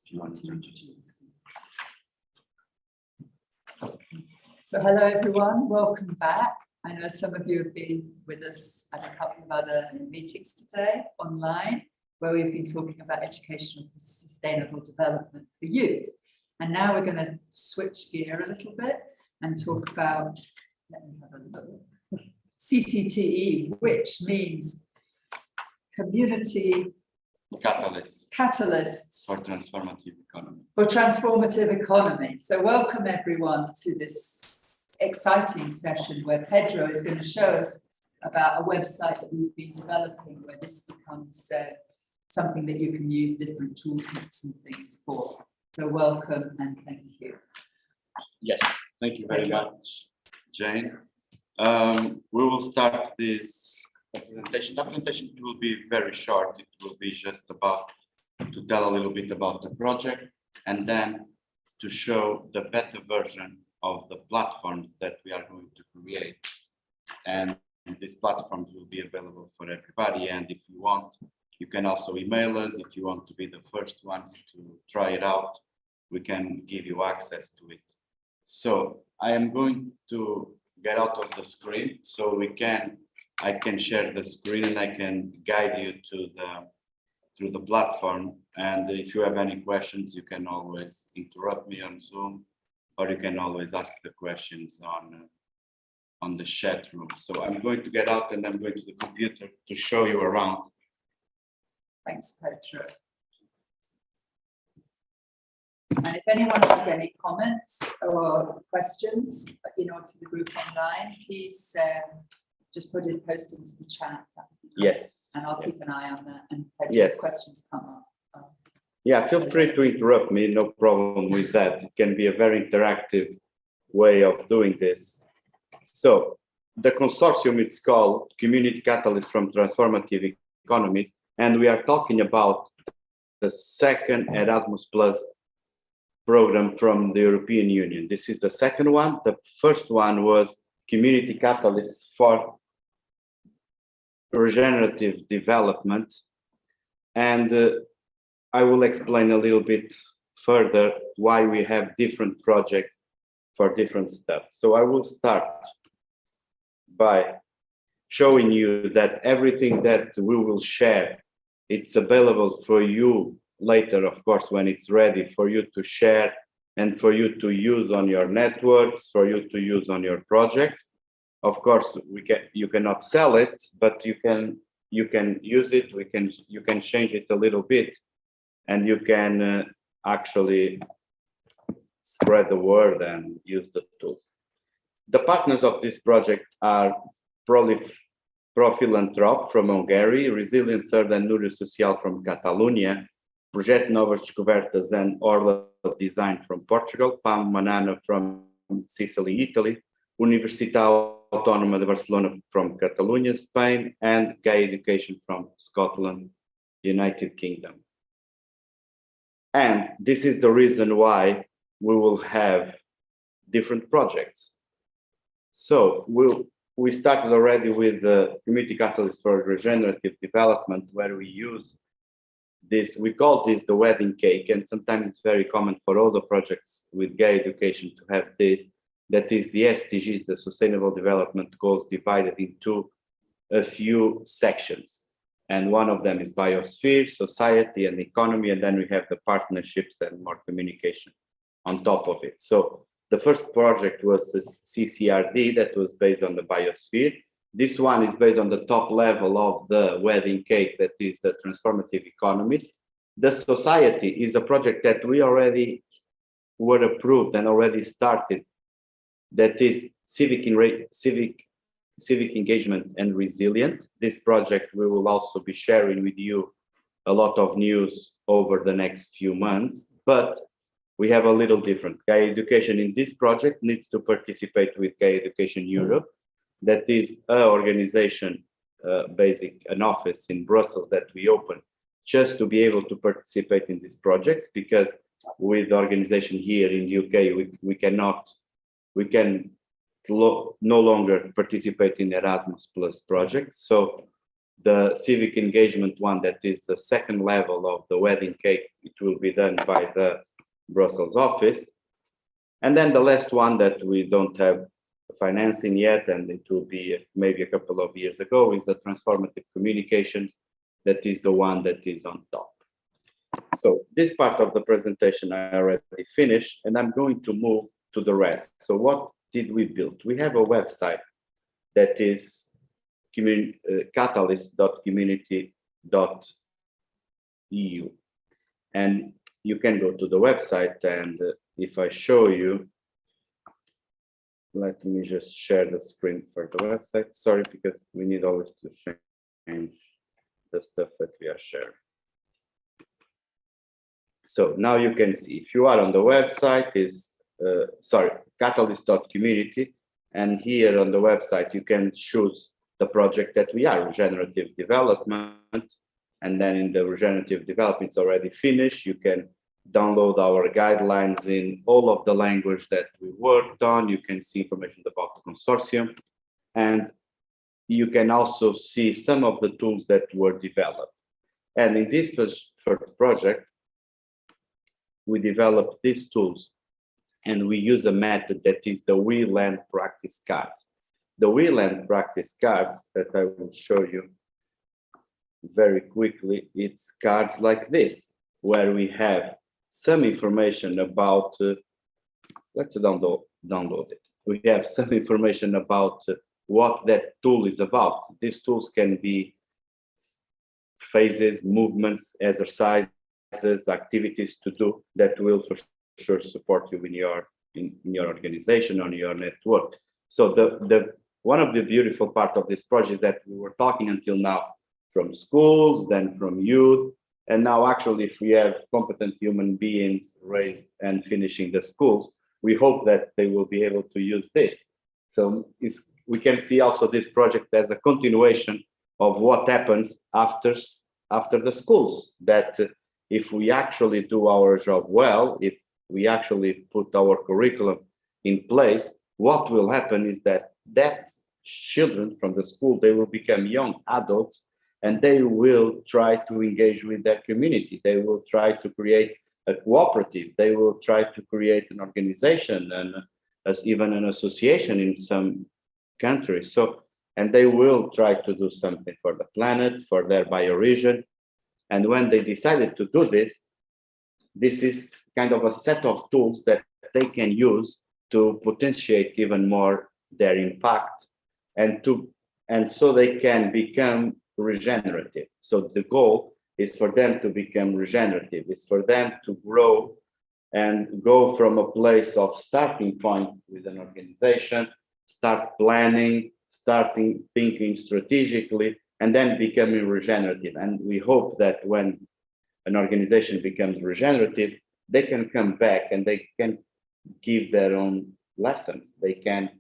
you want to introduce. So hello everyone, welcome back. I know some of you have been with us at a couple of other meetings today online, where we've been talking about educational sustainable development for youth. And now we're going to switch gear a little bit and talk about, let me have a look, CCTE, which means community catalysts for transformative economy. For transformative economy. So welcome everyone to this exciting session where Pedro is going to show us about a website that we've been developing where this becomes something that you can use different toolkits and things for. So welcome and thank you. Yes, thank you very much, Jane. We will start this presentation. The presentation will be very short. It will be just about to tell a little bit about the project and then to show the better version of the platforms that we are going to create. And these platforms will be available for everybody. And if you want, you can also email us. If you want to be the first ones to try it out, we can give you access to it. So I am going to get out of the screen so I can share the screen and I can guide you through the platform. And if you have any questions, you can always interrupt me on Zoom, or you can always ask the questions on the chat room. So I'm going to get out and I'm going to the computer to show you around. Thanks, Pedro. And if anyone has any comments or questions, to the group online, please just post into the chat. Yes. And I'll keep an eye on that. And Pedro, yes. If questions come up. Yeah, feel free to interrupt me. No problem with that. It can be a very interactive way of doing this. So the consortium, it's called Community Catalyst from Transformative Economies. And we are talking about the second Erasmus Plus program from the European Union. This is the second one. The first one was Community Catalyst for Regenerative Development. And I will explain a little bit further why we have different projects for different stuff. So I will start by showing you that everything that we will share, it's available for you later, of course, when it's ready for you to share and for you to use on your networks, for you to use on your projects. Of course, you cannot sell it, but you can use it. You can change it a little bit, and you can actually spread the word and use the tools. The partners of this project are Profilanthrop from Hungary, Resilience Third and Núcleo Social from Catalonia, Projeto Novas Descobertas and Orla Design from Portugal, PAM Manana from Sicily, Italy, Universidade Autónoma de Barcelona from Catalonia, Spain, and Gaia Education from Scotland, United Kingdom. And this is the reason why we will have different projects. So we started already with the Community Catalyst for Regenerative Development, where we use this, we call this the wedding cake, and sometimes it's very common for all the projects with Gaia Education to have this, that is the SDGs, the Sustainable Development Goals, divided into a few sections. And one of them is biosphere, society, and economy, and then we have the partnerships and more communication on top of it. So the first project was the CCRD that was based on the biosphere. This one is based on the top level of the wedding cake, that is the transformative economies. The society is a project that we already were approved and already started, that is civic engagement and resilient. This project we will also be sharing with you a lot of news over the next few months, but we have a little different. Gaia Education in this project needs to participate with Gaia Education Europe. That is an organization, an office in Brussels that we opened just to be able to participate in these projects, because with the organization here in the UK, we can no longer participate in Erasmus Plus projects. So The civic engagement one, that is the second level of the wedding cake, it will be done by the Brussels office. And then the last one that we don't have financing yet, and it will be maybe a couple of years ago, is the transformative communications. That is the one that is on top. So this part of the presentation I already finished, and I'm going to move to the rest. So what did we build? We have a website that is catalyst.community.eu, and you can go to the website, and if I show you, let me just share the screen for the website. Sorry, because we need always to change the stuff that we are sharing. So now you can see, if you are on the website, is catalyst.community, and here on the website you can choose the project that we are, regenerative development, and then in the regenerative development, it's already finished. You can download our guidelines in all of the language that we worked on. You can see information about the consortium, and you can also see some of the tools that were developed. And in this first project, we developed these tools, and we use a method that is the We Land practice cards. The We Land practice cards that I will show you very quickly, it's cards like this, where we have some information about, let's download it. We have some information about what that tool is about. These tools can be phases, movements, exercises, activities to do that will for sure support you in your organization, on your network. So one of the beautiful part of this project is that we were talking until now from schools, then from youth, and now actually if we have competent human beings raised and finishing the schools, we hope that they will be able to use this. So we can see also this project as a continuation of what happens after the schools, that if we actually do our job well, if we actually put our curriculum in place, what will happen is that children from the school, they will become young adults, and they will try to engage with their community. They will try to create a cooperative. They will try to create an organization and as even an association in some countries. So, and they will try to do something for the planet, for their bioregion. And when they decided to do this, this is kind of a set of tools that they can use to potentiate even more their impact, and so they can become regenerative. So the goal is for them to become regenerative. It's for them to grow and go from a place of starting point with an organization, start planning, starting thinking strategically, and then becoming regenerative. And we hope that when an organization becomes regenerative, they can come back and they can give their own lessons. They can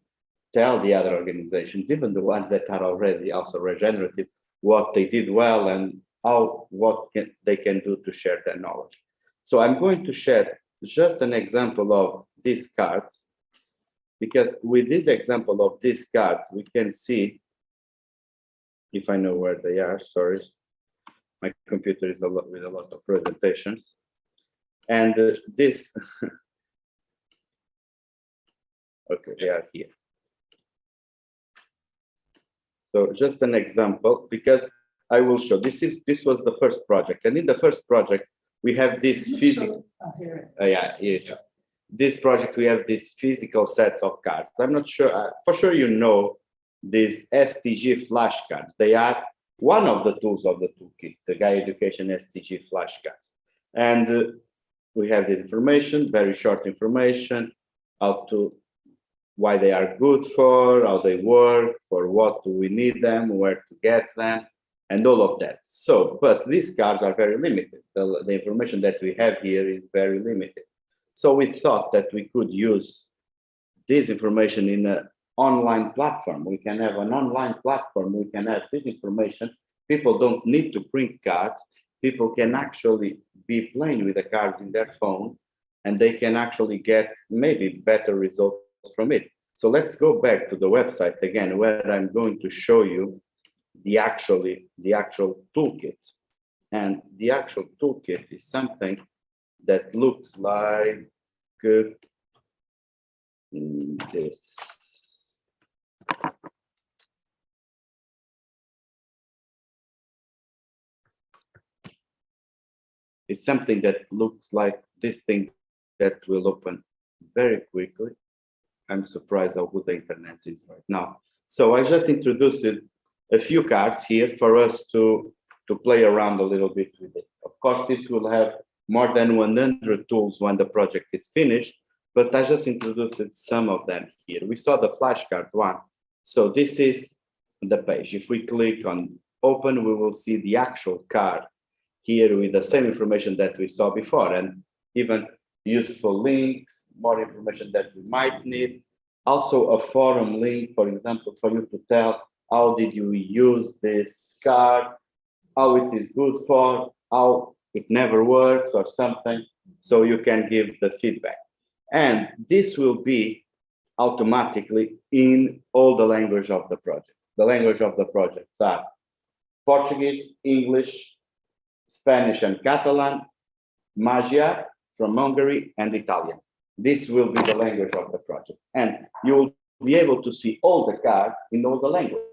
tell the other organizations, even the ones that are already also regenerative, what they did well and they can do to share their knowledge. So I'm going to share just an example of these cards, because with this example of these cards, we can see, if I know where they are, sorry, my computer is with a lot of presentations. And this, okay, they are here. So just an example, because I will show, this was the first project. And in the first project, we have this physical, yeah, here it is. This project, we have this physical sets of cards. I'm not sure, for sure you know these STG flashcards. They are one of the tools of the toolkit, the Gaia Education STG flashcards. And we have the information, very short information, why they are good for, how they work, for what do we need them, where to get them, and all of that. So, but these cards are very limited. The information that we have here is very limited. So we thought that we could use this information in an online platform. We can have an online platform. We can have this information. People don't need to print cards. People can actually be playing with the cards in their phone, and they can actually get maybe better results from it. So let's go back to the website again, where I'm going to show you the actual toolkit. And the actual toolkit is something that looks like this. It's something that looks like this thing that will open very quickly. I'm surprised how good the internet is right now. So I just introduced a few cards here for us to play around a little bit with it. Of course, this will have more than 100 tools when the project is finished, but I just introduced some of them here. We saw the flashcard one. So this is the page. If we click on open, we will see the actual card here with the same information that we saw before, and even useful links, more information that we might need. Also a forum link, for example, for you to tell how did you use this card, how it is good for, how it never works or something, so you can give the feedback. And this will be automatically in all the language of the project. The language of the projects are Portuguese, English, Spanish and Catalan, Magyar from Hungary, and Italian. This will be the language of the project. And you will be able to see all the cards in all the languages.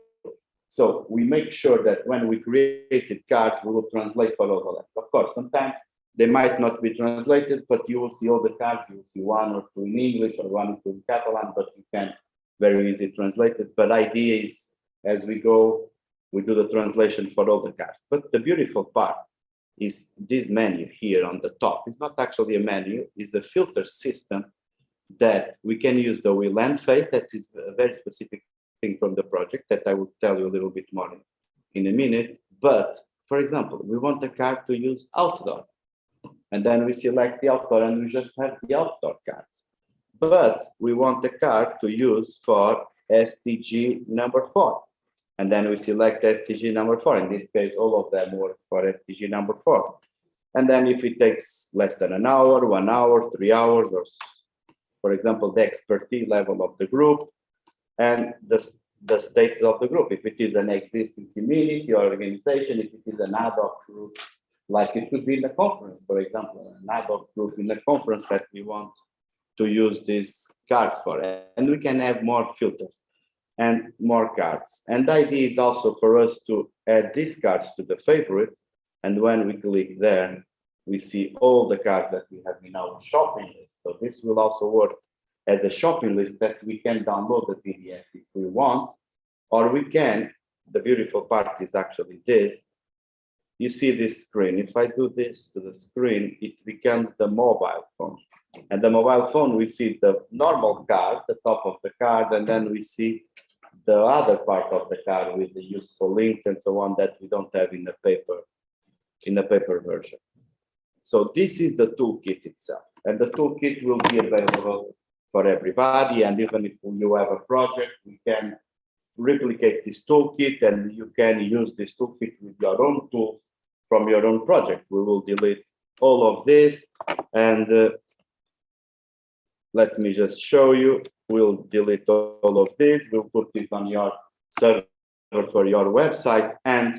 So we make sure that when we created cards, we will translate for all the languages. Of course, sometimes they might not be translated, but you will see all the cards. You will see one or two in English or one or two in Catalan, but you can very easily translate it. But idea is, as we go, we do the translation for all the cards. But the beautiful part is this menu here on the top. It's not actually a menu, it's a filter system that we can use the wheel and face. That is a very specific thing from the project that I will tell you a little bit more in a minute. But for example, we want the card to use outdoor, and then we select the outdoor and we just have the outdoor cards. But we want the card to use for SDG number 4. And then we select SDG number 4. In this case, all of them work for SDG number 4. And then if it takes less than an hour, 1 hour, 3 hours, or for example, the expertise level of the group and the status of the group. If it is an existing community or organization, if it is an ad hoc group, like it could be in a conference, for example, an ad hoc group in a conference that we want to use these cards for. And we can have more filters and more cards. And the idea is also for us to add these cards to the favorites. And when we click there, we see all the cards that we have in our shopping list. So this will also work as a shopping list that we can download the PDF if we want, or we can, the beautiful part is actually this. You see this screen. If I do this to the screen, it becomes the mobile phone. And the mobile phone, we see the normal card, the top of the card, and then we see the other part of the card with the useful links and so on that we don't have in the paper version. So this is the toolkit itself, and the toolkit will be available for everybody. And even if you have a project, we can replicate this toolkit and you can use this toolkit with your own tools from your own project. We will delete all of this, and let me just show you. We'll delete all of this. We'll put this on your server for your website, and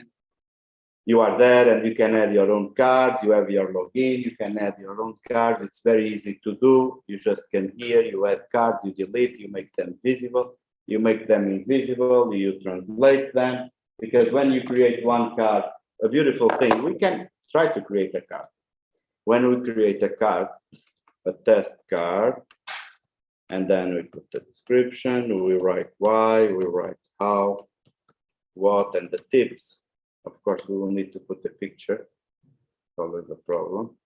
you are there and you can add your own cards. You have your login, you can add your own cards. It's very easy to do. You just can here, you add cards, you delete, you make them visible, you make them invisible, you translate them. Because when you create one card, a beautiful thing, we can try to create a card. When we create a card, a test card, and then we put the description, we write why, we write how, what, and the tips. Of course, we will need to put a picture. Always a problem.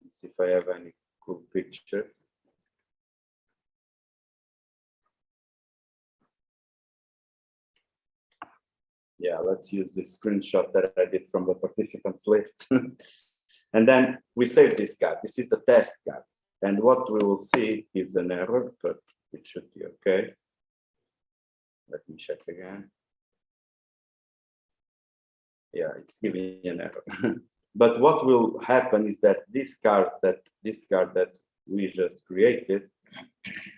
Let's see if I have any cool picture. Yeah, let's use this screenshot that I did from the participants list. And then we save this card. This is the test card. And what we will see is an error, but it should be okay. Let me check again. Yeah, it's giving an error. But what will happen is that this card that we just created,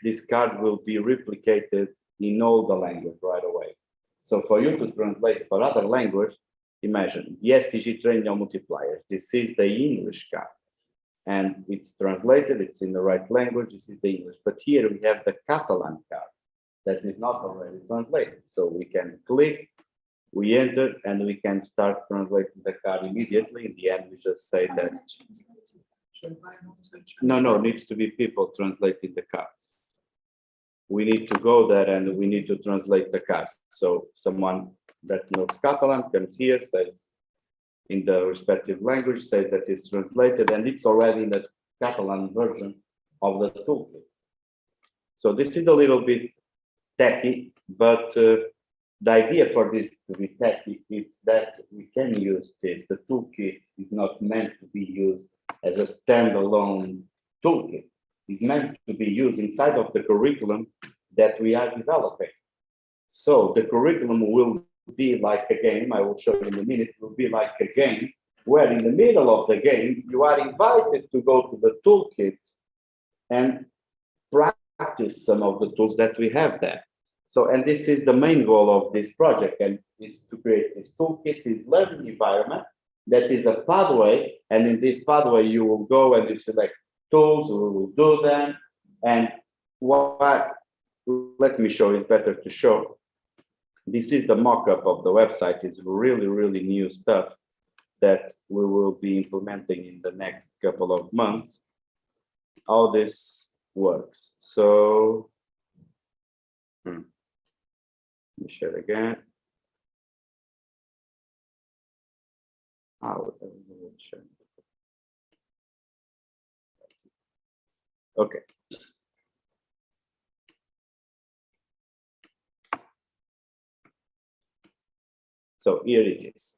this card will be replicated in all the language right away. So for you to translate for other language, imagine, ESTG training multipliers. This is the English card. And it's translated, it's in the right language, this is the English. But here we have the Catalan card that is not already translated. So we can click, we enter, and we can start translating the card immediately. In the end, we just say that. No, needs to be people translating the cards. We need to go there and we need to translate the cards. So someone that knows Catalan comes here, says in the respective language, says that it's translated, and it's already in the Catalan version of the toolkit. So this is a little bit techy, but the idea for this to be techy is that we can use this. The toolkit is not meant to be used as a standalone toolkit. It's meant to be used inside of the curriculum that we are developing. So the curriculum will be like a game. I will show you in a minute. It will be like a game where in the middle of the game, you are invited to go to the toolkit and practice some of the tools that we have there. So, and this is the main goal of this project, and is to create this toolkit, this learning environment that is a pathway, and in this pathway you will go and you select tools, we will do them, and what, let me show, it's better to show. This is the mock-up of the website. It's really, really new stuff that we will be implementing in the next couple of months. How this works. So, let me share again. Okay. So here it is.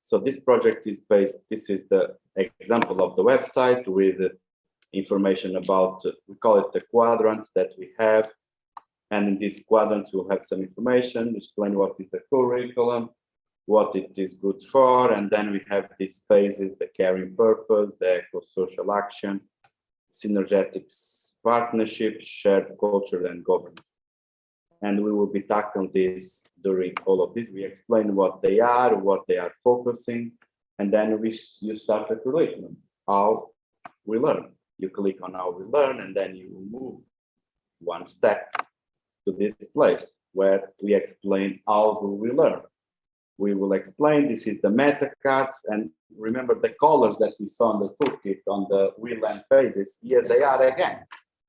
So this project is based, this is the example of the website with information about, we call it the quadrants that we have. And in these quadrants, we'll have some information, explain what is the curriculum, what it is good for. And then we have these phases, the caring purpose, the eco-social action, synergetics, partnership, shared culture, and governance. And we will be tackling this during all of this. We explain what they are focusing, and then you start the curriculum, how we learn. You click on how we learn, and then you will move one step to this place where we explain how do we learn. We will explain, this is the meta cards, and remember the colors that we saw on the toolkit on the we learn phases, here they are again.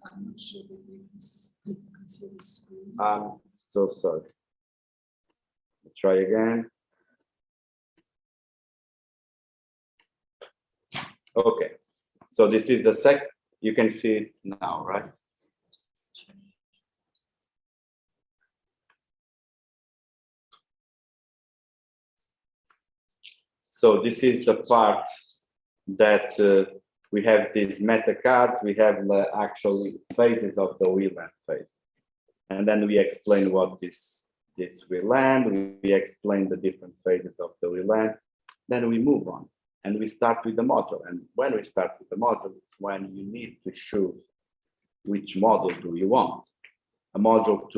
I'm not sure that you can see the screen. I'm so sorry. Let's try again. Okay, so this is the you can see it now, right? So this is the part that we have these meta cards, we have the actually phases of the we learn phase. And then we explain what this we learn, we explain the different phases of the we learn, then we move on. And we start with the module. And when we start with the module, it's when you need to choose which module do you want. A module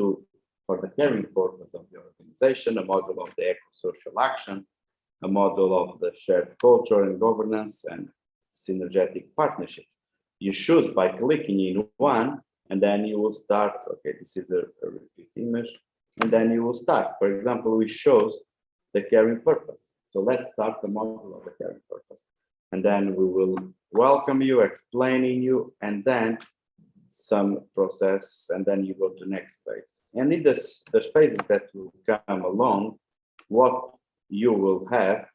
for the caring purpose of your organization, a module of the eco-social action, a module of the shared culture and governance and synergetic partnerships. You choose by clicking in one, and then you will start, okay, this is a repeat image, and then you will start. For example, we chose the caring purpose. So let's start the module of the caring purpose. And then we will welcome you, explaining you, and then some process, and then you go to next phase. And in the phases that will come along, what you will have,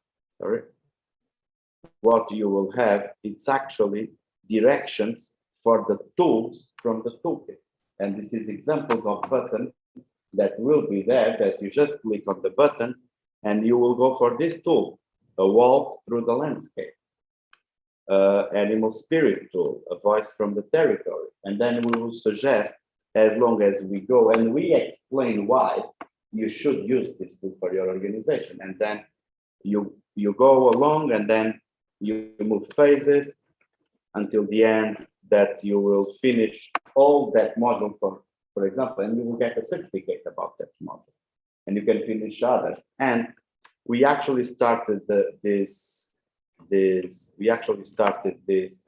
it's actually directions for the tools from the toolkits. And this is examples of buttons that will be there that you just click on the buttons and you will go for this tool, a walk through the landscape, animal spirit tool, a voice from the territory. And then we will suggest, as long as we go and we explain why you should use this tool for your organization. And then you go along and then you move phases until the end that you will finish all that module for example, and you will get a certificate about that module, and you can finish others. And we actually started this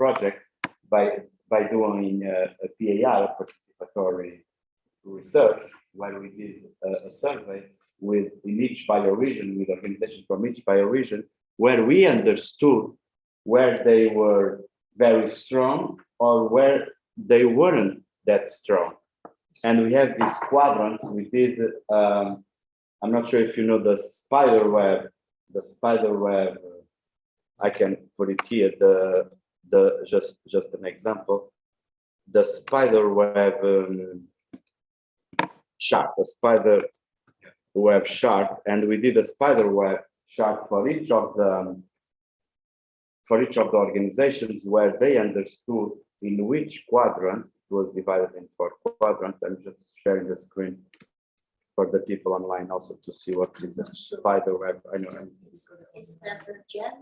project by doing a PAR, participatory research, where we did a survey in each bioregion, with organizations from each bioregion, where we understood where they were very strong or where they weren't that strong. And we have these quadrants. We did, I'm not sure if you know the spider web. I can put it here, just an example. The spider web chart, a spider web chart, and we did a spider web chart for each of the organizations, where they understood in which quadrant. It was divided in 4 quadrants. I'm just sharing the screen for the people online also to see what is a spider web. I know. Is that a gen?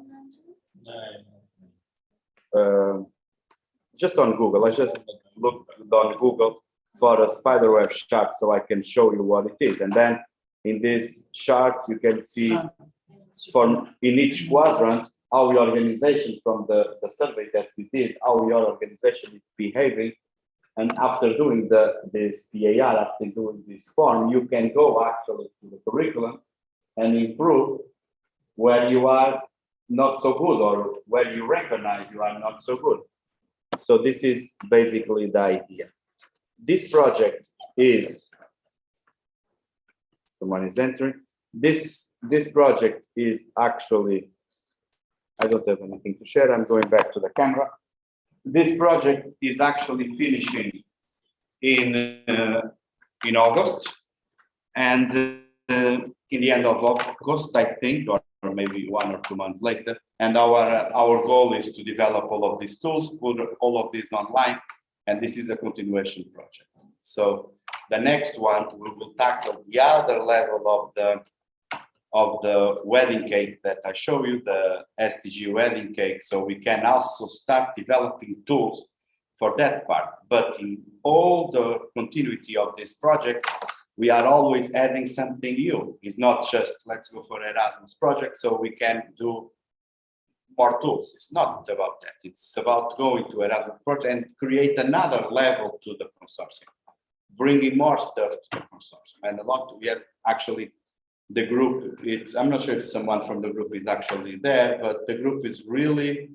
Just on Google. I just looked on Google for a spider web chart so I can show you what it is. And then in this chart, you can see in each quadrant how your organization, from the survey that we did, how your organization is behaving. And after doing this PAR, after doing this form, you can go actually to the curriculum and improve where you are not so good, or where you recognize you are not so good. So this is basically the idea. This project is, someone is entering. This project is actually, I don't have anything to share. I'm going back to the camera. This project is actually finishing in August, and in the end of August, I think, or maybe 1 or 2 months later. And our goal is to develop all of these tools, put all of these online, and this is a continuation project. So the next one, we will tackle the other level of the wedding cake that I show you, the SDG wedding cake. So we can also start developing tools for that part. But in all the continuity of this project, we are always adding something new. It's not just let's go for Erasmus project so we can do more tools. It's not about that. It's about going to Erasmus project and create another level to the consortium, bringing more stuff to the consortium. And a lot, we have actually the group, I'm not sure if someone from the group is actually there, but the group is really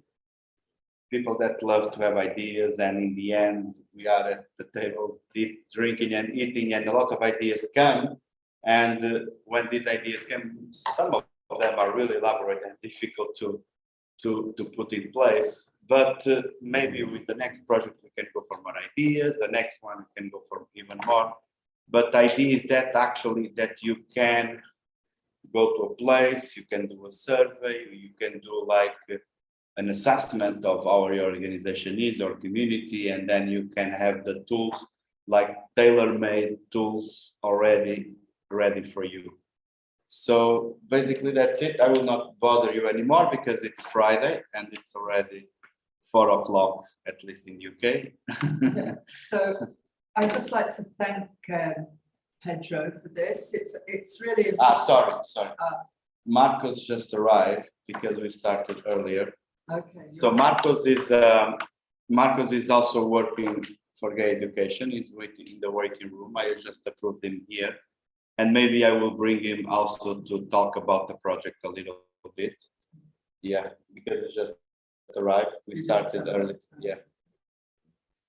people that love to have ideas, and in the end, we are at the table drinking and eating, and a lot of ideas come. And when these ideas come, some of them are really elaborate and difficult to put in place. But maybe with the next project, we can go for more ideas. The next one, we can go for even more. But the idea is that actually that you can go to a place, you can do a survey, you can do like an assessment of how your organization is or community, and then you can have the tools, like tailor-made tools already ready for you. So basically that's it. I will not bother you anymore because it's Friday and it's already 4 o'clock, at least in UK. So I'd just like to thank Pedro for this. It's really sorry. Marcos just arrived because we started earlier. Okay. So Marcos is also working for Gaia Education. He's waiting in the waiting room. I just approved him here, and maybe I will bring him also to talk about the project a little bit. Yeah, because it just arrived. We started early. Yeah.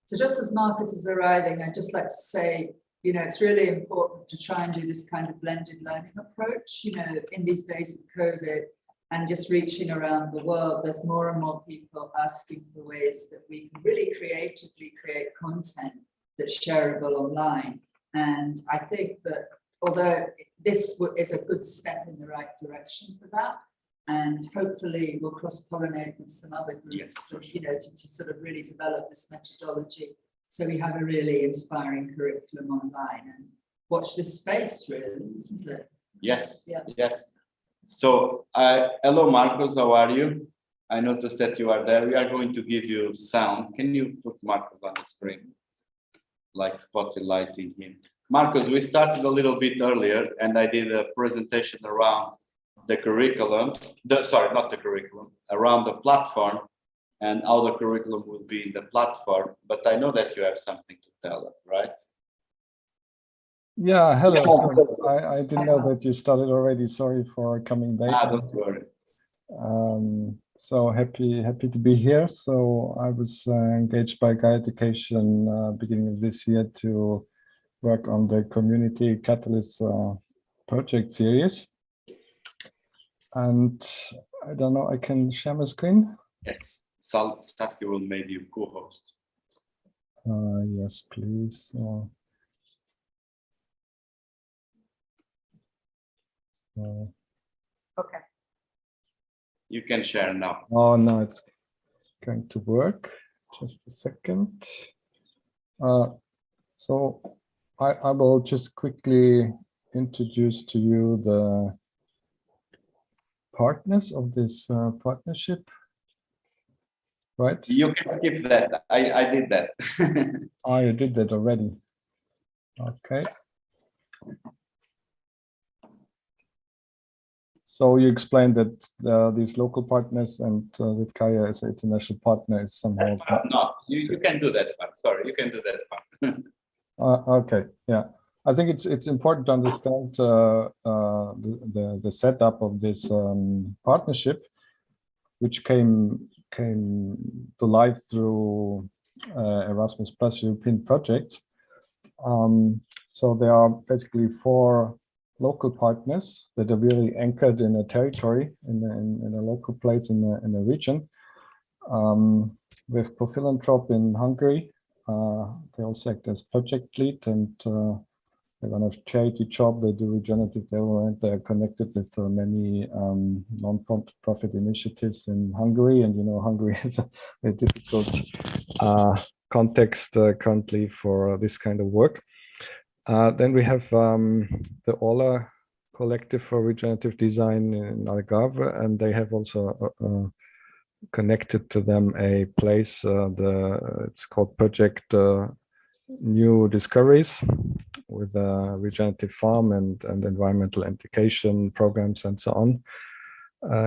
So just as Marcus is arriving, I'd just like to say, you know, it's really important to try and do this kind of blended learning approach. You know, in these days of COVID and just reaching around the world, there's more and more people asking for ways that we can really creatively create content that's shareable online. And I think that although this is a good step in the right direction for that, and hopefully we'll cross-pollinate with some other groups, so, you know, to sort of really develop this methodology. So we have a really inspiring curriculum online, and watch this space, really, isn't it? Yes, yeah. Yes. So, hello, Marcos, how are you? I noticed that you are there. We are going to give you sound. Can you put Marcus on the screen? Like spotlighting him. Marcus, we started a little bit earlier and I did a presentation around the curriculum, sorry, not the curriculum, around the platform and how the curriculum will be in the platform. But I know that you have something to tell us, right? Yeah, hello. So I didn't know that you started already. Sorry for coming late. Don't worry. So happy to be here. So I was engaged by Gaia Education beginning of this year to work on the Community Catalyst project series. And I don't know, I can share my screen? Yes, Saskia will make you co-host. Yes, please. Okay. You can share now. Oh, no, it's going to work. Just a second. So I will just quickly introduce to you the partners of this partnership. Right? You can skip that. I did that. Oh, you did that already. Okay. So you explained that these local partners and with Gaia as an international partner is somehow no. You can do that part. Sorry, you can do that part. Okay, yeah. I think it's important to understand the setup of this partnership, which came to life through Erasmus Plus European projects. So there are basically 4 local partners that are really anchored in a territory, in a local place in a region. With Profilanthrop in Hungary, they also act as project lead and they run a charity job. They do regenerative development. They are connected with many non-profit initiatives in Hungary, and you know Hungary is a very difficult context currently for this kind of work. Then we have the Ola Collective for Regenerative Design in Algarve, and they have also connected to them a place, it's called Project New Discoveries, with a regenerative farm and environmental education programs and so on.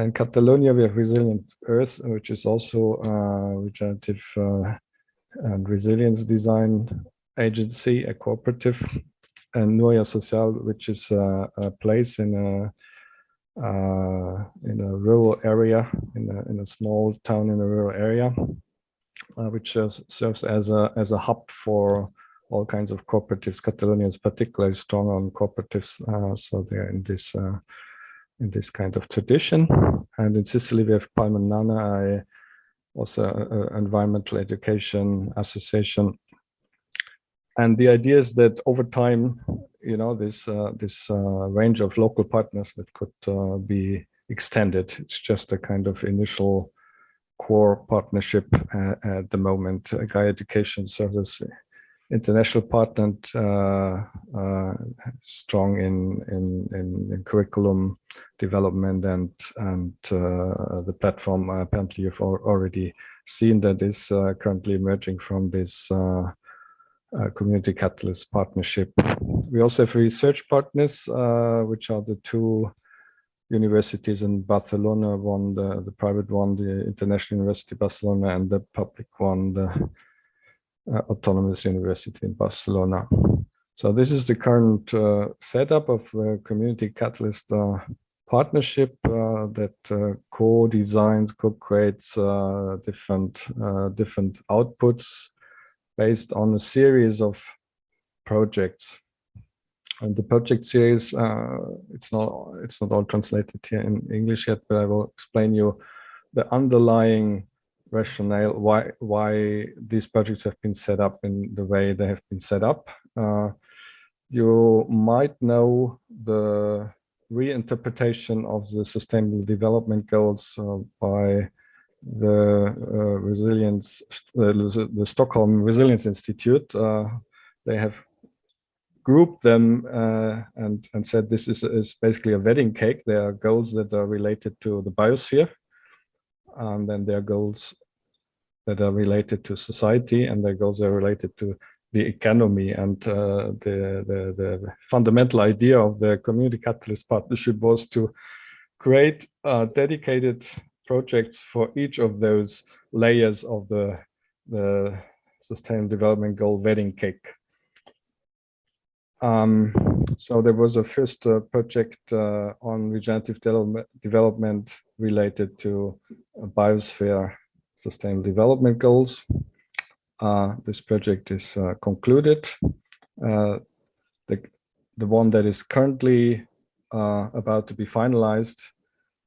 In Catalonia, we have Resilient Earth, which is also a regenerative and resilience design agency, a cooperative, and Nuria Social, which is a place in a rural area, in a small town in a rural area, which serves as a hub for all kinds of cooperatives. Catalonia is particularly strong on cooperatives, so they're in this kind of tradition. And in Sicily, we have Palmanana, also an environmental education association. And the idea is that over time, you know, this range of local partners that could be extended. It's just a kind of initial core partnership at the moment. Gaia Education serves as international partner, strong in curriculum development and the platform. Apparently, you've already seen that is currently emerging from this Community Catalyst partnership. We also have research partners, which are the 2 universities in Barcelona, one the private one, the International University Barcelona, and the public one, the Autonomous University in Barcelona. So this is the current setup of the Community Catalyst partnership that co-designs, co-creates different outputs based on a series of projects. And the project series, it's not all translated here in English yet, but I will explain you the underlying rationale why these projects have been set up in the way they have been set up. You might know the reinterpretation of the Sustainable Development Goals by the the Stockholm Resilience Institute. They have grouped them and said this is basically a wedding cake. There are goals that are related to the biosphere, and then their goals that are related to society, and their goals are related to the economy. And the fundamental idea of the Community Catalyst Partnership was to create dedicated projects for each of those layers of the Sustainable Development Goal wedding cake. So there was a first project on regenerative development related to biosphere Sustainable Development Goals. This project is concluded. The one that is currently about to be finalized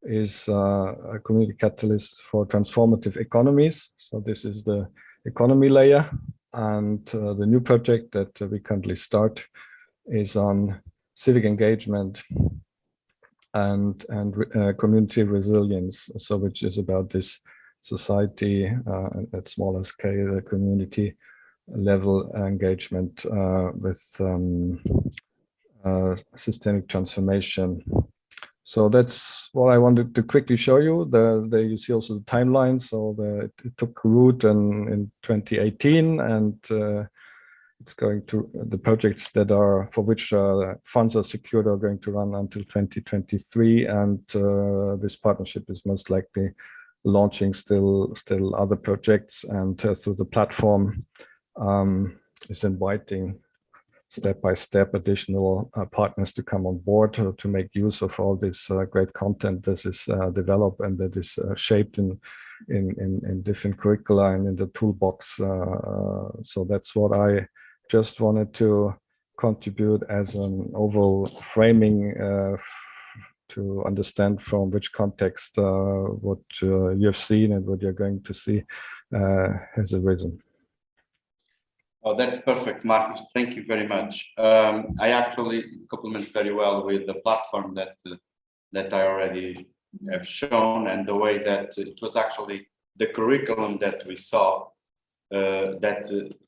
is a community catalyst for transformative economies. So this is the economy layer, and the new project that we currently start is on civic engagement and community resilience. So which is about this society at smaller scale, community level engagement with systemic transformation. So that's what I wanted to quickly show you. You see also the timeline. So it took root in 2018, and it's going to, the projects that are for which funds are secured are going to run until 2023, and this partnership is most likely launching still other projects, and through the platform is inviting step-by-step additional partners to come on board to make use of all this great content that is developed and that is shaped in different curricula and in the toolbox. So that's what I just wanted to contribute as an overall framing to understand from which context what you have seen and what you're going to see has arisen. Oh, that's perfect, Marcus. Thank you very much. I actually complement very well with the platform that I already have shown, and the way that it was actually the curriculum that we saw.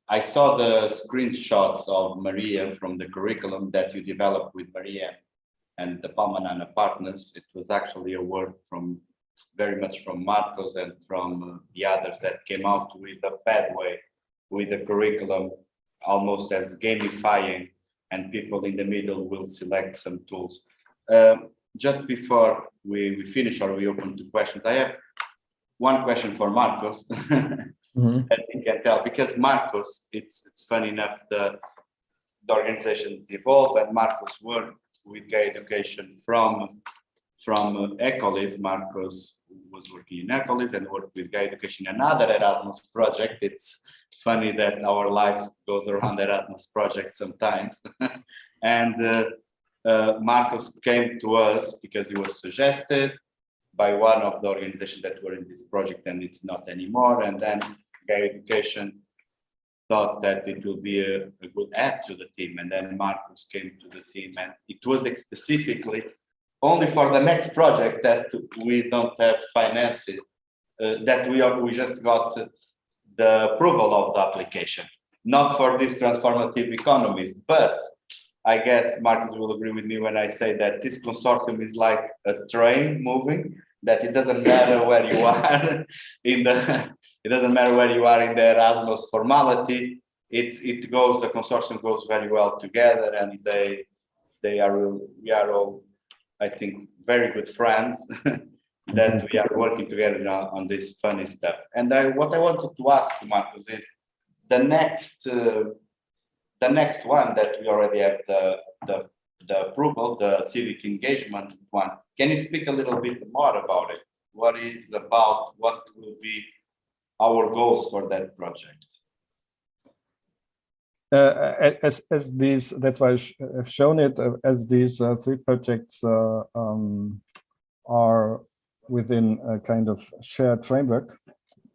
I saw the screenshots of Maria from the curriculum that you developed with Maria and the Palmanana partners. It was actually a work from very much from Marcos and from the others that came out with a pathway, with the curriculum almost as gamifying, and people in the middle will select some tools. Just before we finish or we open to questions, I have one question for Marcos. That you can tell, because Marcos, it's funny enough, the organizations evolved, and Marcos worked with Gaia Education from economies. Marcos was working in economies and worked with Gaia Education, another Erasmus project. It's funny that our life goes around Erasmus project sometimes. And Marcos came to us because he was suggested by one of the organizations that were in this project, and it's not anymore. And then Gaia Education thought that it will be a good add to the team. And then Marcus came to the team, and it was specifically only for the next project that we don't have financing, that we just got the approval of the application, not for these transformative economies. But I guess Marcus will agree with me when I say that this consortium is like a train moving, that it doesn't matter where you are it doesn't matter where you are in the Erasmus formality. The consortium goes very well together, and we are all, I think, very good friends that we are working together on this funny stuff. And what I wanted to ask Marcus is the next one that we already have the approval, the civic engagement one. Can you speak a little bit more about it? What will be our goals for that project? As these, that's why I've shown it, as these three projects are within a kind of shared framework,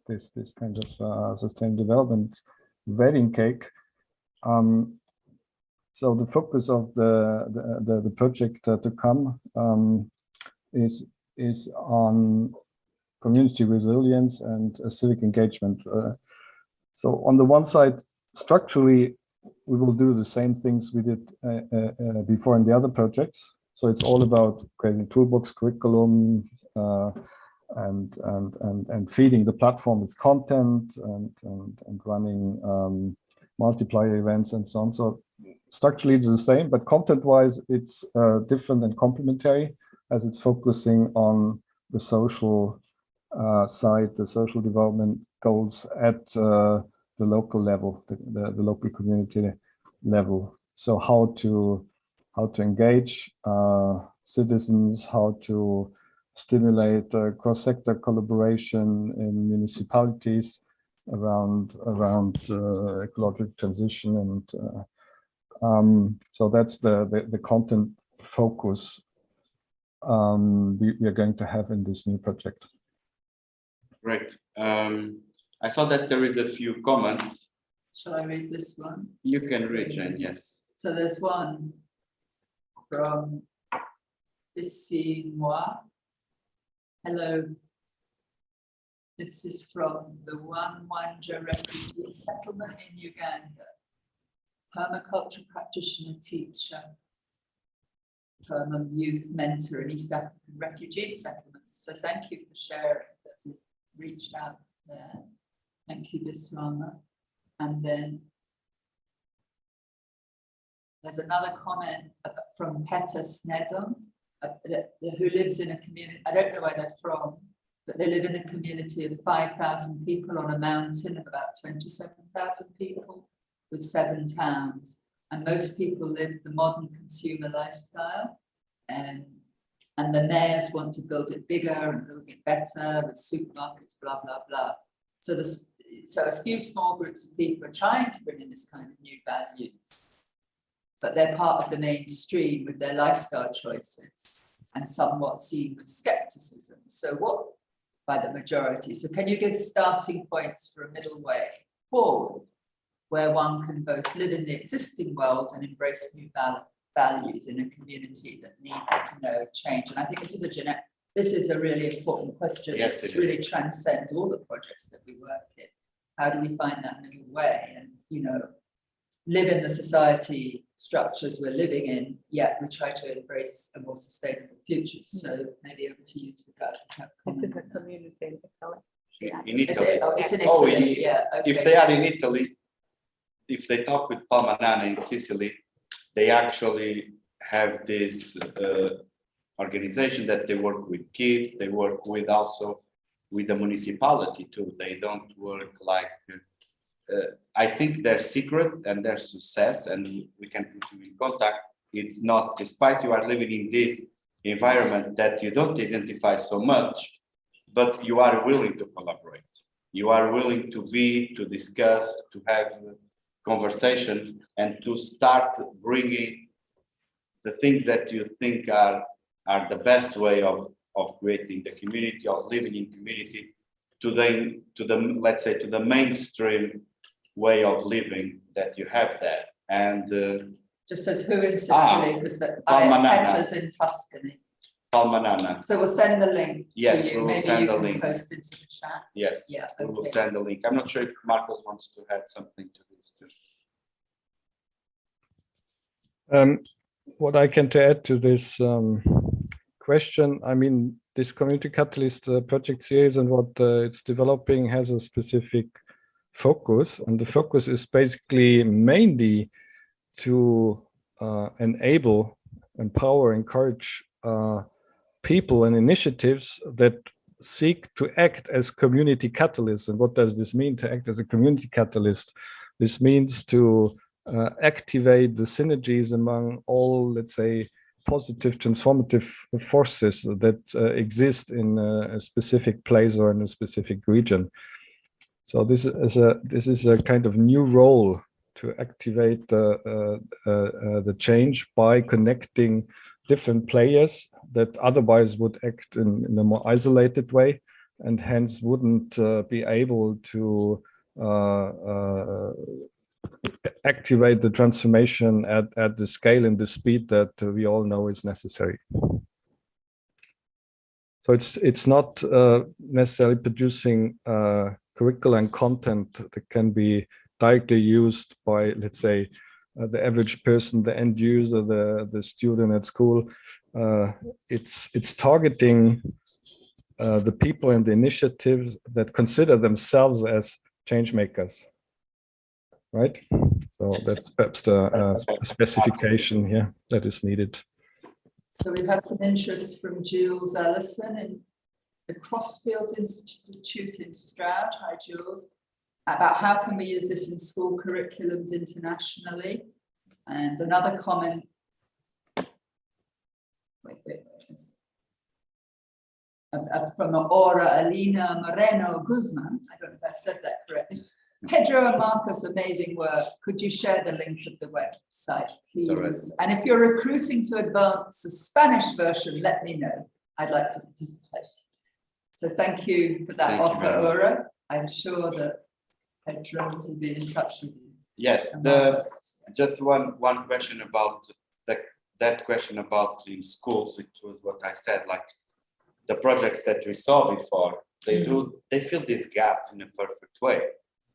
this kind of sustainable development wedding cake. So the focus of the project to come is on community resilience and civic engagement. So on the one side, structurally, we will do the same things we did before in the other projects. So it's all about creating toolbox, curriculum, and feeding the platform with content and running multiplier events and so on. So structurally it's the same, but content-wise it's different and complementary, as it's focusing on the social side, the social development goals at the local level, the local community level. So how to engage citizens, how to stimulate cross-sector collaboration in municipalities around ecological transition, and so that's the content focus we are going to have in this new project. Great. I saw that there is a few comments. Shall I read this one? You can read, Jane, yes. So there's one from Ici Moi. Hello. This is from the Wanja refugee settlement in Uganda. Permaculture practitioner, teacher, youth mentor in East African refugee settlements. So thank you for sharing that you reached out there. Thank you, Viswama. And then there's another comment from Petter Snedon, who lives in a community, I don't know where they're from, but they live in a community of 5,000 people on a mountain of about 27,000 people with 7 towns. And most people live the modern consumer lifestyle. And the mayors want to build it bigger and build it better with supermarkets, blah, blah, blah. So a few small groups of people are trying to bring in this kind of new values, but they're part of the mainstream with their lifestyle choices and somewhat seen with skepticism. So what by the majority? So can you give starting points for a middle way forward, where one can both live in the existing world and embrace new values in a community that needs to know change? And I think this is a really important question. Yes, that really transcends all the projects that we work in. How do we find that middle way and, live in the society structures we're living in, yet we try to embrace a more sustainable future? So maybe over to you two guys. This is a community in Italy. In Italy. It's in Italy, yeah. Okay. If they are in Italy, if they talk with Palmanana in Sicily, they actually have this organization that they work with kids, they work with also with the municipality too. They don't work like, I think their secret and their success, and we can put you in contact, it's not, despite you are living in this environment that you don't identify so much, but you are willing to collaborate. You are willing to discuss, to have conversations, and to start bringing the things that you think are the best way of creating the community, of living in community, to the let's say to the mainstream way of living that you have there. And just says who in Sicily, because Petta's in Tuscany. Palmanana. So we'll send the link yes, to you. We will Maybe send you the can link. post into the chat. Yes, yeah, we will okay. send the link. I'm not sure if Marcos wants to add something to this too. What I can add to this question, I mean, this community catalyst project series and what it's developing has a specific focus, and the focus is basically mainly to enable, empower, encourage people and initiatives that seek to act as community catalysts. And what does this mean, to act as a community catalyst? This means to activate the synergies among all, let's say, positive transformative forces that exist in a specific place or in a specific region. So this is a kind of new role to activate the change by connecting different players that otherwise would act in a more isolated way, and hence wouldn't be able to activate the transformation at the scale and the speed that we all know is necessary. So it's not necessarily producing curriculum and content that can be directly used by, let's say, the average person, the end user, the student at school. It's targeting the people and the initiatives that consider themselves as change makers, right? So that's perhaps the specification here that is needed. So we've had some interest from Jules Ellison in the Crossfields Institute in Stroud. Hi, Jules. About how can we use this in school curriculums internationally? And another comment. From Aura Alina Moreno Guzman. I don't know if I said that correctly. Pedro and Marcus, amazing work. Could you share the link of the website, please? And if you're recruiting to advance the Spanish version, let me know. I'd like to participate. So thank you for that offer, Aura. I'm sure that Pedro will be in touch with you. Yes, just one question about that question about in schools, which was what I said, like the projects that we saw before, they fill this gap in a perfect way.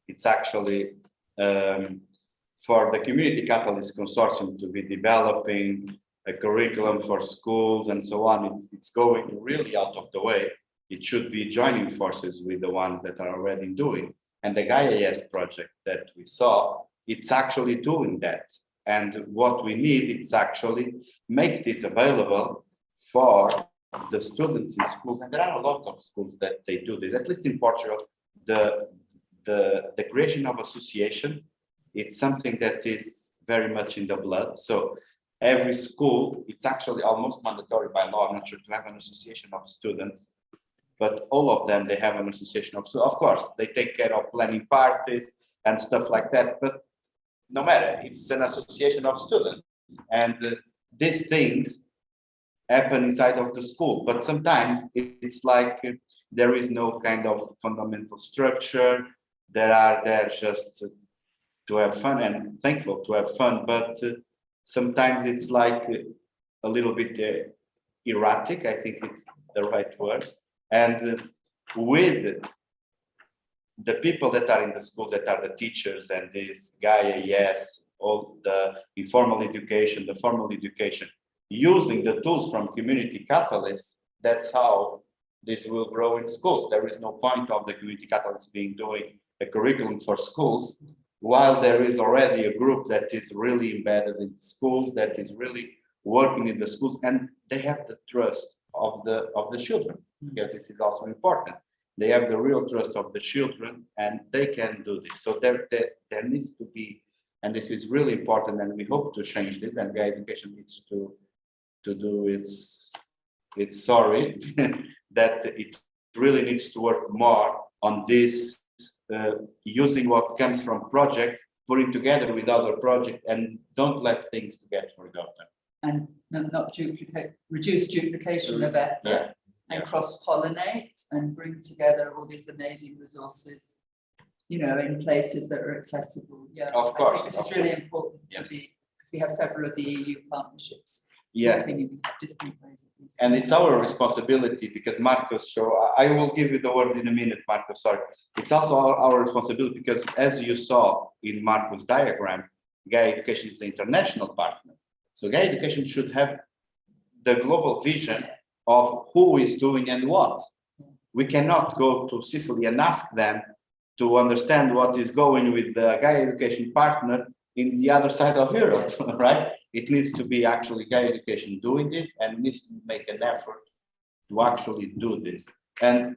It's actually for the Community Catalyst Consortium to be developing a curriculum for schools and so on. It's going really out of the way. It should be joining forces with the ones that are already doing. And the Gaia YES project that we saw, it's actually doing that. And what we need is actually make this available for the students in schools. And there are a lot of schools that they do this, at least in Portugal. The creation of association, it's something that is very much in the blood. So every school, it's actually almost mandatory by law, I'm not sure, to have an association of students. But all of them, they have an association of students. Of course, they take care of planning parties and stuff like that. But no matter, it's an association of students. And these things happen inside of the school. But sometimes it's like there is no kind of fundamental structure. They are there just to have fun and thankful to have fun. But sometimes it's like a little bit erratic. I think it's the right word. And with the people that are in the schools, that are the teachers and this Gaia YES, all the informal education, the formal education, using the tools from Community Catalysts, that's how this will grow in schools. There is no point of the Community Catalysts doing a curriculum for schools, while there is already a group that is really embedded in schools, that is really working in the schools, and they have the trust of the children, because this is also important. They have the real trust of the children, and they can do this. So there needs to be, and this is really important, and we hope to change this, and Gaia Education needs to do its sorry, that it really needs to work more on this, using what comes from projects, putting together with other projects, and don't let things get forgotten. And not duplicate, reduce duplication of effort, and cross-pollinate and bring together all these amazing resources, you know, in places that are accessible. Yeah, of course. I think this is really important because we have several of the EU partnerships. Yeah, in different ways. And it's our responsibility, because Marcos, I will give you the word in a minute, Marcos, sorry. It's also our responsibility because, as you saw in Marcos' diagram, Gaia Education is the international partner. So Gaia Education should have the global vision of who is doing and what. We cannot go to Sicily and ask them to understand what is going with the Gaia Education partner in the other side of Europe, right? It needs to be actually Gaia Education doing this, and needs to make an effort to actually do this. And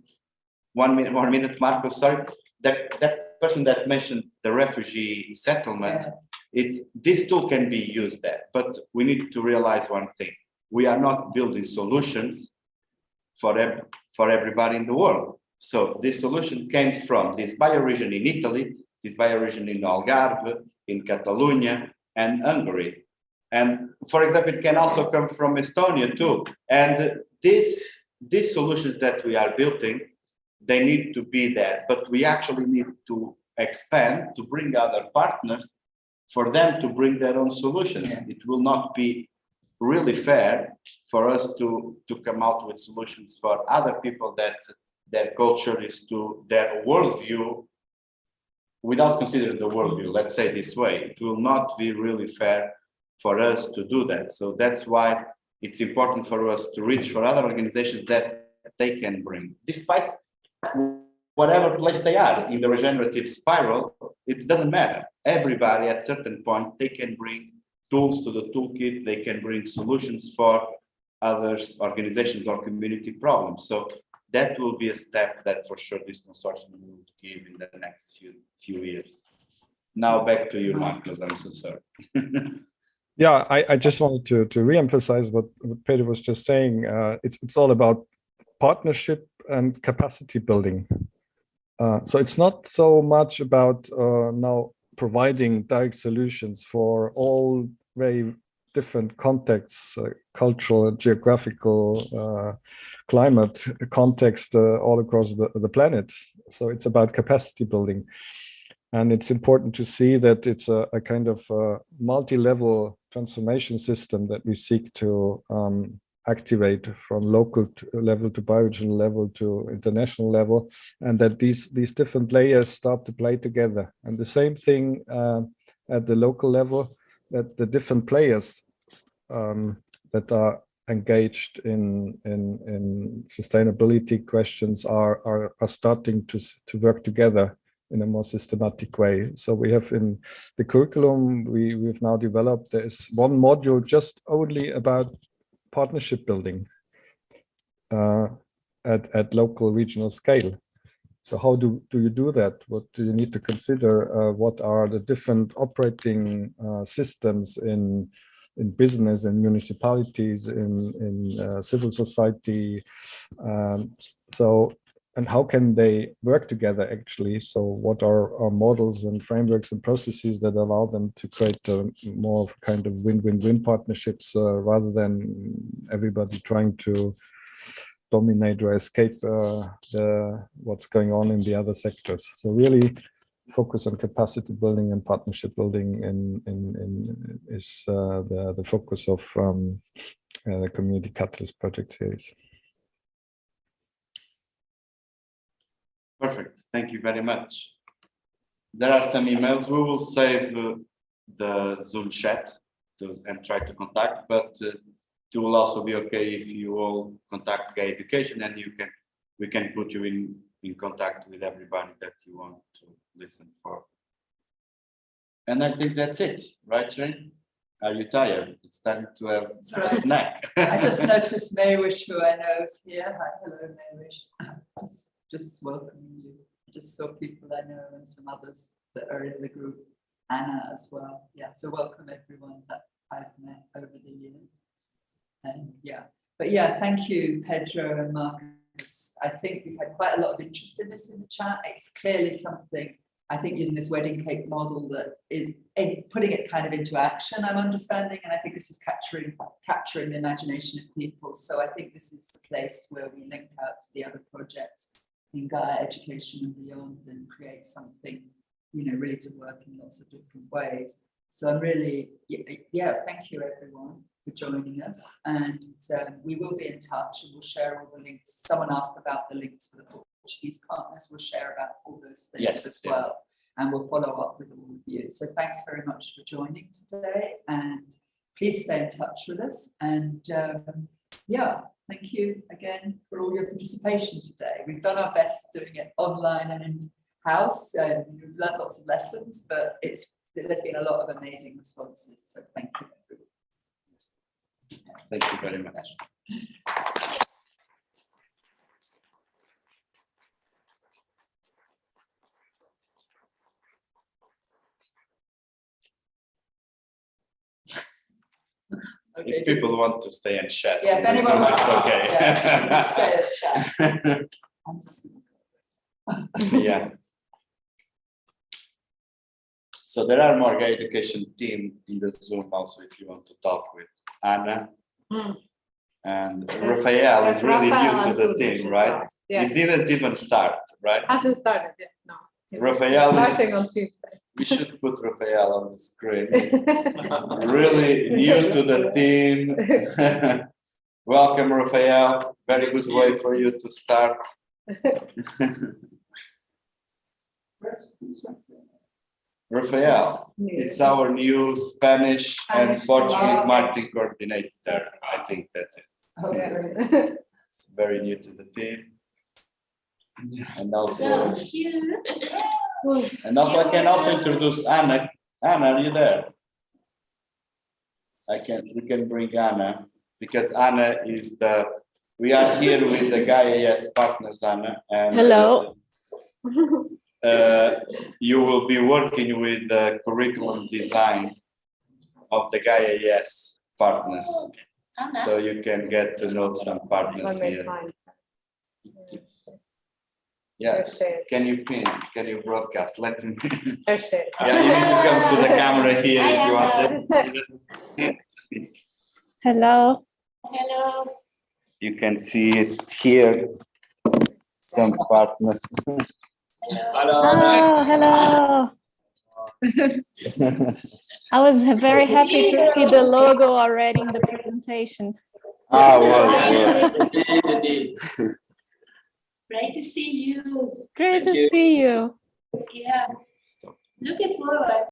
one minute, Marcos, sorry, that person that mentioned the refugee settlement, this tool can be used there, but we need to realize one thing. We are not building solutions for everybody in the world. So this solution came from this bioregion in Italy, this bioregion in Algarve, in Catalonia, and Hungary. And for example, it can also come from Estonia too. And these solutions that we are building, they need to be there, but we actually need to expand, to bring other partners for them to bring their own solutions. Yeah. It will not be really fair for us to come out with solutions for other people that their culture is to their worldview without considering the worldview, let's say this way. It will not be really fair for us to do that. So that's why it's important for us to reach for other organizations that they can bring, despite whatever place they are in the regenerative spiral. It doesn't matter. Everybody at certain point, they can bring tools to the toolkit, they can bring solutions for others, organizations or community problems. So that will be a step that for sure this consortium will give in the next few years. Now back to you, Marcus. I'm so sorry. Yeah, I just wanted to re-emphasize what Peter was just saying. It's all about partnership and capacity building. So it's not so much about now providing direct solutions for all very different contexts, cultural, geographical, climate context all across the planet. So it's about capacity building. And it's important to see that it's a kind of multi-level transformation system that we seek to activate from local level to bi-regional level to international level, and that these different layers start to play together. And the same thing at the local level, that the different players that are engaged in sustainability questions are starting to work together in a more systematic way. So we have in the curriculum we've now developed, there is one module just only about partnership building at local regional scale. So how do you do that? What do you need to consider? What are the different operating systems in business, in municipalities, in civil society? And how can they work together actually? So what are our models and frameworks and processes that allow them to create more of kind of win-win-win partnerships rather than everybody trying to dominate or escape what's going on in the other sectors? So really focus on capacity building and partnership building is the focus of the Community Catalyst project series. Perfect. Thank you very much. There are some emails. We will save the Zoom chat and try to contact, but it will also be okay if you all contact Gaia Education, and we can put you in contact with everybody that you want to listen for. And I think that's it, right, Shane? Are you tired? It's time to have a snack. I just noticed Maywish, who I know is here. Hi, hello, Maywish. Just welcoming you. Just saw people I know and some others that are in the group. Anna as well. Yeah, so welcome everyone that I've met over the years. And yeah, but yeah, thank you, Pedro and Marcus. I think we've had quite a lot of interest in this in the chat. It's clearly something, I think, using this wedding cake model that is putting it kind of into action, I'm understanding, and I think this is capturing the imagination of people. So I think this is a place where we link out to the other projects in Gaia Education and beyond and create something, really to work in lots of different ways. So I'm really, thank you everyone for joining us, and we will be in touch and we'll share all the links. Someone asked about the links for the Portuguese partners. We'll share about all those things as well, and we'll follow up with all of you. So thanks very much for joining today, and please stay in touch with us. And thank you again for all your participation today. We've done our best doing it online and in-house. We've learned lots of lessons, but there's been a lot of amazing responses. So thank you, everyone. Thank you very much. Okay. If people want to stay and chat, if anyone wants to okay. stay and chat. I'm just Yeah. So there are more Gaia Education team in the Zoom also if you want to talk with Anna. And Rafael is really new to the team, right? Yeah. It didn't even start, right? Hasn't started yet, no. Rafael starting on Tuesday. We should put Rafael on the screen. He's really new to the team. Welcome, Rafael. Very good way for you to start. Rafael, it's our new Spanish and Portuguese marketing coordinator. I think that is. Okay. It's very new to the team. And also, So cute. I can also introduce Anna. Anna, are you there? We can bring Anna because Anna is we are here with the Gaia YES partners, Anna. And, hello. You will be working with the curriculum design of the Gaia YES partners. So you can get to know some partners here. Yeah, can you pin? Can you broadcast? Let me. Yeah, you need to come to the camera here if you want. Hello. Hello. You can see it here. Some partners. Oh, hello. I was very happy to see the logo already in the presentation. Well. Great to see you. Great to see you. Yeah. Looking forward.